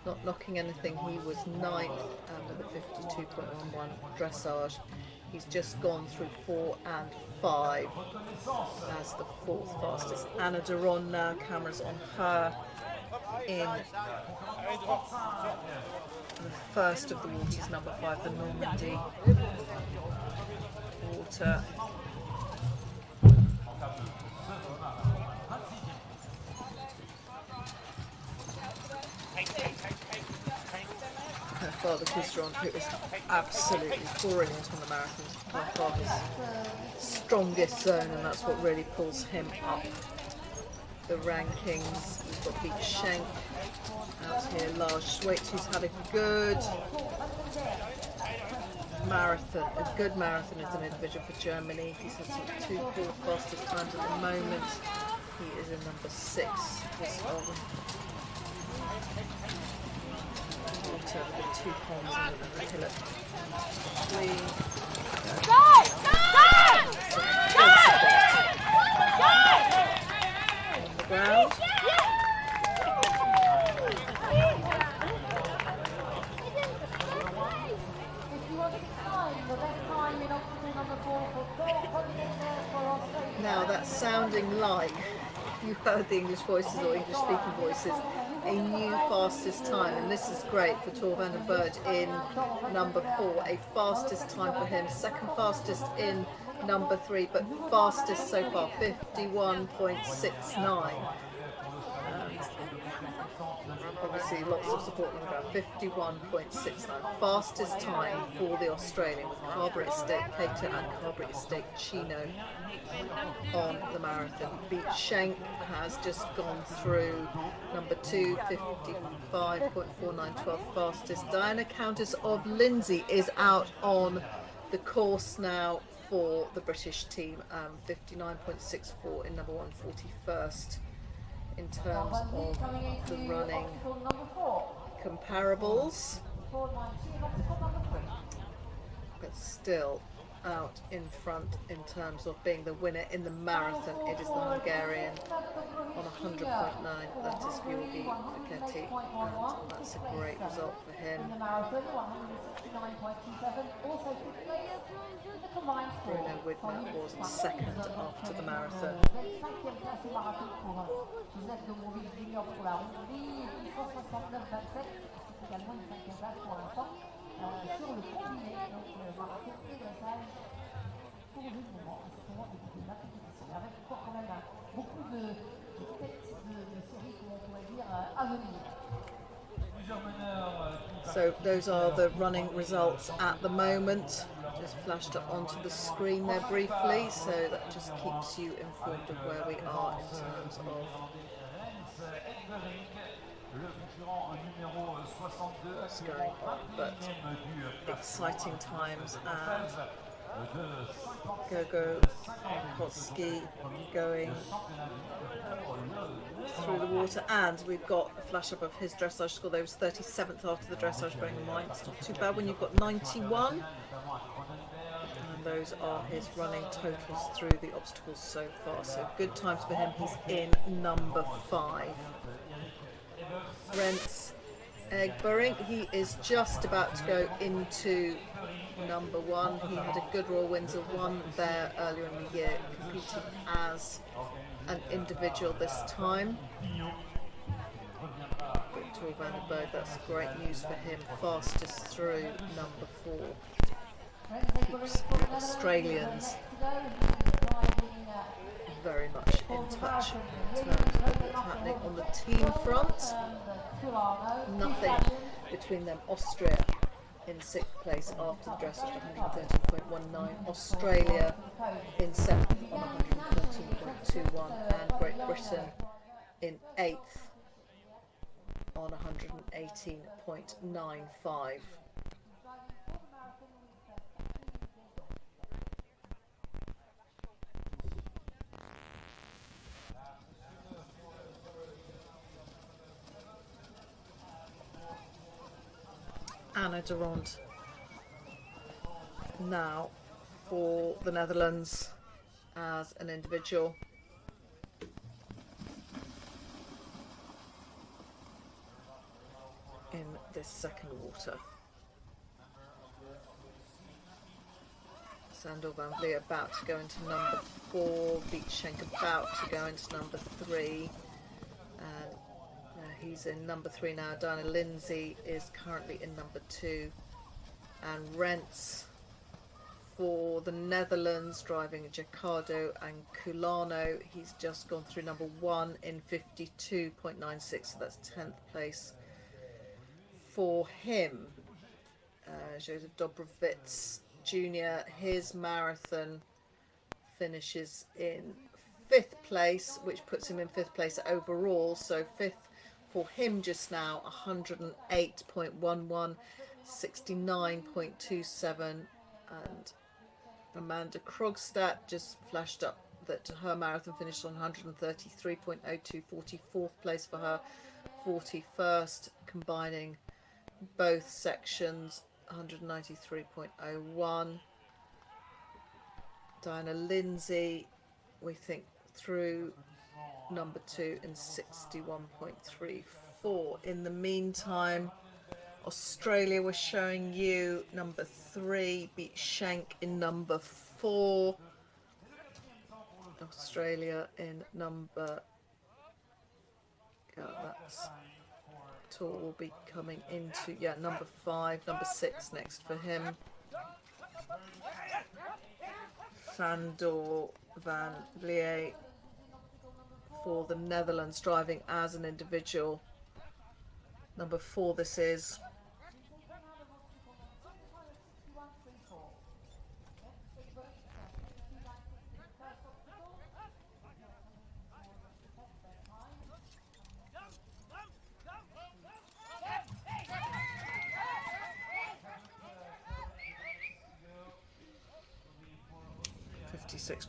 not knocking anything. He was 9th under the 52.11 dressage. He's just gone through 4 and 5 as the 4th fastest. Anna Duron now, cameras on her in the first of the waters, number 5, the Normandy water. Her father, Christian, who is absolutely brilliant on the marathons, by far his strongest zone, and that's what really pulls him up the rankings. We've got Beat Schenk out here, Lars Schweit, who's had a good marathon, as an individual for Germany. He's had some 2 4 fastest times at the moment. He is in number 6. Water with the 2 ponds and the hillock. On the ground. Now that's sounding like, if you heard the English voices or English speaking voices, a new fastest time, and this is great for Tor Vandenberg in number 4, a fastest time for him, 2nd fastest in number 3, but fastest so far, 51.69. Obviously see lots of support on the ground. 51.69. Fastest time for the Australian with Carberry Estate Cato and Carberry Estate Chino on the marathon. Beat Schenk has just gone through number 2, 55.49, 12th fastest. Diana Countess of Lindsay is out on the course now for the British team, 59.64 in number 1, 41st. In terms of the running comparables, but still out in front in terms of being the winner in the marathon. It is the Hungarian on 100.9, that is Georgi Fiketti, and that's a great result for him. Bruno Widmer was second after the marathon. So those are the running results at the moment. Just flashed up onto the screen there briefly, so that just keeps you informed of where we are in terms of what's going on. But exciting times, and Gogo Jankowski going through the water, and we've got a flash up of his dressage score. There was 37th after the dressage, bearing in mind it's not too bad when you've got 91, and those are his running totals through the obstacles so far, so good times for him. He's in number 5. Rents Eggbering, he is just about to go into number 1. He had a good Royal Windsor 1 there earlier in the year, competing as an individual this time. Victor van der Berg, that's great news for him, fastest through number 4. Keeps the Australians very much in touch in terms of what's happening on the team front. Nothing between them. Austria in 6th place after the dressage, 130.19. Australia in 7th on 114.21, and Great Britain in 8th on 118.95. Anna de Ronde now for the Netherlands as an individual. In this second water. Sandor van Vliet about to go into number 4, Beat Schenk about to go into number 3, and he's in number 3 now. Diana Lindsay is currently in number 2, and Rents for the Netherlands, driving Jacardo and Culano, he's just gone through number 1 in 52.96, so that's 10th place for him. Joseph Dobrovits Jr., his marathon finishes in 5th place, which puts him in 5th place overall, so 5th for him just now, 108.11, 69.27, and Amanda Krogstad just flashed up that her marathon finished on 133.02, 44th place for her, 41st, combining both sections, 193.01. Diana Lindsay, we think, through number 2 in 61.34. In the meantime, Australia was showing you number 3, Beat Schenk in number 4. Australia in number, that's tour will be coming into, number 5, number 6 next for him. Sandor van Vliet for the Netherlands, driving as an individual. Number 4 this is.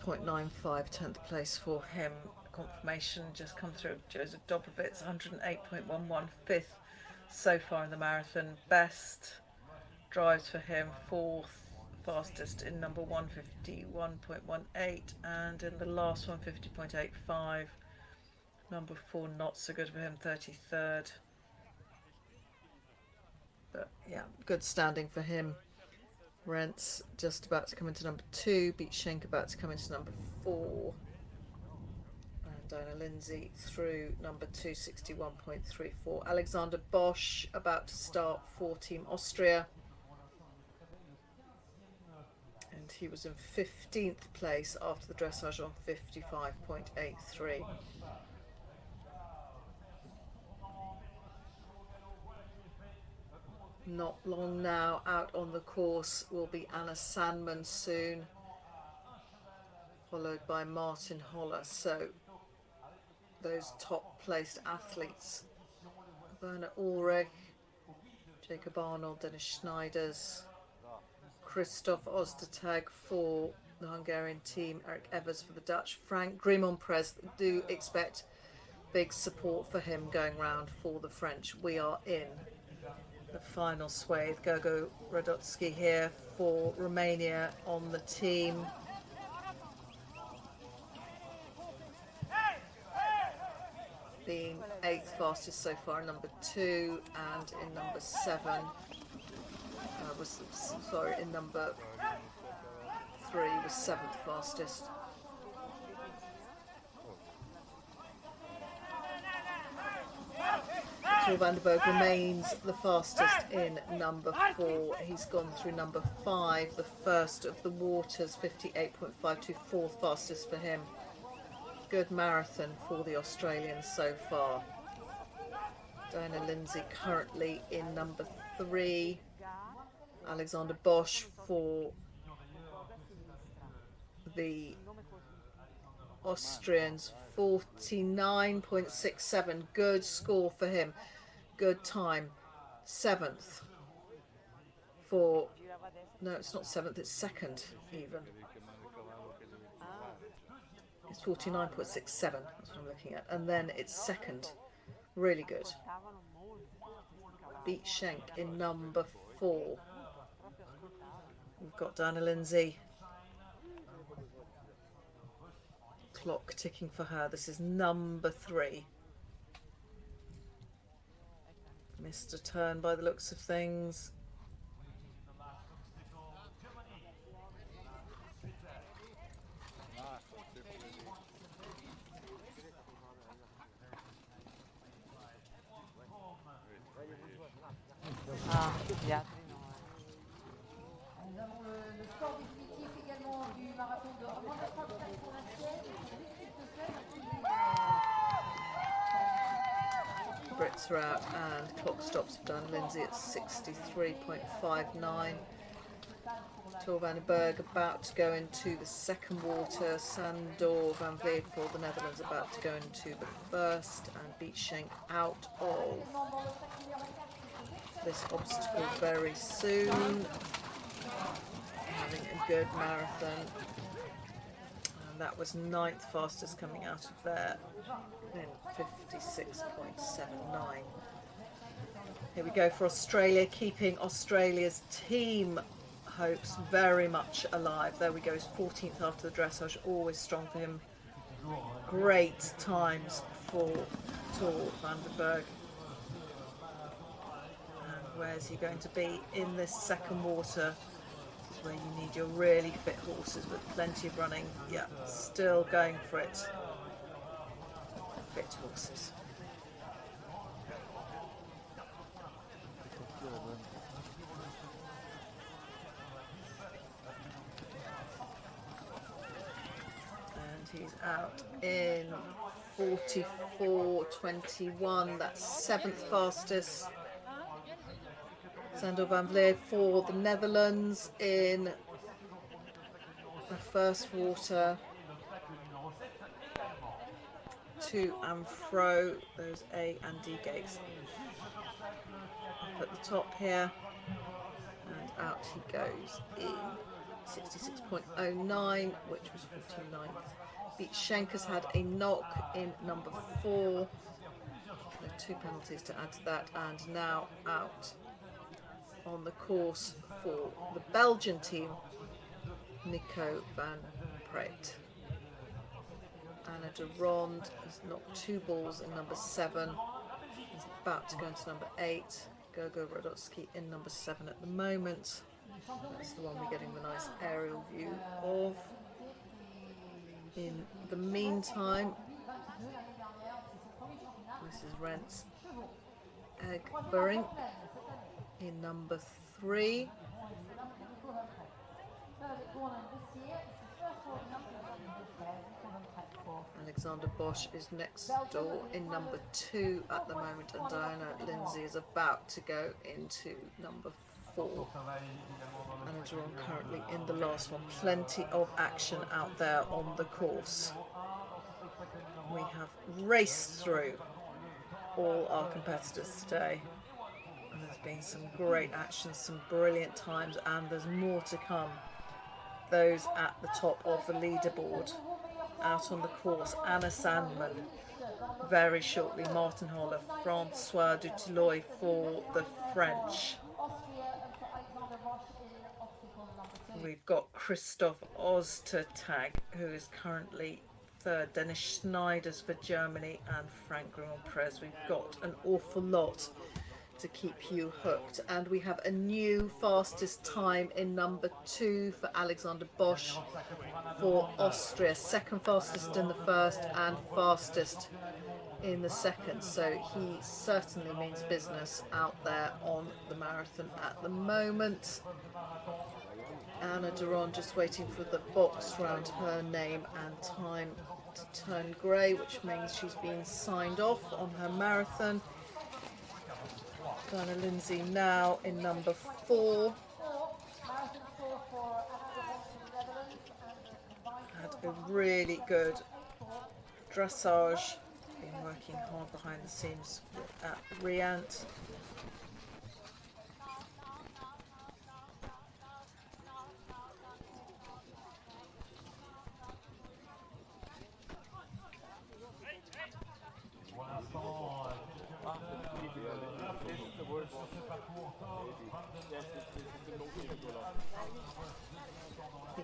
.95, 10th place for him. Confirmation just come through. Joseph Dobrovitz, 108.11, 5th so far in the marathon. Best drives for him, 4th fastest in number 151.18, and in the last one 50.85. Number 4 not so good for him, 33rd. But yeah, good standing for him. Rentz just about to come into number 2. Beat Schenk about to come into number 4. And Dana Lindsay through number 2, 61.34. Alexander Bosch about to start for Team Austria. And he was in 15th place after the dressage on 55.83. Not long now, out on the course will be Anna Sandman soon, followed by Martin Holler. So those top placed athletes, Werner Ulrich, Jacob Arnold, Dennis Schneiders, Christoph Ostertag for the Hungarian team, Eric Evers for the Dutch, Frank Grimont-Prez. Do expect big support for him going round for the French. We are in the final swathe. Gogo Radotsky here for Romania on the team. Being 8th fastest so far in number 2, and in number 7 in number 3 was 7th fastest. Tor van der Berg remains the fastest in number 4. He's gone through number 5, the first of the waters, 58.52, 4th fastest for him. Good marathon for the Australians so far. Diana Lindsay currently in number 3. Alexander Bosch for the Austrians, 49.67. Good score for him. Good time. 7th for, no, it's not 7th, it's 2nd even. It's 49.67, that's what I'm looking at. And then it's 2nd. Really good. Beat Schenk in number 4. We've got Diana Lindsay. Clock ticking for her. This is number 3. Missed a turn by the looks of things. Nous avons le score définitif également du marathon de Amanda Brits are out and clock stops for Diana Lindsay at 63.59. Tor van der Berg about to go into the second water. Sandor van Vliet for the Netherlands about to go into the first, and Beat Schenk out of this obstacle very soon. Having a good marathon. And that was 9th fastest coming out of there in 56.79. Here we go for Australia, keeping Australia's team hopes very much alive. There we go, he's 14th after the dressage, always strong for him. Great times for Tor van der Berg. And where's he going to be in this second water? This is where you need your really fit horses with plenty of running. Yeah, still going for it. Fit horses. And he's out in 44.21. That's 7th fastest. Sander van Vleer for the Netherlands in the first water. To and fro, those A and D gates. Up at the top here, and out he goes in 66.09, which was 49th. Beat Schenker's had a knock in number 4. So 2 penalties to add to that, and now out on the course for the Belgian team, Nico van Praet. Anna de Ronde has knocked 2 balls in number 7. He's about to go into number 8. Gogo Radotsky in number 7 at the moment. That's the one we're getting the nice aerial view of. In the meantime, this is Rents Egberink in number 3. Alexander Bosch is next door in number 2 at the moment, and Diana Lindsay is about to go into number 4. Anna Duron currently in the last one. Plenty of action out there on the course. We have raced through all our competitors today, and there's been some great action, some brilliant times, and there's more to come. Those at the top of the leaderboard. Out on the course, Anna Sandman, very shortly Martin Holler, Francois Dutilleux for the French. We've got Christoph Ostertag, who is currently 3rd, Dennis Schneiders for Germany, and Frank Grimmel-Prez. We've got an awful lot to keep you hooked, and we have a new fastest time in number 2 for Alexander Bosch for Austria, 2nd fastest in the first and fastest in the second, so he certainly means business out there on the marathon at the moment. Anna Duron just waiting for the box round her name and time to turn grey, which means she's been signed off on her marathon. Diana Lindsay now in number 4. Had a really good dressage, been working hard behind the scenes at Riant.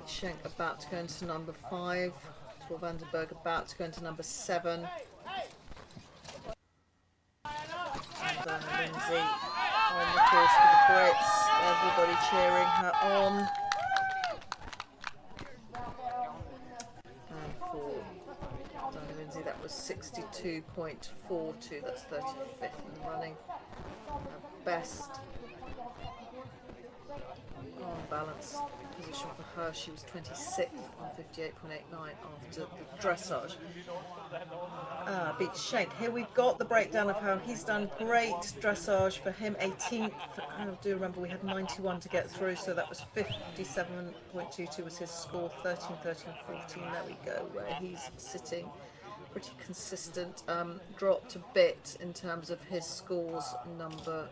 Schenk about to go into number 5. Tor Vandenberg about to go into number 7. And Diana Lindsay on the course for the Brits. Everybody cheering her on. And for Diana Lindsay, that was 62.42. That's 35th in the running. Her best on balance position for her. She was 26th on 58.89 after the dressage. Beat Schenk. Here we've got the breakdown of how he's done great dressage for him. 18th. I do remember we had 91 to get through, so that was 57.22 was his score. 13, 13, 14. There we go, where he's sitting pretty consistent. Dropped a bit in terms of his scores, number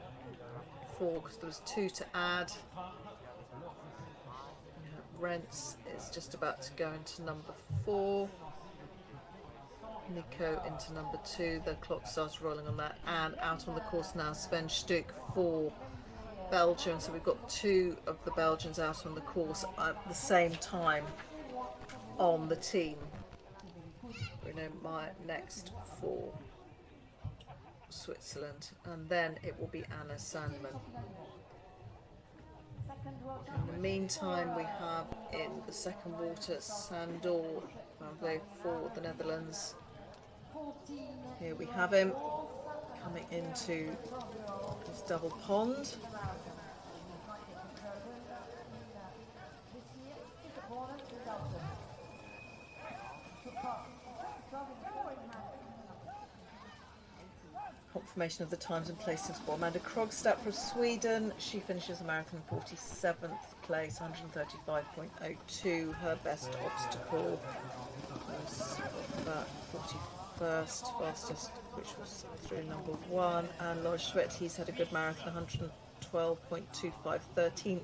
4, because there was 2 to add. Rents is just about to go into number 4. Nico into number 2. The clock starts rolling on that. And out on the course now, Sven Stuck for Belgium. So we've got 2 of the Belgians out on the course at the same time on the team. Bruno Meyer next for Switzerland. And then it will be Anna Sandman. In the meantime, we have in the second water Sander van Vleer for the Netherlands. Here we have him coming into his double pond. confirmation of the times and placings for Amanda Krogstad from Sweden. She finishes the marathon 47th place, 135.02. Her best obstacle was that 41st fastest, which was through number 1. And Lars Schwett, he's had a good marathon, 112.25, 13th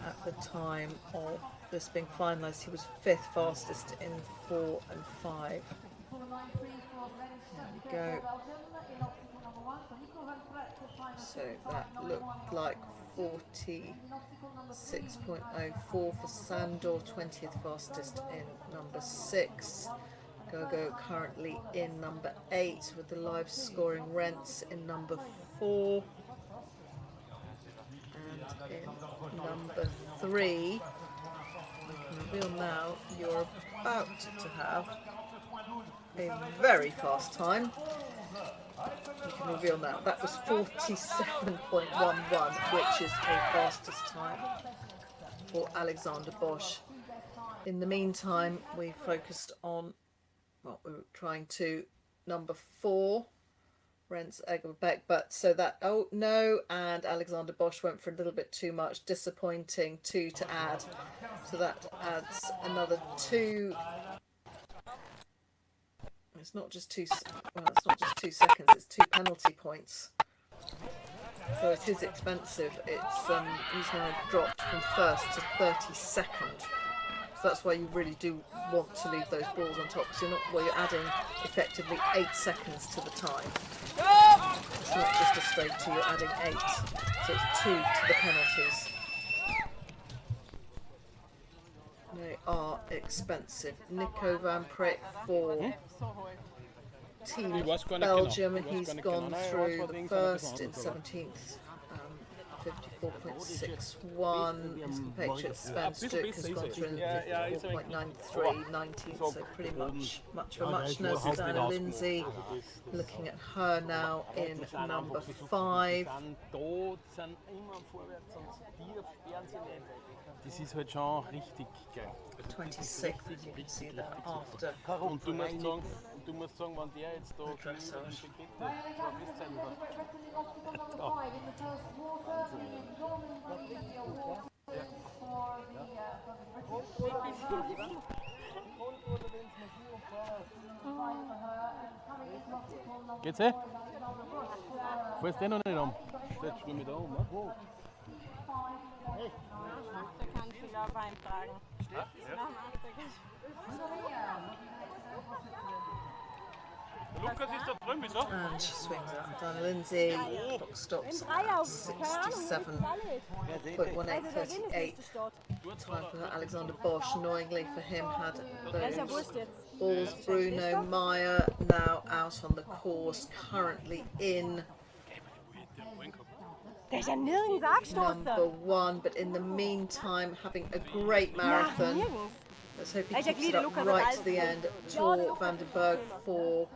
at the time of this being finalised. He was 5th fastest in 4 and 5. There we go. So that looked like 46.04 for Sandor, 20th fastest in number 6. Gogo currently in number 8 with the live scoring Rents in number 4. And in number 3, I can reveal now, you're about to have a very fast time. You can reveal now. That was 47.11, which is a fastest time for Alexander Bosch. In the meantime, we focused on what we were trying to number 4, Rens Egerbeck, but so that, oh no, and Alexander Bosch went for a little bit too much. Disappointing, 2 to add. So that adds another 2. It's not just 2, well, it's not just 2 seconds, it's 2 penalty points. So it is expensive. It's he's now dropped from 1st to 32nd. So that's why you really do want to leave those balls on top, because you're not, well, you're adding effectively 8 seconds to the time. It's not just a straight 2, you're adding 8. So it's 2 to the penalties. They are expensive. Nico van Prik for Team Belgium. He's gone through the first in 17th, 54.61. His compatriot Sven Stuk has gone through in 54.93, 19th. So pretty much of a muchness. Susanna Lindsay, looking at her now in number 5. Das ist halt schon richtig geil. 26th, as you can see that after. Und du musst sagen, wenn der jetzt da dressage. Geht's eh? Fährst du noch nicht um? Jetzt stehen wir da um, ne? Da kann ich viel reintragen. And she swings out. Dana Lindsay, clock stops at 67.1838. Time for Alexander Bosch. Annoyingly for him, had those balls. Bruno Meyer now out on the course, currently in number 1, but in the meantime having a great marathon. Let's hope he keeps it up right to the end. Tor van den Berg for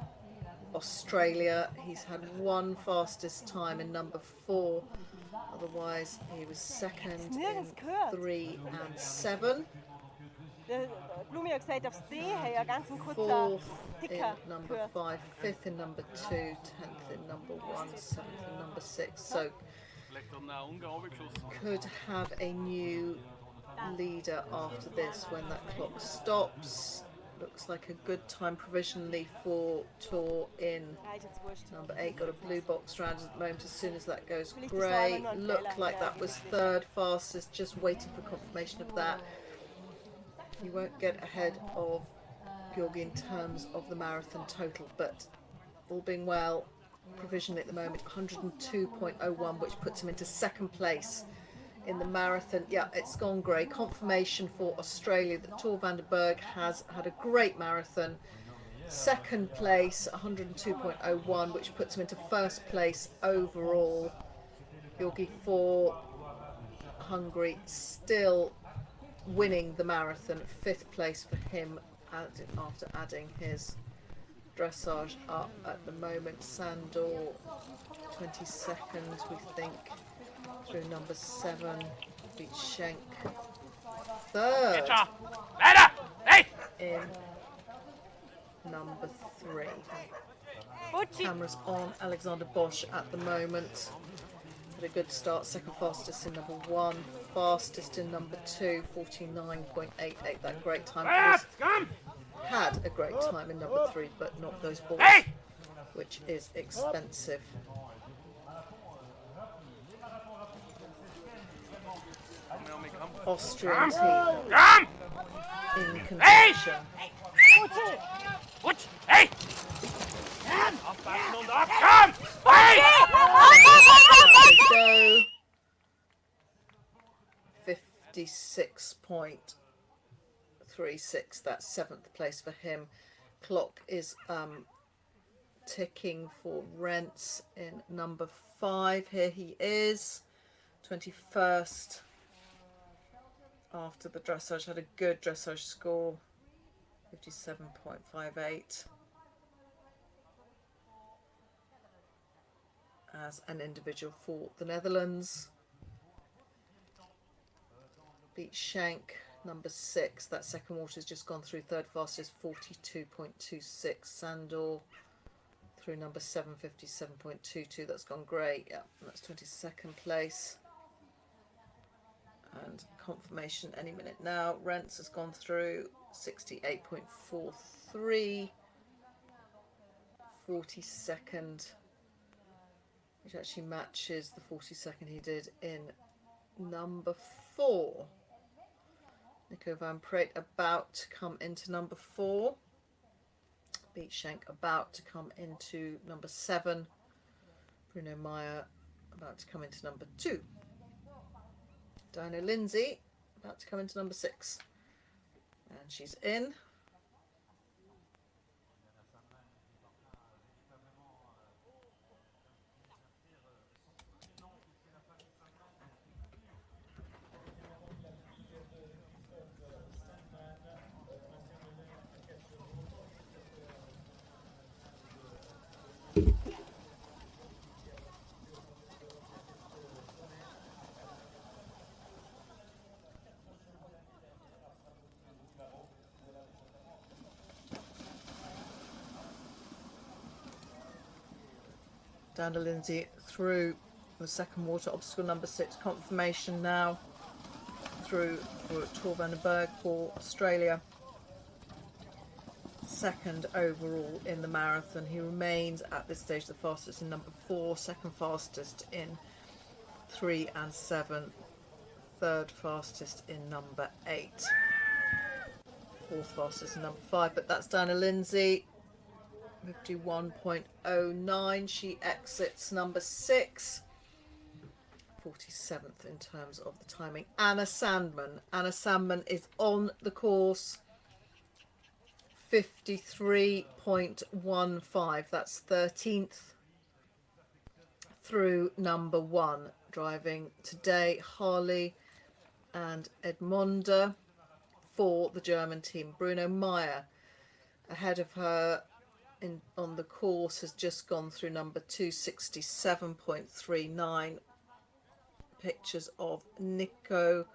Australia. He's had 1 fastest time in number 4. Otherwise, he was 2nd in 3 and 7. 4th in number 5, 5th in number 2, 10th in number 1, 7th in number 6. So could have a new leader after this when that clock stops. Looks like a good time provisionally for Tor in number 8. Got a blue box round at the moment. As soon as that goes grey, looked like that was 3rd fastest. Just waiting for confirmation of that. You won't get ahead of Georgi in terms of the marathon total, but all being well, provisionally at the moment 102.01, which puts him into 2nd place in the marathon. Yeah, it's gone grey. Confirmation for Australia that Tor van den Berg has had a great marathon. 2nd place, 102.01, which puts him into 1st place overall. Georgi for Hungary still winning the marathon. 5th place for him after adding his dressage up at the moment. Sandor 22nd, we think, through number 7. Beat Schenk 3rd in number 3. Cameras on Alexander Bosch at the moment. Had a good start, second fastest in number 1, fastest in number 2, 49.88. That great time. Had a great time in number 3, but not those balls, which is expensive. Austrian team in contention. Go 56.36. That's 7th place for him. Clock is ticking for Rents in number 5. Here he is, 21st. After the dressage, had a good dressage score, 57.58. As an individual for the Netherlands. Beat Shank, number 6. That second water's just gone through, third fastest, 42.26. Sandor through number 7, 57.22. That's gone great. Yeah, that's 22nd place. And confirmation any minute now. Rents has gone through, 68.43. 42nd, which actually matches the 42nd he did in number 4. Nico van Praet about to come into number 4. Beat Schenk about to come into number 7. Bruno Meyer about to come into number 2. Dinah Lindsay about to come into number 6. And she's in. Dinah Lindsay through the second water, obstacle number 6, confirmation now through for Tor van den Berg for Australia. Second overall in the marathon. He remains at this stage the fastest in number 4, second fastest in 3 and 7, third fastest in number 8, fourth fastest in number 5. But that's Dinah Lindsay, 51.09. She exits number 6, 47th in terms of the timing. Anna Sandman. Anna Sandman is on the course, 53.15. That's 13th through number 1. Driving today, Harley and Edmonda for the German team. Bruno Meyer ahead of her on the course has just gone through number 267.39. Pictures of Nico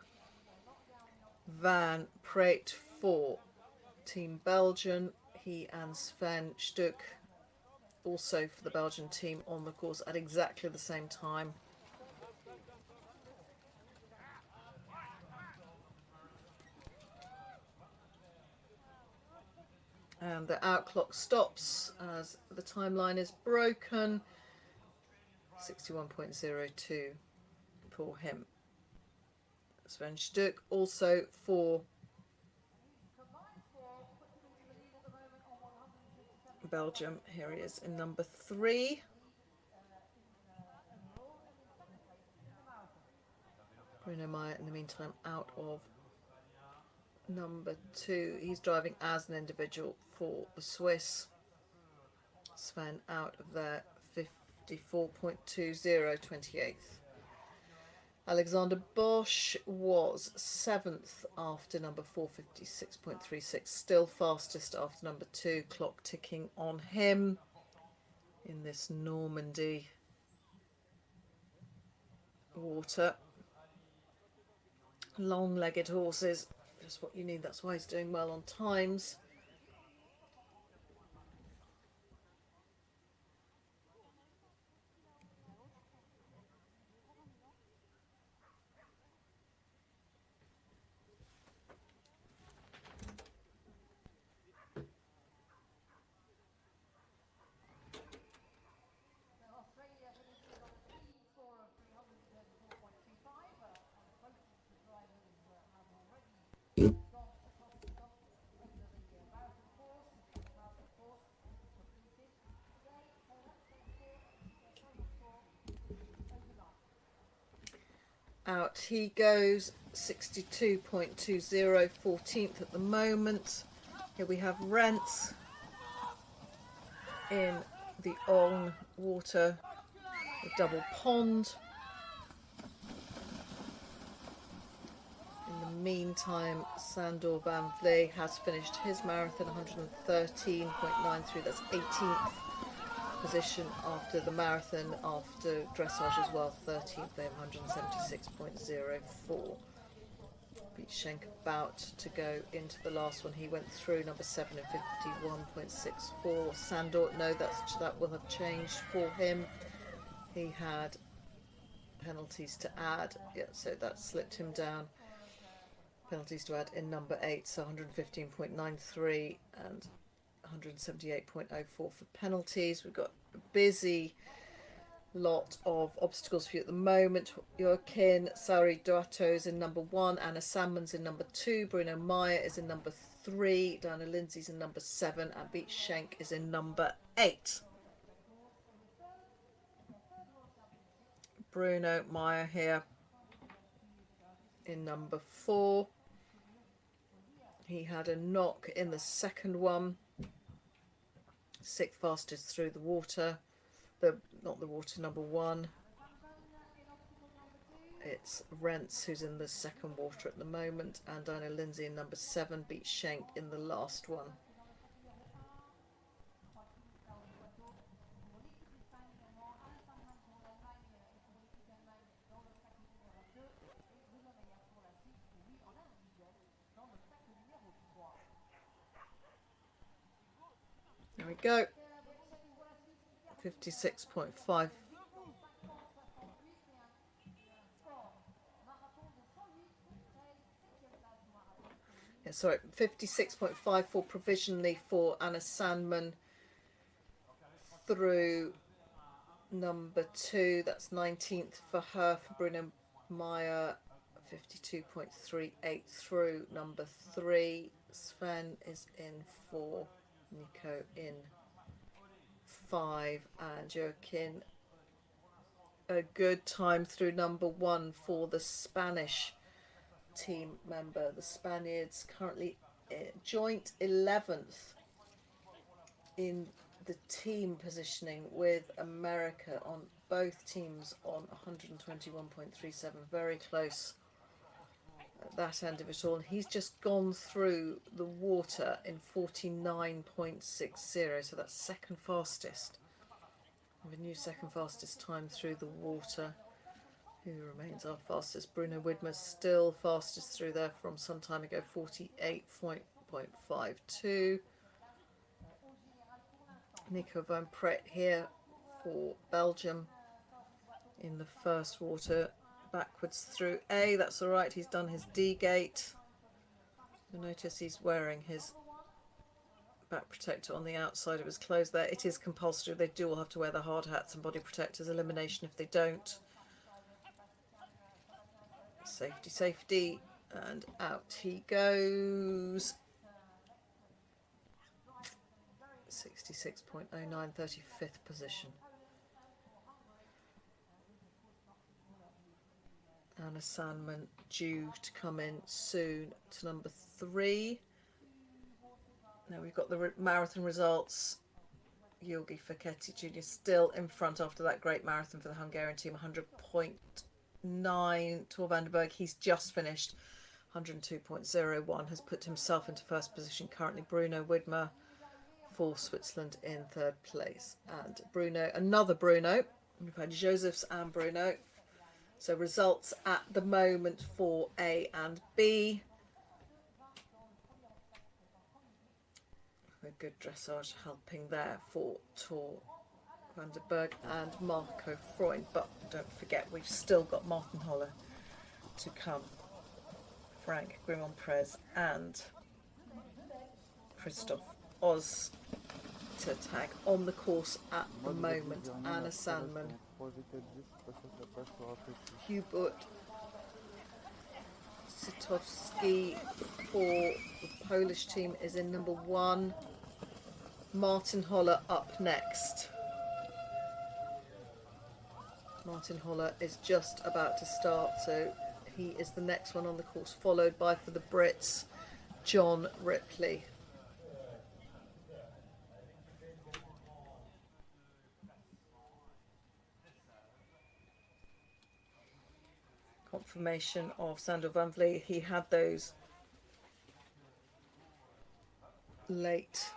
van Praet for Team Belgian. He and Sven Stuck also for the Belgian team on the course at exactly the same time. And the outclock stops as the timeline is broken. 61.02 for him. Sven Stuck also for Belgium. Here he is in number 3. Bruno Meyer in the meantime out of number 2. He's driving as an individual for the Swiss. Sven out of there, 54.20, 28th. Alexander Bosch was 7th after number 4, 56.36. Still fastest after number 2. Clock ticking on him in this Normandy water. Long-legged horses. Just what you need. That's why he's doing well on times. out he goes. 62.20, 14th at the moment. Here we have Rents in the Olne water, the double pond. In the meantime, Sandor Van Vlee has finished his marathon, 113.93. That's 18th position after the marathon, after dressage as well. 13th, they have 176.04. Schenk about to go into the last one. He went through number 7 in 51.64. Sandor, no, that will have changed for him. He had penalties to add, yeah, so that slipped him down. Penalties to add in number 8, so 115.93 and 178.04 for penalties. We've got a busy lot of obstacles for you at the moment. Joaquin Sari Duato is in number 1, Anna Sandman's in number 2, Bruno Meyer is in number 3, Diana Lindsay's in number 7, and Beat Schenk is in number 8. Bruno Meyer here in number 4. He had a knock in the second one. 6th fastest through the water. Not the water, number 1. It's Rents who's in the second water at the moment, and Diana Lindsay in number 7, Beat Schenk in the last one. There we go. 56.5. Yeah, sorry, 56.54 provisionally for Anna Sandman through number 2. That's 19th for her. For Bruno Meyer, 52.38 through number 3. Sven is in 4. Nico in 5, and Joaquin a good time through number 1 for the Spanish team member. The Spaniards currently joint 11th in the team positioning with America, on both teams on 121.37, very close at that end of it all. He's just gone through the water in 49.60, so that's second fastest. We have a new second fastest time through the water. Who remains our fastest? Bruno Widmer's still fastest through there from some time ago, 48.52. Nico van Pret here for Belgium in the first water, backwards through A. That's all right, he's done his D gate. You'll notice he's wearing his back protector on the outside of his clothes there. It is compulsory, they do all have to wear the hard hats and body protectors. Elimination if they don't. Safety, safety, and out he goes. 66.09, 35th position. Anna Sandman due to come in soon to number 3. Now we've got the marathon results. Georgi Fekete Jr. still in front after that great marathon for the Hungarian team, 100.9. Tor van den Berg, he's just finished, 102.01, has put himself into first position currently. Bruno Widmer for Switzerland in 3rd place. And Bruno, another Bruno. We've had Josephs and Bruno. So results at the moment for A and B. A good dressage helping there for Tor van den Berg and Marco Freund. But don't forget, we've still got Martin Holler to come. Frank Grimond-Prez and Christoph Oz to tag on the course at the moment. Anna Sandman, Hubert Sitowski for the Polish team is in number 1. Martin Holler up next. Martin Holler is just about to start, so he is the next one on the course, followed by, for the Brits, John Ripley. Confirmation of Sander Van Vliet. He had those late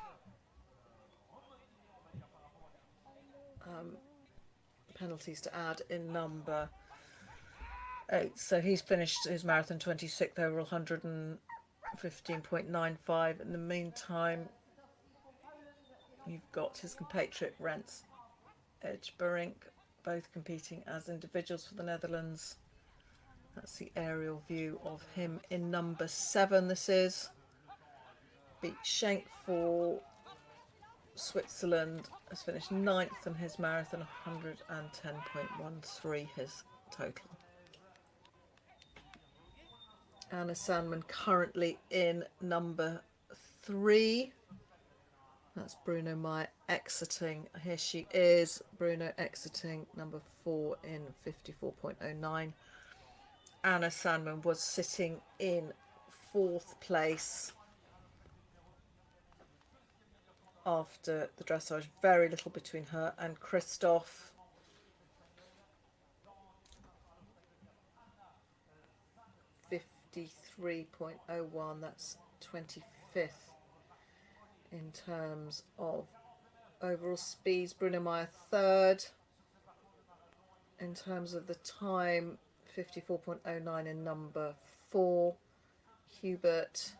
penalties to add in number 8. So he's finished his marathon 26th overall, 115.95. In the meantime, you've got his compatriot Rens Edgeberink, both competing as individuals for the Netherlands. That's the aerial view of him in number 7. This is beat Schenk for Switzerland, has finished 9th in his marathon, 110.13 his total. Anna Sandman currently in number 3. That's Bruno Meyer exiting. Here she is, Bruno exiting number 4 in 54.09. Anna Sandman was sitting in 4th place after the dressage. Very little between her and Christoph. .03.01, that's 25th in terms of overall speeds. Bruno Meyer 3rd in terms of the time, 54.09 in number 4. Hubert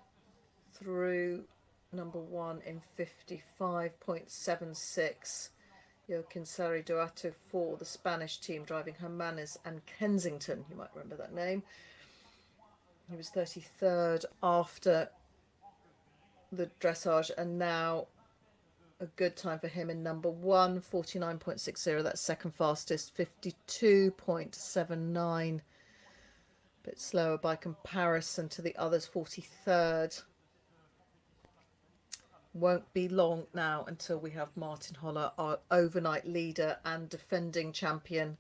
through number 1 in 55.76. Joaquin Sari Duato for the Spanish team, driving Hermanes and Kensington. You might remember that name. He was 33rd after the dressage, and now a good time for him in number 1, 49.60. That's second fastest, 52.79. Bit slower by comparison to the others, 43rd. Won't be long now until we have Martin Holler, our overnight leader and defending champion,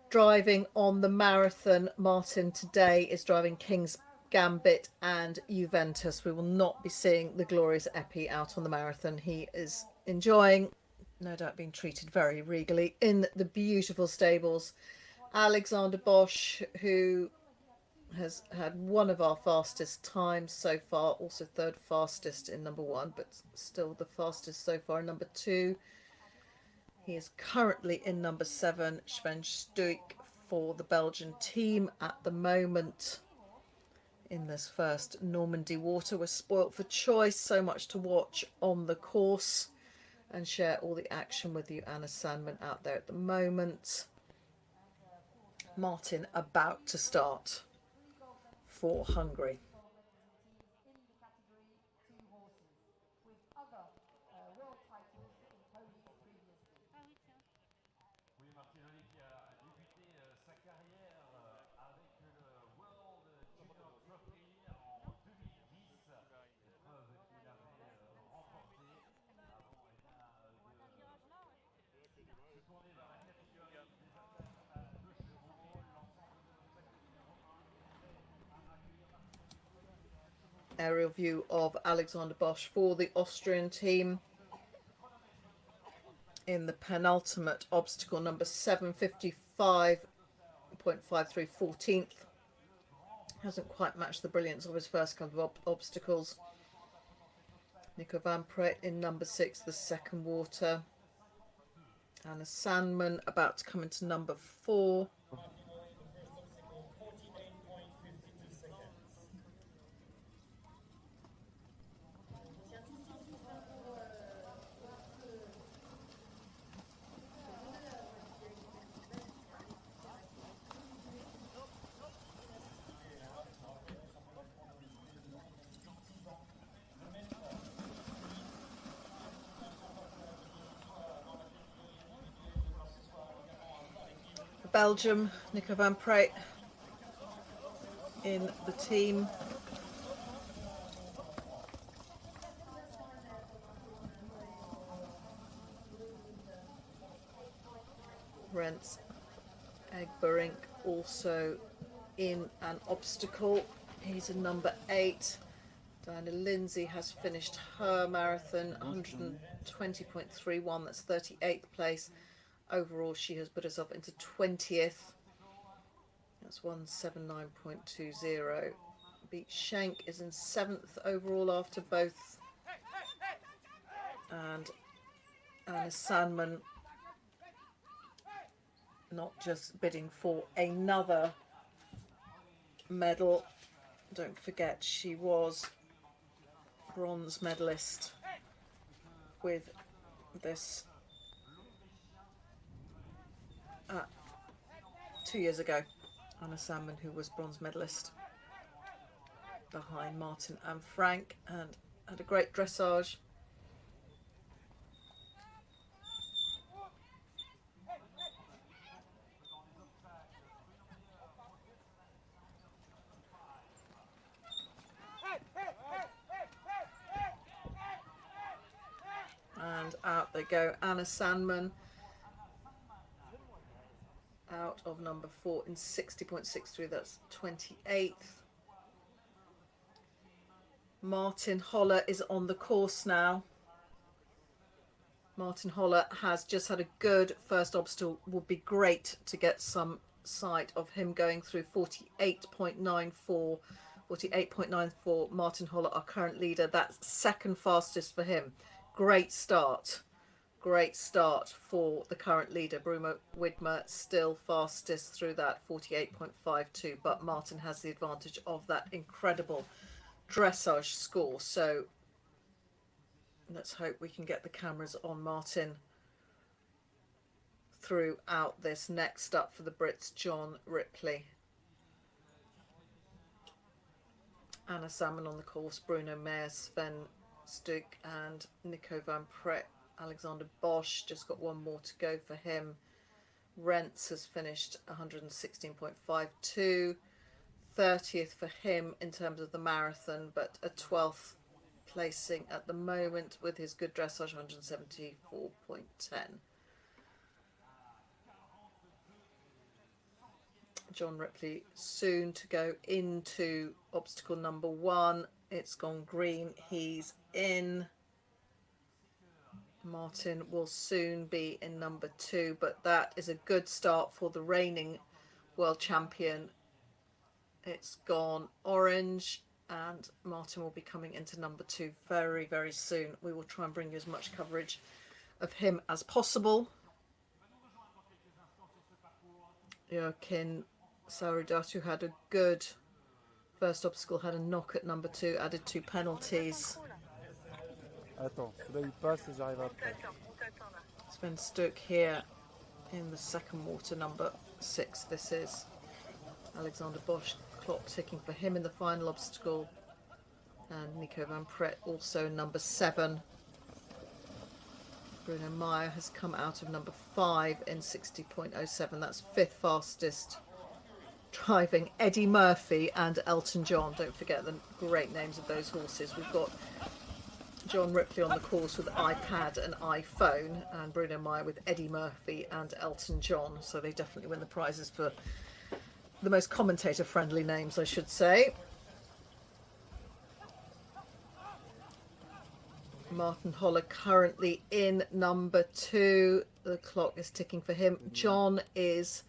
driving on the marathon. Martin today is driving King's Gambit and Juventus. We will not be seeing the glorious Epi out on the marathon. He is enjoying, no doubt being treated very regally, in the beautiful stables. Alexander Bosch, who has had one of our fastest times so far, also 3rd fastest in number 1, but still the fastest so far in number 2. He is currently in number 7, Sven Stuik for the Belgian team at the moment. In this first Normandy Water, we're spoilt for choice, so much to watch on the course, and share all the action with you. Anna Sandman out there at the moment. Martin about to start for Hungary. Aerial view of Alexander Bosch for the Austrian team in the penultimate obstacle, number 755.53, 14th. Hasn't quite matched the brilliance of his first couple of obstacles. Nico van Pret in number 6, the second water. Anna Sandman about to come into number 4. Belgium, Nico van Pret in the team. Rents Egberink also in an obstacle. He's a number 8. Diana Lindsay has finished her marathon, 120.31. That's 38th place. Overall, she has put herself into 20th. That's 179.20. Beat Schenk is in 7th overall after both. And Anna Sandman not just bidding for another medal. Don't forget, she was bronze medalist with this 2 years ago. Anna Sandman, who was bronze medalist behind Martin and Frank, and had a great dressage. And out they go. Anna Sandman out of number 4 in 60.63. That's 28th. Martin Holler is on the course now. Martin Holler has just had a good first obstacle. Would be great to get some sight of him going through 48.94. 48.94. Martin Holler, our current leader. That's second fastest for him. Great start. Great start for the current leader. Bruno Widmer still fastest through that, 48.52. But Martin has the advantage of that incredible dressage score. So let's hope we can get the cameras on Martin throughout this. Next up for the Brits, John Ripley. Anna Salmon on the course, Bruno Mayer, Sven Stug and Nico van Pret. Alexander Bosch just got one more to go for him. Rents has finished 116.52. 30th for him in terms of the marathon, but a 12th placing at the moment with his good dressage, 174.10. John Ripley soon to go into obstacle number 1. It's gone green. He's in. Martin will soon be in number 2, but that is a good start for the reigning world champion. It's gone orange and Martin will be coming into number 2 very, very soon. We will try and bring you as much coverage of him as possible. Joaquin Sauridatu had a good first obstacle, had a knock at number 2, added 2 penalties. Sven Stug here in the second water, number 6 this is. Alexander Bosch, clock ticking for him in the final obstacle. And Nico van Pret also number 7. Bruno Meyer has come out of number 5 in 60.07. That's 5th fastest. Driving Eddie Murphy and Elton John. Don't forget the great names of those horses. We've got John Ripley on the course with iPad and iPhone, and Bruno Meyer with Eddie Murphy and Elton John. So they definitely win the prizes for the most commentator-friendly names, I should say. Martin Holler currently in number 2. The clock is ticking for him. John is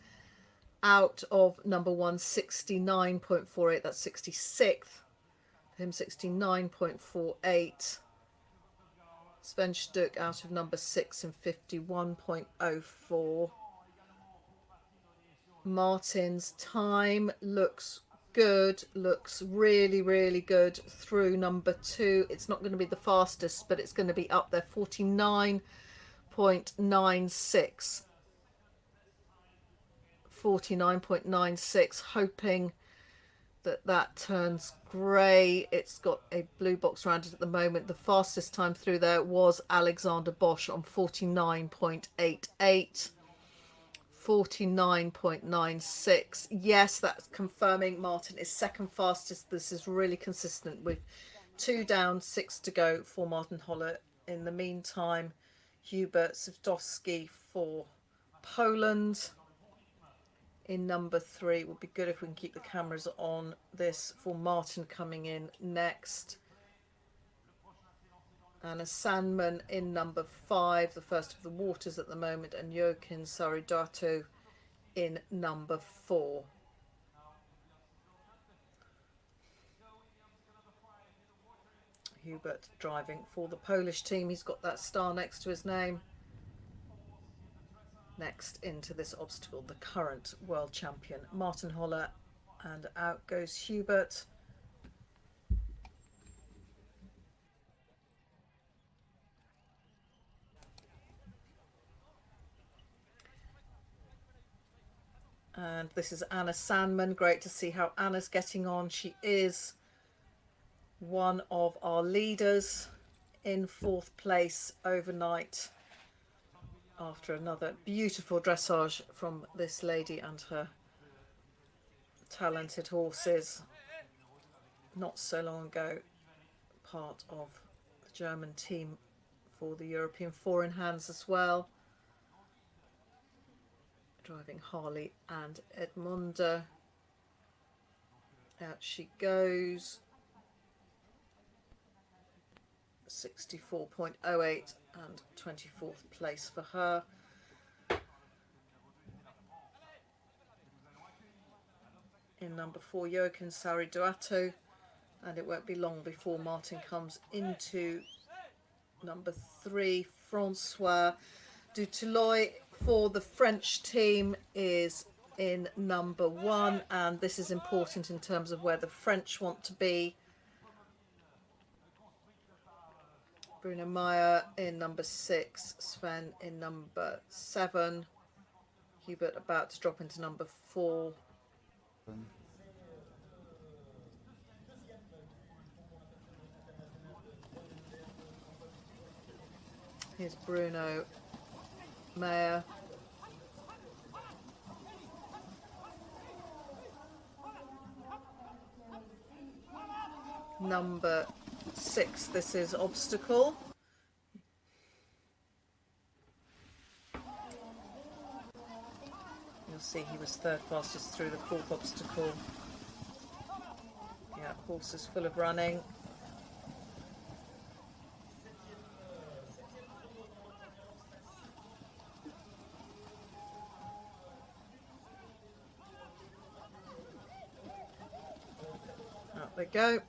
out of number 1, 69.48. That's 66th. For him, 69.48. Sven Stug out of number 6 and 51.04. Martin's time looks good, looks really, really good through number 2. It's not going to be the fastest, but it's going to be up there, 49.96. 49.96, hoping that that turns grey. It's got a blue box around it at the moment. The fastest time through there was Alexander Bosch on 49.88. 49.96. Yes, that's confirming Martin is second fastest. This is really consistent with 2 down, 6 to go for Martin Holler. In the meantime, Hubert Savdowski for Poland. In number 3, it would be good if we can keep the cameras on this for Martin coming in next. Anna Sandman in number 5, the first of the waters at the moment, and Joaquin Saridato in number 4. Hubert driving for the Polish team. He's got that star next to his name. Next into this obstacle, the current world champion, Martin Holler, and out goes Hubert. And this is Anna Sandman. Great to see how Anna's getting on. She is one of our leaders in 4th place overnight after another beautiful dressage from this lady and her talented horses. Not so long ago, part of the German team for the European Four in Hands as well. Driving Harley and Edmunda. Out she goes. 64.08 and 24th place for her. In number 4, Joaquin Saridato, and it won't be long before Martin comes into number 3. Francois Dutouloy for the French team is in number 1, and this is important in terms of where the French want to be. Bruno Meyer in number 6, Sven in number 7, Hubert about to drop into number 4. Here's Bruno Meyer. Number 6, this is obstacle. You'll see he was 3rd fastest through the 4th obstacle. Yeah, horse is full of running. Out they go.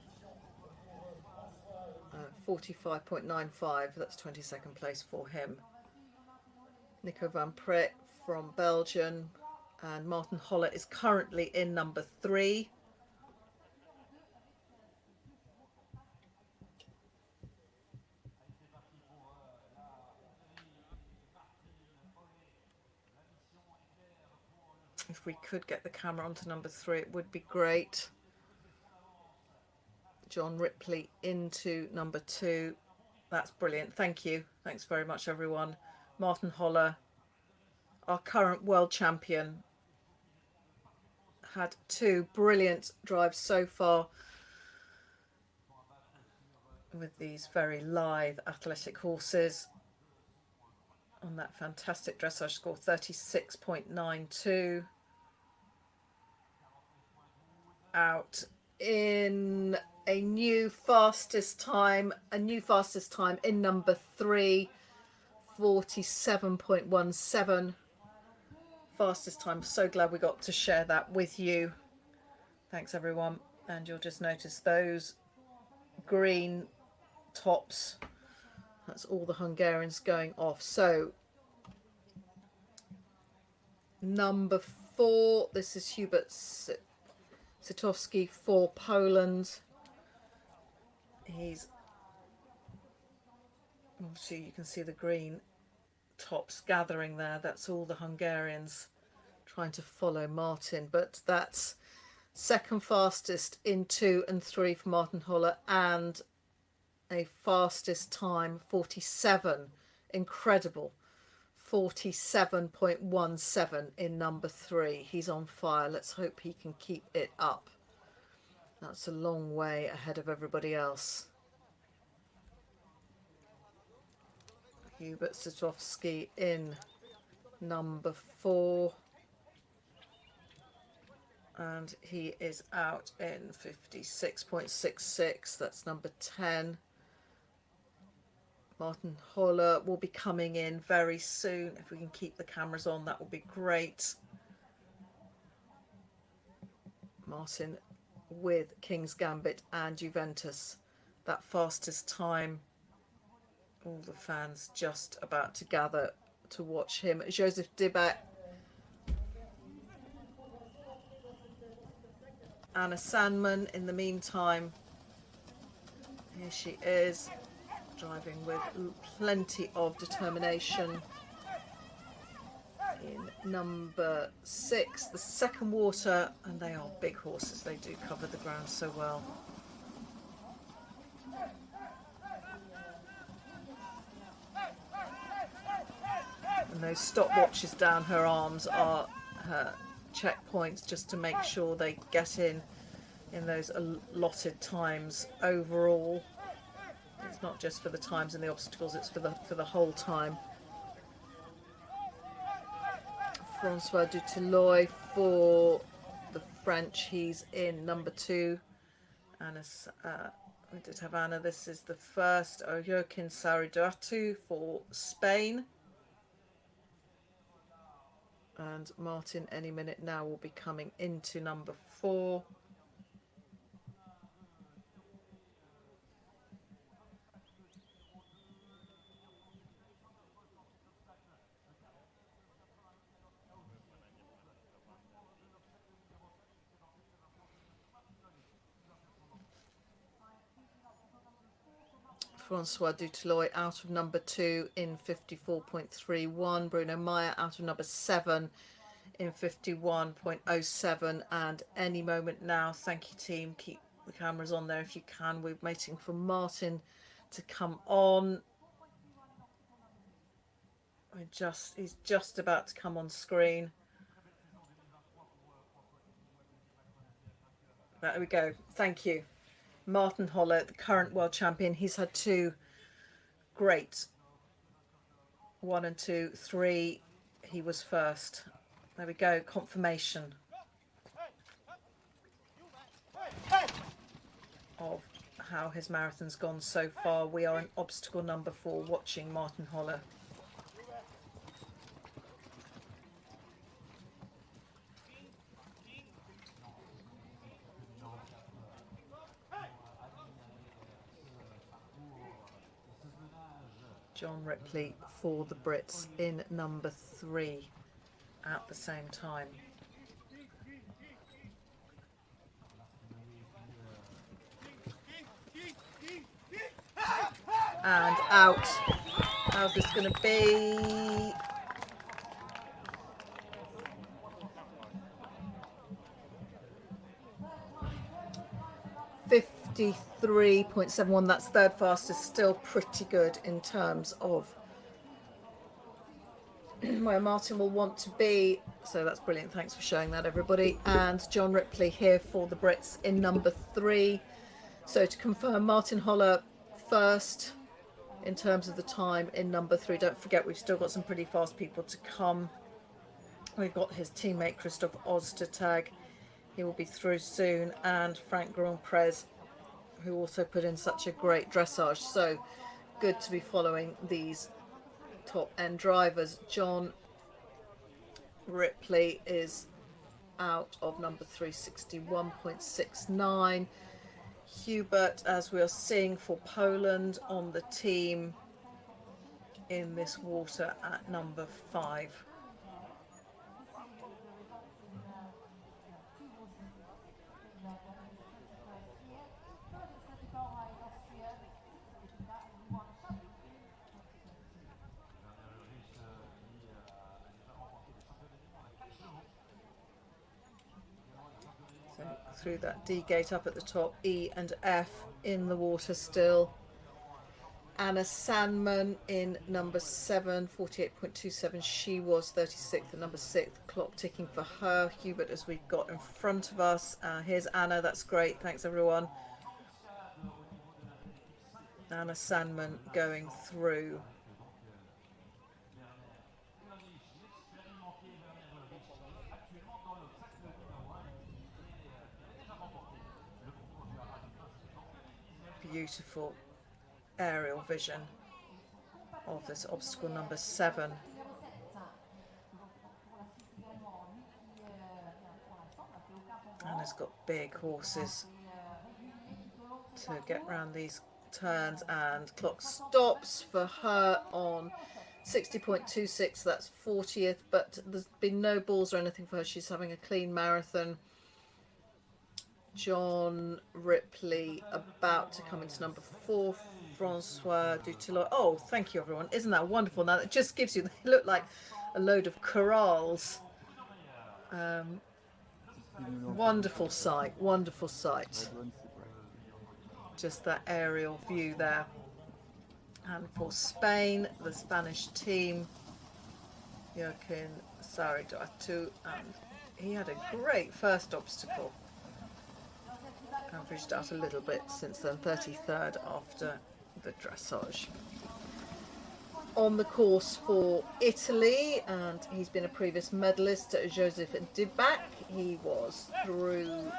45.95, that's 22nd place for him. Nico van Pret from Belgium, and Martin Holler is currently in number 3. If we could get the camera onto number 3, it would be great. John Ripley into number 2. That's brilliant. Thank you. Thanks very much, everyone. Martin Holler, our current world champion, had 2 brilliant drives so far with these very lithe athletic horses on that fantastic dressage score, 36.92. Out in a new fastest time in number 3, 47.17. Fastest time. So glad we got to share that with you. Thanks, everyone. And you'll just notice those green tops. That's all the Hungarians going off. So number 4, this is Hubert Sitowski for Poland. He's obviously, you can see the green tops gathering there. That's all the Hungarians trying to follow Martin, but that's 2nd fastest in 2 and 3 for Martin Holler, and a fastest time 47. Incredible. 47.17 in number 3. He's on fire. Let's hope he can keep it up. That's a long way ahead of everybody else. Hubert Sitowski in number 4. And he is out in 56.66. That's number 10. Martin Holler will be coming in very soon. If we can keep the cameras on, that would be great. Martin with King's Gambit and Juventus. That fastest time. All the fans just about to gather to watch him. Joseph Dibak. Anna Sandman in the meantime. Here she is, driving with plenty of determination. In number 6, the second water, and they are big horses. They do cover the ground so well. And those stopwatches down her arms are her checkpoints, just to make sure they get in those allotted times overall. It's not just for the times and the obstacles, it's for the whole time. Francois Dutilleux for the French, he's in number 2. Anna's, we did have Anna, this is the first. Joaquin Saridatu for Spain. And Martin any minute now will be coming into number 4. Francois Dutilleux out of number 2 in 54.31. Bruno Meyer out of number 7 in 51.07. And any moment now, thank you team, keep the cameras on there if you can. We're waiting for Martin to come on. He's just about to come on screen. There we go. Thank you. Martin Holler, the current world champion. He's had 2 great 1 and 2, 3. He was first. There we go. Confirmation of how his marathon's gone so far. We are in obstacle number 4, watching Martin Holler. John Ripley for the Brits in number 3 at the same time. And out. How's this going to be? .71, that's third fastest, still pretty good in terms of where Martin will want to be. So that's brilliant. Thanks for showing that, everybody. And John Ripley here for the Brits in number 3. So to confirm, Martin Holler first in terms of the time in number 3. Don't forget, we've still got some pretty fast people to come. We've got his teammate Christoph Ostertag. He will be through soon. And Frank Grandprez, who also put in such a great dressage. So good to be following these top end drivers. John Ripley is out of number 361.69. Hubert, as we are seeing for Poland, on the team in this water at number 5. Through that D gate up at the top, E and F in the water still. Anna Sandman in number 7, 48.27. She was 36th at number 6. Clock ticking for her. Hubert, as we've got in front of us. Here's Anna. That's great. Thanks, everyone. Anna Sandman going through. beautiful aerial vision of this obstacle number 7. And it's got big horses to get around these turns, and clock stops for her on 60.26, that's 40th, but there's been no balls or anything for her. She's having a clean marathon. John Ripley about to come into number 4, Francois Dutillot. Oh, thank you everyone. Isn't that wonderful? Now that just gives you, they look like a load of corrals. Wonderful sight, wonderful sight. Just that aerial view there. And for Spain, the Spanish team, Joaquin Sarriatu, and he had a great first obstacle. Averaged out a little bit since then, 33rd after the dressage. On the course for Italy, and he's been a previous medalist, Joseph Dibac. He was through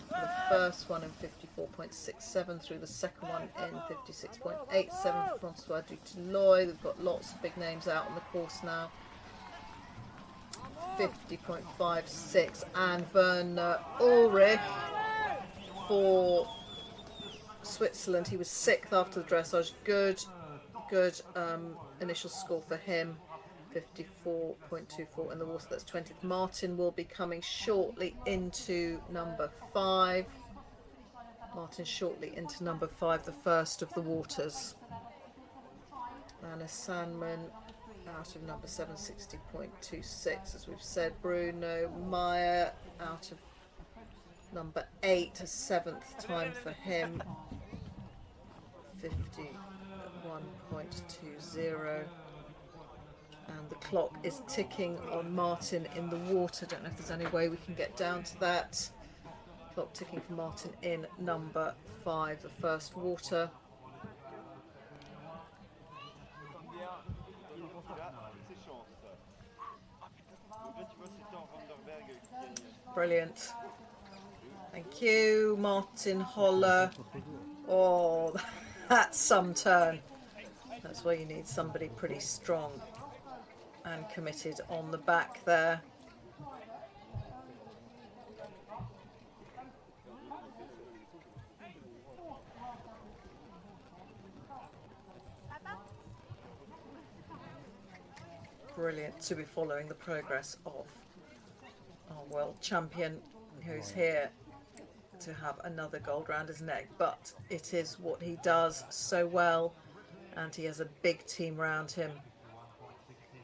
the first one in 54.67, through the second one in 56.87. Francois Dutillot. We've got lots of big names out on the course now. 50.56, and Werner Ulrich for Switzerland. He was 6th after the dressage. Good initial score for him. 54.24 in the water, that's 20th. Martin will be coming shortly into number 5. Martin shortly into number 5, the first of the waters. Anna Sandman out of number 7, 60.26, as we've said. Bruno Meyer out of number 8, a 7th time for him. 51.20. And the clock is ticking on Martin in the water. Don't know if there's any way we can get down to that. Clock ticking for Martin in number 5, the first water. Brilliant. Thank you, Martin Holler. Oh, that's some turn. That's where you need somebody pretty strong and committed on the back there. Brilliant to be following the progress of our world champion, who's here to have another gold round his neck, but it is what he does so well, and he has a big team around him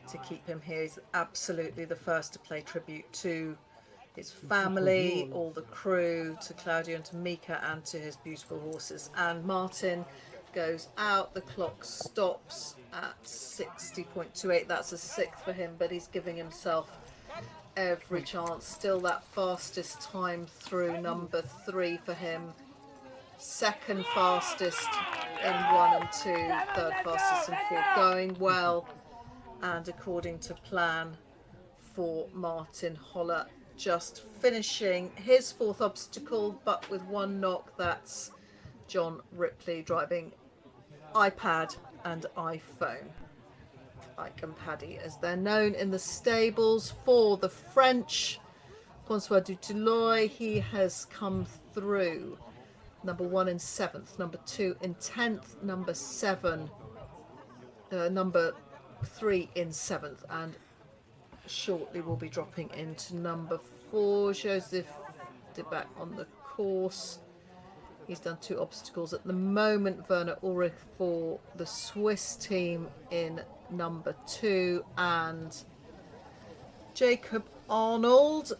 to keep him here. He's absolutely the first to pay tribute to his family, all the crew, to Claudio and to Mika, and to his beautiful horses. And Martin goes out, the clock stops at 60.28, that's a 6th for him, but he's giving himself every chance. Still that fastest time through, number 3 for him. Second fastest in 1 and 2, third fastest in 4, going well and according to plan for Martin Holler. Just finishing his 4th obstacle, but with 1 knock. That's John Ripley driving iPad and iPhone. Ike and Paddy, as they're known in the stables. For the French, Francois Dutillot, he has come through. Number 1 in 7th, number 2 in 10th, number 3 in 7th, and shortly will be dropping into number 4. Joseph Dibac on the course. He's done 2 obstacles at the moment. Werner Ulrich for the Swiss team in number 2, and Jacob Arnold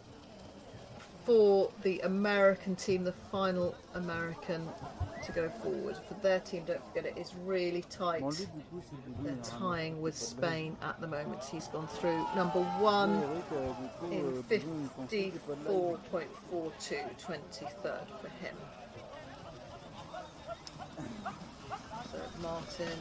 for the American team, the final American to go forward for their team. Don't forget, it is really tight. They're tying with Spain at the moment. He's gone through number 1 in 54.42, 23rd for him. So So Martin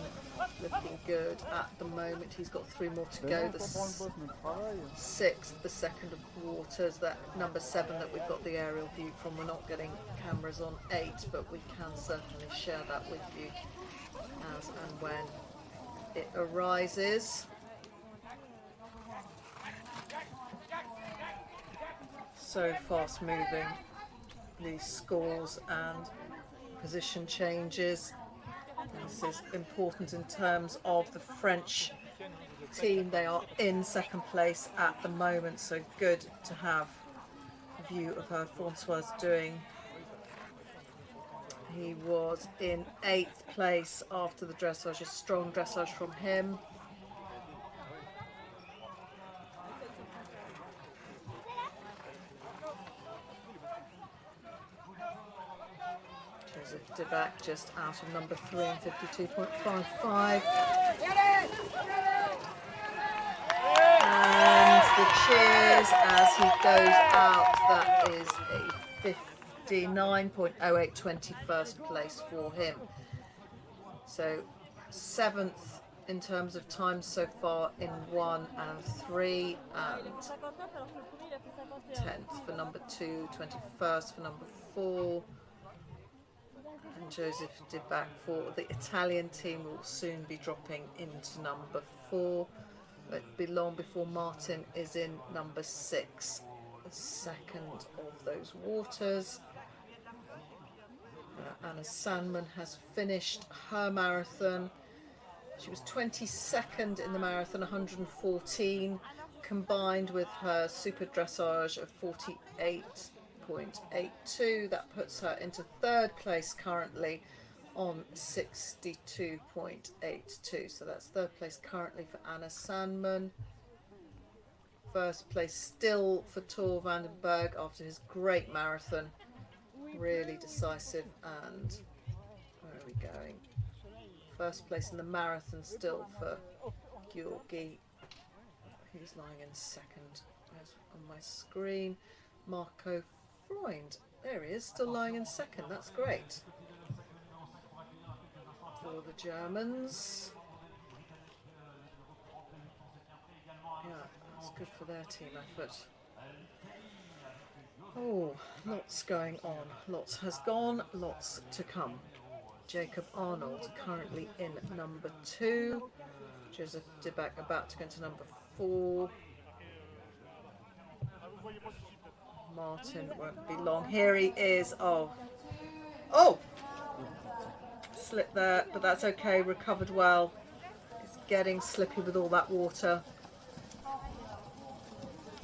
looking good at the moment. He's got 3 more to go. The 6th, the second of Waters, that number 7 that we've got the aerial view from. We're not getting cameras on 8, but we can certainly share that with you as and when it arises. So fast moving, these scores and position changes. This is important in terms of the French team. They are in 2nd place at the moment, so good to have a view of how Francois doing. He was in 8th place after the dressage, a strong dressage from him. Devac just out of number 3 and 52.55. And the cheers as he goes out. That is a 59.08, 21st place for him. So 7th in terms of time so far in 1 and 3, and 10th for number 2, 21st for number 4. And Joseph Debac for the Italian team will soon be dropping into number 4. It'll be long before Martin is in number 6, the second of those Waters. Anna Sandman has finished her marathon. She was 22nd in the marathon, 114, combined with her super dressage of 48.82. That puts her into 3rd place currently on 62.82. So that's 3rd place currently for Anna Sandman. 1st place still for Tor Vandenberg after his great marathon. Really decisive. And where are we going? 1st place in the marathon still for Georgi, who's lying in 2nd. There's on my screen. Marco Freund, there he is, still lying in 2nd. That's great for the Germans. Yeah, that's good for their team effort. Oh, lots going on. Lots has gone, lots to come. Jacob Arnold currently in number 2. Joseph Debac about to go into number 4. Martin won't be long. Here he is. Oh, slip there, but that's okay. Recovered well. It's getting slippy with all that water.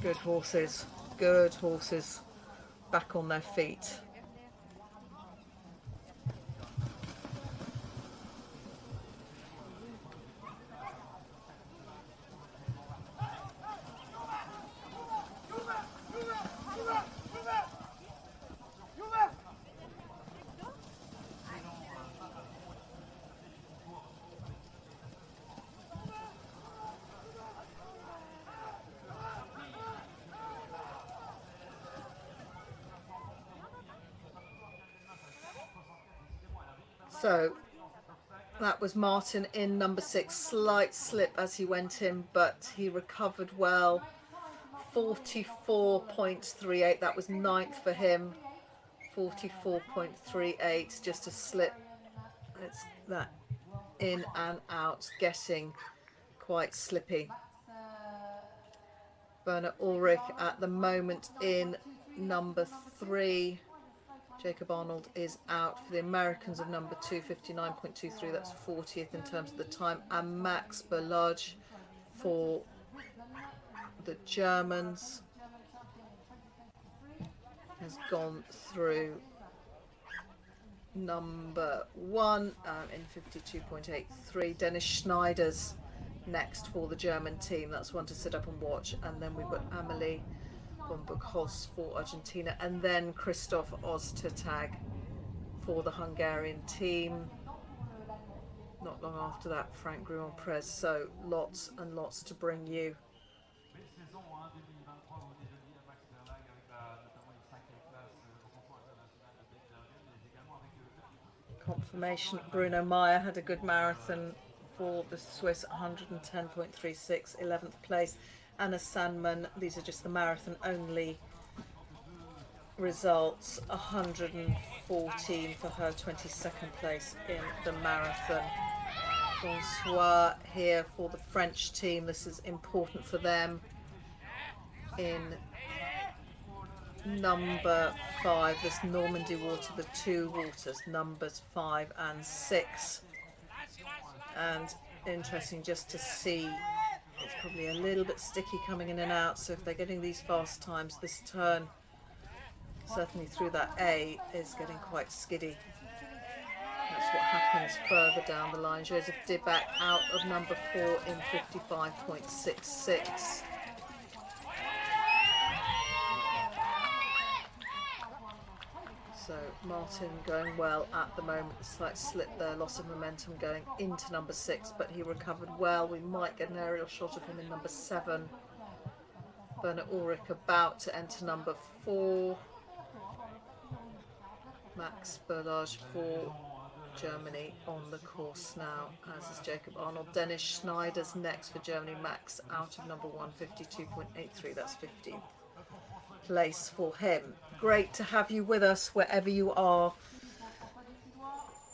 Good horses. Good horses. Back on their feet. So that was Martin in number 6. Slight slip as he went in, but he recovered well. 44.38. That was 9th for him. 44.38. Just a slip. It's that in and out, getting quite slippy. Werner Ulrich at the moment in number 3. Jacob Arnold is out for the Americans of number 2, 59.23. That's 40th in terms of the time. And Max Berlage for the Germans has gone through number 1 in 52.83. Dennis Schneider's next for the German team. That's one to sit up and watch. And then we've got Amelie Bombuk-Hoss for Argentina, and then Christoph Oztetag for the Hungarian team. Not long after that, Frank Gruon-Prez. So lots and lots to bring you. confirmation. Bruno Meyer had a good marathon for the Swiss, 110.36, 11th place. Anna Sandman, these are just the marathon only results, 114 for her, 22nd place in the marathon. Francois here for the French team. This is important for them in number 5, this Normandy water, the 2 waters, numbers 5 and 6. And interesting just to see, it's probably a little bit sticky coming in and out, so if they're getting these fast times, this turn certainly through that A is getting quite skiddy. That's what happens further down the line. Joseph Dibak out of number 4 in 55.66. So Martin going well at the moment. A slight slip there, loss of momentum going into number 6, but he recovered well. We might get an aerial shot of him in number 7. Bernard Ulrich about to enter number 4. Max Berlage for Germany on the course now, as is Jacob Arnold. Dennis Schneider's next for Germany. Max out of number 1, 52.83. That's 15th place for him. Great to have you with us wherever you are.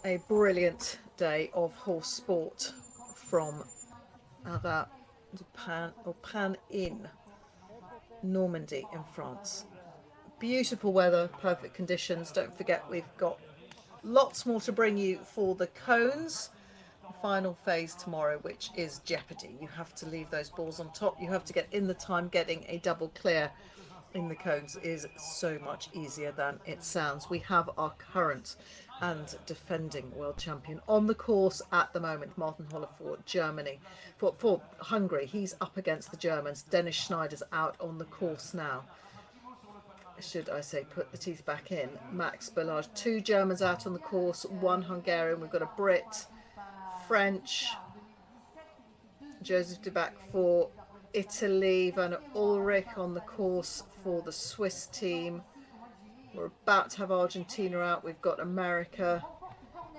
A brilliant day of horse sport from Haras Pan in Normandy in France. Beautiful weather, perfect conditions. Don't forget we've got lots more to bring you for the cones. The final phase tomorrow, which is jeopardy. You have to leave those balls on top. You have to get in the time. Getting a double clear in the cones is so much easier than it sounds. We have our current and defending world champion on the course at the moment, Martin Holler for Germany. For Hungary, he's up against the Germans. Dennis Schneider's out on the course now. Should I say put the teeth back in. Max Berlage, 2 Germans out on the course, 1 Hungarian. We've got a Brit, French, Joseph Dibak for Italy, Werner Ulrich on the course for the Swiss team. We're about to have Argentina out. We've got America.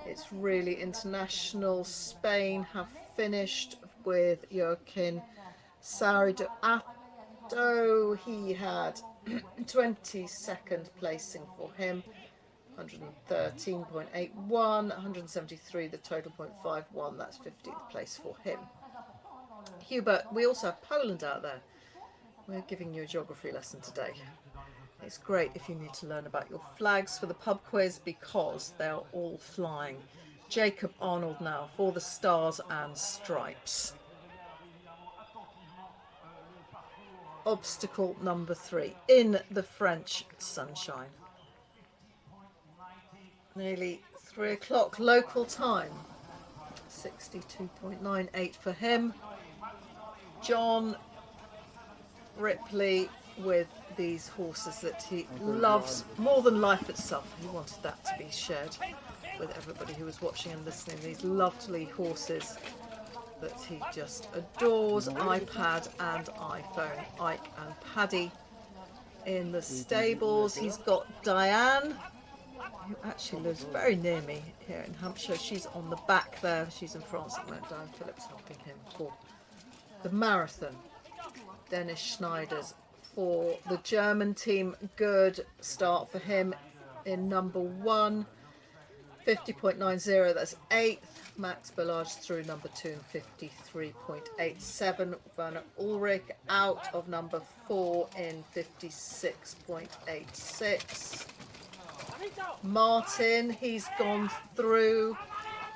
It's really international. Spain have finished with Joaquin Sari de Atto. He had 22nd placing for him, 113.81, 173 the total, 0.51. That's 15th place for him. Hubert, we also have Poland out there. We're giving you a geography lesson today. It's great if you need to learn about your flags for the pub quiz because they're all flying. Jacob Arnold now for the Stars and Stripes. Obstacle number 3 in the French sunshine. Nearly 3 o'clock local time. 62.98 for him. John Ripley with these horses that he loves more than life itself. He wanted that to be shared with everybody who was watching and listening. These lovely horses that he just adores. iPad and iPhone. Ike and Paddy in the stables. He's got Diane, who actually lives very near me here in Hampshire. She's on the back there. She's in France at the moment. Diane Phillips helping him for the marathon. Dennis Schneider's for the German team. Good start for him in number 1. 50.90, that's 8th. Max Berlage through number 2 and 53.87. Werner Ulrich out of number 4 in 56.86. Martin, he's gone through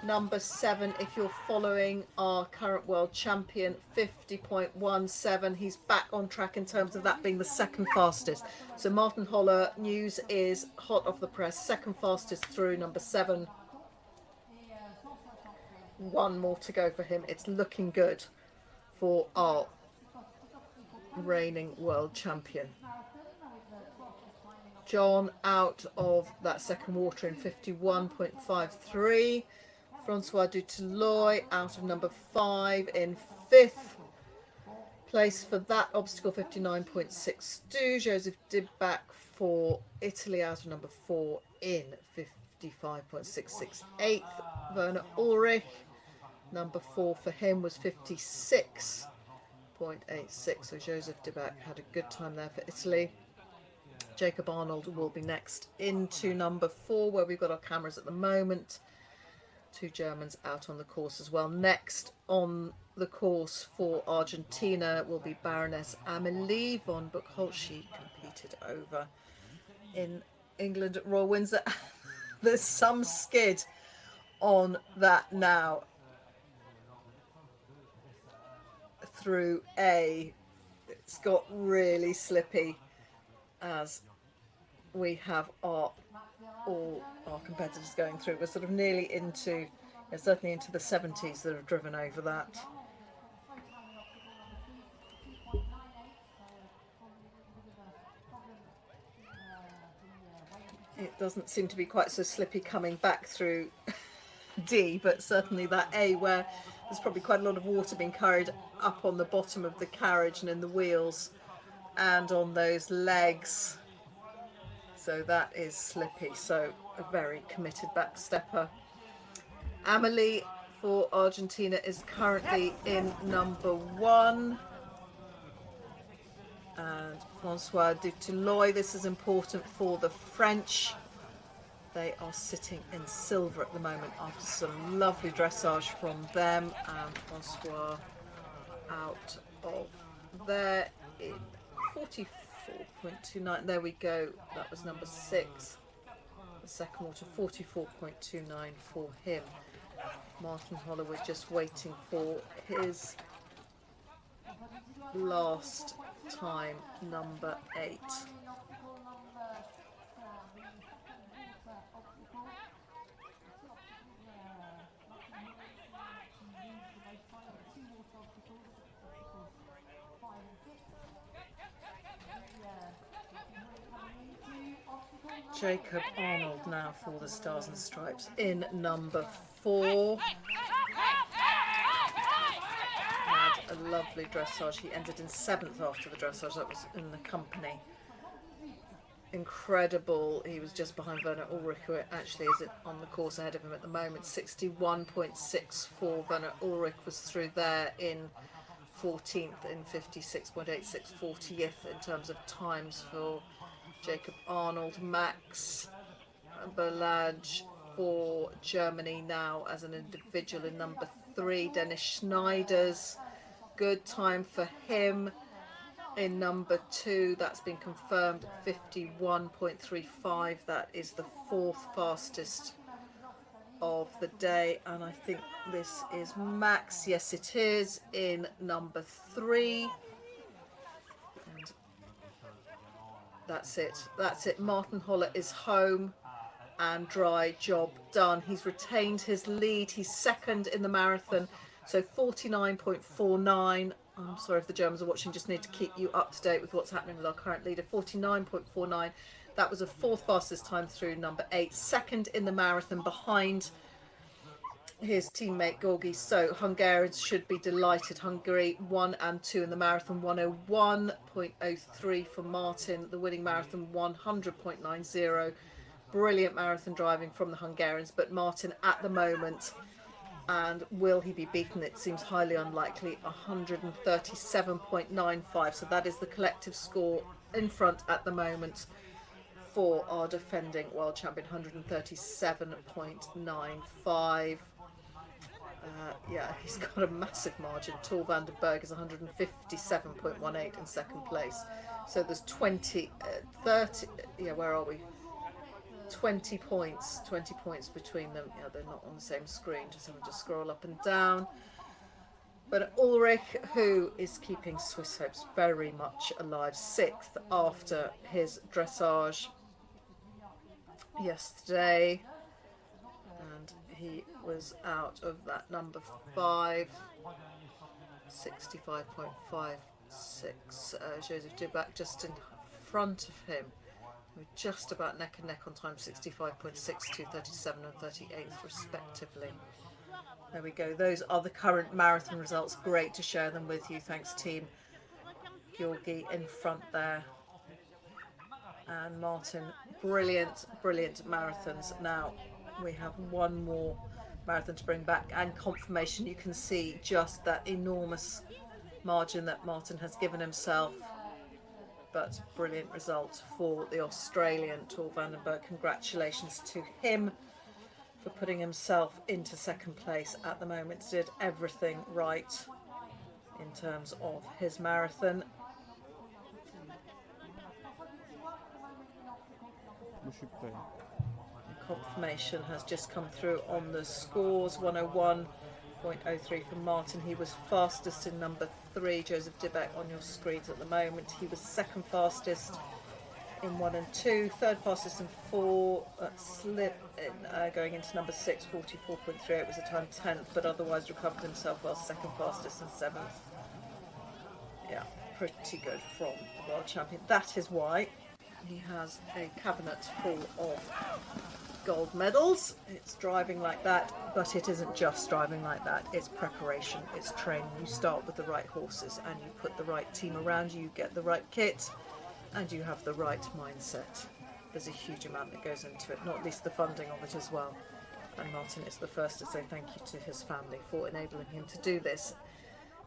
number 7. If you're following our current world champion, 50.17. He's back on track in terms of that being the second fastest. So Martin Holler, news is hot off the press, second fastest through number 7. 1 more to go for him. It's looking good for our reigning world champion. John out of that second water in 51.53. Francois Dutaloy out of number 5 in 5th place for that obstacle, 59.62. Joseph Dibak for Italy out of number 4 in 55.668. Werner Ulrich, number 4 for him was 56.86. So Joseph Dubak had a good time there for Italy. Jacob Arnold will be next into number 4, where we've got our cameras at the moment. 2 Germans out on the course as well. Next on the course for Argentina will be Baroness Amelie von Buchholz. She competed over in England at Royal Windsor. There's some skid on that now through A. It's got really slippy as we have all our competitors going through. We're sort of nearly into, certainly into the 70s that have driven over that. It doesn't seem to be quite so slippy coming back through D, but certainly that A, where there's probably quite a lot of water being carried up on the bottom of the carriage and in the wheels and on those legs. So that is slippy, so a very committed backstepper. Amelie for Argentina is currently in number 1. And Francois Dutilleux, this is important for the French. They are sitting in silver at the moment after some lovely dressage from them. And Francois out of there in 44.29. There we go. That was number 6. The second water, 44.29 for him. Martin Holler was just waiting for his last time, number 8. Jacob Arnold now for the Stars and Stripes in number 4. Had a lovely dressage. He ended in 7th after the dressage. That was in the company. Incredible. He was just behind Werner Ulrich, who actually is on the course ahead of him at the moment. 61.64. Werner Ulrich was through there in 14th in 56.86, 40th in terms of times for Jacob Arnold. Max Berlage for Germany now as an individual in number 3. Dennis Schneider's good time for him in number 2. That's been confirmed, 51.35. That is the 4th fastest of the day, and I think this is Max. Yes, it is, in number 3. And that's it. That's it. Martin Holler is home and dry, job done. He's retained his lead. He's second in the marathon, so 49.49. I'm sorry if the Germans are watching, just need to keep you up to date with what's happening with our current leader. 49.49. That was a 4th fastest time through number 8. Second in the marathon behind his teammate Gorgi. So Hungarians should be delighted. Hungary 1 and 2 in the marathon. 101.03 for Martin. The winning marathon 100.90. Brilliant marathon driving from the Hungarians, but Martin at the moment, and will he be beaten? It seems highly unlikely. 137.95. So that is the collective score in front at the moment for our defending world champion. 137.95. Yeah, he's got a massive margin. Tor van den Berg is 157.18 in second place. So there's 30, yeah, where are we? 20 points between them. Yeah, they're not on the same screen, just having to scroll up and down. But Ulrich, who is keeping Swiss hopes very much alive, 6th after his dressage yesterday, and he was out of that number 5. 65.56. Joseph Dubak just in front of him. We're just about neck and neck on time, 65.62, 37 and 38 respectively. There we go. Those are the current marathon results. Great to share them with you. Thanks, team. Georgi in front there. And Martin, brilliant, brilliant marathons. Now, We have one more marathon to bring back, and confirmation. You can see just that enormous margin that Martin has given himself, but brilliant result for the Australian Tor Vandenberg. Congratulations to him for putting himself into second place at the moment. Did everything right in terms of his marathon. Confirmation has just come through on the scores. 101.03 for Martin. He was fastest in number 3. Joseph Dibek on your screens at the moment. He was second fastest in 1 and 2, third fastest in 4. Slip in going into number 6. 44.38 was a time 10th, but otherwise recovered himself well. Second fastest and 7th. Yeah, pretty good from the world champion. That is why he has a cabinet full of gold medals. It's driving like that, but it isn't just driving like that. It's preparation, it's training. You start with the right horses and you put the right team around you, you get the right kit, and you have the right mindset. There's a huge amount that goes into it, not least the funding of it as well. And Martin is the first to say thank you to his family for enabling him to do this.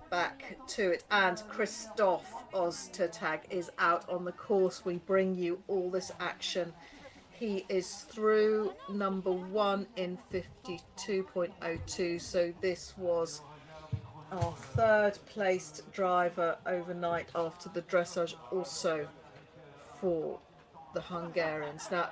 Back to it, and Christophe Oztertag is out on the course. We bring you all this action. He is through number 1 in 52.02, so this was our third placed driver overnight after the dressage, also for the Hungarians. Now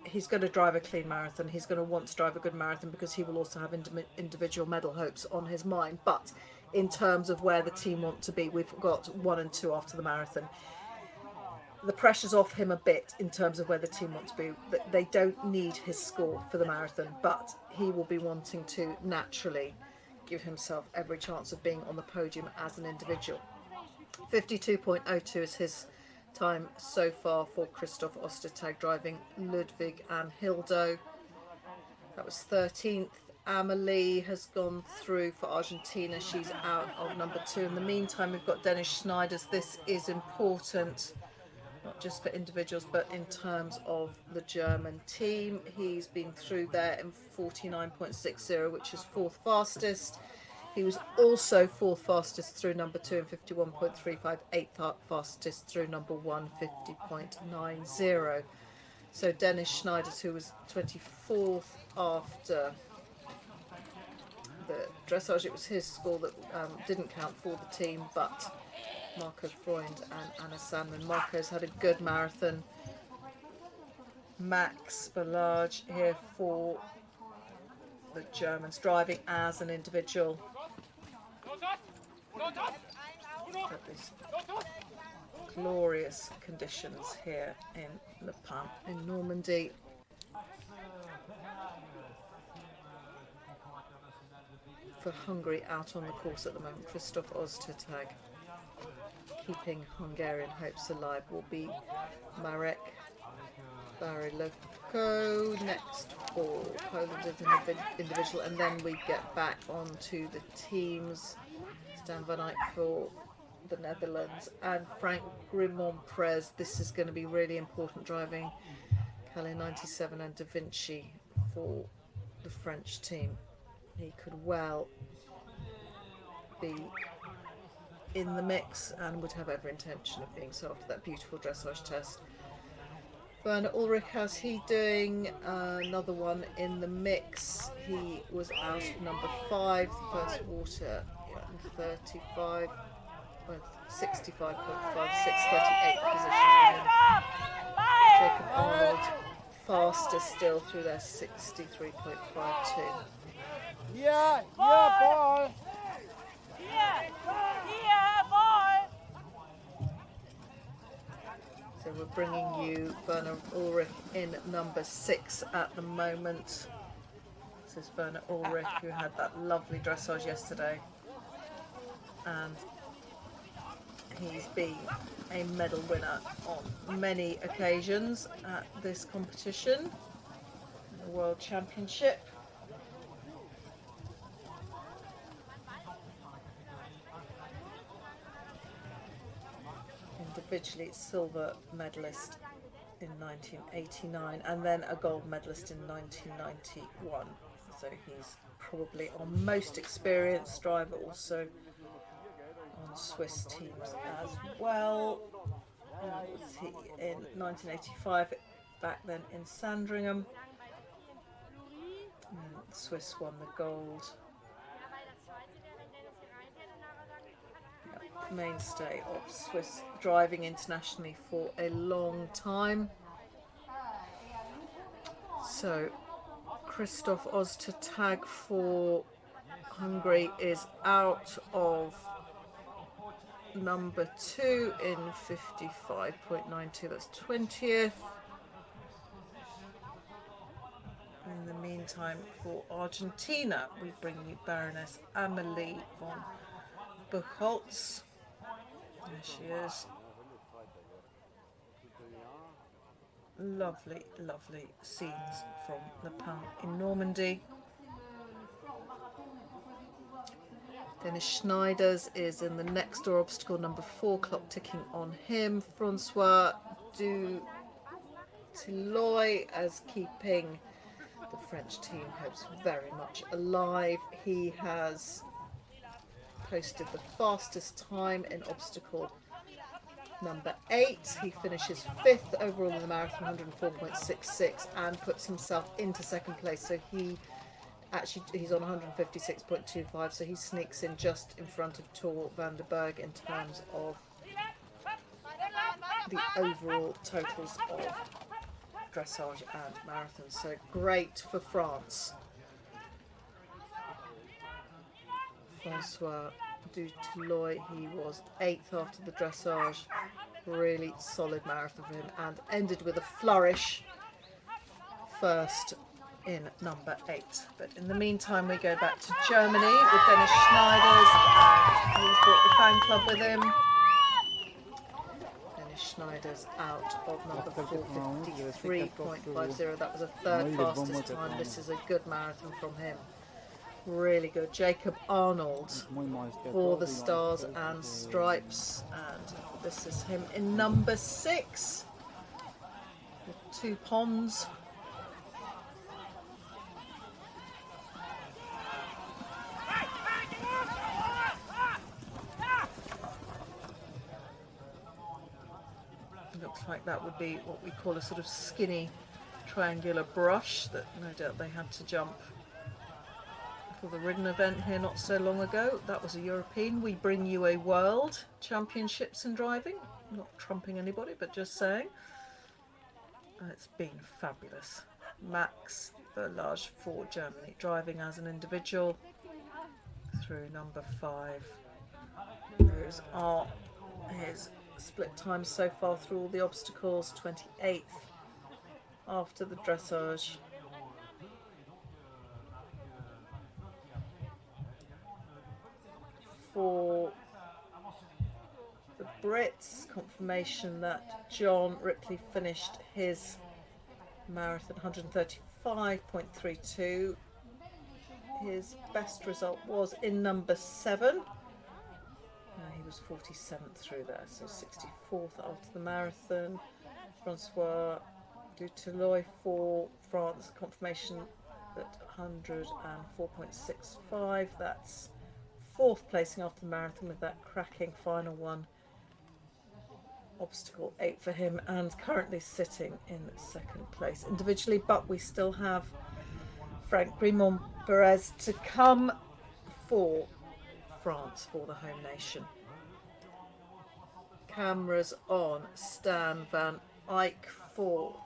he's going to drive a clean marathon. He's going to want to drive a good marathon because he will also have individual medal hopes on his mind. But in terms of where the team want to be, we've got 1 and 2 after the marathon. The pressure's off him a bit in terms of where the team want to be. They don't need his score for the marathon, but he will be wanting to naturally give himself every chance of being on the podium as an individual. 52.02 is his time so far for Christophe Oztertag, driving Ludwig and Hildo. That was 13th. Amelie has gone through for Argentina. She's out of number 2. In the meantime, we've got Dennis Schneiders. This is important, not just for individuals, but in terms of the German team. He's been through there in 49.60, which is 4th fastest. He was also 4th fastest through number 2 in 51.35, 8th fastest through number 1, 50.90. So Dennis Schneiders, who was 24th after the dressage, it was his score that didn't count for the team, but Marco Freund and Anna Sandman. Marco's had a good marathon. Max Ballage here for the Germans, driving as an individual. At these glorious conditions here in Le Pen in Normandy. For Hungary out on the course at the moment, Christophe Oztertag. Keeping Hungarian hopes alive will be Marek Bariloko next for Poland as an individual, and then we get back onto the teams. Stan van Eyck for the Netherlands and Frank Grimont-Prez. This is going to be really important, driving Calais 97 and Da Vinci for the French team. He could well be in the mix and would have every intention of being so after that beautiful dressage test. Werner Ulrich, how's he doing? Another one in the mix. He was out of number 5, the first water, 35, 65.56, 38th position. Jacob Arnold, fastest still through their 63.52. Yeah, ball. So we're bringing you Werner Ulrich in number 6 at the moment. This is Werner Ulrich, who had that lovely dressage yesterday, and he's been a medal winner on many occasions at this competition, the World Championship. Individually, silver medalist in 1989, and then a gold medalist in 1991. So he's probably our most experienced driver, also on Swiss teams as well. Was he in 1985, back then in Sandringham. And the Swiss won the gold. Mainstay of Swiss driving internationally for a long time. So Christoph Oztatag for Hungary is out of number 2 in 55.92. That's 20th. In the meantime, for Argentina, we bring you Baroness Amelie von Buchholz. There she is. Lovely, lovely scenes from Le Pen in Normandy. Dennis Schneiders is in the next door obstacle, number 4, clock ticking on him. Francois Dutilloy as keeping the French team hopes very much alive. He has posted the fastest time in obstacle number 8. He finishes 5th overall in the marathon, 104.66, and puts himself into second place. So he's on 156.25, so he sneaks in just in front of Tor van der Berg in terms of the overall totals of dressage and marathon. So great for France. Francois Dutilloy, he was 8th after the dressage. Really solid marathon for him, and ended with a flourish, first in number 8. But in the meantime, we go back to Germany with Dennis Schneiders, and he's brought the fan club with him. Dennis Schneiders out of number 453.50. That was a 3rd fastest time. This is a good marathon from him. Really good. Jacob Arnold for the Stars and Stripes, and this is him in number 6 with 2 ponds. Looks like that would be what we call a sort of skinny triangular brush that no doubt they had to jump for the ridden event here not so long ago. That was a European. We bring you a World Championships in driving. Not trumping anybody, but just saying. It's been fabulous. Max Berlage for Germany, driving as an individual through number 5. Here's his split time so far through all the obstacles, 28th after the dressage. For the Brits, confirmation that John Ripley finished his marathon 135.32. His best result was in number 7. He was 47th through there, so 64th after the marathon. Francois Dutilloy for France, confirmation that 104.65. That's 4th placing after the marathon with that cracking final one. Obstacle 8 for him, and currently sitting in 2nd place individually, but we still have Frank Grimond Perez to come for France, for the home nation. Cameras on Stan van Eyck for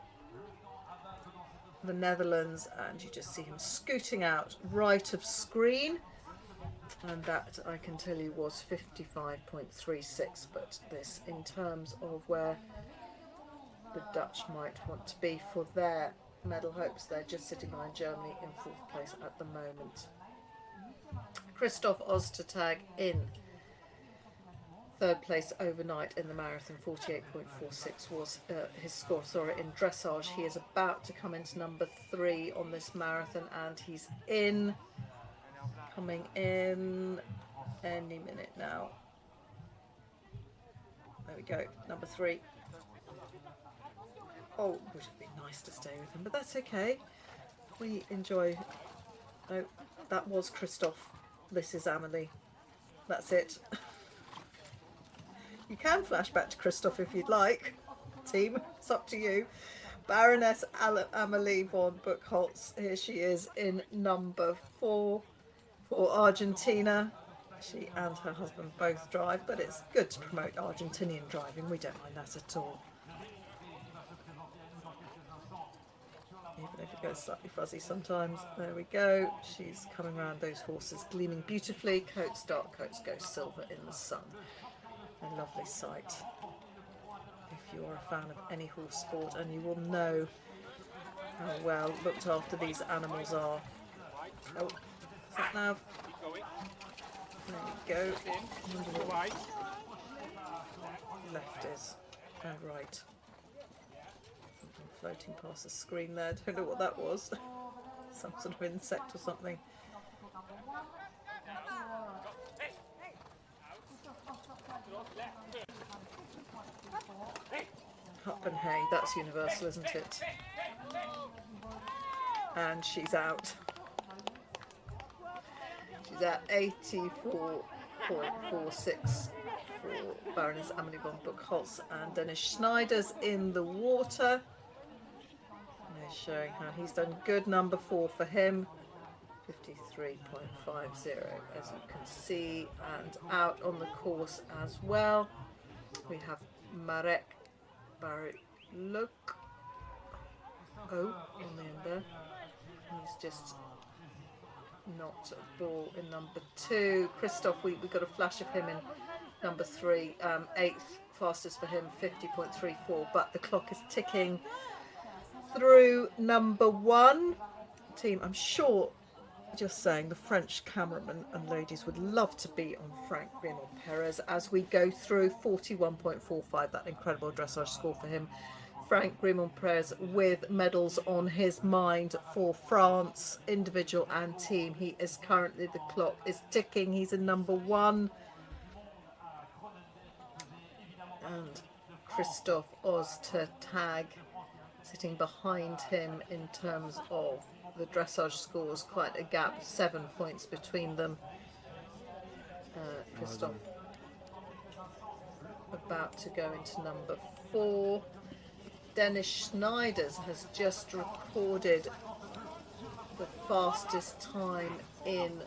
the Netherlands, and you just see him scooting out right of screen, and that I can tell you was 55.36, but this in terms of where the Dutch might want to be for their medal hopes, they're just sitting behind Germany in 4th place at the moment. Christoph Oztatag in 3rd place overnight in the marathon, 48.46 was his score, in dressage. He is about to come into number 3 on this marathon, and he's coming in any minute now. There we go, number 3. Oh, it would have been nice to stay with him, but that's okay. We enjoy... Oh, that was Christoph. This is Amelie. That's it. You can flash back to Christoph if you'd like. Team, it's up to you. Baroness Amelie von Buchholz. Here she is in number 4 for Argentina. She and her husband both drive, but it's good to promote Argentinian driving. We don't mind that at all. Even if it goes slightly fuzzy sometimes. There we go. She's coming around those horses, gleaming beautifully. Coats, dark coats go silver in the sun. A lovely sight. If you're a fan of any horse sport, and you will know how well looked after these animals are. Oh, is that nav? There we go. Left is. Oh, right. Floating past the screen there. Don't know what that was. Some sort of insect or something. Up and hay, that's universal, isn't it? And she's out. She's at 84.46 for Baroness Amelie von Buchholz, and Dennis Schneider's in the water. Showing how he's done good. Number 4 for him, 53.50 as you can see, and out on the course as well we have Marek Bariluk on the end there. He's just knocked a ball in number 2. Christoph, we got a flash of him in number 3, 8th fastest for him, 50.34, but the clock is ticking through number 1. Team, I'm sure, just saying, the French cameramen and ladies would love to be on Frank Raymond Perez as we go through. 41.45, that incredible dressage score for him. Frank Raymond Perez with medals on his mind for France, individual and team. He is currently, the clock is ticking. He's in number 1. And Christoph Ostertag sitting behind him in terms of the dressage scores, quite a gap, 7 points between them. Christoph about to go into number 4. Dennis Schneiders has just recorded the fastest time in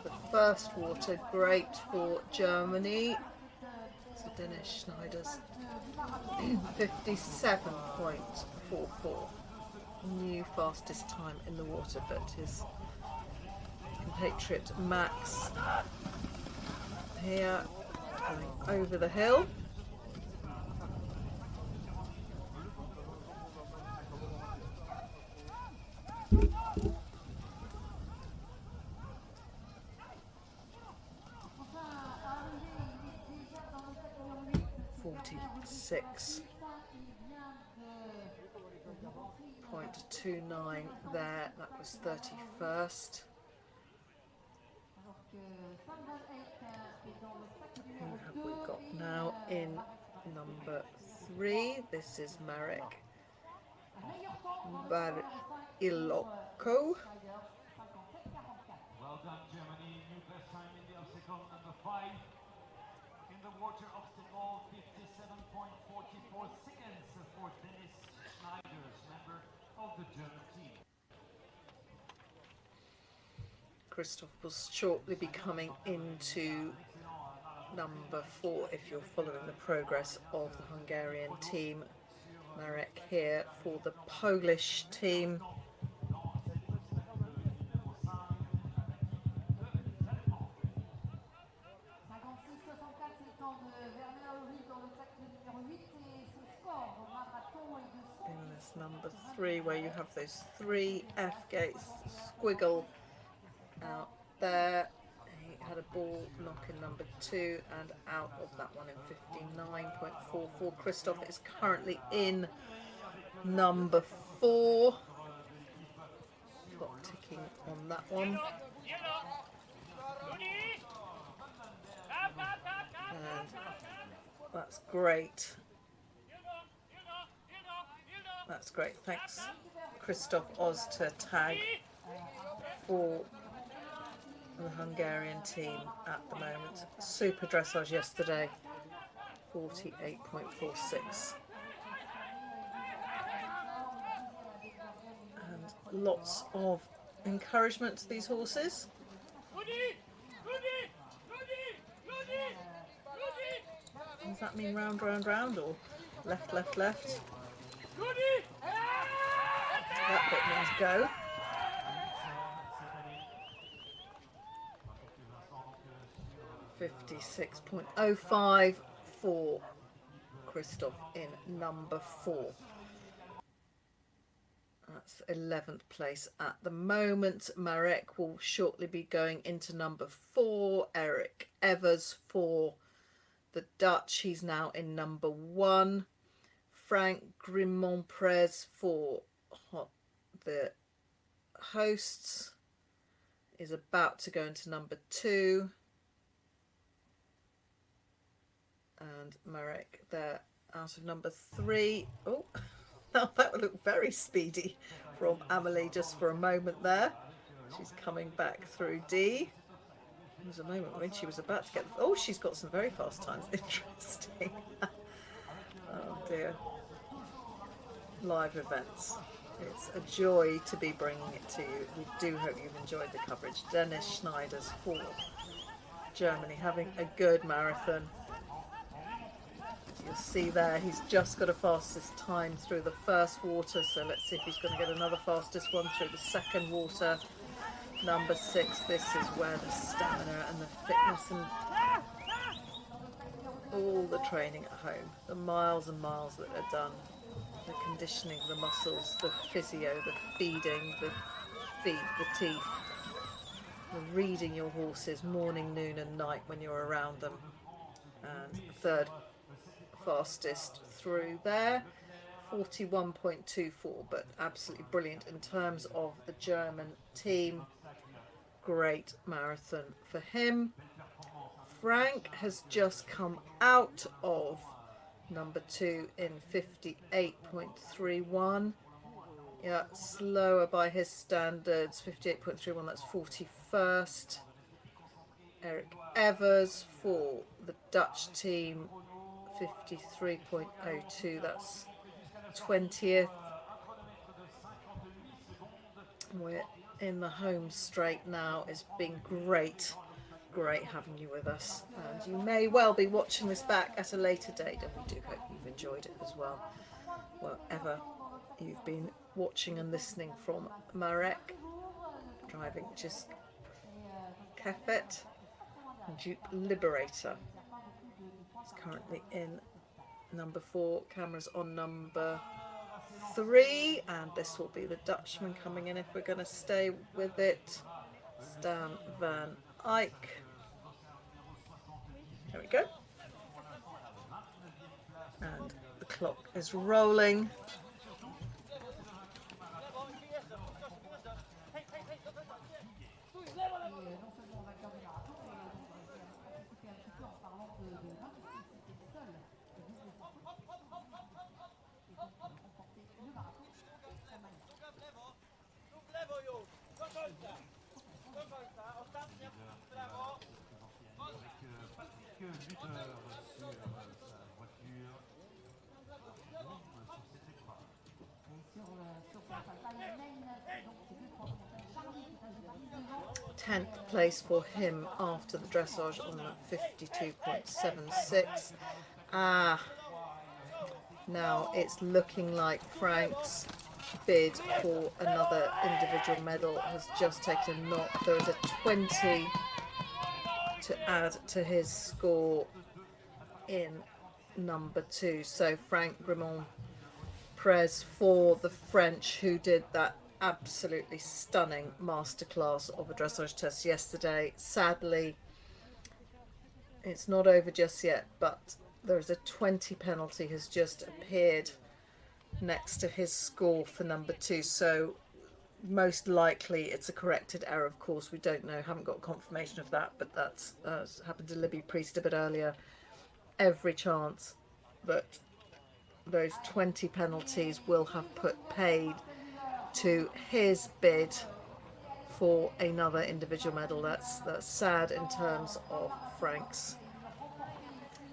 the first water, great for Germany. So Dennis Schneiders 57.44, new fastest time in the water, but his compatriot Max here going over the hill. .29 there, that was 31st. Who have we got now in number 3? This is Marek Bariloko. Well done, Germany. New best time in the obstacle number 5. In the water obstacle, 57.44 seconds for Dennis Schneiders, member of the German team. Christoph will shortly be coming into number 4 if you're following the progress of the Hungarian team. Marek here for the Polish team. In this number 3, where you have those 3 F gates, squiggle out there. He had a ball knock in number 2 and out of that one in 59.44. Christoph is currently in number 4. Clock ticking on that one. And that's great. That's great. Thanks, Christoph Oz, to tag for the Hungarian team at the moment. Super dressage yesterday, 48.46. And lots of encouragement to these horses. Does that mean round, round, round, or left, left, left? That bit means go. .05 for Christoph in number 4. That's 11th place at the moment. Marek will shortly be going into number 4. Eric Evers for the Dutch. He's now in number 1. Frank Grimont-Prez for the hosts is about to go into number 2. And Marek there out of number 3. Oh, now that would look very speedy from Amelie just for a moment there. She's coming back through D. There was a moment when she was about to get... Oh, she's got some very fast times. Interesting. Oh dear. Live events. It's a joy to be bringing it to you. We do hope you've enjoyed the coverage. Dennis Schneider's for Germany having a good marathon. You'll see there he's just got a fastest time through the first water, so let's see if he's going to get another fastest one through the second water. Number 6, this is where the stamina and the fitness and all the training at home, the miles and miles that are done, the conditioning, the muscles, the physio, the feeding, the feet, the teeth, the reading your horses morning, noon and night when you're around them. And third fastest through there, 41.24, but absolutely brilliant in terms of the German team. Great marathon for him. Frank has just come out of number 2 in 58.31. Yeah, slower by his standards, 58.31, that's 41st. Eric Evers for the Dutch team, 53.02, that's 20th. We're in the home straight now. It's been great having you with us, and you may well be watching this back at a later date, and we do hope you've enjoyed it as well, wherever you've been watching and listening from. Marek driving just Kefet and Duke Liberator. It's currently in number 4. Camera's on number 3, and this will be the Dutchman coming in if we're going to stay with it. Stan van Eyck. There we go. And the clock is rolling. Tenth place for him after the dressage on that 52.76. Now it's looking like Frank's bid for another individual medal has just taken a knock. There is a 20 to add to his score in number 2. So Frank Grimont-Prez for the French, who did that absolutely stunning masterclass of a dressage test yesterday. Sadly, it's not over just yet, but there is a 20 penalty has just appeared next to his score for number 2, so most likely it's a corrected error. Of course, we don't know, haven't got confirmation of that, but that's happened to Libby Priest a bit earlier. Every chance that those 20 penalties will have paid to his bid for another individual medal. That's sad in terms of Frank's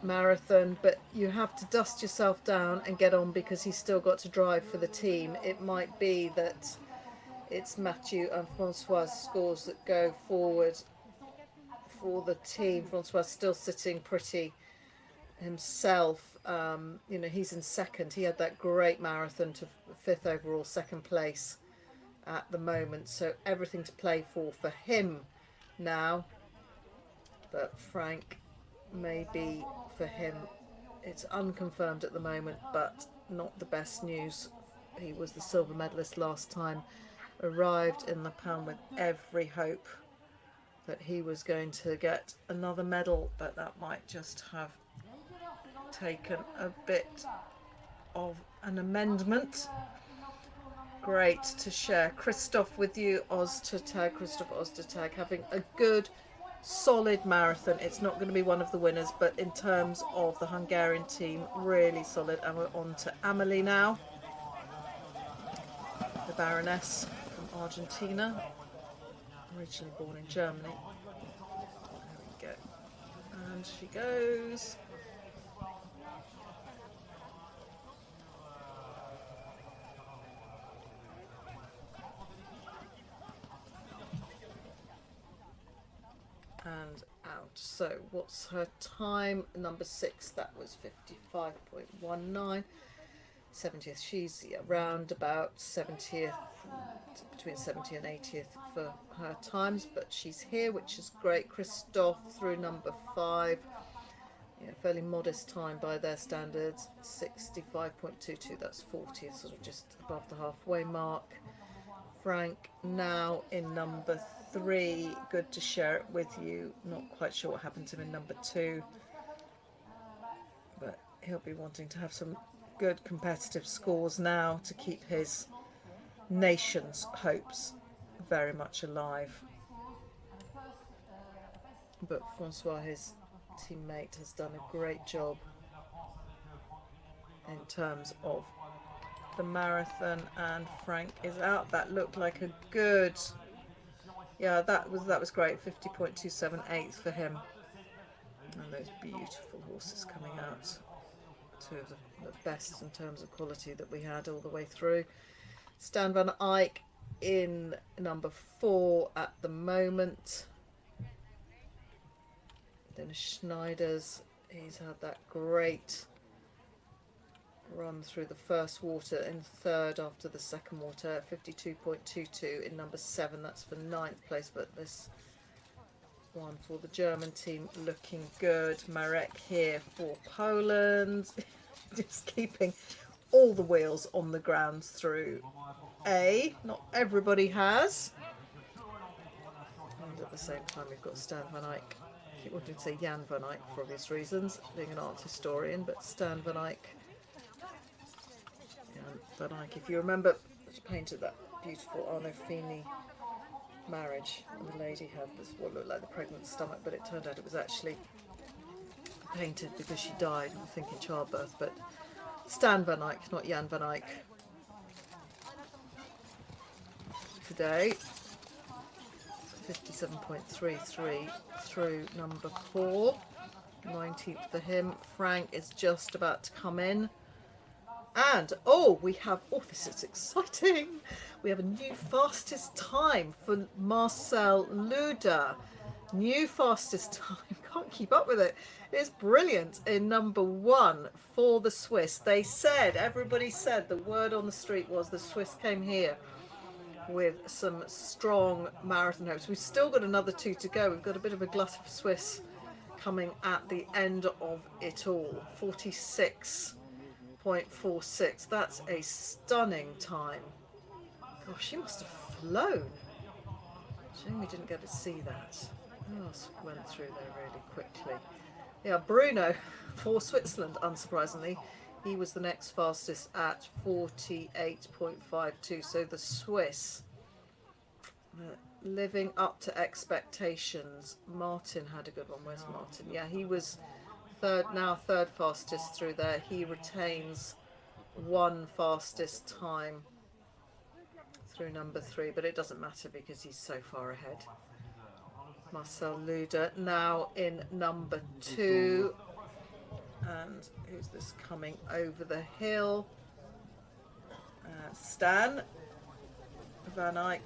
marathon, but you have to dust yourself down and get on because he's still got to drive for the team. It might be that it's Mathieu and Francois' scores that go forward for the team. Francois still sitting pretty himself. You know, he's in second. He had that great marathon to 5th overall, second place at the moment, so everything to play for him now. But Frank, maybe for him it's unconfirmed at the moment, but not the best news. He was the silver medalist last time, arrived in the pound with every hope that he was going to get another medal, but that might just have taken a bit of an amendment. Great to share Christoph with you, Christoph Oztetag, having a good solid marathon. It's not going to be one of the winners, but in terms of the Hungarian team, really solid. And we're on to Amelie now, the Baroness from Argentina, originally born in Germany. There we go. And she goes. And out. So what's her time? Number 6, that was 55.19. 70th, she's around about 70th, between 70 and 80th for her times, but she's here, which is great. Christoph through number 5, yeah, fairly modest time by their standards, 65.22, that's 40th, sort of just above the halfway mark. Frank now in number 3, good to share it with you. Not quite sure what happened to him in number 2, but he'll be wanting to have some good competitive scores now to keep his nation's hopes very much alive. But Francois, his teammate, has done a great job in terms of the marathon, and Frank is out. That looked like a good, yeah, that was great. 50.278 for him, and those beautiful horses coming out, two of the best in terms of quality that we had all the way through. Stan van Eyck in number 4 at the moment. Dennis Schneider's, he's had that great run through the first water, in 3rd after the second water, 52.22 in number 7, that's for 9th place, but this one for the German team looking good. Marek here for Poland, just keeping all the wheels on the ground through A. Not everybody has. And at the same time we've got Stan van Eyck. I wanted to say Jan van Eyck for obvious reasons, being an art historian, but Stan van Eyck. Jan van Eyck, if you remember, painted that beautiful Arnolfini marriage, and the lady had this what looked like the pregnant stomach, but it turned out it was actually painted because she died, I think, in childbirth. But Stan van Eyck, not Jan van Eyck. Today, 57.33 through number 4, 19th for him. Frank is just about to come in. And, oh, we have, oh, this is exciting. We have a new fastest time for Marcel Luda. New fastest time. Can't keep up with it. It's brilliant. In number 1 for the Swiss. They said, everybody said, the word on the street was the Swiss came here with some strong marathon hopes. We've still got another 2 to go. We've got a bit of a glut of Swiss coming at the end of it all. 46.46. That's a stunning time. Gosh, she must have flown. Shame we didn't get to see that. Who else went through there really quickly? Yeah, Bruno for Switzerland, unsurprisingly. He was the next fastest at 48.52. So the Swiss living up to expectations. Martin had a good one. Where's Martin? Yeah, he was third fastest through there. He retains one fastest time through number 3, but it doesn't matter because he's so far ahead. Marcel Luder now in number 2. And who's this coming over the hill? Stan Van Eyck.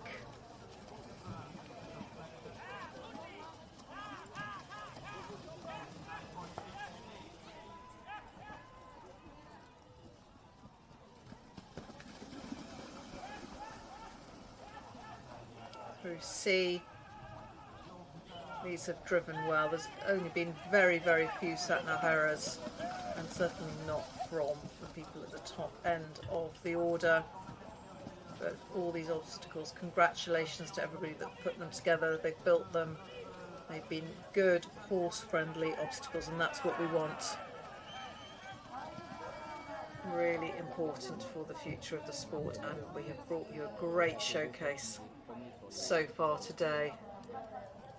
Through C. These have driven well. There's only been very, very few Sat-Nav errors, and certainly not from the people at the top end of the order. But all these obstacles, congratulations to everybody that put them together. They've built them. They've been good, horse-friendly obstacles, and that's what we want. Really important for the future of the sport, and we have brought you a great showcase so far today.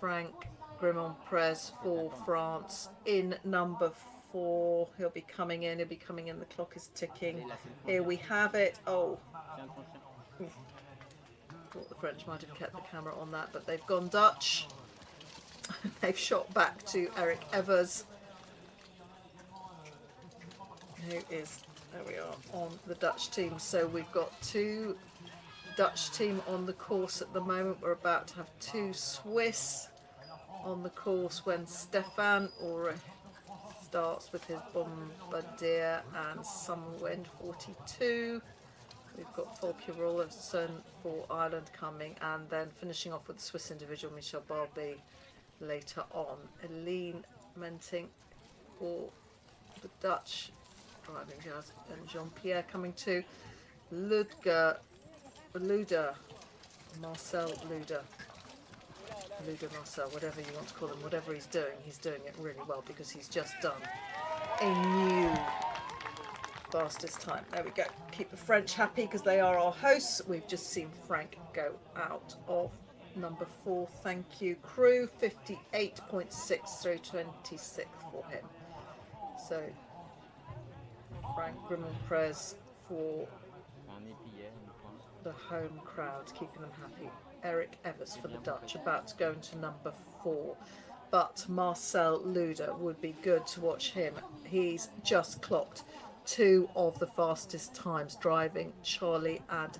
Frank Grimond-Prez for France in number 4. He'll be coming in. The clock is ticking. Here we have it. Oh, thought the French might have kept the camera on that, but they've gone Dutch. They've shot back to Eric Evers, who is, there we are, on the Dutch team. So we've got 2 Dutch team on the course at the moment. We're about to have 2 Swiss on the course when Stefan Ulrich starts with his Bombardier and Summerwind 42. We've got Folke Rollerson for Ireland coming, and then finishing off with the Swiss individual Michel Barby later on. Eline Menting for the Dutch driving jazz, and Jean-Pierre coming to. Luder, Marcel Luder. Luder Marcel, whatever you want to call him, whatever he's doing it really well, because he's just done a new fastest time. There we go. Keep the French happy because they are our hosts. We've just seen Frank go out of number 4. Thank you, crew. 58.6 through 26th for him. So Frank Grimond-Prez for the home crowd, keeping them happy. Eric Evers for the Dutch, about to go into number 4. But Marcel Luder would be good to watch him. He's just clocked 2 of the fastest times, driving Charlie and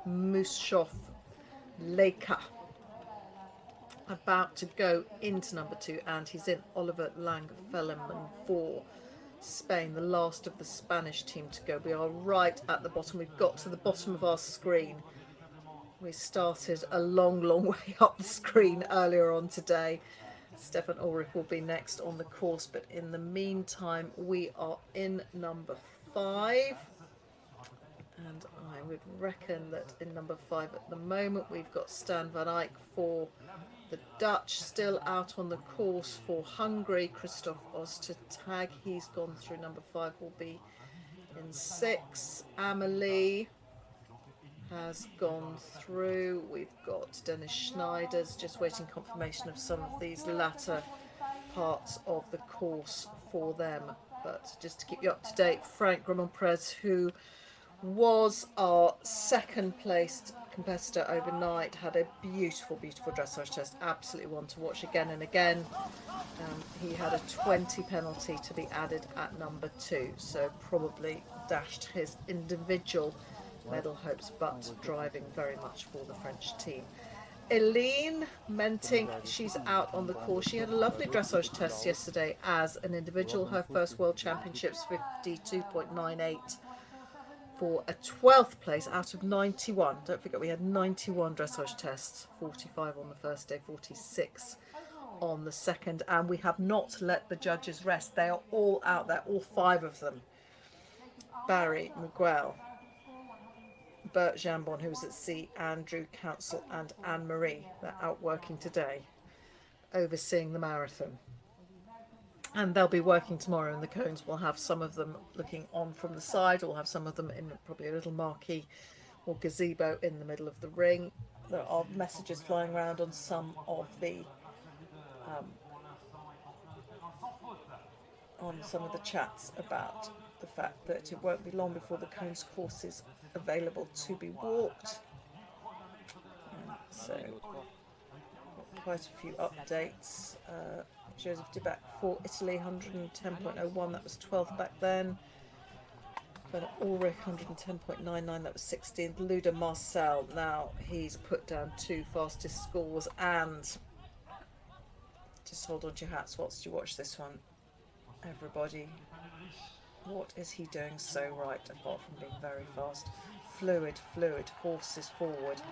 Mushoff Leica. About to go into number 2, and he's in Oliver Lang-Felleman for Spain, the last of the Spanish team to go. We are right at the bottom. We've got to the bottom of our screen. We started a long, long way up the screen earlier on today. Stefan Ulrich will be next on the course, but in the meantime, we are in number 5. And I would reckon that in number 5 at the moment, we've got Stan Van Eyck for the Dutch, still out on the course for Hungary. Christoph Ostertag, he's gone through number 5, will be in 6. Amelie has gone through. We've got Dennis Schneider's just waiting confirmation of some of these latter parts of the course for them. But just to keep you up to date, Frank Grimond-Prez, who was our second placed competitor overnight, had a beautiful, beautiful dressage test. Absolutely one to watch again and again. He had a 20 penalty to be added at number 2, so probably dashed his individual medal hopes, but driving very much for the French team. Eline Menting, she's out on the course. She had a lovely dressage test yesterday as an individual. Her first World Championships, 52.98 for a 12th place out of 91. Don't forget, we had 91 dressage tests, 45 on the first day, 46 on the second, and we have not let the judges rest. They are all out there, all 5 of them. Barry Miguel, Bert Jambon, who was at sea, Andrew Council and Anne-Marie. They're out working today, overseeing the marathon. And they'll be working tomorrow in the cones. We'll have some of them looking on from the side. We'll have some of them in probably a little marquee or gazebo in the middle of the ring. There are messages flying around on some of the chats about the fact that it won't be long before the cones course is available to be walked. And so quite a few updates. Joseph Dibak for Italy, 110.01, that was 12th back then. But Ulrich, 110.99, that was 16th. Luda Marcel, now he's put down 2 fastest scores, and just hold on to your hats whilst you watch this one. Everybody, what is he doing so right apart from being very fast? Fluid, horses forward,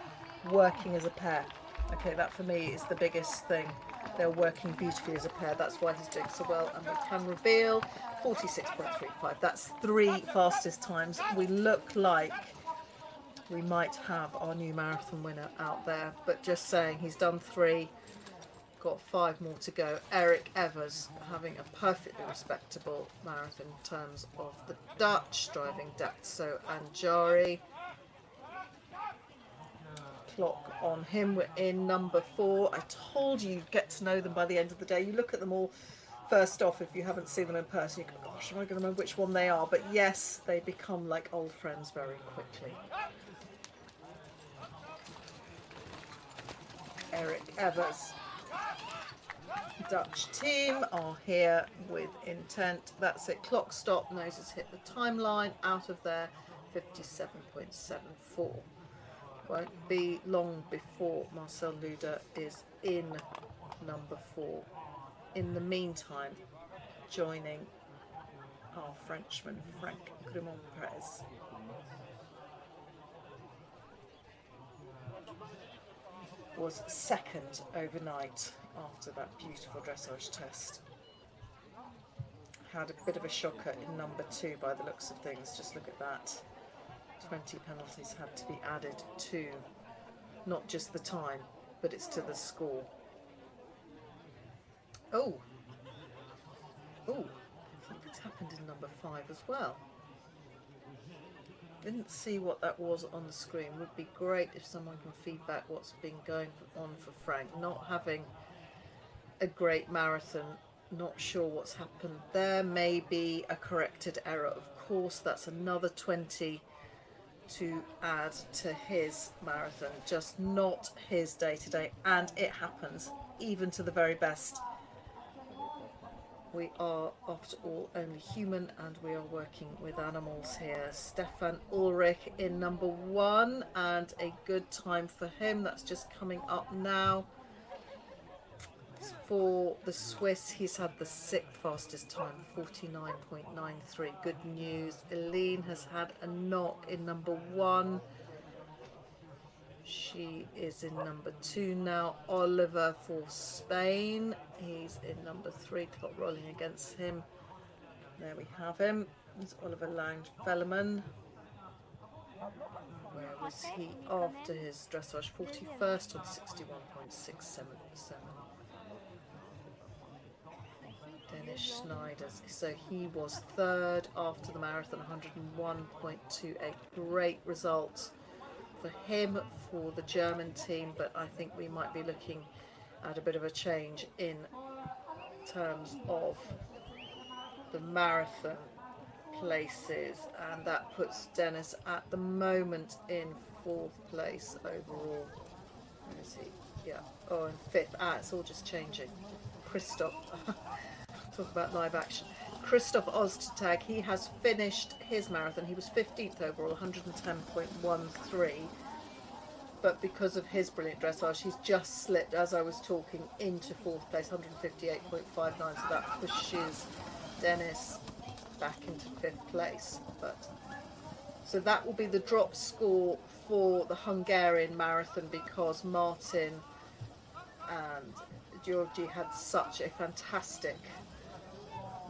working as a pair. Okay, that for me is the biggest thing. They're working beautifully as a pair. That's why he's doing so well. And we can reveal 46.35. That's 3 fastest times. We look like we might have our new marathon winner out there. But just saying, he's done 3. Got 5 more to go. Eric Evers having a perfectly respectable marathon in terms of the Dutch, driving Datso and Jari. Clock on him, we're in number 4. I told you you'd get to know them by the end of the day. You look at them all first off, if you haven't seen them in person, you go, gosh, am I going to remember which one they are? But yes, they become like old friends very quickly. Eric Evers. Dutch team are here with intent. That's it. Clock stop. Noses hit the timeline. Out of there, 57.74. Won't be long before Marcel Luda is in number 4. In the meantime, joining our Frenchman, Frank Grumont-Perez. Was second overnight after that beautiful dressage test. Had a bit of a shocker in number 2 by the looks of things. Just look at that. 20 penalties had to be added to not just the time, but it's to the score. Oh, something's happened in number 5 as well. Didn't see what that was on the screen. Would be great if someone can feedback what's been going on for Frank. Not having a great marathon, not sure what's happened there. Maybe a corrected error, of course. That's another 20 to add to his marathon. Just not his day to day, and it happens even to the very best. We are, after all, only human, and we are working with animals here. Stefan Ulrich in number 1, and a good time for him. That's just coming up now. For the Swiss, he's had the 6th fastest time, 49.93. Good news. Eline has had a knock in number 1. She is in number 2 now. Oliver for Spain. He's in number 3. Clock rolling against him. There we have him. It's Oliver Lang-Velleman. Where was he after his dressage? 41st on 61.677. Dennis Schneider. So he was 3rd after the marathon, 101.28. Great result for him, for the German team, but I think we might be looking at a bit of a change in terms of the marathon places, and that puts Dennis at the moment in 4th place overall. Where is he? Yeah, oh, and 5th. It's all just changing. Christoph, talk about live action. Christoph Oztag, he has finished his marathon. He was 15th overall, 110.13. But because of his brilliant dressage, he's just slipped, as I was talking, into 4th place, 158.59. So that pushes Dennis back into 5th place. So that will be the drop score for the Hungarian marathon, because Martin and Georgi had such a fantastic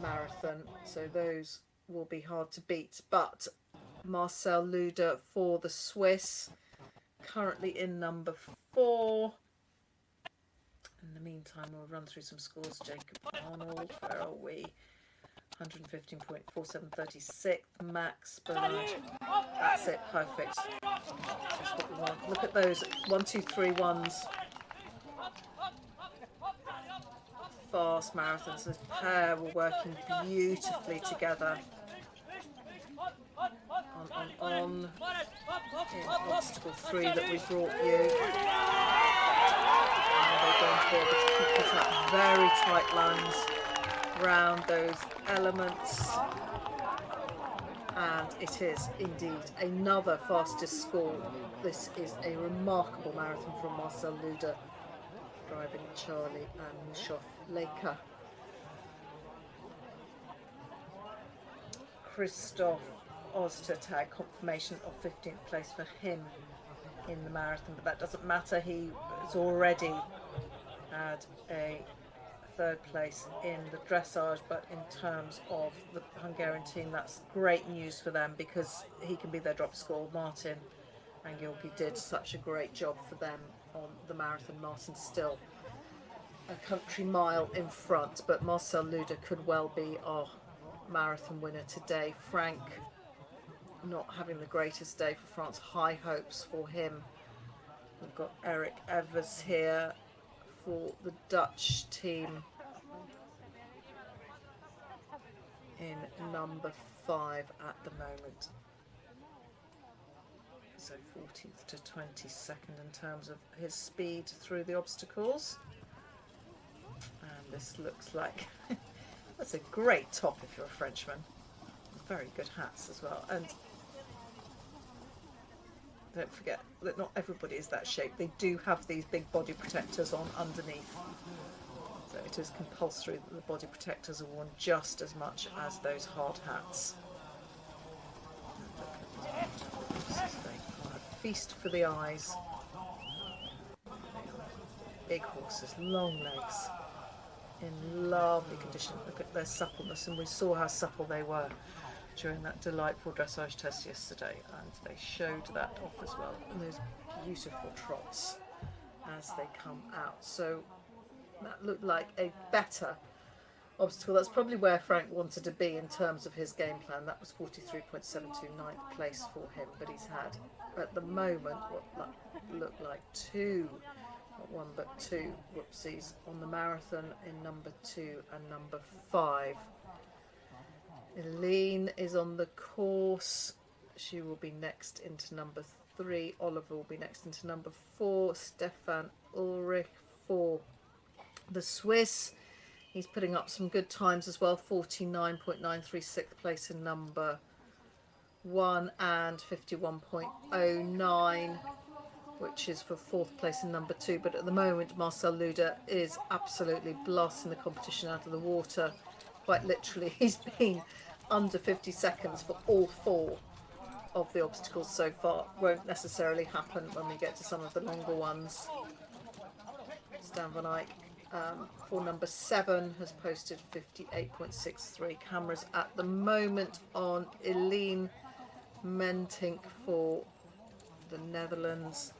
marathon, so those will be hard to beat. But Marcel Luda for the Swiss, currently in number 4. In the meantime, we'll run through some scores. Jacob Arnold, where are we? 115.4736. Max Bernard. That's it, perfect. That's what we want. Look at those 1, 2, 3 ones. Fast marathons. This pair were working beautifully together. On. In obstacle 3 that we brought you. And they're going to be able to keep it up very tight lines round those elements. And it is indeed another fastest score. This is a remarkable marathon from Marcel Luder, driving Charlie and Mishoff Laker. Christoph Ostertag, confirmation of 15th place for him in the marathon, but that doesn't matter. He has already had a 3rd place in the dressage, but in terms of the Hungarian team, that's great news for them because he can be their drop score. Martin and Gilby did such a great job for them on the marathon. Martin's still a country mile in front, but Marcel Luder could well be our marathon winner today. Frank not having the greatest day for France. High hopes for him. We've got Eric Evers here for the Dutch team in number 5 at the moment. So 14th to 22nd in terms of his speed through the obstacles. And this looks like that's a great top if you're a Frenchman. Very good hats as well. And don't forget that not everybody is that shape. They do have these big body protectors on underneath. So it is compulsory that the body protectors are worn just as much as those hard hats. A feast for the eyes. Big horses, long legs, in lovely condition. Look at their suppleness, and we saw how supple they were during that delightful dressage test yesterday, and they showed that off as well, and those beautiful trots as they come out. So that looked like a better obstacle. That's probably where Frank wanted to be in terms of his game plan. That was 43.72, 9th place for him, but he's had at the moment what looked like not one but two whoopsies on the marathon in number 2 and number 5. Eileen is on the course. She will be next into number 3. Oliver will be next into number 4. Stefan Ulrich for the Swiss. He's putting up some good times as well. 49.93, 6th place in number 1 and 51.09, which is for 4th place in number 2. But at the moment, Marcel Luder is absolutely blasting the competition out of the water. Quite literally, he's been under 50 seconds for all 4 of the obstacles so far. Won't necessarily happen when we get to some of the longer ones. Stan van Eyck for number 7 has posted 58.63. Cameras at the moment on Eileen Mentink for the Netherlands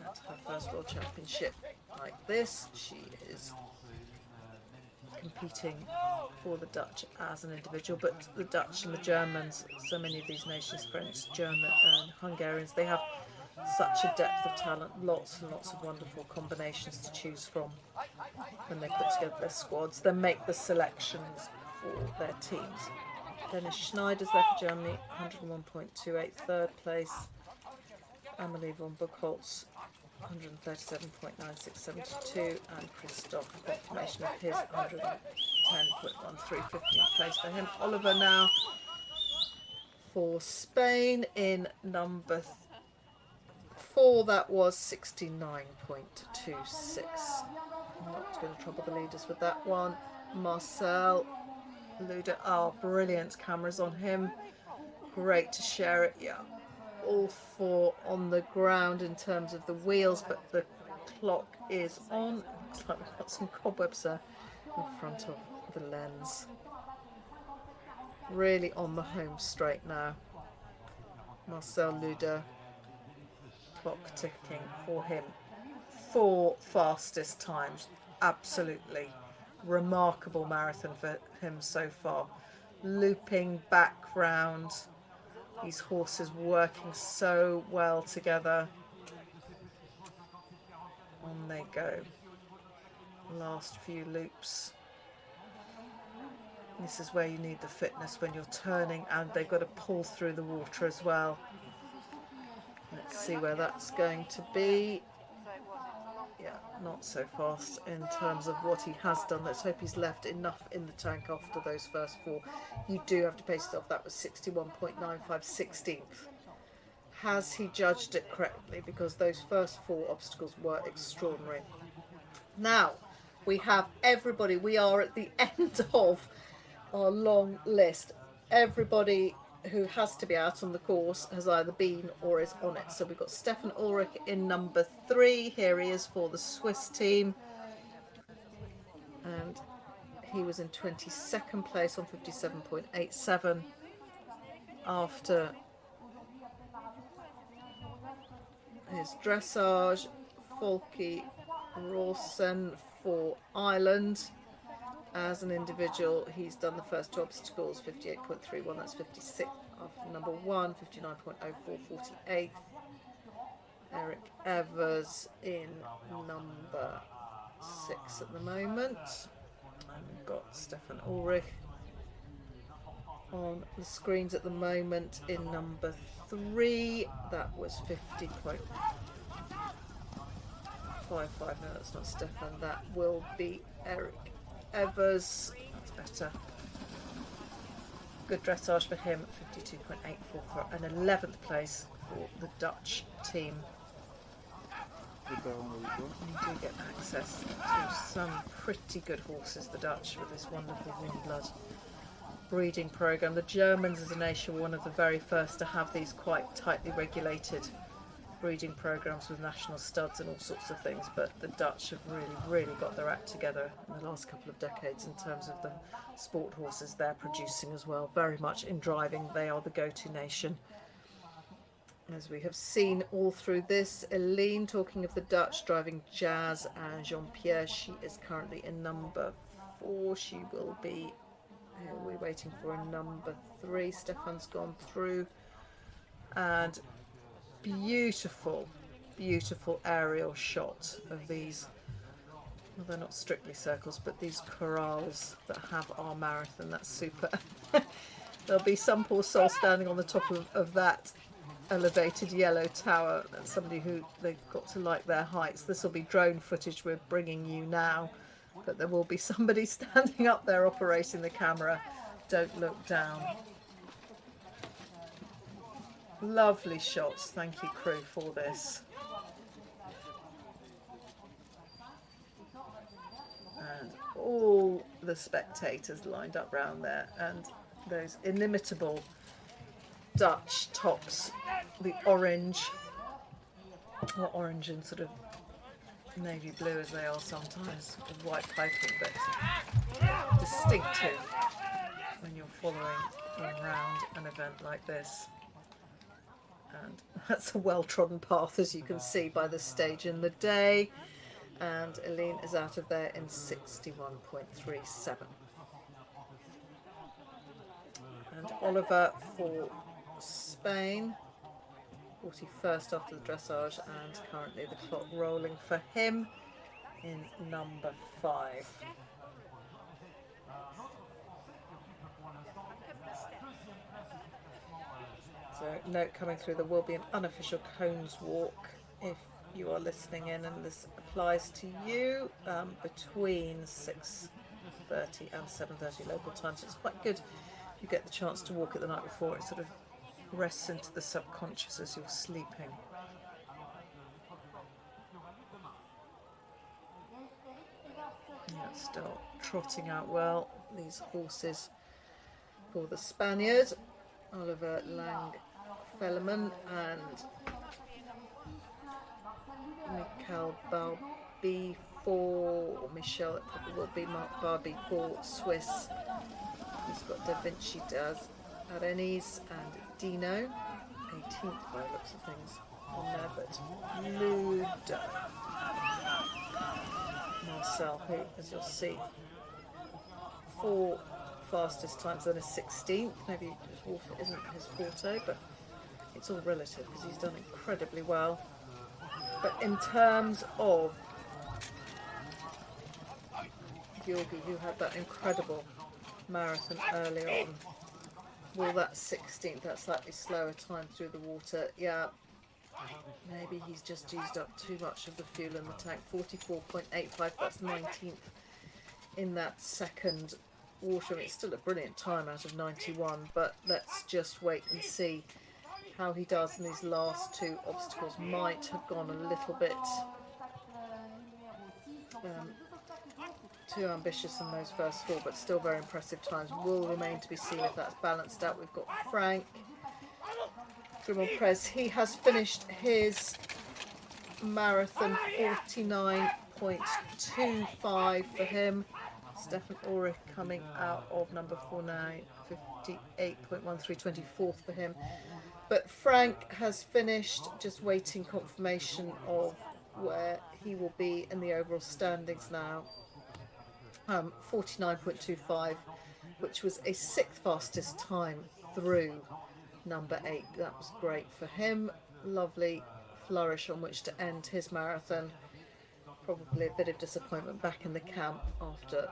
at her first World Championship like this. She is competing for the Dutch as an individual, but the Dutch and the Germans, so many of these nations, French, German and Hungarians, they have such a depth of talent, lots and lots of wonderful combinations to choose from when they put together their squads, then make the selections for their teams. Dennis Schneider's there for Germany, 101.28, 3rd place. Amelie von Buchholz, 137.9672, and Christoph, confirmation of his 110.13, 15th place for him. Oliver now for Spain in number 4, that was 69.26. I'm not going to trouble the leaders with that one. Marcel Luder, brilliant cameras on him. Great to share it, yeah. All 4 on the ground in terms of the wheels, but the clock is on. Looks like we've got some cobwebs there in front of the lens. Really on the home straight now. Marcel Luder, clock ticking for him. 4 fastest times. Absolutely remarkable marathon for him so far. Looping back round. These horses working so well together. On they go. Last few loops. This is where you need the fitness when you're turning, and they've got to pull through the water as well. Let's see where that's going to be. Yeah, not so fast in terms of what he has done. Let's hope he's left enough in the tank after those first four. You do have to pace it off. That was 61.95, 16th. Has he judged it correctly? Because those first four obstacles were extraordinary. Now, we have everybody. We are at the end of our long list. Everybody who has to be out on the course has either been or is on it. So we've got Stefan Ulrich in number 3. Here he is for the Swiss team. And he was in 22nd place on 57.87 after his dressage. Folke Rawson for Ireland. As an individual, he's done the first two obstacles, 58.31, that's 56 after number 1, 59.04, 48th. Eric Evers in number 6 at the moment. And we've got Stefan Ulrich on the screens at the moment in number 3. That was 50.55. No, that's not Stefan. That will be Eric Evers. That's better. Good dressage for him. 52.84 for an 11th place for the Dutch team. You do get access to some pretty good horses, the Dutch, with this wonderful warm blood breeding program. The Germans as a nation were one of the very first to have these quite tightly regulated breeding programs with national studs and all sorts of things, but the Dutch have really got their act together in the last couple of decades in terms of the sport horses they're producing as well. Very much in driving, they are the go-to nation. As we have seen all through this, Eline, talking of the Dutch, driving Jazz and Jean-Pierre. She is currently in number 4. She will be, we're waiting for a number 3. Stefan's gone through. And beautiful aerial shot of these, well, they're not strictly circles, but these corrals that have our marathon. That's super. There'll be some poor soul standing on the top of that elevated yellow tower. That's somebody who they've got to like their heights. This will be drone footage we're bringing you now, but there will be somebody standing up there operating the camera. Don't look down. Lovely shots. Thank you, crew, for this. And all the spectators lined up round there, and those inimitable Dutch tops, the orange, or orange and sort of navy blue as they are sometimes, with white piping, but distinctive when you're following around an event like this. And that's a well-trodden path, as you can see by the stage in the day. And Eline is out of there in 61.37. And Oliver for Spain, 41st after the dressage, and currently the clock rolling for him in number 5. So, note coming through, there will be an unofficial cones walk if you are listening in, and this applies to you between 6:30 and 7:30 local time. So it's quite good if you get the chance to walk it the night before. It sort of rests into the subconscious as you're sleeping. Let's start trotting out well these horses for the Spaniard. Oliver Lang-Fellerman and Michael Barbie for Michel, it probably will be Mark Barbie for Swiss. He's got Da Vinci Daz Arenis and Dino, 18th by the looks of things on there, but Ludo Marcel, who, as you'll see, 4 fastest times than a 16th. Maybe water isn't his forte, but it's all relative because he's done incredibly well. But in terms of Georgi, who had that incredible marathon early on. Will that 16th, that slightly slower time through the water, yeah, maybe he's just used up too much of the fuel in the tank. 44.85, that's 19th in that second water. I mean, it's still a brilliant time out of 91, but let's just wait and see how he does in these last two obstacles. Might have gone a little bit too ambitious in those first four, but still very impressive times. Will remain to be seen if that's balanced out. We've got Frank Grimalprez. He has finished his marathon, 49.25 for him. Stefan Ulrich coming out of number 4 now, 58.13, 24th for him. But Frank has finished, just waiting confirmation of where he will be in the overall standings now. 49.25, which was a 6th fastest time through number 8. That was great for him. Lovely flourish on which to end his marathon. Probably a bit of disappointment back in the camp after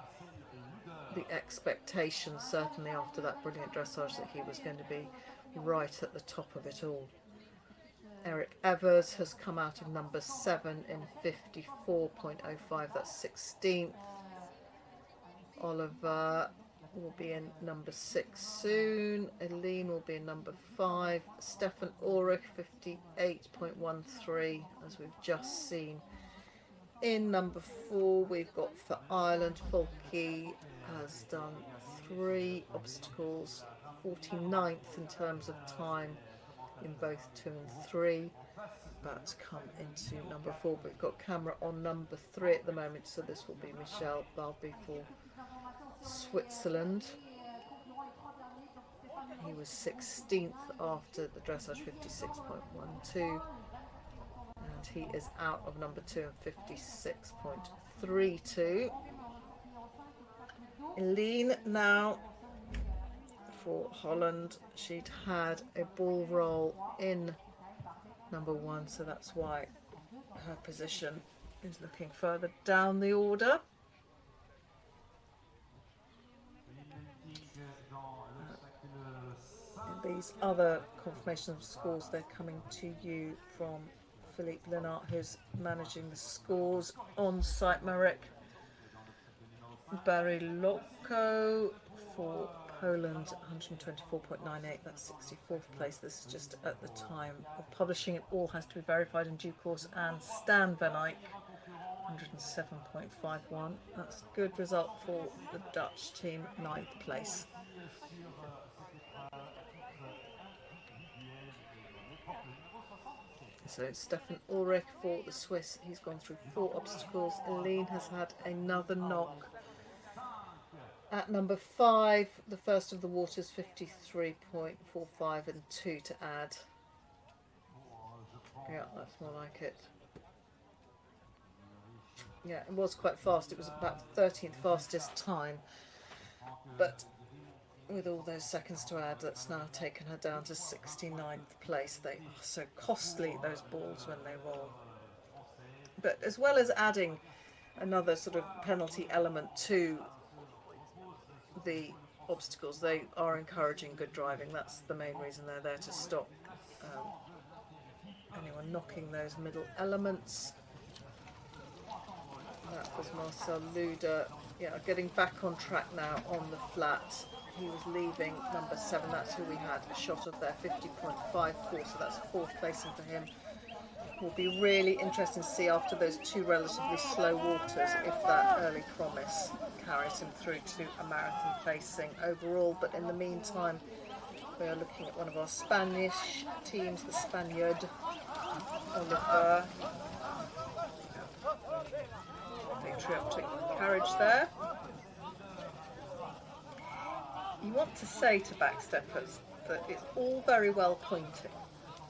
the expectations, certainly after that brilliant dressage, that he was going to be right at the top of it all. Eric Evers has come out of number 7 in 54.05, that's 16th. Oliver will be in number 6 soon. Eileen will be in number 5. Stefan Ulrich, 58.13, as we've just seen. In number 4, we've got for Ireland, Folke has done 3 obstacles, 49th in terms of time in both 2 and 3. About to come into number 4, but we've got camera on number 3 at the moment, so this will be Michel Balby for Switzerland. He was 16th after the dressage, 56.12, and he is out of number 2 and 56.32. Eline now for Holland. She'd had a ball roll in number 1, so that's why her position is looking further down the order. These other confirmation of scores, they're coming to you from Philippe Lenart, who's managing the scores on site. Marek Bariloko for Poland, 124.98, that's 64th place. This is just at the time of publishing. It all has to be verified in due course. And Stan Van Eyck, 107.51, that's a good result for the Dutch team, 9th place. So Stefan Ulrich for the Swiss, he's gone through 4 obstacles. Eline has had another knock at number 5, the first of the waters, 53.45 and 2 to add. Yeah, that's more like it. Yeah, it was quite fast. It was about 13th fastest time, but with all those seconds to add, that's now taken her down to 69th place. They are so costly, those balls, when they roll. But as well as adding another sort of penalty element to the obstacles, they are encouraging good driving. That's the main reason they're there, to stop anyone knocking those middle elements. That was Marcel Luder. Yeah, getting back on track now on the flat. He was leaving number 7, that's who we had a shot of there, 50.54, so that's 4th placing for him. Will be really interesting to see after those 2 relatively slow waters if that early promise carries him through to a marathon placing overall. But in the meantime, we are looking at one of our Spanish teams, the Spaniard, Oliver. Patriotic carriage there. You want to say to backsteppers that it's all very well pointing.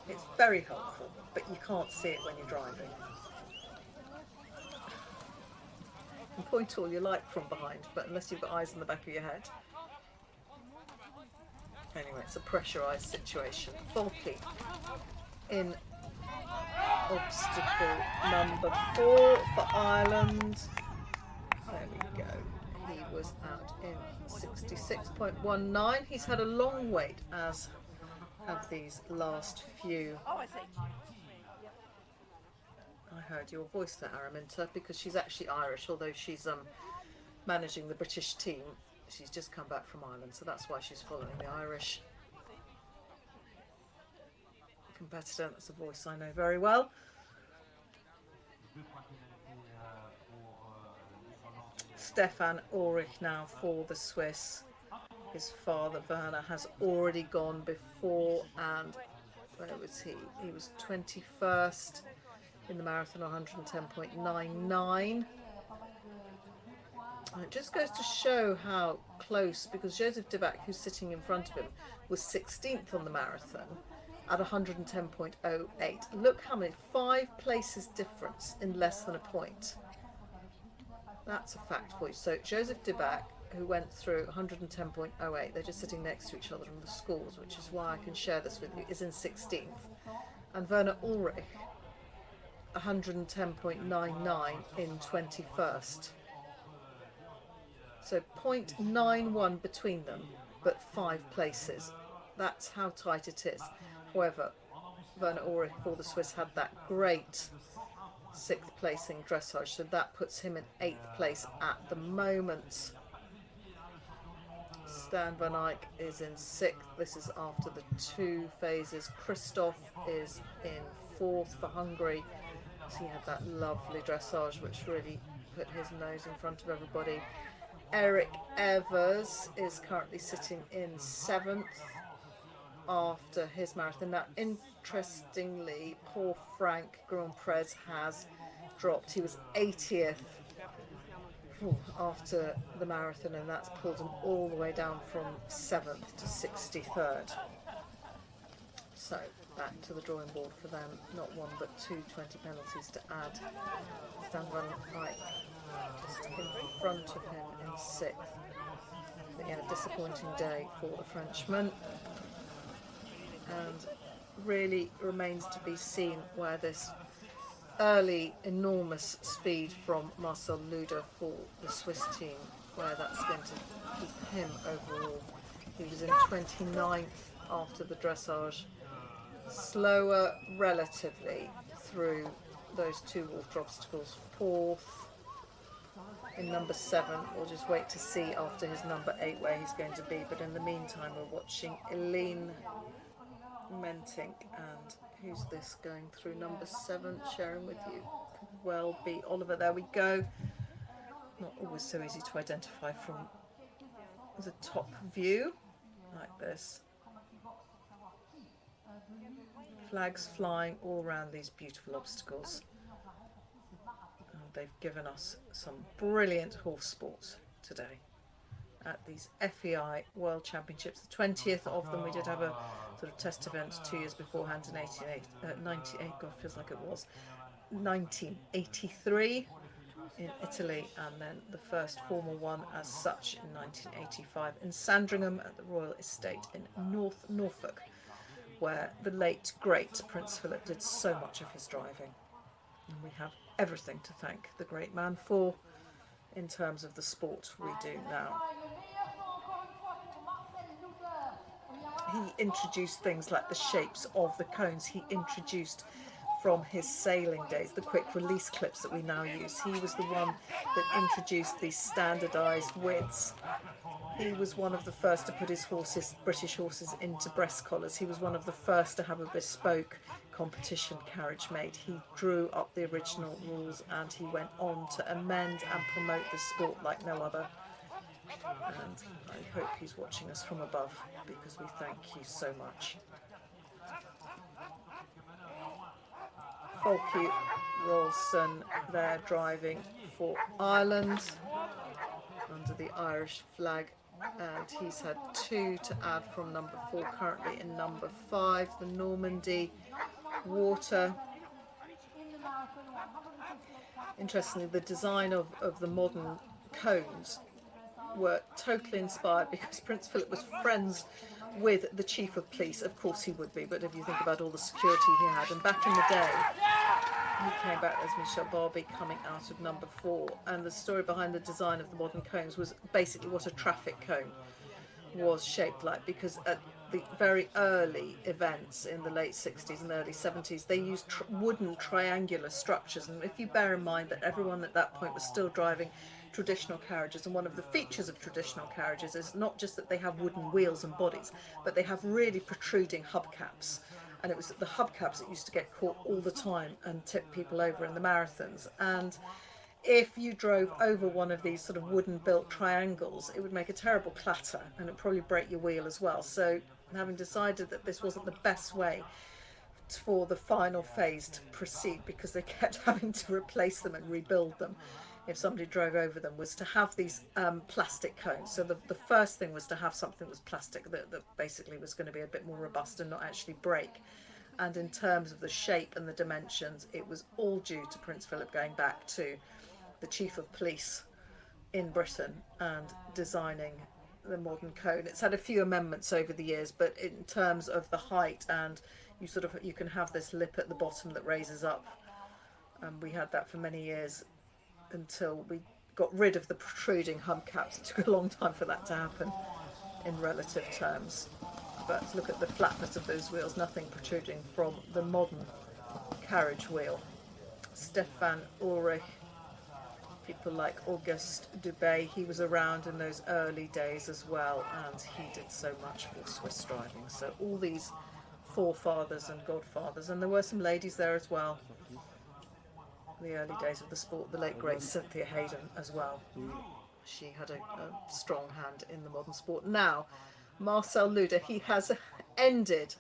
It's very helpful, but you can't see it when you're driving. You can point all you like from behind, but unless you've got eyes in the back of your head. Anyway, it's a pressurised situation. Folke in obstacle number 4 for Ireland. There we go. He was out in 66.19. He's had a long wait, as have these last few. I heard your voice there, Araminta, because she's actually Irish, although she's managing the British team. She's just come back from Ireland, so that's why she's following the Irish competitor. That's a voice I know very well. Stefan Ulrich now for the Swiss. His father Werner has already gone before, and where was he? He was 21st in the marathon, 110.99. It just goes to show how close, because Joseph Dibak, who's sitting in front of him, was 16th on the marathon at 110.08. Look how many, 5 places difference in less than a point. That's a fact for you. So Joseph Dibak, who went through 110.08, they're just sitting next to each other on the scores, which is why I can share this with you, is in 16th. And Werner Ulrich, 110.99 in 21st. So 0.91 between them, but 5 places. That's how tight it is. However, Werner Ulrich for the Swiss had that great 6th placing dressage, so that puts him in 8th place at the moment. Stan van Eyck is in 6th. This is after the 2 phases. Christoph is in 4th for Hungary. So he had that lovely dressage which really put his nose in front of everybody. Eric Evers is currently sitting in 7th after his marathon. Now, interestingly, Paul Frank Grandprez has dropped. He was 80th after the marathon, and that's pulled him all the way down from 7th to 63rd. So back to the drawing board for them. Not 1 but 2 20 penalties to add. Stan van Eyck just in front of him in 6th. But yeah, disappointing day for the Frenchman. And really remains to be seen where this early enormous speed from Marcel Luder for the Swiss team, where that's going to keep him overall. He was in 29th after the dressage. Slower relatively through those 2 water obstacles. 4th in number 7. We'll just wait to see after his number 8 where he's going to be, but in the meantime we're watching Eline Mentink, and who's this going through number 7, sharing with you? Could well be Oliver. There we go. Not always so easy to identify from the top view like this. Flags flying all around these beautiful obstacles. And they've given us some brilliant horse sport today at these FEI World Championships, the 20th of them. We did have a sort of test event 2 years beforehand in 98, God, feels like it was 1983 in Italy, and then the first formal one as such in 1985 in Sandringham at the Royal Estate in North Norfolk, where the late great Prince Philip did so much of his driving, and we have everything to thank the great man for in terms of the sport we do now. He introduced things like the shapes of the cones. He introduced from his sailing days the quick release clips that we now use. He was the one that introduced these standardised widths. He was one of the first to put his horses, British horses, into breast collars. He was one of the first to have a bespoke competition carriage made. He drew up the original rules, and he went on to amend and promote the sport like no other. And I hope he's watching us from above, because we thank you so much. Folke Rolson there driving for Ireland under the Irish flag, and he's had 2 to add from number 4, currently in number 5, the Normandy Water. Interestingly, the design of the modern cones were totally inspired because Prince Philip was friends with the Chief of Police. Of course he would be, but if you think about all the security he had, and back in the day He came back as Michel Barbie coming out of number 4, and the story behind the design of the modern cones was basically what a traffic cone was shaped like, because at the very early events in the late 60s and early 70s they used wooden triangular structures, and if you bear in mind that everyone at that point was still driving traditional carriages, and one of the features of traditional carriages is not just that they have wooden wheels and bodies, but they have really protruding hubcaps, and it was the hubcaps that used to get caught all the time and tip people over in the marathons. And if you drove over one of these sort of wooden built triangles, it would make a terrible clatter and it'd probably break your wheel as well. So having decided that this wasn't the best way for the final phase to proceed, because they kept having to replace them and rebuild them if somebody drove over them, was to have these plastic cones. So the first thing was to have something that was plastic that basically was going to be a bit more robust and not actually break. And in terms of the shape and the dimensions, it was all due to Prince Philip going back to the Chief of Police in Britain and designing the modern cone. It's had a few amendments over the years, but in terms of the height, and you can have this lip at the bottom that raises up, and we had that for many years until we got rid of the protruding hubcaps. It took a long time for that to happen in relative terms, but look at the flatness of those wheels, nothing protruding from the modern carriage wheel. Stefan Ulrich, people like Auguste Dubé, he was around in those early days as well, and he did so much for Swiss driving. So all these forefathers and godfathers, and there were some ladies there as well. The early days of the sport, the late great Cynthia Hayden as well. She had a strong hand in the modern sport. Now, Marcel Luder, he has ended,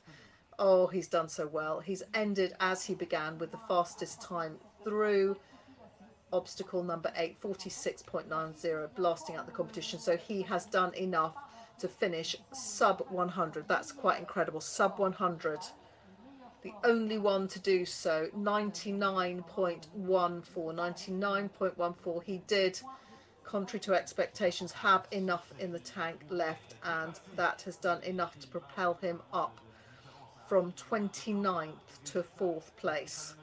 oh, he's done so well. He's ended as he began, with the fastest time through obstacle number 8, 46.90, blasting out the competition. So he has done enough to finish sub 100. That's quite incredible. Sub 100. The only one to do so. 99.14. 99.14. He did, contrary to expectations, have enough in the tank left, and that has done enough to propel him up from 29th to 4th place,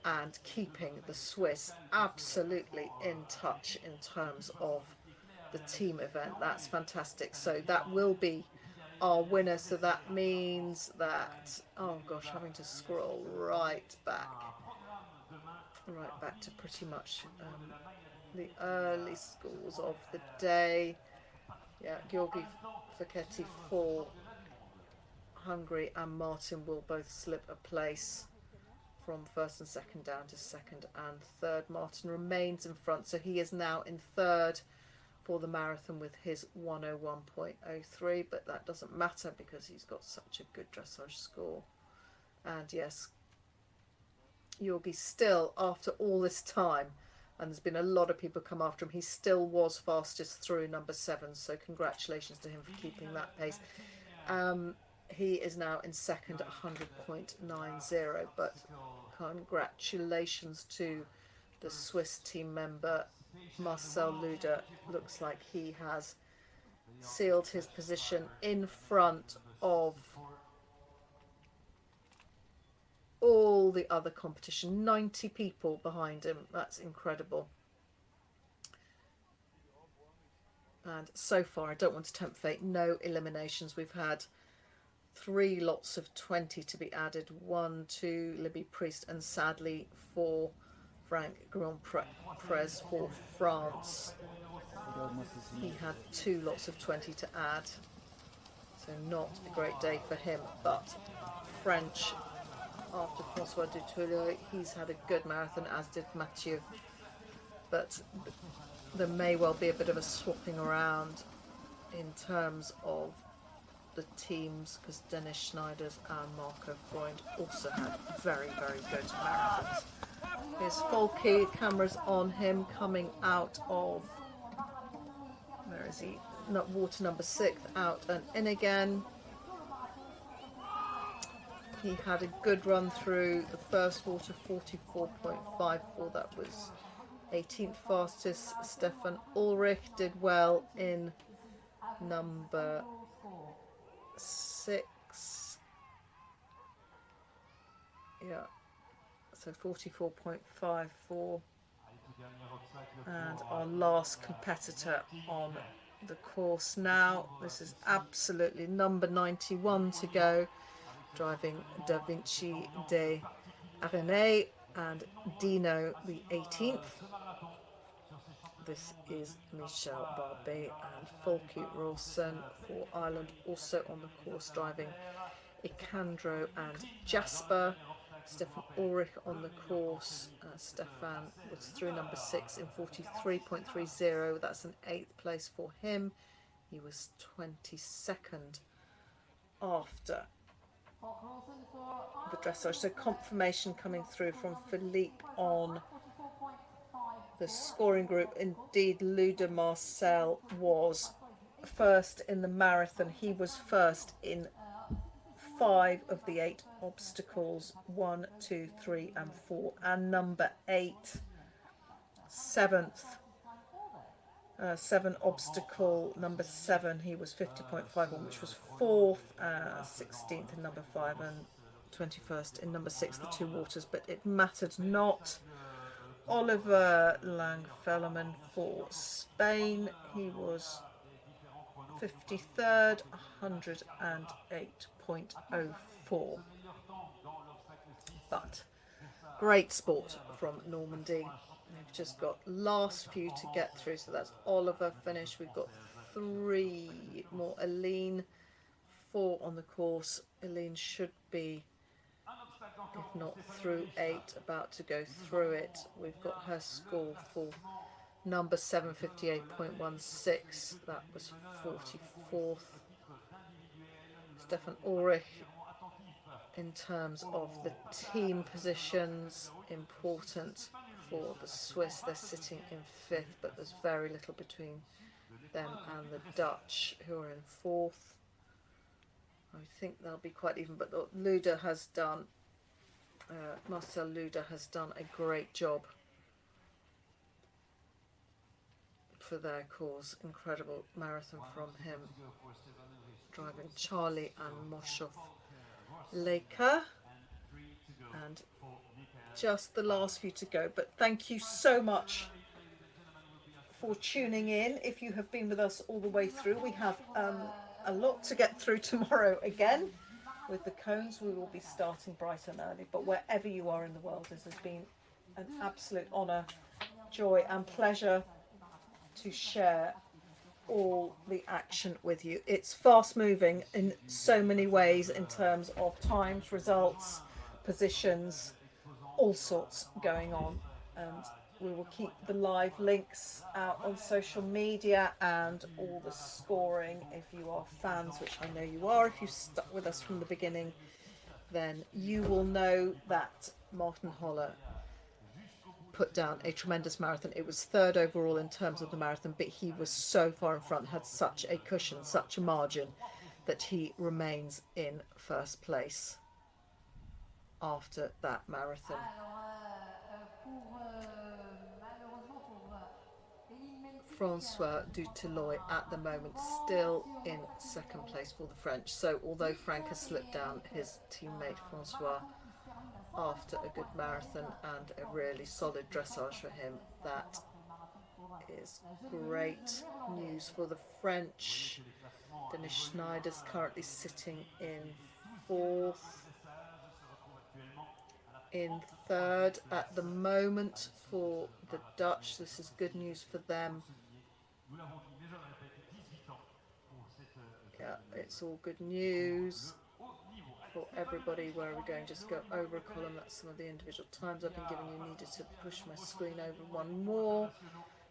and keeping the Swiss absolutely in touch in terms of the team event. That's fantastic. So that will be our winner. So that means that, oh gosh, having to scroll right back to pretty much the early scores of the day. Yeah, Georgi Facchetti for Hungary and Martin will both slip a place from first and second down to second and third. Martin remains in front, so he is now in third for the marathon with his 101.03, but that doesn't matter because he's got such a good dressage score. And yes, Georgi still, after all this time, and there's been a lot of people come after him, he still was fastest through number 7, so congratulations to him for keeping that pace. He is now in second at 100.90, but congratulations to the Swiss team member Marcel Luder. Looks like he has sealed his position in front of all the other competition. 90 people behind him. That's incredible. And so far, I don't want to tempt fate, no eliminations. We've had 3 lots of 20 to be added. 1 to Libby Priest, and sadly for Frank Grandprez for France, he had 2 lots of 20 to add. So not a great day for him, but French, after Francois Dutoulier, he's had a good marathon, as did Mathieu. But there may well be a bit of a swapping around in terms of the teams, because Dennis Schneiders and Marco Freund also had very, very good marathons. Here's Folke, cameras on him, coming out of, where is he? Not water number 6, out and in again. He had a good run through the first water, 44.54. That was 18th fastest. Stefan Ulrich did well in number 6. Yeah, So 44.54. And our last competitor on the course now. This is absolutely number 91 to go, driving Da Vinci de Arenay and Dino the 18th. This is Michel Barbet and Folke Rawson for Ireland, also on the course, driving Icandro and Jasper. Stefan Ulrich on the course. Stefan was through number 6 in 43.30. That's an 8th place for him. He was 22nd after the dressage. So confirmation coming through from Philippe on the scoring group. Indeed, Luda Marcel was first in the marathon. He was first in 5 of the 8 obstacles, 1, 2, 3 and 4, and number 8, 7th, 7 obstacle, number 7, he was 50.51, which was 4th, 16th in number 5 and 21st in number 6, the 2 waters, but it mattered not. Oliver Langfellerman for Spain, he was 53rd, 108.04. But great sport from Normandy. We've just got last few to get through, so that's Oliver finished. We've got 3 more. Aline, 4 on the course. Aline should be, if not through 8, about to go through it. We've got her score for number 758.16, that was 44th. Stefan Ulrich, in terms of the team positions, important for the Swiss. They're sitting in 5th, but there's very little between them and the Dutch, who are in 4th. I think they'll be quite even, but Luda has done, Marcel Luda has done a great job for their cause. Incredible marathon from him, driving Charlie and Moshoff Laker, and just the last few to go. But thank you so much for tuning in. If you have been with us all the way through, we have a lot to get through tomorrow again with the cones. We will be starting bright and early, but wherever you are in the world, this has been an absolute honour, joy and pleasure to share all the action with you. It's fast moving in so many ways, in terms of times, results, positions, all sorts going on, and we will keep the live links out on social media and all the scoring. If you are fans, which I know you are, if you stuck with us from the beginning, then you will know that Martin Holler put down a tremendous marathon. It was 3rd overall in terms of the marathon, but he was so far in front, had such a cushion, such a margin, that he remains in 1st place after that marathon. Francois Dutilleux at the moment still in 2nd place for the French. So although Frank has slipped down, his teammate Francois, after a good marathon and a really solid dressage for him, that is great news for the French. Dennis Schneider's currently sitting in 4th. In 3rd at the moment for the Dutch. This is good news for them. Yeah, it's all good news for everybody. Where are we going? Just go over a column. That's some of the individual times I've been giving you. Needed to push my screen over one more.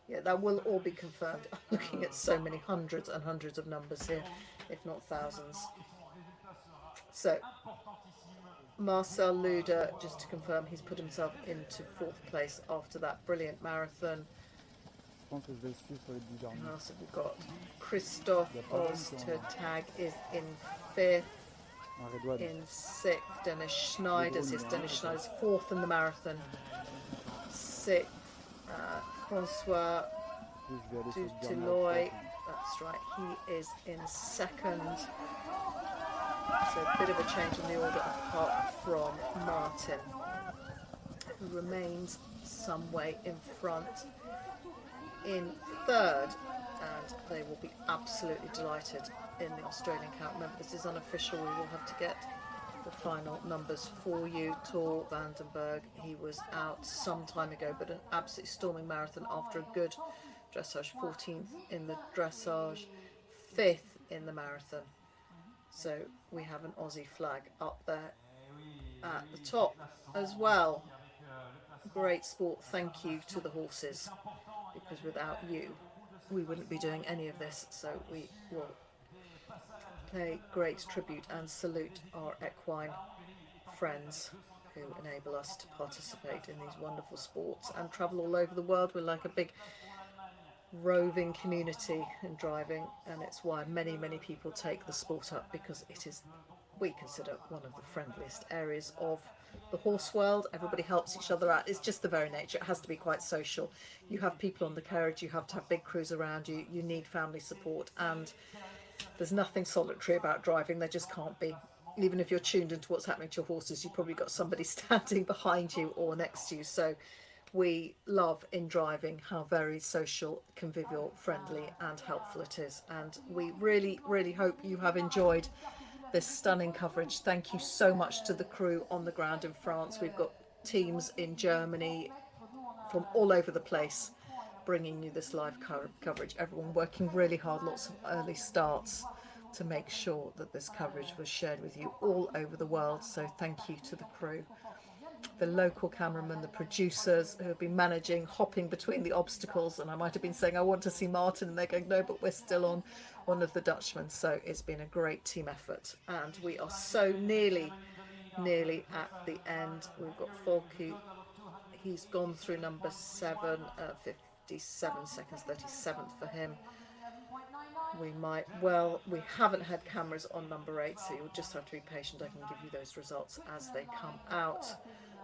Yeah, that will all be confirmed. I'm looking at so many hundreds and hundreds of numbers here, if not thousands. So Marcel Luda, just to confirm, he's put himself into 4th place after that brilliant marathon. Who else have we got? Christophe Oztertag is in 5th. In 6th, Dennis Schneider's. Yes, Dennis Schneider's 4th in the marathon. 6th, Francois Dutilleux. That's right, he is in 2nd. So a bit of a change in the order apart from Martin. who remains some way in front in third, and they will be absolutely delighted in the Australian count. Remember, this is unofficial. We will have to get the final numbers for you. Tor Vandenberg, he was out some time ago, but an absolutely storming marathon after a good dressage. 14th in the dressage, 5th in the marathon. So we have an Aussie flag up there at the top as well. Great sport. Thank you to the horses, because without you we wouldn't be doing any of this. So we will pay great tribute and salute our equine friends who enable us to participate in these wonderful sports and travel all over the world. We're like a big roving community in driving, and it's why many people take the sport up, because it is, we consider, one of the friendliest areas of the horse world. Everybody helps each other out. It's just the very nature. It has to be quite social. You have people on the carriage, you have to have big crews around you, you need family support, and there's nothing solitary about driving. There just can't be. Even if you're tuned into what's happening to your horses, you've probably got somebody standing behind you or next to you. So we love in driving how very social, convivial, friendly and helpful it is. And we really hope you have enjoyed this stunning coverage. Thank you so much to the crew on the ground in France. We've got teams in Germany, from all over the place, bringing you this live coverage. Everyone working really hard, lots of early starts to make sure that this coverage was shared with you all over the world. So thank you to the crew, the local cameramen, the producers who have been managing, hopping between the obstacles. And I might have been saying, I want to see Martin, and they're going, no, but we're still on one of the Dutchmen. So it's been a great team effort, and we are so nearly at the end. We've got Folky, he's gone through number 7, 57 seconds, 37th for him. We haven't had cameras on number 8, so you'll just have to be patient. I can give you those results as they come out,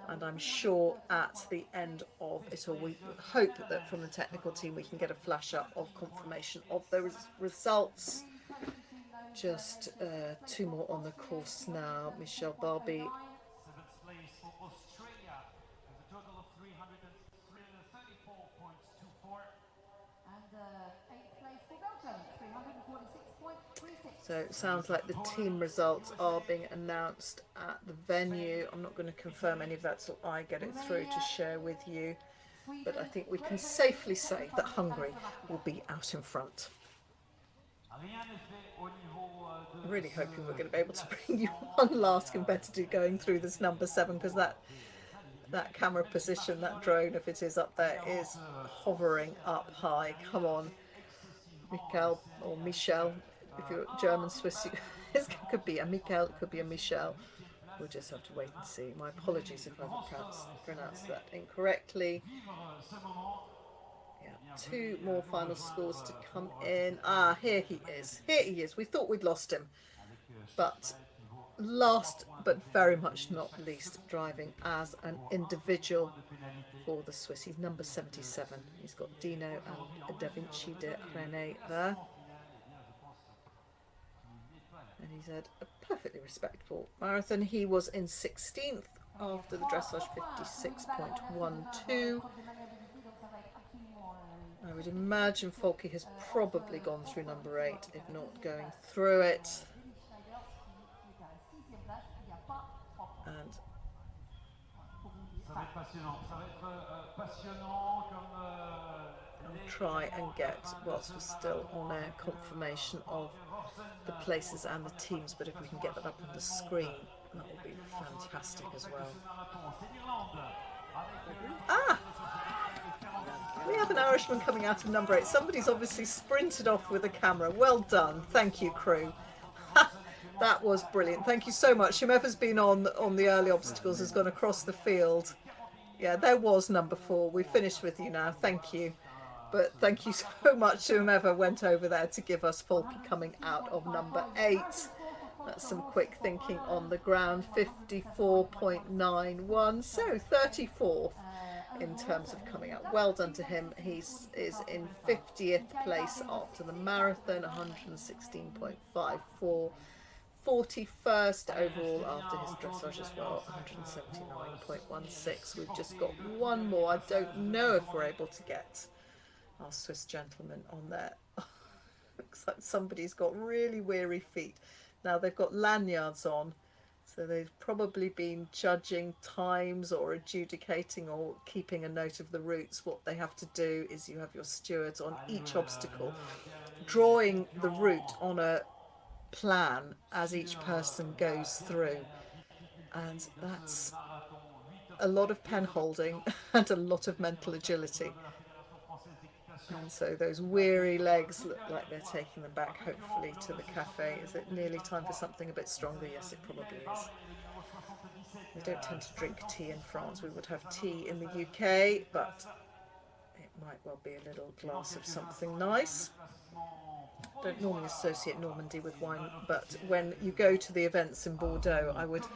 and I'm sure at the end of it all, we hope that from the technical team we can get a flash up of confirmation of those results. Just 2 more on the course now. Michelle Barbie, so it sounds like the team results are being announced at the venue. I'm not going to confirm any of that till I get it through to share with you, but I think we can safely say that Hungary will be out in front. I'm really hoping we're going to be able to bring you one last competitor going through this number 7, because that camera position, that drone, if it is up there, is hovering up high. Come on, Michael or Michel, if you're German, Swiss, it could be a Michael, it could be a Michel. We'll just have to wait and see. My apologies if I've pronounced that incorrectly. Yeah, 2 more final scores to come in. Ah, here he is. Here he is. We thought we'd lost him, but last but very much not least, driving as an individual for the Swiss. He's number 77. He's got Dino and Da Vinci de René there. And he's had a perfectly respectable marathon. He was in 16th after the dressage, 56.12. I would imagine Folky has probably gone through number 8, if not going through it. And I'll try and get, whilst we're still on air, confirmation of the places and the teams, but if we can get that up on the screen, that will be fantastic as well. Ah! We have an Irishman coming out of number 8. Somebody's obviously sprinted off with a camera. Well done. Thank you, crew. That was brilliant. Thank you so much. Whomever's been on the early obstacles has gone across the field. Yeah, there was number 4. We finished with you now. Thank you. But thank you so much to whomever went over there to give us Folky coming out of number 8. That's some quick thinking on the ground. 54.91. So 34th in terms of coming out. Well done to him. He is in 50th place after the marathon. 116.54. 41st overall after his dressage as well, 179.16. We've just got one more. I don't know if we're able to get our Swiss gentleman on there. Looks like somebody's got really weary feet. Now they've got lanyards on, so they've probably been judging times or adjudicating or keeping a note of the routes. What they have to do is you have your stewards on each obstacle, drawing the route on a plan as each person goes through, and that's a lot of pen holding and a lot of mental agility. And so those weary legs look like they're taking them back, hopefully, to the cafe. Is it nearly time for something a bit stronger? Yes, it probably is. We don't tend to drink tea in France. We would have tea in the UK, but it might well be a little glass of something nice. Don't normally associate Normandy with wine, but when you go to the events in Bordeaux, I would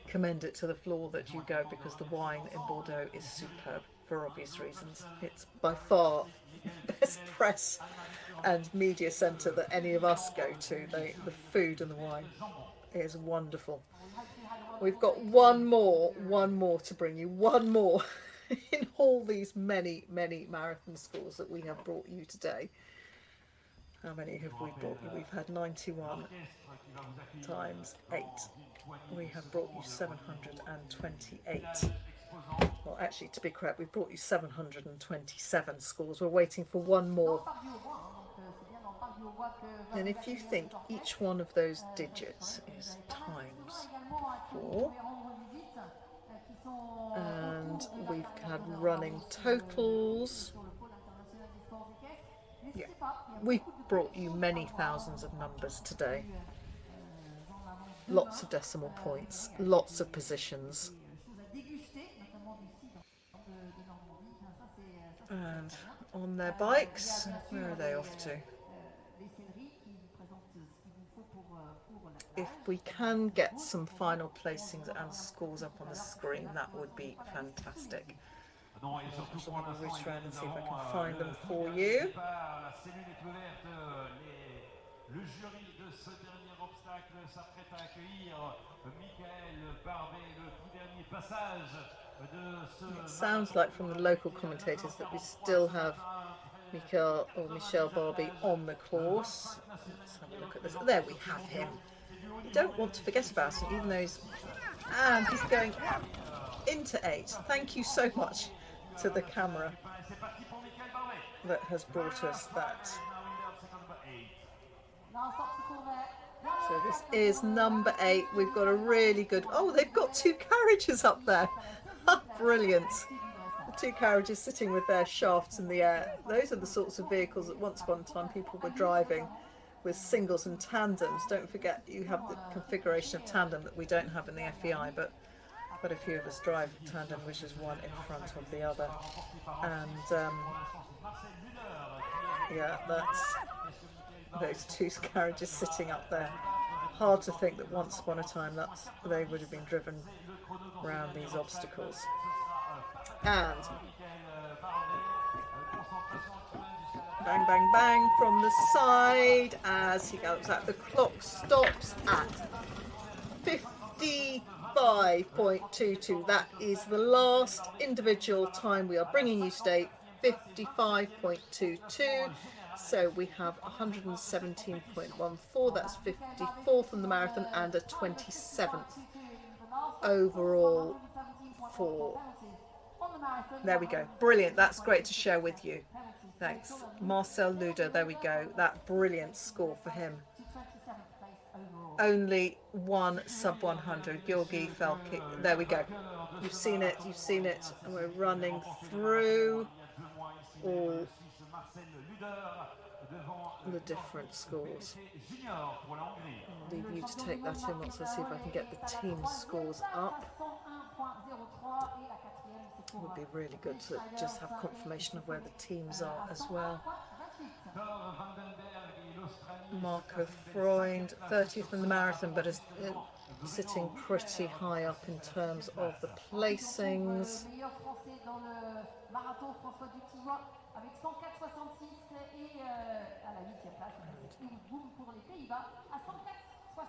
commend it to the floor that you go, because the wine in Bordeaux is superb for obvious reasons. It's by far the best press and media centre that any of us go to. The food and the wine is wonderful. We've got one more to bring you, one more in all these many marathon schools that we have brought you today. How many have we brought you? We've had 91 times 8. We have brought you 728. Well, actually, to be correct, we've brought you 727 schools. We're waiting for one more. And if you think each one of those digits is times 4, and we've had running totals. Yeah, we've brought you many thousands of numbers today. Lots of decimal points, lots of positions. And on their bikes, where are they off to? If we can get some final placings and scores up on the screen, that would be fantastic. I'll reach around and see if I can find them for you. It sounds like from the local commentators that we still have Michel Barbie on the course. Let's have a look at this. There we have him. You don't want to forget about him, even though he's going into 8. Thank you so much to the camera that has brought us that. So this is number 8. We've got a really good, they've got 2 carriages up there. Brilliant. The 2 carriages sitting with their shafts in the air. Those are the sorts of vehicles that once upon a time people were driving with singles and tandems. Don't forget you have the configuration of tandem that we don't have in the FEI, but quite a few of us drive tandem, which is one in front of the other. And yeah, that's those 2 carriages sitting up there. Hard to think that once upon a time they would have been driven around these obstacles. And bang, bang, bang from the side as he gallops out. The clock stops at 55.22. That is the last individual time we are bringing you today, 55.22. So we have 117.14. That's 54 from the marathon and a 27th overall for. There we go. Brilliant. That's great to share with you. Thanks. Marcel Luder. There we go. That brilliant score for him. Only one sub 100. Georgi Felki. There we go. You've seen it. You've seen it. And we're running through all the different scores. I'll leave you to take that in once I see if I can get the team scores up. It would be really good to just have confirmation of where the teams are as well. Marco Freund, 30th in the marathon, but is sitting pretty high up in terms of the placings. Je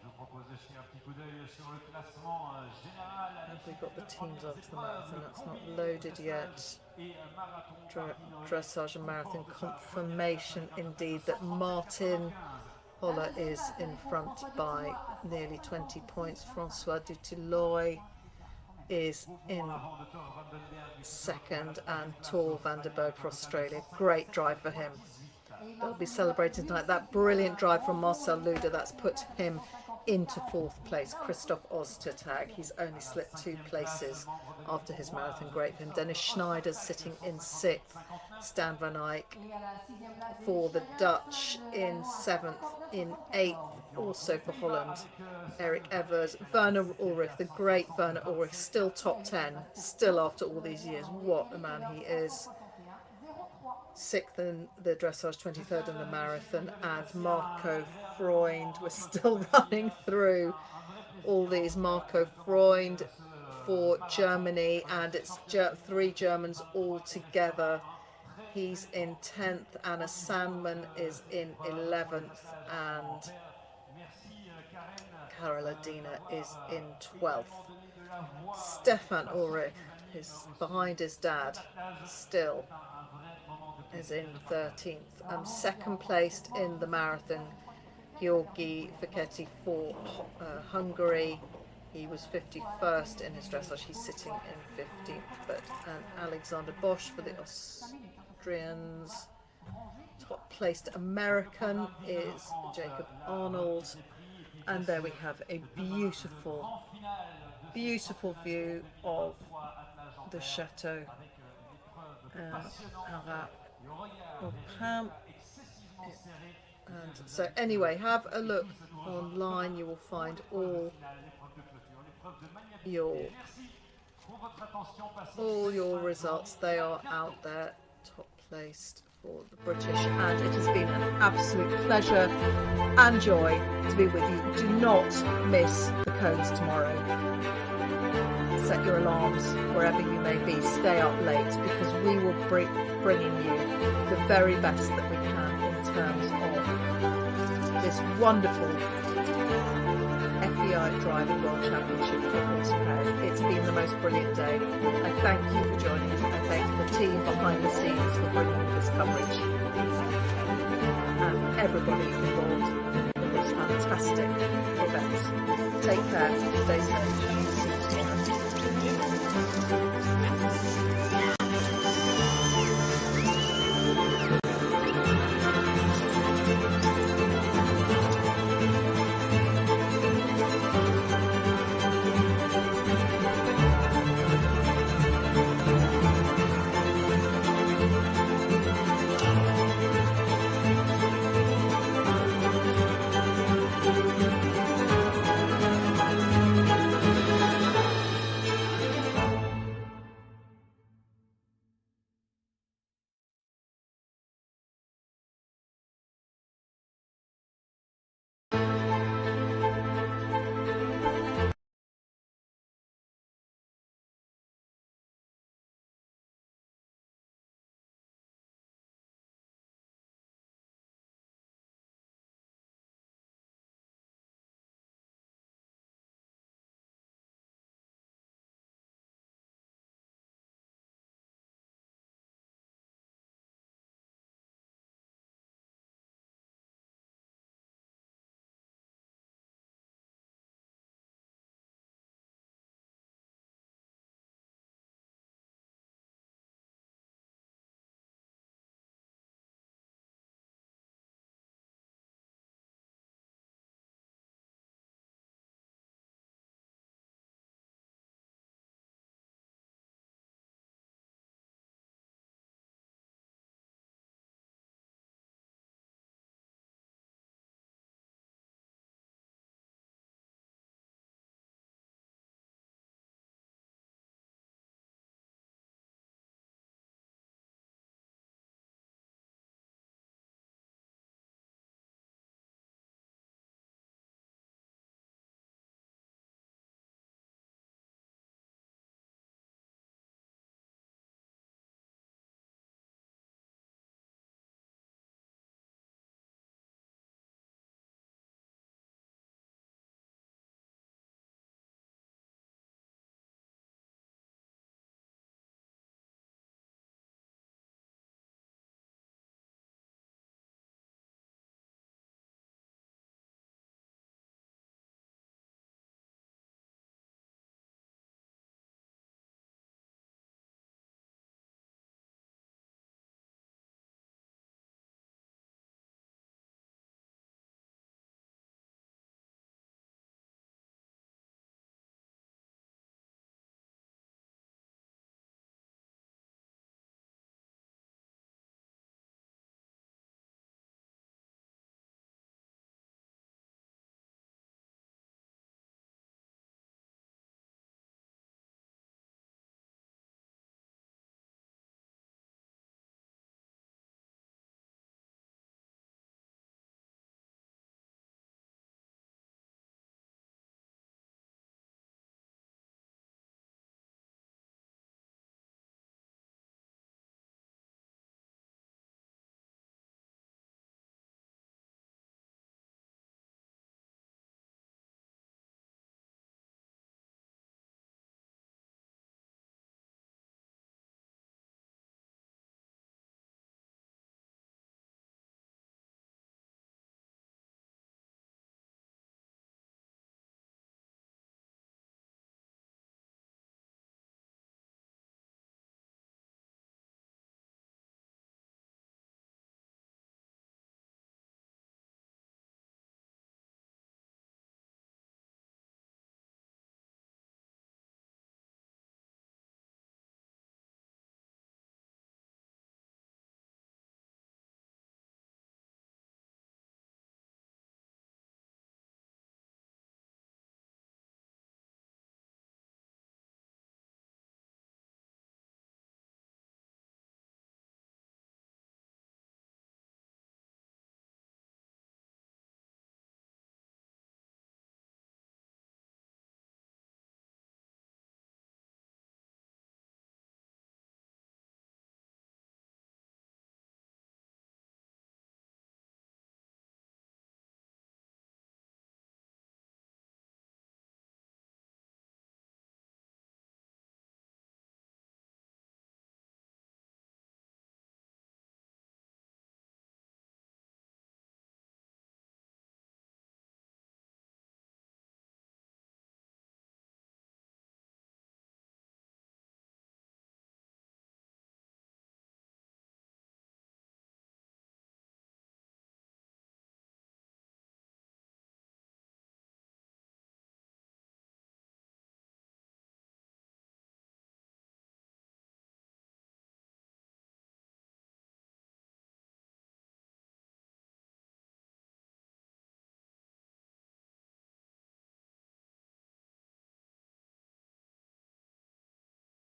vous propose de jeter un petit coup d'œil sur le classement général. Have we got the teams after the marathon? That's not loaded yet. Dressage and marathon confirmation indeed that Martin Holler is in front by nearly 20 points. Francois Dutilleux is in second, and Tor van der Berg for Australia. Great drive for him. They'll be celebrating tonight. That brilliant drive from Marcel Luder, that's put him into fourth place. Christoph Ostertag, he's only slipped 2 places after his marathon. Great for him. Dennis Schneider's sitting in 6th. Stan van Eyck for the Dutch in 7th. In 8th, also for Holland, Eric Evers. Werner Ulrich, the great Werner Ulrich, still top 10, still after all these years. What a man he is. 6th in the dressage, 23rd in the marathon, and Marco Freund was still running through all these. Marco Freund for Germany, and it's 3 Germans all together. He's in 10th, Anna Sandman is in 11th, and Carola Dina is in 12th. Stefan Ulrich is behind his dad still, is in 13th. Second placed in the marathon, Georgi Fiketti for Hungary. He was 51st in his dressage. He's sitting in 15th. But Alexander Bosch for the Austrians. Top placed American is Jacob Arnold. And there we have a beautiful, beautiful view of the Chateau Haras. And so anyway, have a look online. You will find all your results. They are out there, top placed for the British, and it has been an absolute pleasure and joy to be with you. Do not miss the cones tomorrow. Set your alarms wherever you may be. Stay up late, because we will bringing you the very best that we can in terms of this wonderful FEI Driving World Championship for horse pairs. It's been the most brilliant day. I thank you for joining us. I thank the team behind the scenes for bringing you this coverage, and everybody involved in this fantastic event. Take care, stay safe.